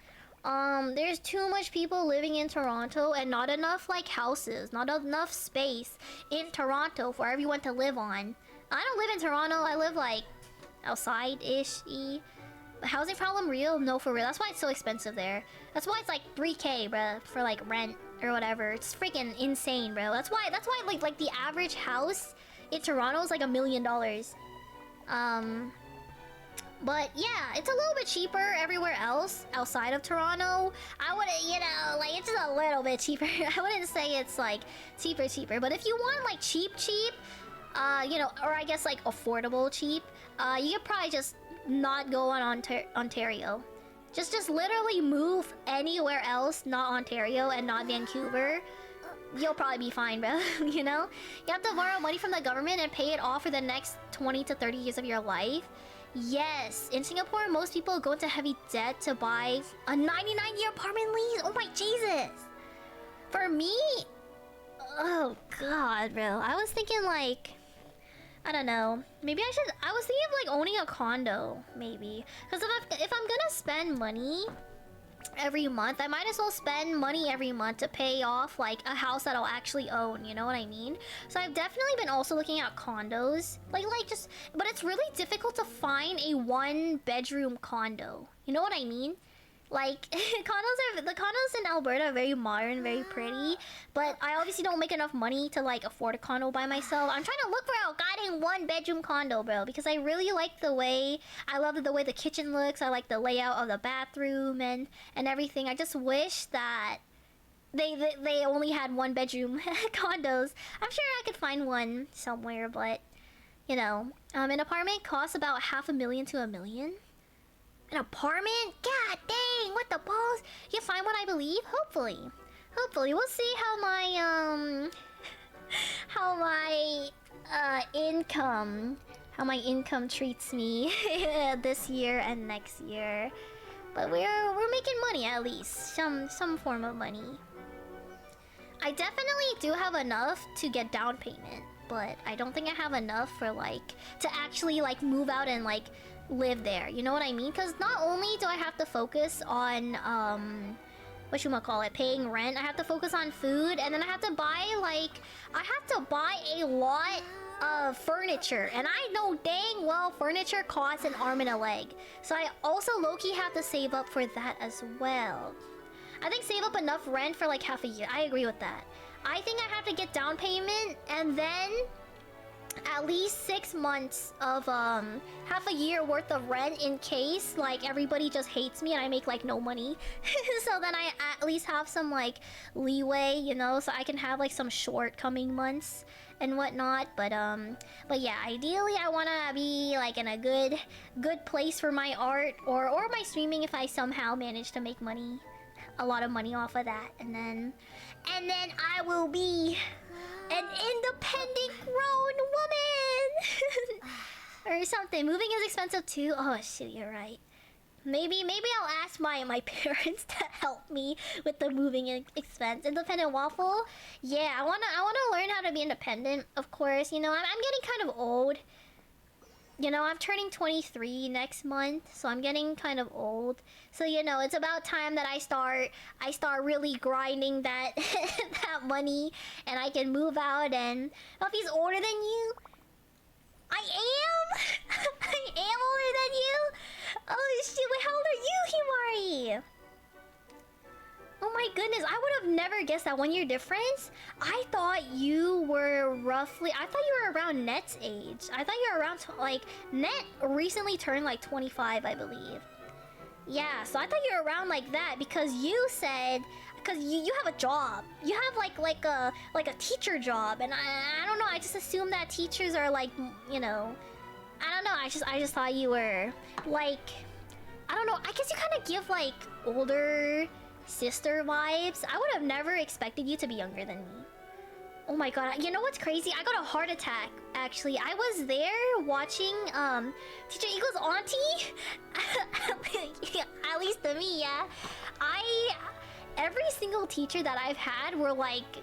There's too much people living in Toronto and not enough like houses, not enough space in Toronto for everyone to live on. I don't live in Toronto. I live like outside-ish. Housing problem real? No, for real. That's why it's so expensive there. That's why it's like 3K, bruh, for like rent or whatever. It's freaking insane, bro. That's why like the average house in Toronto is like $1 million. But yeah, it's a little bit cheaper everywhere else outside of Toronto. I wouldn't, you know, like it's just a little bit cheaper. I wouldn't say it's like cheaper. But if you want like cheap, you know, or I guess like affordable cheap, you could probably just not go on Ontario. Just literally move anywhere else, not Ontario and not Vancouver. You'll probably be fine, bro. You know? You have to borrow money from the government and pay it off for the next 20 to 30 years of your life. Yes, in Singapore, most people go into heavy debt to buy a 99-year apartment lease. Oh my Jesus! For me, oh god, bro. I was thinking like, I don't know. Maybe I was thinking of like owning a condo, maybe. Because if I'm gonna spend money every month, I might as well spend money every month to pay off like a house that I'll actually own, you know what I mean? So I've definitely been also looking at condos, but it's really difficult to find a 1-bedroom condo, you know what I mean? Like, the condos in Alberta are very modern, very pretty, but I obviously don't make enough money to like afford a condo by myself. I'm trying to look for a goddamn 1-bedroom condo, bro, because I really like I love the way the kitchen looks. I like the layout of the bathroom and everything. I just wish that they only had 1-bedroom condos. I'm sure I could find one somewhere, but you know, an apartment costs about $500,000 to $1 million. An apartment? God dang, what the balls? You find one, I believe? Hopefully. We'll see how my income treats me this year and next year. But we're making money, at least. Some form of money. I definitely do have enough to get down payment, but I don't think I have enough for like to actually like move out and like live there, you know what I mean? Because not only do I have to focus on paying rent, I have to focus on food, and then I have to buy a lot of furniture, and I know dang well furniture costs an arm and a leg, so I also low-key have to save up for that as well. I think save up enough rent for like half a year. I agree with that. I think I have to get down payment and then at least 6 months of half a year worth of rent in case like everybody just hates me and I make like no money. So then I at least have some like leeway, you know, so I can have like some shortcoming months and whatnot. But yeah, ideally I want to be like in a good place for my art or my streaming if I somehow manage to make money. a lot of money off of that, and then I will be an independent grown woman or something. Moving is expensive too. Oh shit, you're right. Maybe I'll ask my parents to help me with the moving expense. Independent waffle? Yeah, I wanna learn how to be independent, of course. You know, I'm getting kind of old. You know, I'm turning 23 next month, so I'm getting kind of old. So, you know, it's about time that I start really grinding that that money, and I can move out. And oh, if he's older than you, I am. I am older than you. Oh shit! Wait, how old are you, Himari? Oh my goodness, I would have never guessed that 1 year difference. I thought you were roughly... I thought you were around Net's age. I thought you were around... like, Net recently turned like 25, I believe. Yeah, so I thought you were around like that because you said... Because you have a job. You have like a teacher job. And I don't know, I just assume that teachers are like, you know... I don't know, I just thought you were like... I don't know, I guess you kind of give like older... sister vibes. I would have never expected you to be younger than me. Oh my god, you know what's crazy? I got a heart attack, actually. I was there watching Teacher Eagle's auntie. At least to me, yeah. Every single teacher that I've had were like,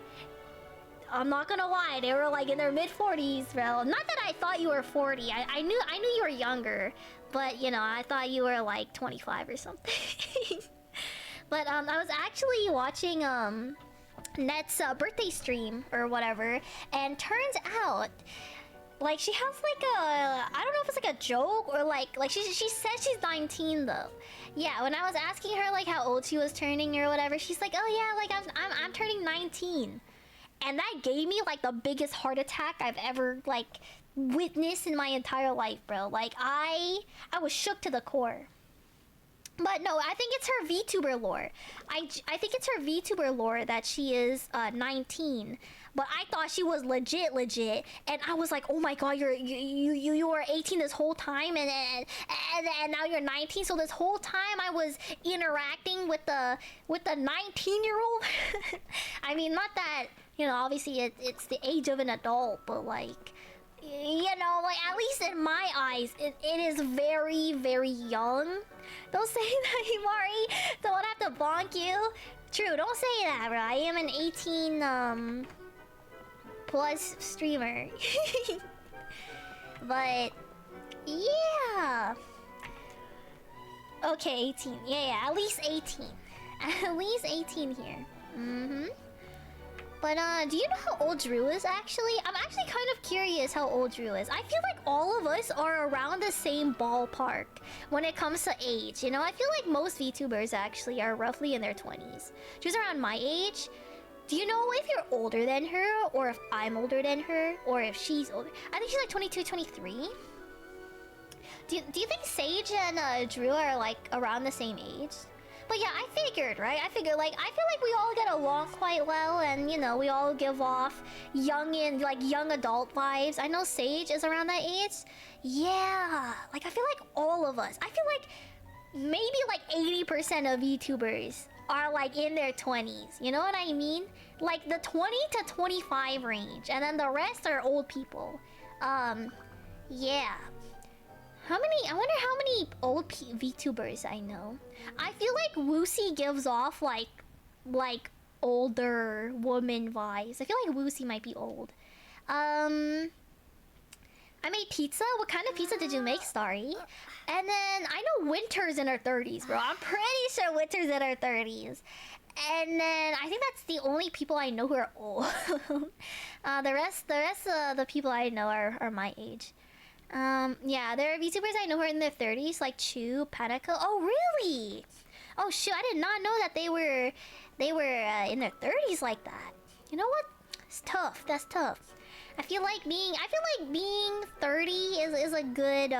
I'm not gonna lie, they were like in their mid-40s, bro. Not that I thought you were 40. I knew you were younger, but you know, I thought you were like 25 or something. But I was actually watching Net's birthday stream or whatever, and turns out like she has like a, I don't know if it's like a joke or like she said she's 19 though. Yeah, when I was asking her like how old she was turning or whatever, she's like, oh yeah, like I'm turning 19. And that gave me like the biggest heart attack I've ever like witnessed in my entire life, bro. Like I was shook to the core. But no, I think it's her VTuber lore. I think it's her VTuber lore that she is 19. But I thought she was legit, and I was like, oh my god, you were 18 this whole time, and now you're 19. So this whole time I was interacting with the 19-year-old. I mean, not that, you know, obviously it's the age of an adult, but like, you know, like at least in my eyes, it is very, very young. Don't say that, Himari. Don't have to bonk you. True, don't say that, bro. I am an 18 plus streamer. But yeah. Okay, 18. Yeah, at least 18. At least 18 here. Mm-hmm. But do you know how old Drew is actually? I'm actually kind of curious how old Drew is. I feel like all of us are around the same ballpark when it comes to age. You know, I feel like most VTubers actually are roughly in their 20s. Drew's around my age. Do you know if you're older than her, or if I'm older than her, or if she's older? I think she's like 22, 23. Do you think Sage and Drew are like around the same age? But yeah, I figured, right? I feel like we all get along quite well, and you know, we all give off young adult vibes. I know Sage is around that age. Yeah, like I feel like all of us. I feel like maybe like 80% of VTubers are like in their 20s. You know what I mean? Like the 20 to 25 range, and then the rest are old people. Yeah. I wonder how many old VTubers I know. I feel like Woosie gives off like older woman vibes. I feel like Woosie might be old. I made pizza. What kind of pizza did you make, Starry? And then I know Winter's in her 30s, bro. I'm pretty sure Winter's in her 30s. And then I think that's the only people I know who are old. The rest of the people I know are my age. Yeah, there are VTubers I know who are in their 30s, like Chu, Panico. Oh, really? Oh shoot, I did not know that they were in their 30s like that. You know what? It's tough. That's tough. I feel like being 30 is a good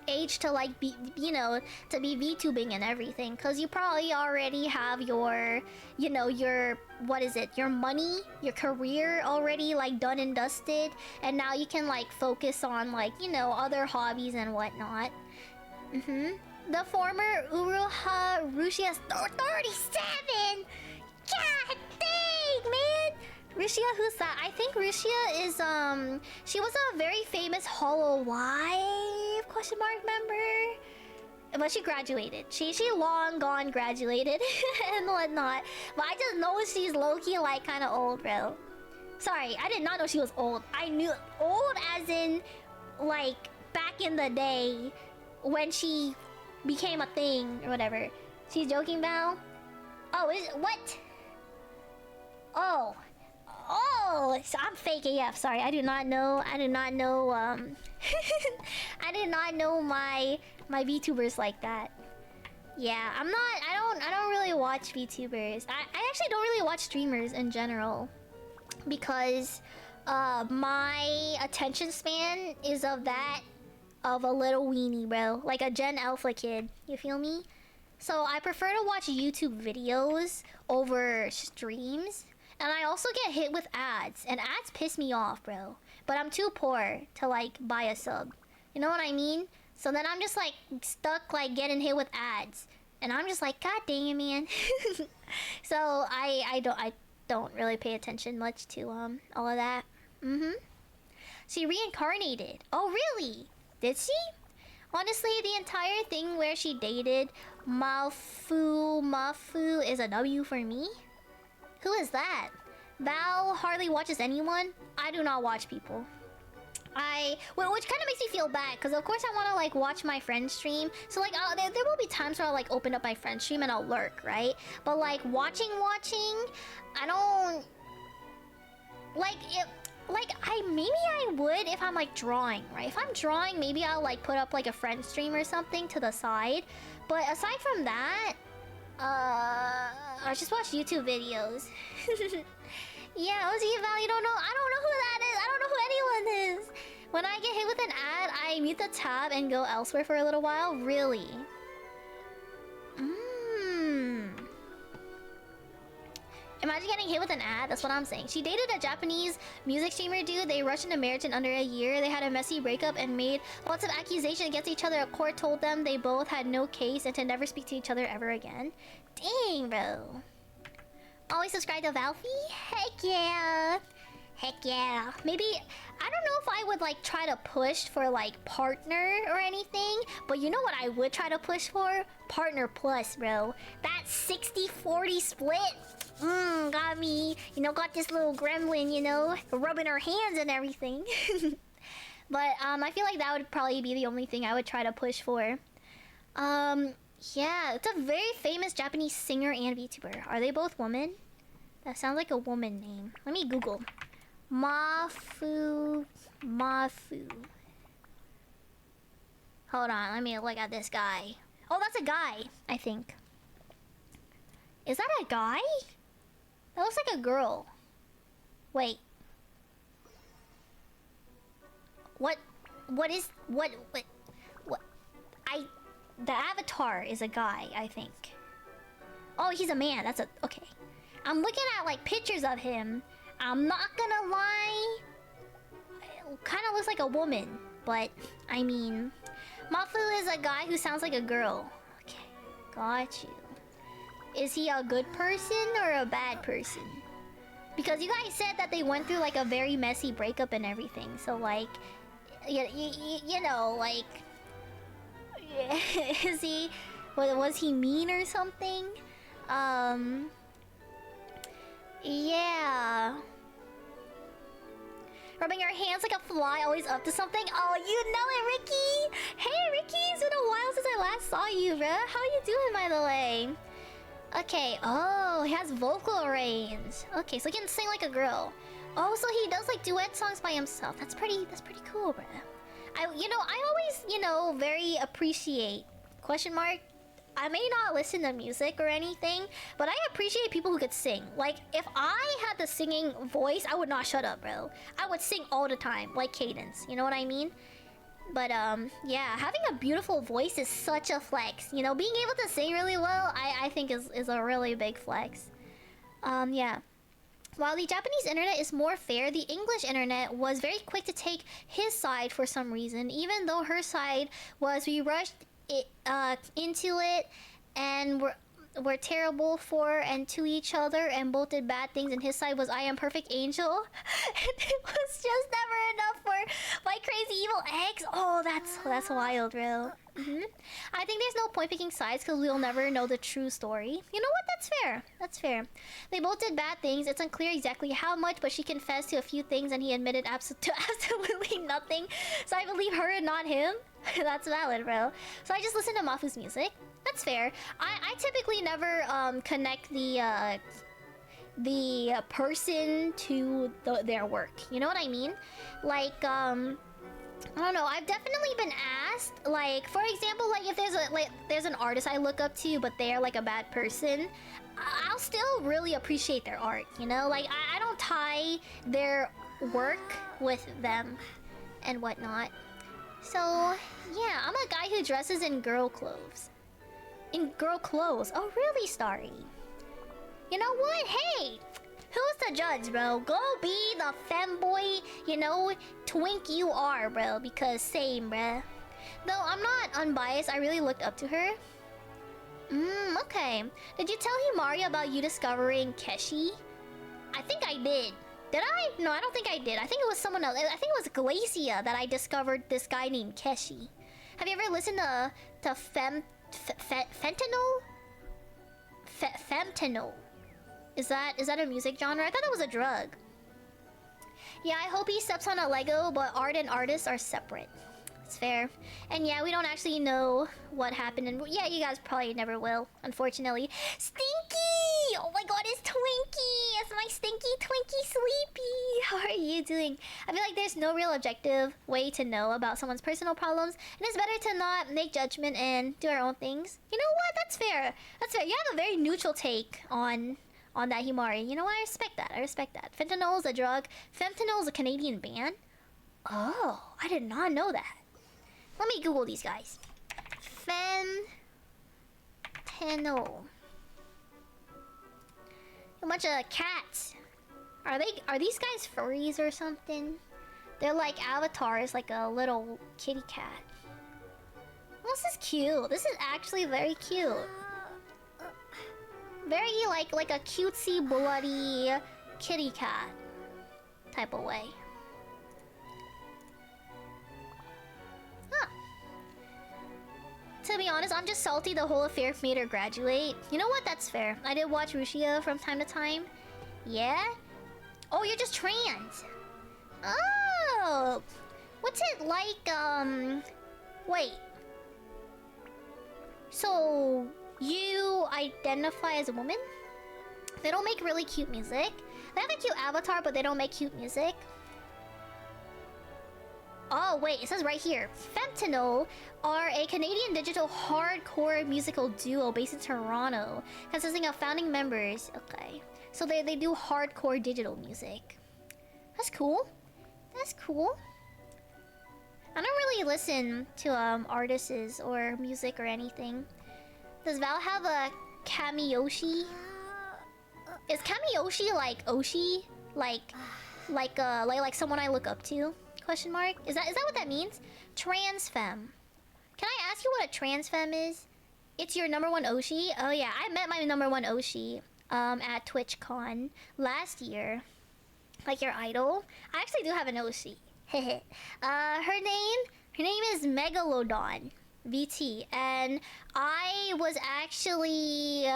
age to like be, you know, to be VTubing and everything, because you probably already have your, you know, your, what is it, your money, your career already like done and dusted, and now you can like focus on like, you know, other hobbies and whatnot. The former Uruha Rushia 37! God dang, man! Rushia Husa. I think Rushia is, she was a very famous Hollow Wife, question mark, member? But she graduated. She long gone graduated and whatnot. But I just know she's low-key, like, kind of old, bro. Sorry, I did not know she was old. I knew old as in, like, back in the day when she became a thing or whatever. She's joking, Val? Oh, what? Oh. Oh, so I'm fake AF. Sorry, I do not know. I did not know. I did not know my VTubers like that. Yeah, I'm not. I don't really watch VTubers. I actually don't really watch streamers in general because my attention span is of a little weenie, bro, like a Gen Alpha kid. You feel me? So I prefer to watch YouTube videos over streams. And I also get hit with ads. And ads piss me off, bro. But I'm too poor to, like, buy a sub. You know what I mean? So then I'm just, like, stuck, like, getting hit with ads. And I'm just like, God dang it, man. So I don't really pay attention much to, all of that. She reincarnated. Oh, really? Did she? Honestly, the entire thing where she dated Mafu is a W for me. Who is that? Val hardly watches anyone? I do not watch people. Which kind of makes me feel bad, because of course I want to, like, watch my friend's stream. So, like, there will be times where I'll, like, open up my friend's stream and I'll lurk, right? But, like, watching, I don't... maybe I would if I'm, like, drawing, right? If I'm drawing, maybe I'll, like, put up, like, a friend's stream or something to the side. But aside from that... I just watch YouTube videos. Yeah, OG Val, you don't know. I don't know who that is. I don't know who anyone is. When I get hit with an ad, I mute the tab and go elsewhere for a little while. Really? Imagine getting hit with an ad. That's what I'm saying. She dated a Japanese music streamer dude. They rushed into marriage in under a year. They had a messy breakup and made lots of accusations against each other. A court told them they both had no case and to never speak to each other ever again. Dang, bro. Always subscribe to Valfie? Heck yeah. Heck yeah. Maybe, I don't know if I would, like, try to push for, like, partner or anything. But you know what I would try to push for? Partner plus, bro. That 60-40 split. Got me. You know, got this little gremlin, you know, rubbing her hands and everything. But, I feel like that would probably be the only thing I would try to push for. Yeah, it's a very famous Japanese singer and VTuber. Are they both women? That sounds like a woman name. Let me Google. Mafu. Hold on, let me look at this guy. Oh, that's a guy, I think. Is that a guy? That looks like a girl. Wait. What? The avatar is a guy, I think. Oh, he's a man. That's a... Okay. I'm looking at, like, pictures of him. I'm not gonna lie. It kind of looks like a woman. But, I mean... Mafu is a guy who sounds like a girl. Okay. Got you. Is he a good person or a bad person? Because you guys said that they went through, like, a very messy breakup and everything. So, like... You know, like... Is he... Was he mean or something? Yeah. Rubbing your hands like a fly, always up to something. Oh, you know it, Ricky! Hey, Ricky! It's been a while since I last saw you, bruh. How you doing, by the way? Okay. Oh, he has vocal range. Okay, so he can sing like a girl. Oh, so he does, like, duet songs by himself. That's pretty cool, bruh. I always, very appreciate, question mark, I may not listen to music or anything, but I appreciate people who could sing. Like, if I had the singing voice, I would not shut up, bro. I would sing all the time, like Cadence, you know what I mean? But, yeah, having a beautiful voice is such a flex. You know, being able to sing really well, I think is a really big flex. Yeah. While the Japanese internet is more fair, the English internet was very quick to take his side for some reason, even though her side was we rushed into it, and were terrible for and to each other, and both did bad things, and his side was I am perfect angel, and it was just never enough for my crazy evil ex. Oh, that's wild, bro. I think there's no point picking sides because we'll never know the true story. You know what? That's fair. That's fair. They both did bad things. It's unclear exactly how much, but she confessed to a few things and he admitted to absolutely nothing. So I believe her and not him. That's valid, bro. So I just listen to Mafu's music. That's fair. I typically never connect the person to their work. You know what I mean? Like I don't know. I've definitely been asked, like, for example, like if there's an artist I look up to, but they're like a bad person, I'll still really appreciate their art. You know, like I don't tie their work with them and whatnot. So yeah, I'm a guy who dresses in girl clothes. In girl clothes. Oh really, Starry? You know what? Hey! Who's the judge, bro? Go be the femboy, you know, twink you are, bro. Because same, bro. Though I'm not unbiased, I really looked up to her. Okay. Did you tell Himari about you discovering Keshi? I think I did. Did I? No, I don't think I did. I think it was someone else. I think it was Glacia that I discovered this guy named Keshi. Have you ever listened to fentanyl? Fentanyl. Is that a music genre? I thought that was a drug. Yeah, I hope he steps on a Lego, but art and artists are separate. It's fair. And yeah, we don't actually know what happened, and yeah, you guys probably never will, unfortunately. Stinky! Oh my god, it's Twinkie! It's my Stinky Twinkie Sleepy! How are you doing? I feel like there's no real objective way to know about someone's personal problems, and it's better to not make judgment and do our own things. You know what? That's fair. That's fair. You have a very neutral take on that, Himari. You know what? I respect that. I respect that. Fentanyl is a drug. Fentanyl is a Canadian band. Oh, I did not know that. Let me Google these guys. Fentanyl. A bunch of cats. Are these guys furries or something? They're like avatars, like a little kitty cat. Oh, this is cute. This is actually very cute. Very like a cutesy, bloody kitty cat type of way. Huh. To be honest, I'm just salty the whole affair made her graduate. You know what? That's fair. I did watch Rushia from time to time. Yeah? Oh, you're just trans. Oh. What's it like, wait. So you identify as a woman? They don't make really cute music. They have a cute avatar, but they don't make cute music. Oh, wait, it says right here. Fentanyl are a Canadian digital hardcore musical duo based in Toronto, consisting of founding members. Okay. So they do hardcore digital music. That's cool. That's cool. I don't really listen to artists or music or anything. Does Val have a Kamiyoshi? Is Kamiyoshi like Oshi? Like someone I look up to? Question mark? Is that what that means? Trans femme. Can I ask you what a trans femme is? It's your number one Oshi? Oh yeah, I met my number one Oshi at TwitchCon last year. Like your idol. I actually do have an Oshi. Her name is Megalodon VT, and I was actually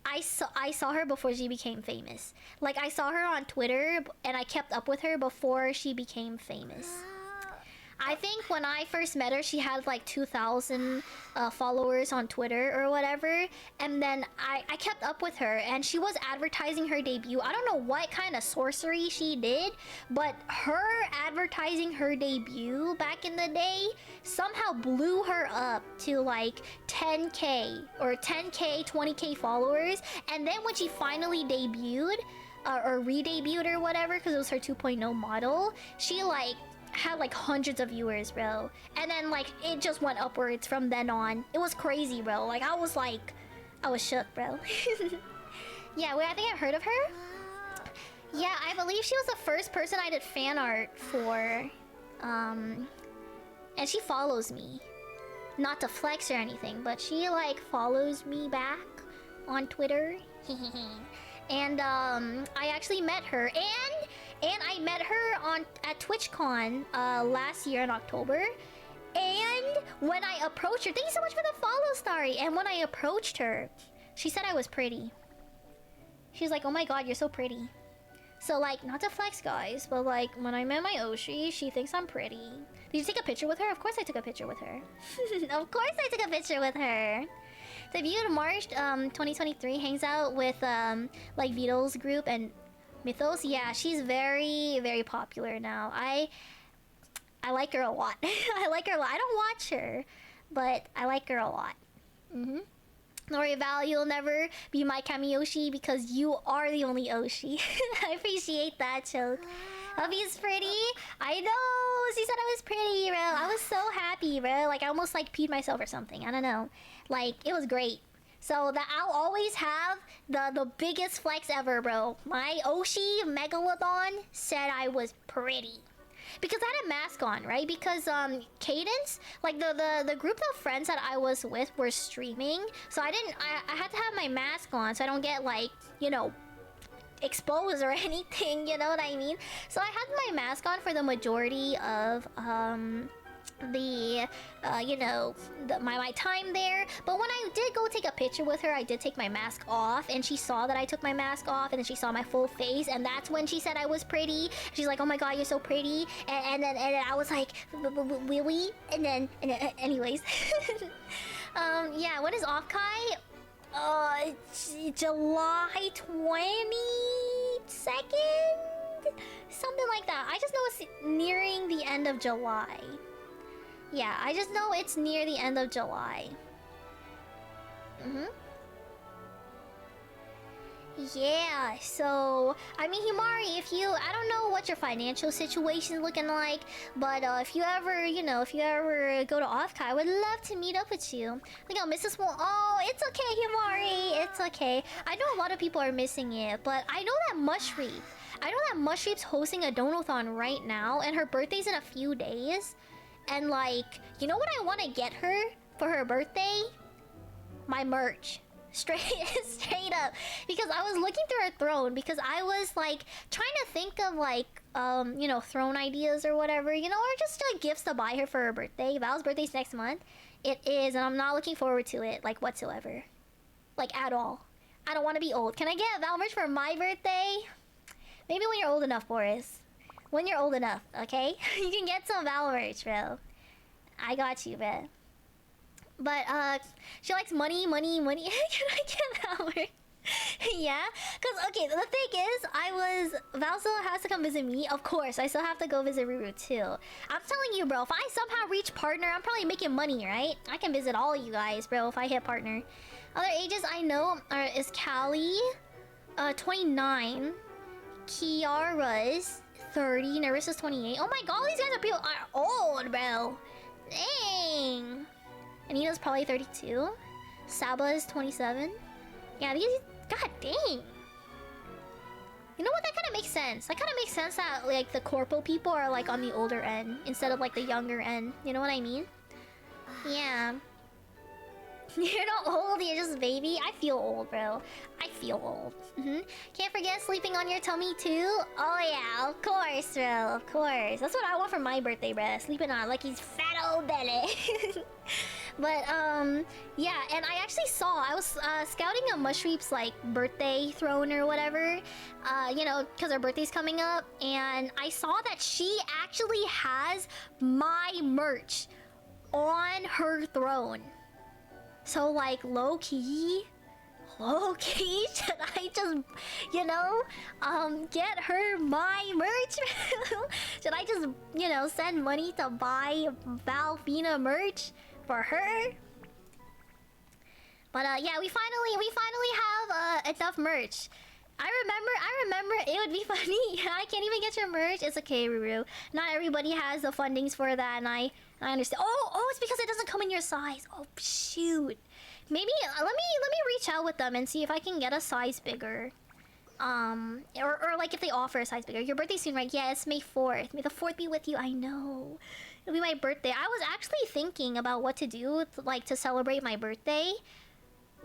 I saw her before she became famous. Like I saw her on Twitter and I kept up with her before she became famous. I think when I first met her, she had like 2,000 followers on Twitter or whatever. And then I kept up with her and she was advertising her debut. I don't know what kind of sorcery she did, but her advertising her debut back in the day somehow blew her up to like 10K or 10K, 20K followers. And then when she finally debuted or re-debuted or whatever, because it was her 2.0 model, she like had like hundreds of viewers, bro. And then like it just went upwards from then on. It was crazy, bro. Like I was shook, bro. Yeah, wait, I think I've heard of her. Yeah, I believe she was the first person I did fan art for. And she follows me. not to flex or anything, but she like follows me back on Twitter. And I actually met her, and I met her at TwitchCon last year in October. And when I approached her, thank you so much for the follow, Starry. And when I approached her, she said I was pretty. She was like, "Oh my god, you're so pretty." So like, not to flex, guys, but like when I met my Oshi, she thinks I'm pretty. Did you take a picture with her? Of course I took a picture with her. Of course I took a picture with her. Debuted March 2023, hangs out with like Vito's group and Mythos. Yeah, she's very, very popular now. I like her a lot. I like her a lot. I don't watch her, but I like her a lot. Don't worry, Val, you'll never be my Kamiyoshi because you are the only Oshi. I appreciate that joke. Hubby's pretty. I know. She said I was pretty, bro. I was so happy, bro. Like I almost like peed myself or something. I don't know. Like it was great. So that I'll always have the biggest flex ever, bro. My Oshi Megalodon said I was pretty. Because I had a mask on, right? Because Cadence, like the group of friends that I was with were streaming, so I had to have my mask on so I don't get like, you know, exposed or anything, you know what I mean? So I had my mask on for the majority of you know, my time there. But when I did go take a picture with her, I did take my mask off, and she saw that I took my mask off, and then she saw my full face, and that's when she said I was pretty. She's like, "Oh my god, you're so pretty," and then I was like, "Really?" And then anyways, yeah. When is Offkai? July 22nd, something like that. I just know it's nearing the end of July. Yeah, I just know it's near the end of July. Yeah, so I mean, Himari, if you, I don't know what your financial situation is looking like, but if you ever, you know, if you ever go to Offkai, I would love to meet up with you. Like, oh, Mrs. Wong, oh, it's okay, Himari, it's okay. I know a lot of people are missing it, but I know that Mushreep's hosting a donathon right now, and her birthday's in a few days. And like, you know what I want to get her for her birthday? My merch. Straight up. Because I was looking through her throne, because I was like trying to think of like you know, throne ideas or whatever, you know, or just like gifts to buy her for her birthday. Val's birthday's next month. It is, and I'm not looking forward to it, like whatsoever. Like at all. I don't want to be old. Can I get Val merch for my birthday? Maybe when you're old enough, Boris. When you're old enough, okay? You can get some Val merch, bro. I got you, bro. But, she likes money. Can I get Val merch? Yeah? Because, okay, the thing is, Val still has to come visit me. Of course, I still have to go visit Ruru, too. I'm telling you, bro, if I somehow reach partner, I'm probably making money, right? I can visit all of you guys, bro, if I hit partner. Other ages I know is Callie, 29. Kiara's 30, Narissa's 28. Oh my god, all these guys are old, bro. Dang. Anita's probably 32. Saba's 27. Yeah, these, god dang. You know what? That kind of makes sense. That kind of makes sense that like the corpo people are like on the older end instead of like the younger end. You know what I mean? Yeah. You're not old, you're just a baby. I feel old, bro. I feel old. Can't forget sleeping on your tummy too. Oh yeah, of course, bro. Of course. That's what I want for my birthday, bro. Sleeping on like he's fat old belly. But yeah, and I actually saw, I was scouting a Mushreep's like birthday throne or whatever, you know, because her birthday's coming up, and I saw that she actually has my merch on her throne. So like low-key, should I just, you know, get her my merch? Should I just, you know, send money to buy Valfina merch for her? But yeah, we finally have enough merch. I remember it would be funny. I can't even get your merch. It's okay, Ruru. Not everybody has the fundings for that, and I understand. Oh, it's because it doesn't come in your size. Oh shoot. Maybe let me reach out with them and see if I can get a size bigger. Or like if they offer a size bigger. Your birthday's soon, right? Yeah, it's May 4th. May the 4th be with you. I know. It'll be my birthday. I was actually thinking about what to do to celebrate my birthday.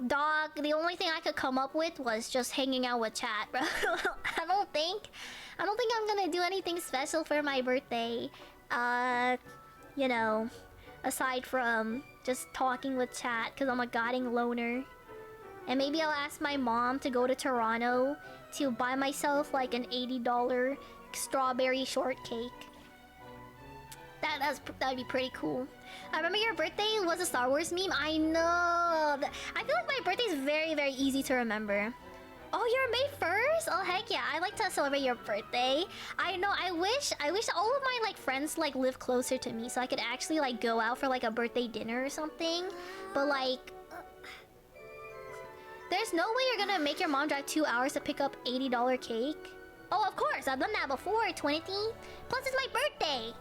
Dog, the only thing I could come up with was just hanging out with chat, bro. I don't think I'm gonna do anything special for my birthday. You know, aside from just talking with chat, because I'm a godding loner. And maybe I'll ask my mom to go to Toronto to buy myself like an $80 strawberry shortcake. That'd be pretty cool. I remember your birthday was a Star Wars meme. I know. I feel like my birthday is very, very easy to remember. Oh, you're May 1st? Oh, heck yeah. I like to celebrate your birthday. I know. I wish all of my like friends like live closer to me so I could actually like go out for like a birthday dinner or something. But like, there's no way you're gonna make your mom drive 2 hours to pick up $80 cake. Oh, of course. I've done that before, Twinity. Plus, it's my birthday.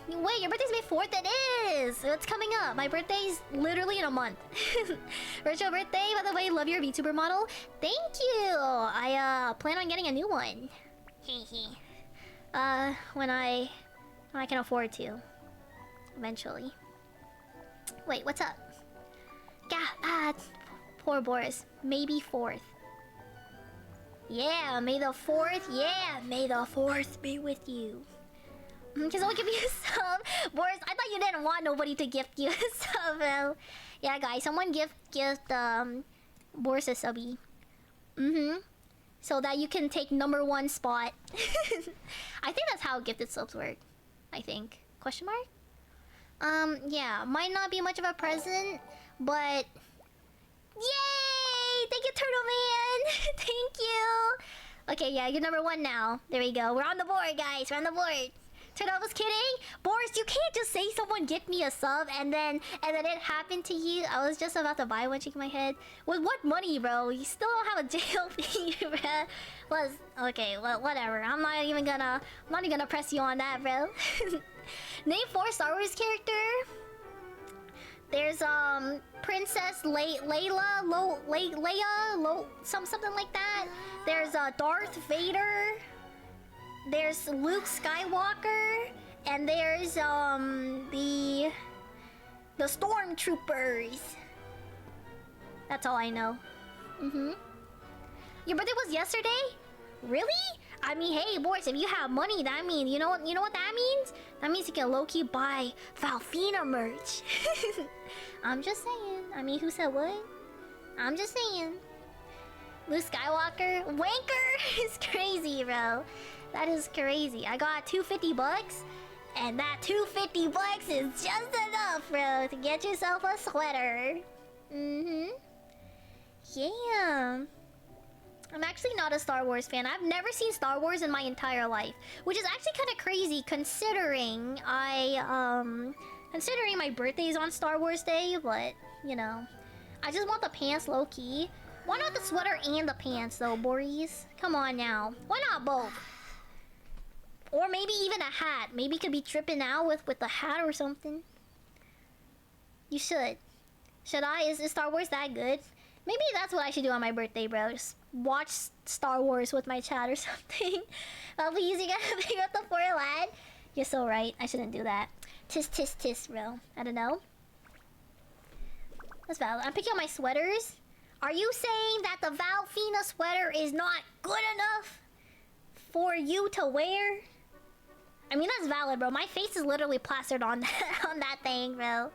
Wait, your birthday's May 4th? It is! It's coming up. My birthday's literally in a month. Virtual birthday, by the way, love your VTuber model. Thank you! I plan on getting a new one. when I can afford to. Eventually. Wait, what's up? Poor Boris. Maybe 4th. Yeah, May the 4th. Yeah, May the 4th be with you. Can someone give me a sub? Boris, I thought you didn't want nobody to gift you a sub, bro. Yeah, guys, someone gift Boris a subby. So that you can take #1 spot. I think that's how gifted subs work. I think. Question mark? Yeah, might not be much of a present, but... Yay! Thank you, Turtle Man! Thank you! Okay, yeah, you're #1 now. There we go. We're on the board, guys. We're on the board. Turtle was kidding. Boris, you can't just say someone get me a sub and then it happened to you. I was just about to buy one, shaking my head. With what money, bro? You still don't have a jail fee, bro. Okay, well, whatever. I'm not even gonna press you on that, bro. Name 4 Star Wars character. There's Princess Layla, something like that. There's Darth Vader. There's Luke Skywalker, and there's the Stormtroopers. That's all I know. Your birthday was yesterday? Really? I mean, hey, Boris, if you have money, that means you know what that means? That means you can low-key buy Valfina merch. I'm just saying. I mean, who said what? I'm just saying. Luke Skywalker, wanker is crazy, bro. That is crazy. I got $250, and that $250 is just enough, bro, to get yourself a sweater. Yeah. I'm actually not a Star Wars fan. I've never seen Star Wars in my entire life, which is actually kind of crazy considering considering my birthday is on Star Wars Day, but, you know, I just want the pants low-key. Why not the sweater and the pants, though, Boris? Come on now. Why not both? Or maybe even a hat. Maybe you could be tripping out with a hat or something. You should. Should I? Is Star Wars that good? Maybe that's what I should do on my birthday, bro. Just watch Star Wars with my chat or something. Please, you gotta pick up the 4 lad. You're so right. I shouldn't do that. Tis, bro. I don't know. That's valid. I'm picking up my sweaters. Are you saying that the Valfina sweater is not good enough for you to wear? I mean, that's valid, bro. My face is literally plastered on that thing, bro.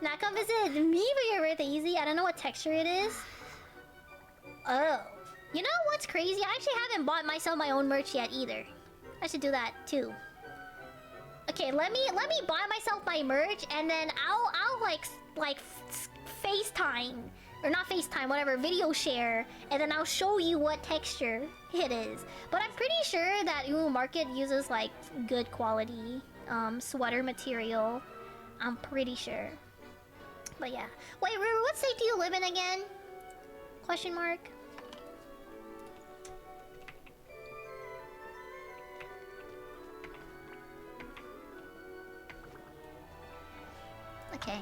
Now come visit me for your birthday, easy. I don't know what texture it is. Oh. You know what's crazy? I actually haven't bought myself my own merch yet either. I should do that too. Okay, let me buy myself my merch, and then I'll like FaceTime. Or not FaceTime, whatever, video share, and then I'll show you what texture it is. But I'm pretty sure that Uwu Market uses like good quality sweater material. I'm pretty sure. But yeah. Wait, Ruru, what state do you live in again? Question mark. Okay.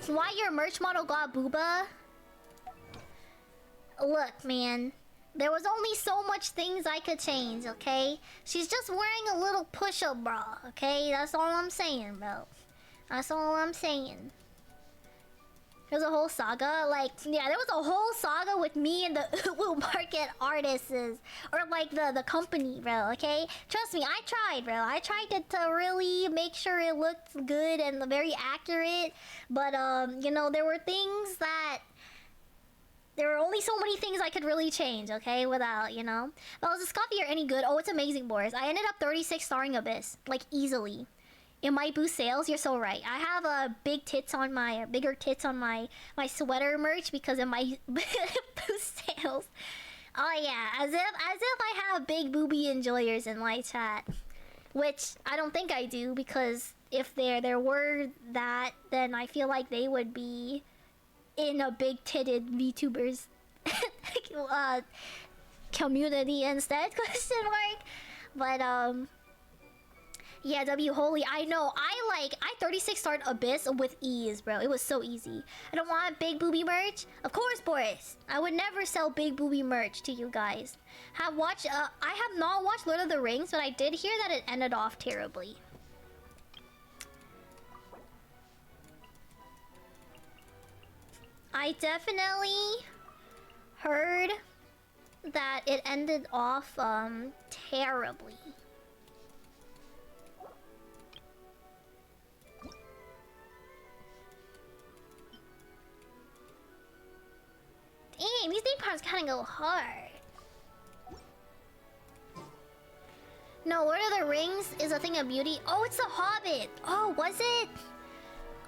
Why your merch model got booba? Look, man. There was only so much things I could change, okay? She's just wearing a little push-up bra, okay? That's all I'm saying, bro. That's all I'm saying. There's a whole saga, like, yeah, there was a whole saga with me and the Uwu Market artists, or like the company, bro, okay? Trust me, I tried, bro. I tried to really make sure it looked good and very accurate, but, you know, there were things that... There were only so many things I could really change, okay? Without, you know? Well, is ESCOFFIER any good? Oh, it's amazing, Boris. I ended up 36 starring Abyss, like, easily. It might boost sales. You're so right. I have bigger tits on my sweater merch because it might boost sales. Oh yeah, as if I have big booby enjoyers in my chat, which I don't think I do, because if there were that, then I feel like they would be in a big titted VTubers community instead. Question mark. But yeah, W Holy, I know. I 36 starred Abyss with ease, bro. It was so easy. I don't want big booby merch. Of course, Boris. I would never sell big booby merch to you guys. I have not watched Lord of the Rings, but I did hear that it ended off terribly. I definitely heard that it ended off terribly. Damn, these name parts kind of go hard. No, Lord of the Rings is a thing of beauty. Oh, it's The Hobbit. Oh, was it?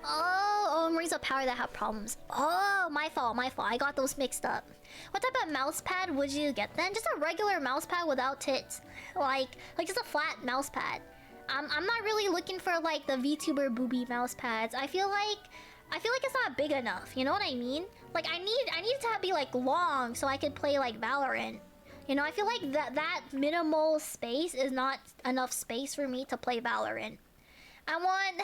Oh, Rings of Power that have problems. Oh, my fault. I got those mixed up. What type of mouse pad would you get then? Just a regular mouse pad without tits. Like just a flat mouse pad. I'm not really looking for like the VTuber booby mouse pads. I feel like it's not big enough. You know what I mean? Like I need it to be like long so I could play like Valorant. You know, I feel like that minimal space is not enough space for me to play Valorant. I want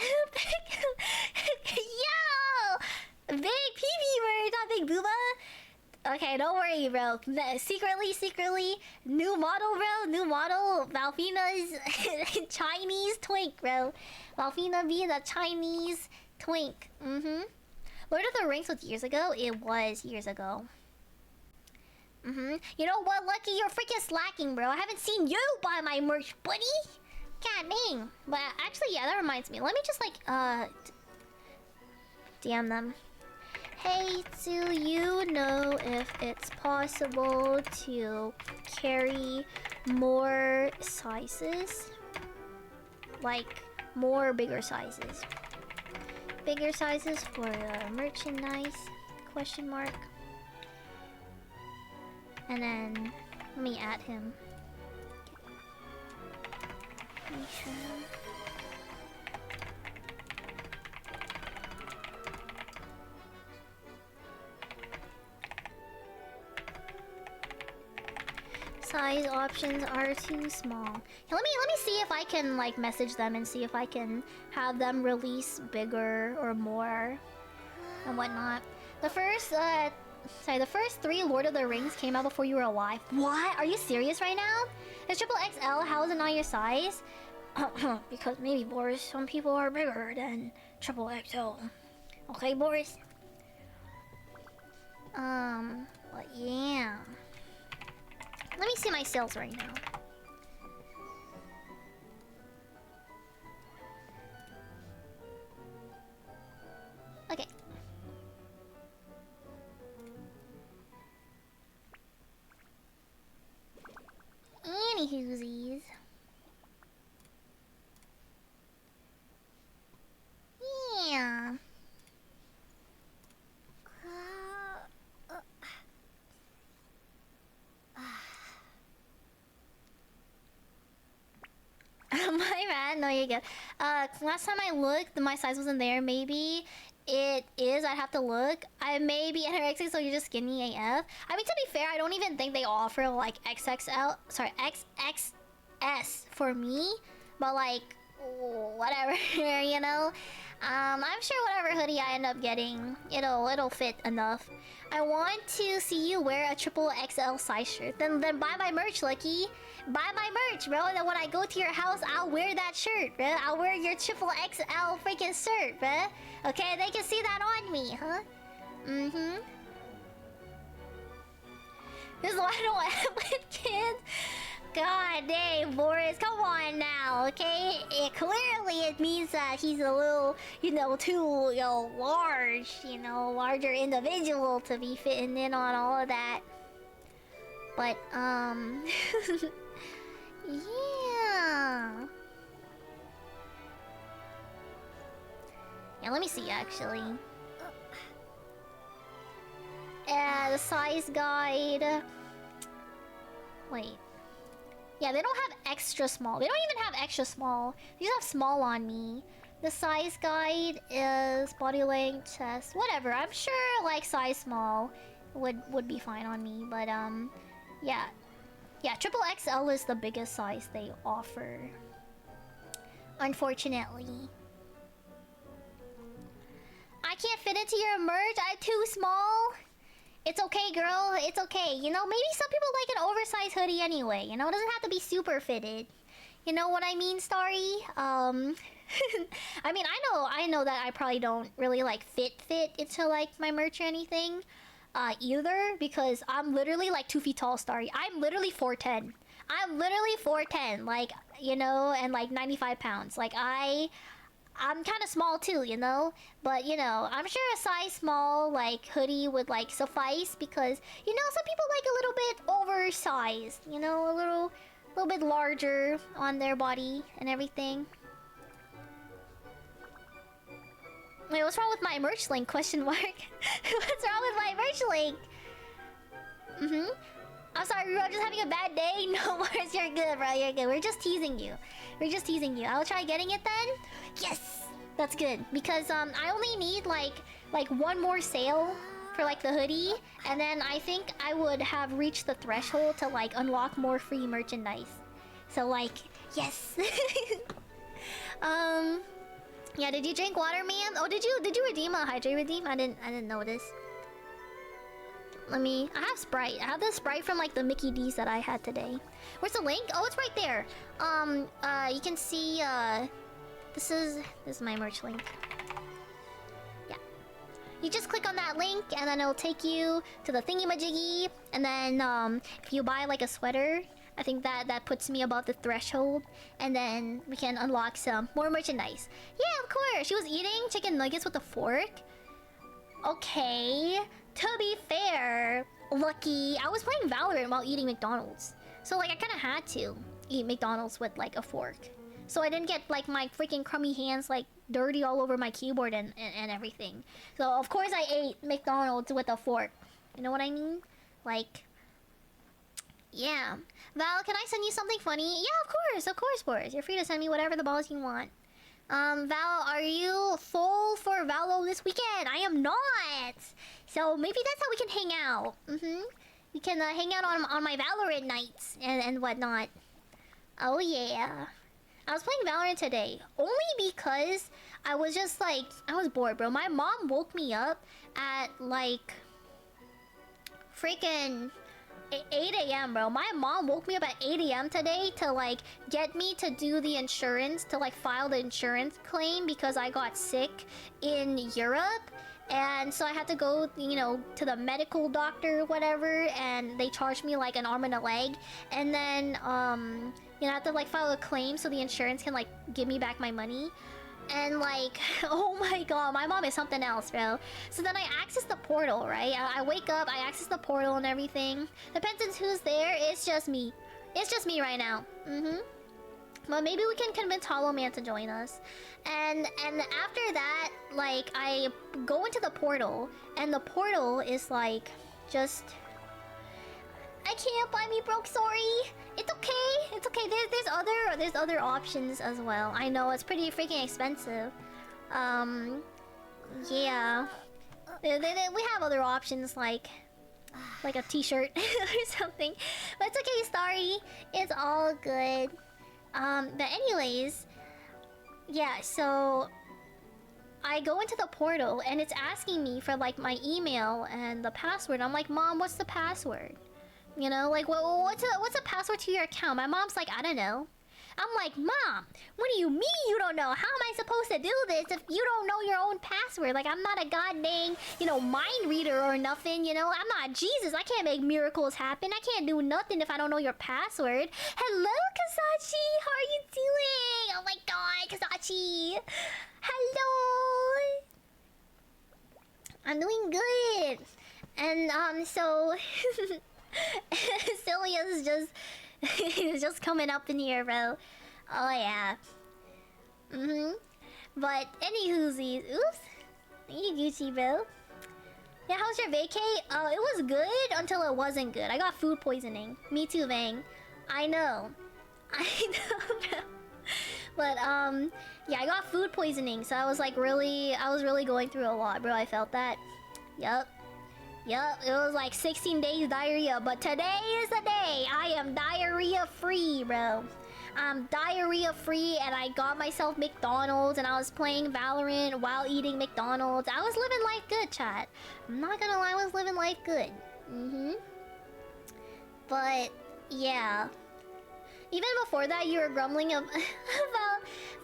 yo, big PB word, not big booba. Okay, don't worry, bro. Secretly, new model, bro. New model. Valfina's Chinese twink, bro. Valfina being a Chinese twink. Lord of the Rings was years ago. It was years ago. You know what, Lucky? You're freaking slacking, bro. I haven't seen you buy my merch, buddy. God dang. But actually, yeah, that reminds me. Let me just like, DM them. Hey, do you know if it's possible to carry more sizes? Like, more bigger sizes. Bigger sizes for merchandise? Question mark. And then, let me add him. Make sure. Size options are too small. Here, let me see if I can like message them and see if I can have them release bigger or more and whatnot. The first three Lord of the Rings came out before you were alive. What? Are you serious right now? It's triple XL. How is it not your size? Because maybe, Boris, some people are bigger than triple XL. Okay, Boris? But yeah. Let me see my sales right now. Okay. Anywhoosies. Yeah. My bad. No, you're good. Last time I looked, my size wasn't there. Maybe it is. I'd have to look. I may be anorexic, so you're just skinny AF. I mean, to be fair, I don't even think they offer like XXL. Sorry, XXS for me. But like, whatever, you know. I'm sure whatever hoodie I end up getting, it'll fit enough. I want to see you wear a triple XL size shirt. Then buy my merch, Lucky. Buy my merch, bro. And then when I go to your house, I'll wear that shirt, bro. I'll wear your triple XL freaking shirt, bro. Okay, they can see that on me, huh? Mm-hmm. This is why I don't have with kids. God dang, Boris, come on now, okay? Clearly it means that he's a little, too, large, larger individual to be fitting in on all of that. But, yeah. Yeah, let me see, actually. The size guide. Wait. Yeah, they don't have extra small. They don't even have extra small. They just have small on me. The size guide is body length, chest, whatever. I'm sure like size small would be fine on me. But yeah. Yeah, triple XL is the biggest size they offer. Unfortunately. I can't fit into your merch. I'm too small. It's okay, girl. It's okay. Maybe some people like an oversized hoodie anyway. It doesn't have to be super fitted. You know what I mean, Starry? I mean, I know that I probably don't really like fit into like my merch or anything, either, because I'm literally like 2 feet tall, Starry. I'm literally 4'10". I'm literally 4'10", like, and like 95 pounds. Like I'm kind of small too, but I'm sure a size small like hoodie would like suffice, because some people like a little bit oversized, a little bit larger on their body and everything. Wait, what's wrong with my merch link? Question mark. What's wrong with my merch link? I'm sorry, I'm just having a bad day. No worries, you're good, bro. You're good. We're just teasing you. I'll try getting it then. Yes, that's good, because I only need like one more sale for like the hoodie, and then I think I would have reached the threshold to like unlock more free merchandise. So like, yes. Yeah. Did you drink water, ma'am? Oh, did you redeem a hydrate redeem? I didn't notice. I have Sprite. I have the Sprite from like the Mickey D's that I had today. Where's the link? Oh, it's right there. You can see, this is my merch link. Yeah. You just click on that link and then it'll take you to the thingy-majiggy. And then, if you buy like a sweater, I think that puts me above the threshold. And then we can unlock some more merchandise. Yeah, of course. She was eating chicken nuggets with a fork. Okay. To be fair, Lucky, I was playing Valorant while eating McDonald's. So like I kind of had to eat McDonald's with like a fork. So I didn't get like my freaking crummy hands like dirty all over my keyboard and everything. So of course I ate McDonald's with a fork. You know what I mean? Like, yeah. Val, can I send you something funny? Yeah, of course, Boris. You're free to send me whatever the balls you want. Val, are you full for Valo this weekend? I am not. So maybe that's how we can hang out. We can hang out on my Valorant nights and whatnot. Oh yeah. I was playing Valorant today only because I was just like, I was bored, bro. My mom woke me up at like freaking 8 a.m. bro. My mom woke me up at 8 a.m. today to like get me to do the insurance, to like file the insurance claim because I got sick in Europe. And so I had to go, to the medical doctor or whatever, and they charged me like an arm and a leg. And then, I have to like file a claim so the insurance can like give me back my money. And like, oh my god, my mom is something else, bro. So then I access the portal, right? I wake up, I access the portal and everything. Depends on who's there. It's just me. It's just me right now. Well, maybe we can convince Hollow Man to join us. And after that, like, I go into the portal, and the portal is like, just... I can't buy me broke, sorry. It's okay. It's okay. There's other options as well. I know it's pretty freaking expensive. Yeah. We have other options like a t-shirt or something. But it's okay, Starry. It's all good. But anyways, yeah, so I go into the portal and it's asking me for like my email and the password. I'm like, Mom, what's the password? You know, like, what's the password to your account? My mom's like, I don't know. I'm like, Mom, what do you mean you don't know? How am I supposed to do this if you don't know your own password? Like, I'm not a god dang, you know, mind reader or nothing, you know? I'm not Jesus. I can't make miracles happen. I can't do nothing if I don't know your password. Hello, Kasachi. How are you doing? Oh my god, Kasachi. Hello. I'm doing good. And, so... Celia's just... He's just coming up in here, bro. Oh, yeah. But, anywhoosies. Oops. You Gucci, bro. Yeah, how's your vacay? It was good until it wasn't good. I got food poisoning. Me too, Vang. I know. I know, bro. But, yeah, I got food poisoning. So I was really going through a lot, bro. I felt that. Yup. Yup, it was like 16 days diarrhea, but today is the day. I am diarrhea free, bro. I'm diarrhea free, and I got myself McDonald's, and I was playing Valorant while eating McDonald's. I was living life good, chat. I'm not gonna lie, I was living life good. But, yeah. Even before that, you were grumbling about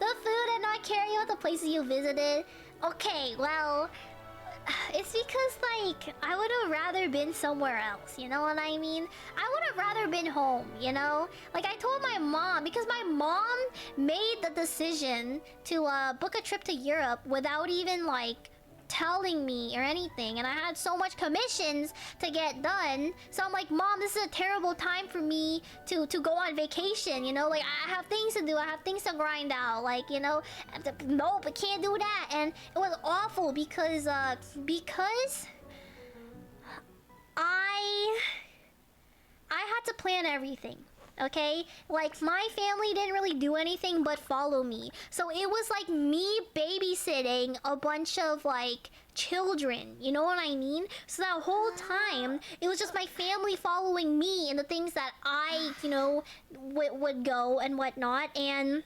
the food and not caring about the places you visited. Okay, well... It's because, like, I would have rather been somewhere else, you know what I mean? I would have rather been home, you know? Like, I told my mom, because my mom made the decision to book a trip to Europe without even, like, telling me or anything. And I had so much commissions to get done. So I'm like, Mom, this is a terrible time for me to go on vacation, you know? Like, I have things to do. I have things to grind out. Like, you know, nope, I can't do that. And it was awful because I had to plan everything. Okay? Like, my family didn't really do anything but follow me. So it was like me babysitting a bunch of, like, children. You know what I mean? So that whole time, it was just my family following me and the things that I, you know, would go and whatnot. And...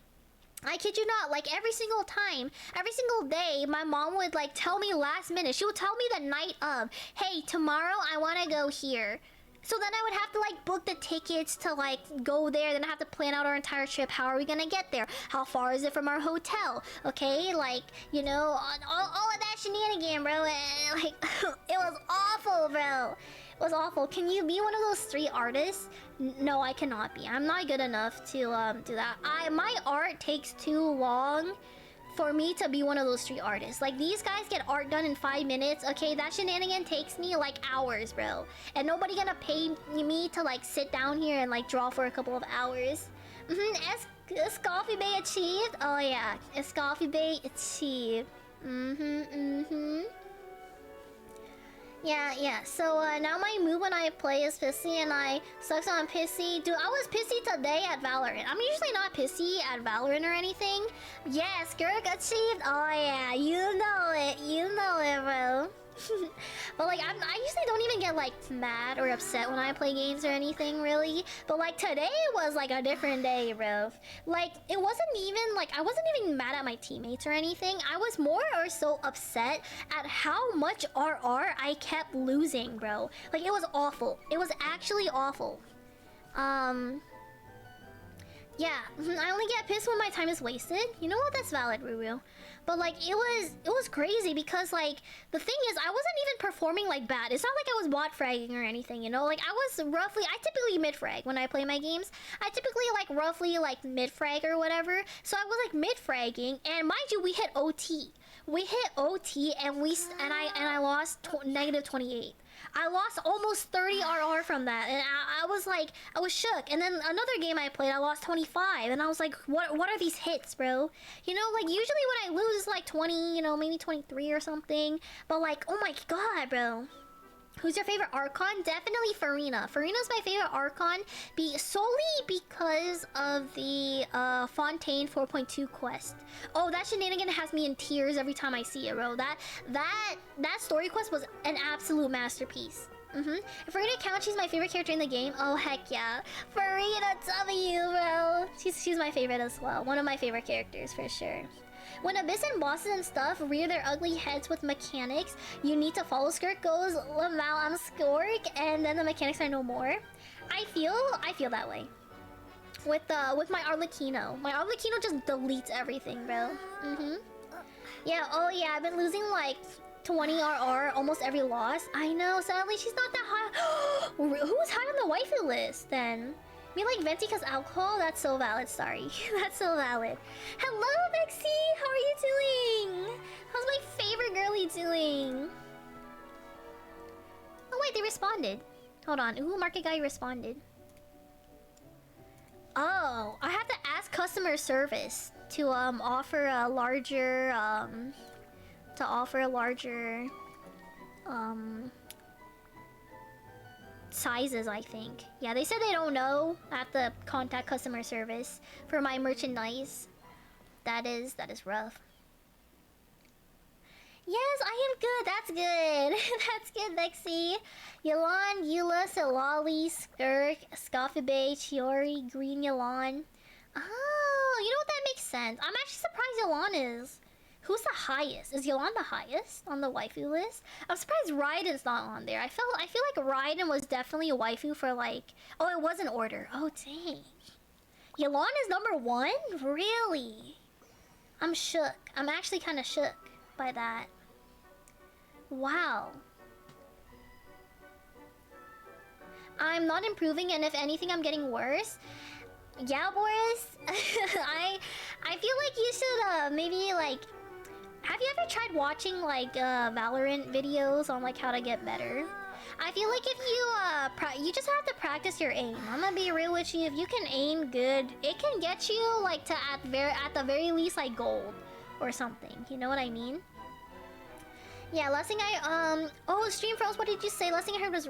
I kid you not, like every single time, every single day, my mom would like tell me last minute. She would tell me the night of, hey, tomorrow I want to go here. So then I would have to like book the tickets to like go there. Then I have to plan out our entire trip. How are we gonna get there? How far is it from our hotel? Okay, like, you know, all of that shenanigan, bro. And, like, it was awful, bro. It was awful. Can you be one of those street artists? No, I cannot be. I'm not good enough to do that. My art takes too long for me to be one of those street artists. Like, these guys get art done in 5 minutes. Okay, that shenanigan takes me like hours, bro. And nobody gonna pay me to like sit down here and like draw for a couple of hours. ESCOFFIER Bay achieved? Oh yeah, ESCOFFIER Bay achieved. Yeah. So now my mood when I play is pissy, and I sucks on pissy. Dude, I was pissy today at Valorant. I'm usually not pissy at Valorant or anything. Yes, Skirk achieved. Oh yeah, you know it, bro. But like, I usually don't even get like mad or upset when I play games or anything, really. But like today was like a different day, bro. Like, it wasn't even like, I wasn't even mad at my teammates or anything. I was more or so upset at how much RR I kept losing, bro. Like, it was awful. It was actually awful. Yeah, I only get pissed when my time is wasted. You know what? That's valid, Ruru. But like, it was crazy because like, the thing is, I wasn't even performing like bad. It's not like I was bot fragging or anything, you know? Like, I typically mid frag when I play my games. I typically like roughly like mid frag or whatever. So I was like mid fragging, and mind you, we hit OT. We hit OT, and I lost negative 28. I lost almost 30 RR from that, and I was like, I was shook. And then another game I played, I lost 25, and I was like, what are these hits, bro? You know, like, usually when I lose, it's like 20, you know, maybe 23 or something. But like, oh my god, bro. Who's your favorite Archon? Definitely Farina. Farina's my favorite Archon, solely because of the Fontaine 4.2 quest. Oh, that shenanigan has me in tears every time I see it, bro. That story quest was an absolute masterpiece. If Farina counts, she's my favorite character in the game. Oh, heck yeah. Farina W, bro. She's my favorite as well. One of my favorite characters, for sure. When abyss and bosses and stuff rear their ugly heads with mechanics, you need to follow skirt goes Lamal am skork, and then the mechanics are no more. I feel that way. With my Arlecchino. My Arlecchino just deletes everything, bro. Yeah, oh yeah, I've been losing like 20 RR almost every loss. I know, sadly she's not that high. Who's high on the waifu list then? Me like venti cause alcohol? That's so valid, sorry. That's so valid. Hello, Vexy! How are you doing? How's my favorite girly doing? Oh wait, they responded. Hold on, ooh, market guy responded. Oh, I have to ask customer service to offer a larger sizes, I think. Yeah, they said they don't know. I have to contact customer service for my merchandise. That is rough. Yes, I am good. That's good. That's good, Lexi. Yalan, Eula, Silali, Skirk, Scoffibe, Chiori, Green Yalan. Oh, you know what? That makes sense. I'm actually surprised Yalan is. Who's the highest? Is Yalan the highest on the waifu list? I'm surprised Raiden's not on there. I feel like Raiden was definitely a waifu for like... Oh, it was in order. Oh, dang. Yalan is number 1? Really? I'm shook. I'm actually kind of shook by that. Wow. I'm not improving, and if anything, I'm getting worse. Yeah, Boris. I feel like you should maybe like... Have you ever tried watching like Valorant videos on like how to get better? I feel like if you you just have to practice your aim. I'm gonna be real with you. If you can aim good, it can get you like to at the very least like gold or something. You know what I mean? Yeah, last thing oh, stream froze, what did you say? Last thing I heard was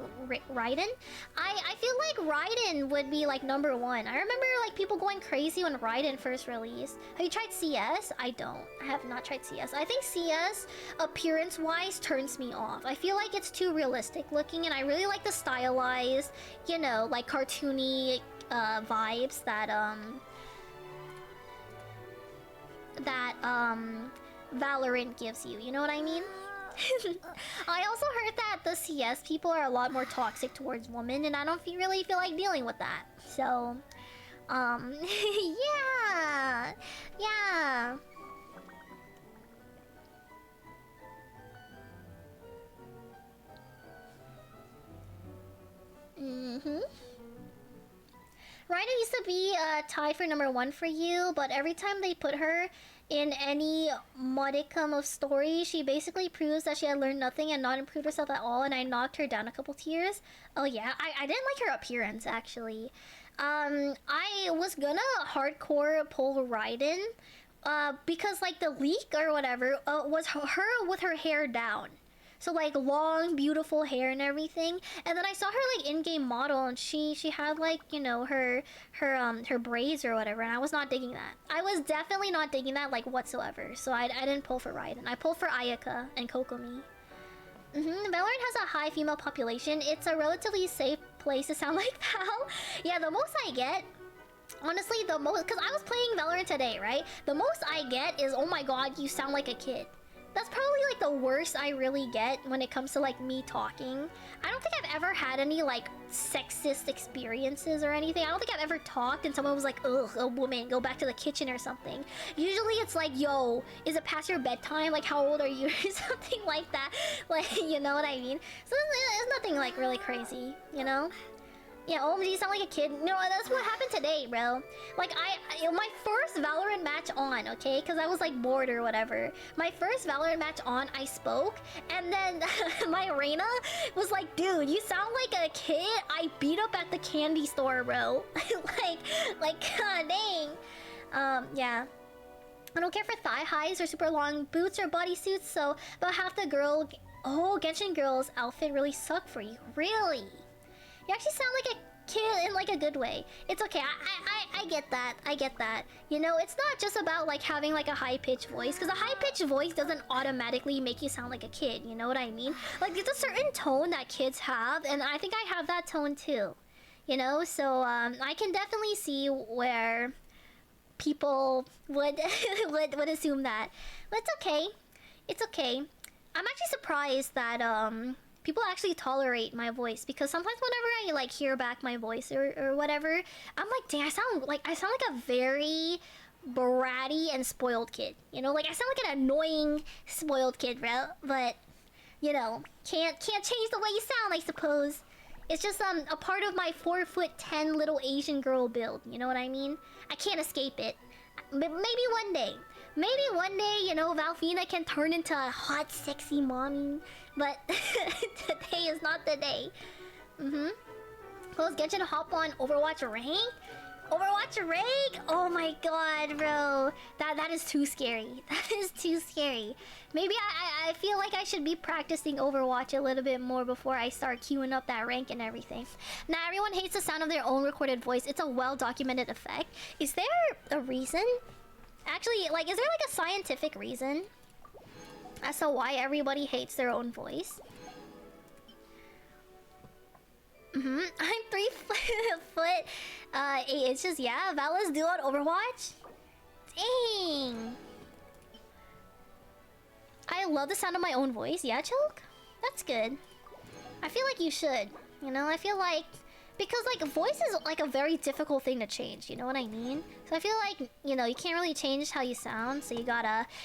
Raiden? I feel like Raiden would be like number 1. I remember like people going crazy when Raiden first released. Have you tried CS? I don't. I have not tried CS. I think CS, appearance-wise, turns me off. I feel like it's too realistic looking, and I really like the stylized, you know, like cartoony vibes that Valorant gives you. You know what I mean? I also heard that the CS people are a lot more toxic towards women, and I don't really feel like dealing with that. So, yeah. Raina used to be tied for number 1 for you, but every time they put her in any modicum of story, she basically proves that she had learned nothing and not improved herself at all, and I knocked her down a couple tiers. Oh yeah, I didn't like her appearance, actually. I was gonna hardcore pull Raiden, because like the leak or whatever was her with her hair down. So like long, beautiful hair and everything. And then I saw her like in-game model, and she had like, you know, her braids or whatever, and I was not digging that. I was definitely not digging that like whatsoever. So I didn't pull for Raiden. I pulled for Ayaka and Kokomi. Valorant has a high female population. It's a relatively safe place to sound like Val. Yeah, the most I get, honestly, the most, because I was playing Valorant today, right? The most I get is, oh my god, you sound like a kid. That's probably like the worst I really get when it comes to like me talking. I don't think I've ever had any like sexist experiences or anything. I don't think I've ever talked and someone was like, ugh, a woman, go back to the kitchen or something. Usually it's like, yo, is it past your bedtime? Like, how old are you? Or something like that. Like, you know what I mean? So it's nothing like really crazy, you know? Yeah, OMG, you sound like a kid. No, that's what happened today, bro. Like, my first Valorant match on, okay? Because I was, like, bored or whatever. My first Valorant match on, I spoke. And then my Reina was like, dude, you sound like a kid I beat up at the candy store, bro. like, god dang. Yeah. I don't care for thigh highs or super long boots or bodysuits, so about half the girl... Oh, Genshin girl's outfit really sucked for you. Really? You actually sound like a kid in like a good way. It's okay. I get that. I get that. You know, it's not just about like having like a high-pitched voice, because a high-pitched voice doesn't automatically make you sound like a kid. You know what I mean? Like, there's a certain tone that kids have, and I think I have that tone too. You know, so I can definitely see where people would would assume that. But it's okay. It's okay. I'm actually surprised that people actually tolerate my voice, because sometimes whenever I like hear back my voice or whatever, I'm like, dang, I sound like a very bratty and spoiled kid. You know, like I sound like an annoying spoiled kid, bro. But you know, can't change the way you sound, I suppose. It's just a part of my 4'10" little Asian girl build. You know what I mean? I can't escape it. Maybe one day. Maybe one day, you know, Valfina can turn into a hot, sexy mommy. But today is not the day. Close Genshin hop on Overwatch rank? Overwatch rank? Oh my god, bro. That is too scary. That is too scary. Maybe I feel like I should be practicing Overwatch a little bit more before I start queuing up that rank and everything. Now, everyone hates the sound of their own recorded voice. It's a well-documented effect. Is there a reason? Actually, like, is there like a scientific reason as to why everybody hates their own voice? I'm 3 foot 8 inches. Yeah, Vala's do on Overwatch. Dang. I love the sound of my own voice. Yeah, Choke? That's good. I feel like you should. You know, I feel like... Because, like, voice is, like, a very difficult thing to change. You know what I mean? So I feel like, you know, you can't really change how you sound. So you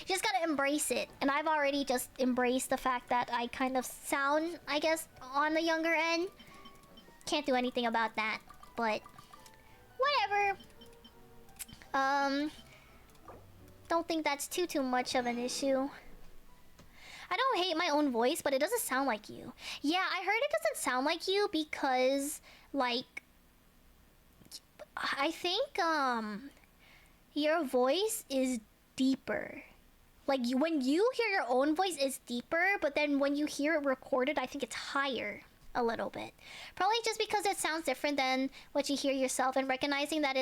just gotta embrace it. And I've already just embraced the fact that I kind of sound, I guess, on the younger end. Can't do anything about that. But, whatever. Don't think that's too much of an issue. I don't hate my own voice, but it doesn't sound like you. Yeah, I heard it doesn't sound like you because, like, I think, your voice is deeper. Like, when you hear your own voice, it's deeper, but then when you hear it recorded, I think it's higher a little bit. Probably just because it sounds different than what you hear yourself, and recognizing that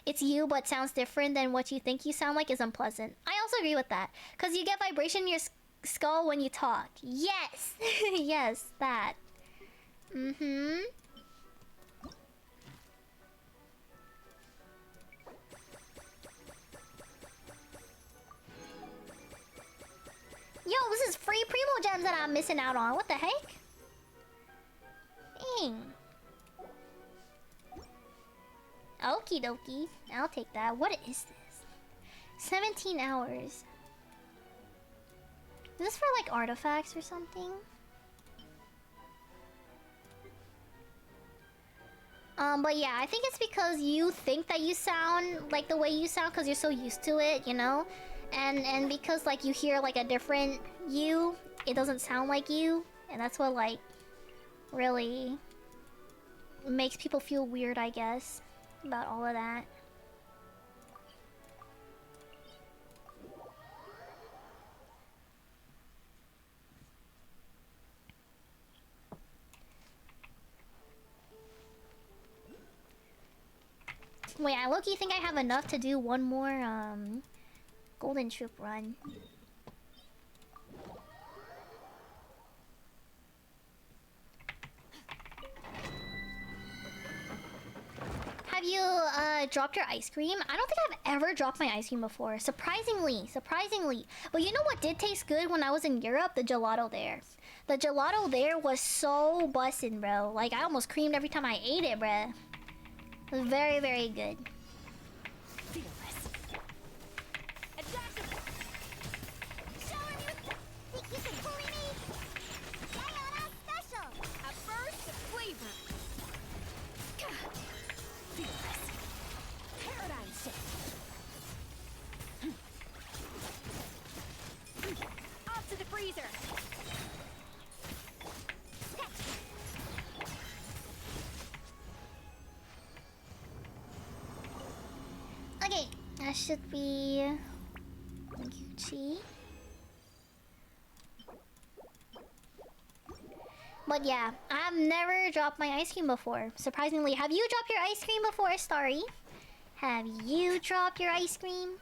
it's you but sounds different than what you think you sound like is unpleasant. I also agree with that, because you get vibration in your skull when you talk. Yes! Yes, that. Yo, this is free Primo Gems that I'm missing out on. What the heck? Dang. Okie dokie. I'll take that. What is this? 17 hours. Is this for, like, artifacts or something? But yeah, I think it's because you think that you sound like the way you sound because you're so used to it, you know? And because, like, you hear, like, a different you, it doesn't sound like you. And that's what, like, really makes people feel weird, I guess, about all of that. Wait, I low-key think I have enough to do one more, Golden Troop run. Have you, dropped your ice cream? I don't think I've ever dropped my ice cream before. Surprisingly. But you know what did taste good when I was in Europe? The gelato there. The gelato there was so bussin', bro. Like, I almost creamed every time I ate it, bruh. It was very, very good. Think you can bully me? Sayonara special! A burst of flavor. Fearless. Paradigm shift. Off to the freezer. Okay, that should be Gucci. But yeah, I've never dropped my ice cream before. Surprisingly, have you dropped your ice cream before, Starry? Have you dropped your ice cream?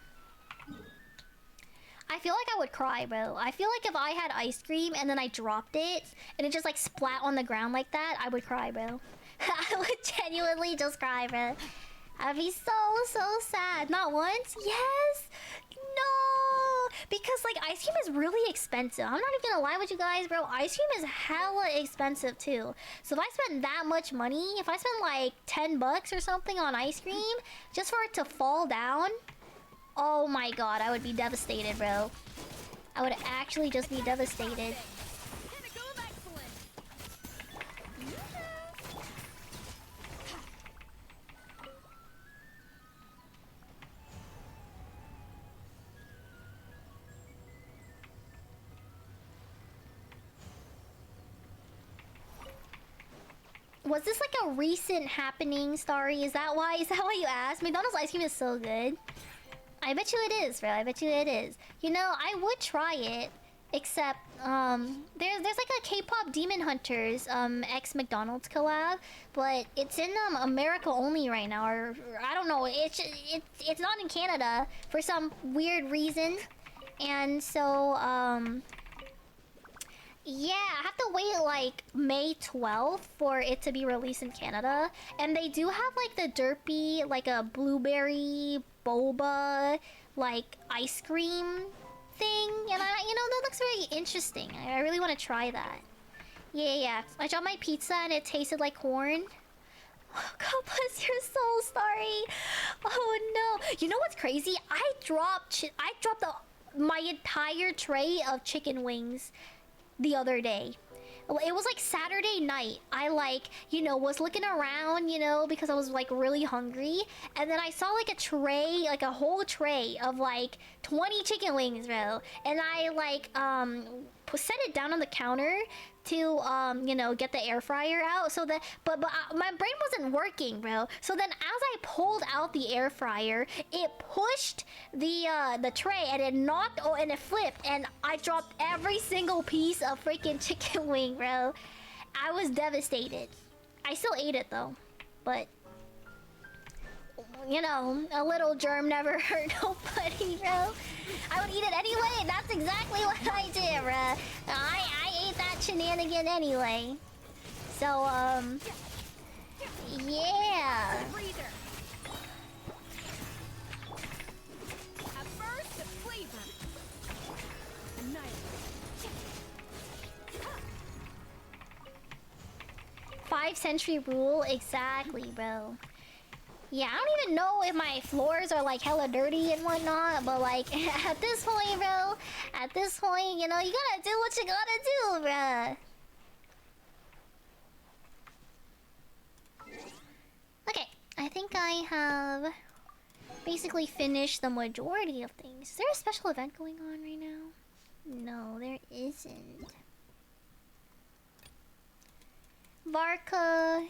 I feel like I would cry, bro. I feel like if I had ice cream and then I dropped it and it just like splat on the ground like that, I would cry, bro. I would genuinely just cry, bro. I'd be so sad. Not once? Yes! No! Because, like, ice cream is really expensive. I'm not even gonna lie with you guys, bro. Ice cream is hella expensive, too. So if I spend that much money, if I spend, like, 10 bucks or something on ice cream, just for it to fall down, oh my god, I would be devastated, bro. I would actually just be devastated. Pinnacle of excellence. Was this like a recent happening, Starry? Is that why? Is that why you asked? McDonald's ice cream is so good. I bet you it is, bro. I bet you it is. You know, I would try it, except there's like a K-pop Demon Hunters ex McDonald's collab, but it's in America only right now, or I don't know. It's not in Canada for some weird reason, and so yeah, I have to wait like May 12th for it to be released in Canada. And they do have like the derpy, like a blueberry boba, like ice cream thing. And that looks very interesting. I really want to try that. Yeah. I dropped my pizza and it tasted like corn. Oh, God bless your soul, Starry. Oh no. You know what's crazy? I dropped my entire tray of chicken wings the other day. It was like Saturday night. I was looking around, because I was like really hungry, and then I saw like a tray, like a whole tray of like 20 chicken wings, bro. And I set it down on the counter to get the air fryer out, so that but my brain wasn't working, bro. So then as I pulled out the air fryer, it pushed the tray and it knocked and it flipped, and I dropped every single piece of freaking chicken wing, bro. I was devastated. I still ate it though, but a little germ never hurt nobody, bro. I would eat it anyway. That's exactly what I did, bro. I ate that shenanigan anyway. So, yeah. Breather. A burst of flavor. Annihilate. 5th-century rule, exactly, bro. Yeah, I don't even know if my floors are like hella dirty and whatnot, but like at this point, bro, you gotta do what you gotta do, bruh. Okay, I think I have basically finished the majority of things. Is there a special event going on right now? No, there isn't. Varka.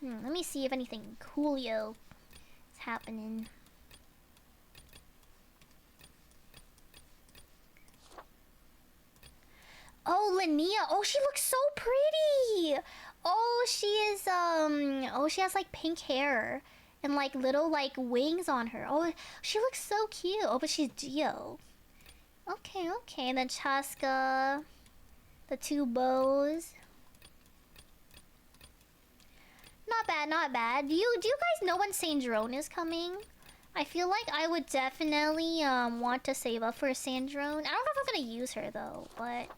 Let me see if anything coolio is happening. Oh, Linnea. Oh, she looks so pretty. Oh, she is, oh, she has like pink hair and like little like wings on her. Oh, she looks so cute. Oh, but she's Geo. Okay. And then Chaska. The two bows. Not bad. Do you guys know when Saint Drone is coming? I feel like I would definitely want to save up for Sandrone. I don't know if I'm gonna use her though, but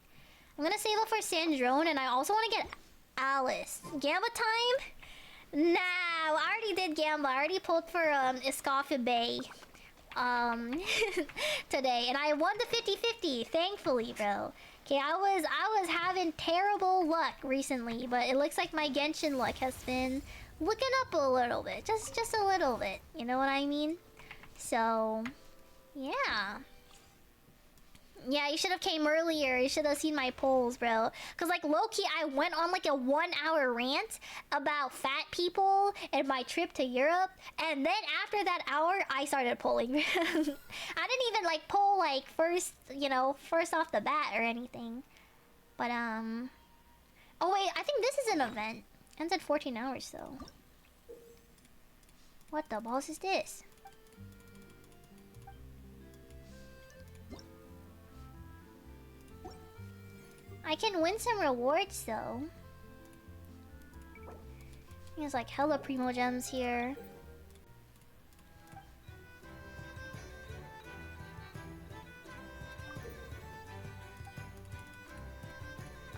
I'm gonna save up for Sandrone, and I also want to get Alice. Gamba time? Nah, I already did Gamba. I already pulled for ESCOFFIER Bay today, and I won the 50-50, thankfully, bro. Okay, I was having terrible luck recently, but it looks like my Genshin luck has been looking up a little bit. Just a little bit. You know what I mean? So, yeah. Yeah, you should have came earlier. You should have seen my polls, bro. Because, like, low-key, I went on, like, a 1-hour rant about fat people and my trip to Europe. And then after that hour, I started polling. I didn't even, like, poll, like, first off the bat or anything. But, oh, wait, I think this is an event. Ends at 14 hours, though. What the balls is this? I can win some rewards though. There's like hella primo gems here.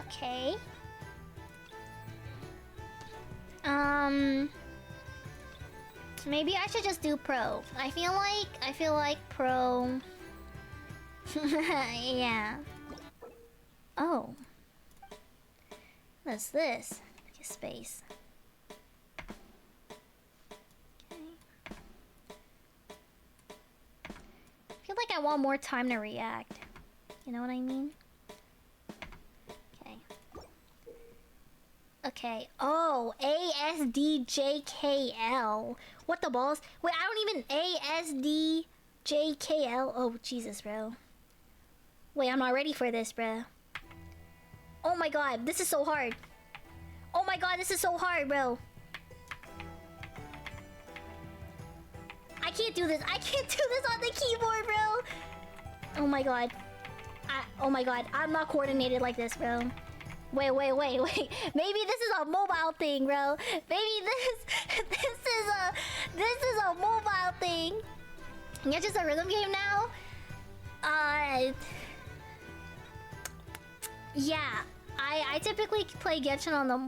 Okay. Maybe I should just do pro. I feel like pro. Yeah. Oh. What's this? Take a space. Okay. I feel like I want more time to react. You know what I mean? Okay. Okay. Oh, ASDJKL. What the balls? Wait, I don't even ASDJKL. Oh, Jesus, bro. Wait, I'm not ready for this, bro. Oh my god, this is so hard. Oh my god, this is so hard, bro. I can't do this. I can't do this on the keyboard, bro. Oh my god. Oh my god, I'm not coordinated like this, bro. Wait. Maybe this is a mobile thing, bro. Maybe this is a mobile thing. Yeah, just a rhythm game now. Yeah, I typically play Genshin on the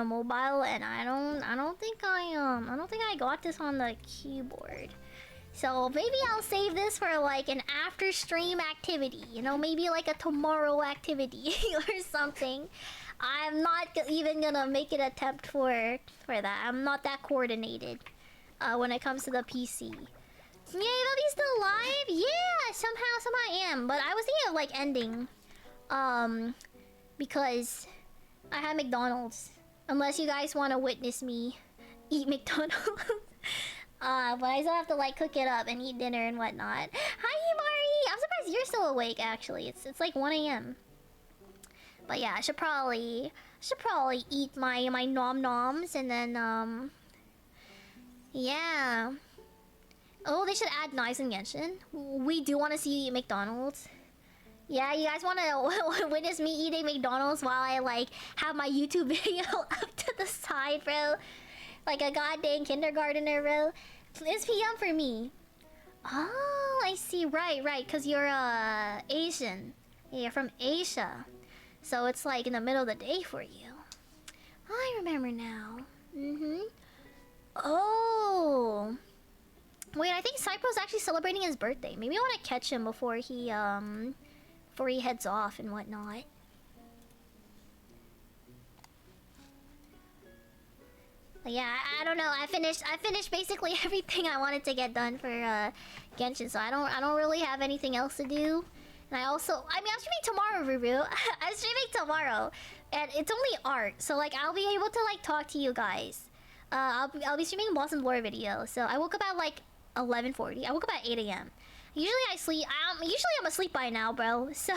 mobile, and I don't think I got this on the keyboard. So maybe I'll save this for like an after stream activity, you know, maybe like a tomorrow activity or something. I'm not even gonna make an attempt for that. I'm not that coordinated when it comes to the PC. Yay, Bubby's still alive? Yeah, somehow I am. But I was thinking of like ending, because I had McDonald's. Unless you guys want to witness me eat McDonald's. But I still have to like cook it up and eat dinner and whatnot. Hi, Himari! I'm surprised you're still awake. Actually, it's like 1 a.m. But yeah, I should probably eat my nom noms and then yeah. Oh, they should add knives in Genshin. We do want to see you eat McDonald's. Yeah, you guys want to witness me eating McDonald's while I like have my YouTube video up to the side, bro? Like a goddamn kindergartner, bro. It's PM for me. Oh, I see. Right. Because you're Asian. Yeah, you're from Asia. So it's like in the middle of the day for you. I remember now. Oh. Wait, I think Cypro's actually celebrating his birthday. Maybe I want to catch him before he heads off and whatnot. But yeah, I don't know. I finished basically everything I wanted to get done for Genshin, so I don't really have anything else to do. And I'm streaming tomorrow, Ruru. I'm streaming tomorrow, and it's only art, so like I'll be able to like talk to you guys. I'll be streaming Blossom's lore video. So I woke up at like 11:40. I woke up at 8 a.m. Usually I sleep. Usually I'm asleep by now, bro. So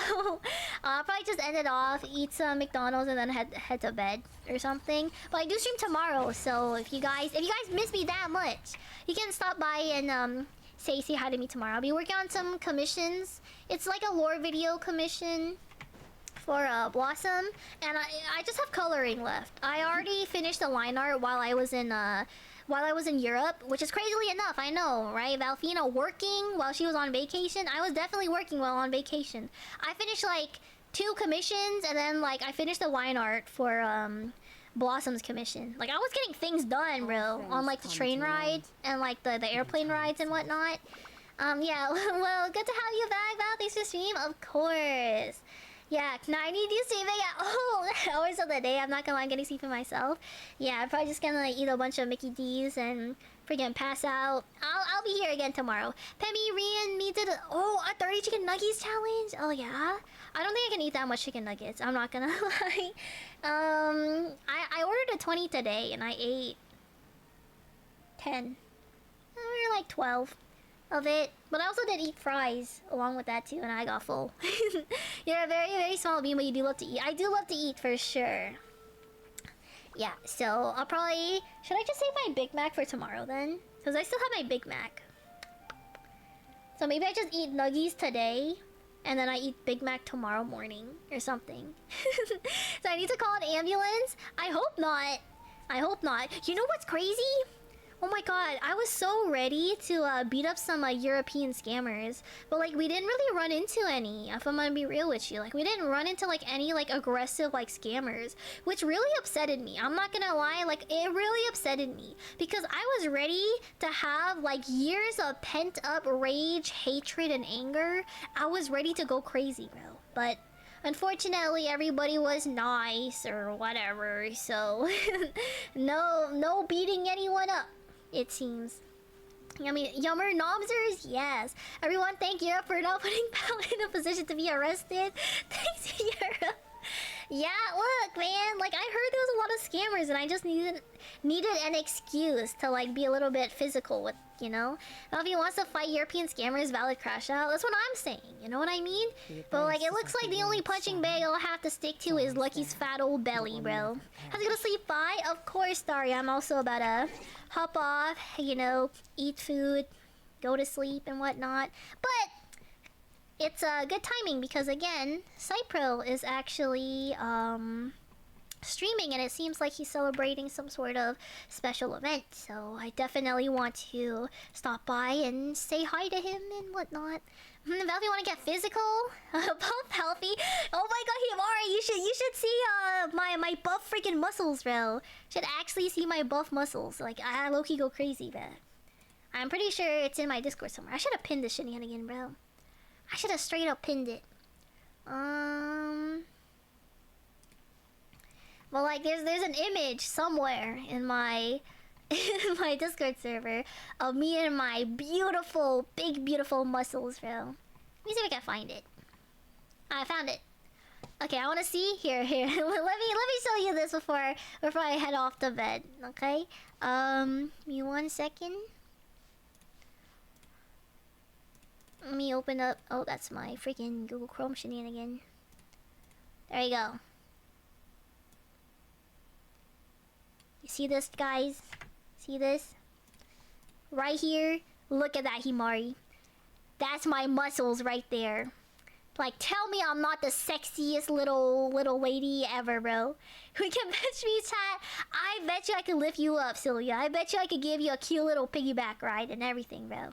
I'll probably just end it off, eat some McDonald's, and then head to bed or something. But I do stream tomorrow, so if you guys miss me that much, you can stop by and say hi to me tomorrow. I'll be working on some commissions. It's like a lore video commission for Blossom, and I just have coloring left. I already finished the line art while I was in Europe, which is crazily enough, I know, right? Valfina working while she was on vacation. I was definitely working while on vacation. I finished like 2 commissions, and then like I finished the line art for Blossom's commission. Like I was getting things done, bro, on like the train rides and like the airplane rides and whatnot. Yeah, well, good to have you back, Val. Thanks for the stream, of course. Yeah, 90 you sleeping at all hours of the day. I'm not gonna lie, I'm getting sleepy myself. Yeah, I'm probably just gonna like, eat a bunch of Mickey D's and freaking pass out. I'll be here again tomorrow. Pemmy, Rian, me did a 30 chicken nuggets challenge. Oh yeah, I don't think I can eat that much chicken nuggets. I'm not gonna lie. I ordered a 20 today and I ate 10. I ordered like 12 of it, but I also did eat fries along with that too, and I got full. You're a very, very small bean, but you do love to eat. I do love to eat for sure. Yeah, so I'll probably... Should I just save my Big Mac for tomorrow then? Because I still have my Big Mac. So maybe I just eat nuggies today, and then I eat Big Mac tomorrow morning or something. So I need to call an ambulance? I hope not. I hope not. You know what's crazy? Oh my god, I was so ready to beat up some European scammers, but like we didn't really run into any. If I'm gonna be real with you, like we didn't run into like any like aggressive like scammers, which really upsetted me. I'm not gonna lie, like it really upsetted me because I was ready to have like years of pent up rage, hatred, and anger. I was ready to go crazy, bro. But unfortunately, everybody was nice or whatever, so no beating anyone up. It seems. I mean, Yummer Nomzers, yes. Everyone, thank Yura for not putting Pal in a position to be arrested. Thanks, Yura. Yeah, look, man. Like, I heard there was a lot of scammers, and I just needed an excuse to like be a little bit physical with, you know. Now, if he wants to fight European scammers, valid crash out. That's what I'm saying. You know what I mean? But like, it looks like the only punching bag I'll have to stick to is Lucky's fat old belly, bro. How's he gonna sleep? Bye. Of course, Starry. I'm also about to hop off. You know, eat food, go to sleep, and whatnot. But it's good timing because again, Cypro is actually streaming, and it seems like he's celebrating some sort of special event. So I definitely want to stop by and say hi to him and whatnot. Valvy, want to get physical? Buff Healthy? Oh my god, Himari, you should see my buff freaking muscles, bro. Should actually see my buff muscles. Like I low-key go crazy, bro. I'm pretty sure it's in my Discord somewhere. I should have pinned this shenanigan, bro. I should have straight up pinned it. Well, like there's an image somewhere in my in my Discord server of me and my beautiful, big, beautiful muscles, bro. Let me see if I can find it. I found it. Okay, I want to see. Here. let me show you this before I head off to bed. Okay. Give me 1 second. Let me open up. Oh, that's my freaking Google Chrome shenanigan. There you go. You see this, guys? See this? Right here. Look at that, Himari. That's my muscles right there. Like, tell me I'm not the sexiest little lady ever, bro. We can bench me, chat. I bet you I could lift you up, Sylvia. I bet you I could give you a cute little piggyback ride and everything, bro.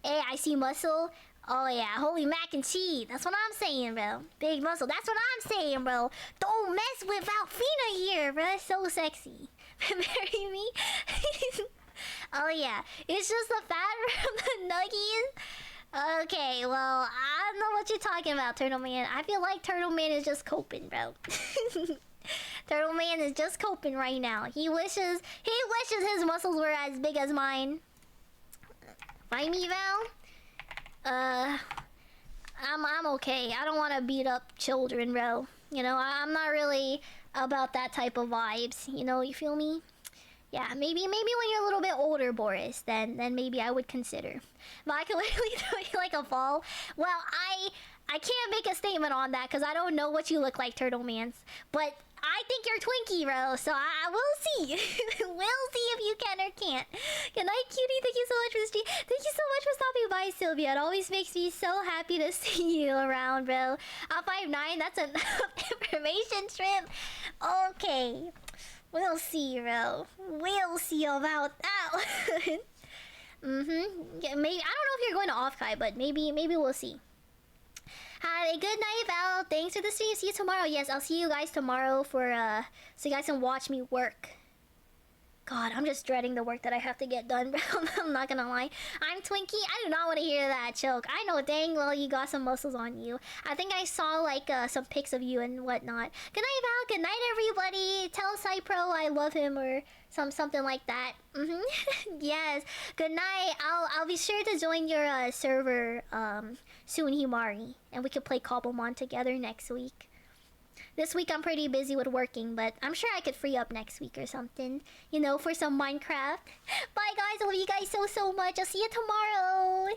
Hey, I see muscle. Oh yeah, holy mac and cheese. That's what I'm saying, bro. Big muscle. That's what I'm saying, bro. Don't mess with Alfina here, bro. It's so sexy. Marry me? Oh yeah, it's just the fat from the nuggies. Okay, well, I don't know what you're talking about, Turtle Man. I feel like Turtle Man is just coping, bro. Turtle Man is just coping right now. He wishes his muscles were as big as mine. Find me, Val? I'm okay. I don't want to beat up children, bro. You know, I'm not really about that type of vibes. You know, you feel me? Yeah, maybe when you're a little bit older, Boris, then maybe I would consider. But I can literally throw you like a ball. Well, I can't make a statement on that because I don't know what you look like, Turtle Mans. But I think you're Twinkie, bro. So I will see. We'll see if you can or can't. Good night, cutie. Thank you so much for the stream. Thank you so much for stopping by, Sylvia. It always makes me so happy to see you around, bro. 5'9", that's enough information, Shrimp. Okay. We'll see, bro. We'll see about that one. Yeah, maybe I don't know if you're going to off-kai, but maybe we'll see. Have a good night, Val. Thanks for the stream. See you tomorrow. Yes, I'll see you guys tomorrow for so you guys can watch me work. God, I'm just dreading the work that I have to get done, bro. I'm not gonna lie. I'm Twinkie. I do not want to hear that choke. I know dang well you got some muscles on you. I think I saw like some pics of you and whatnot. Good night, Val. Good night, everybody. Tell Cypro I love him or something like that. Yes. Good night. I'll be sure to join your server soon, Himari, and we can play Cobblemon together next week. This week I'm pretty busy with working, but I'm sure I could free up next week or something, you know, for some Minecraft. Bye guys, I love you guys so much. I'll see you tomorrow.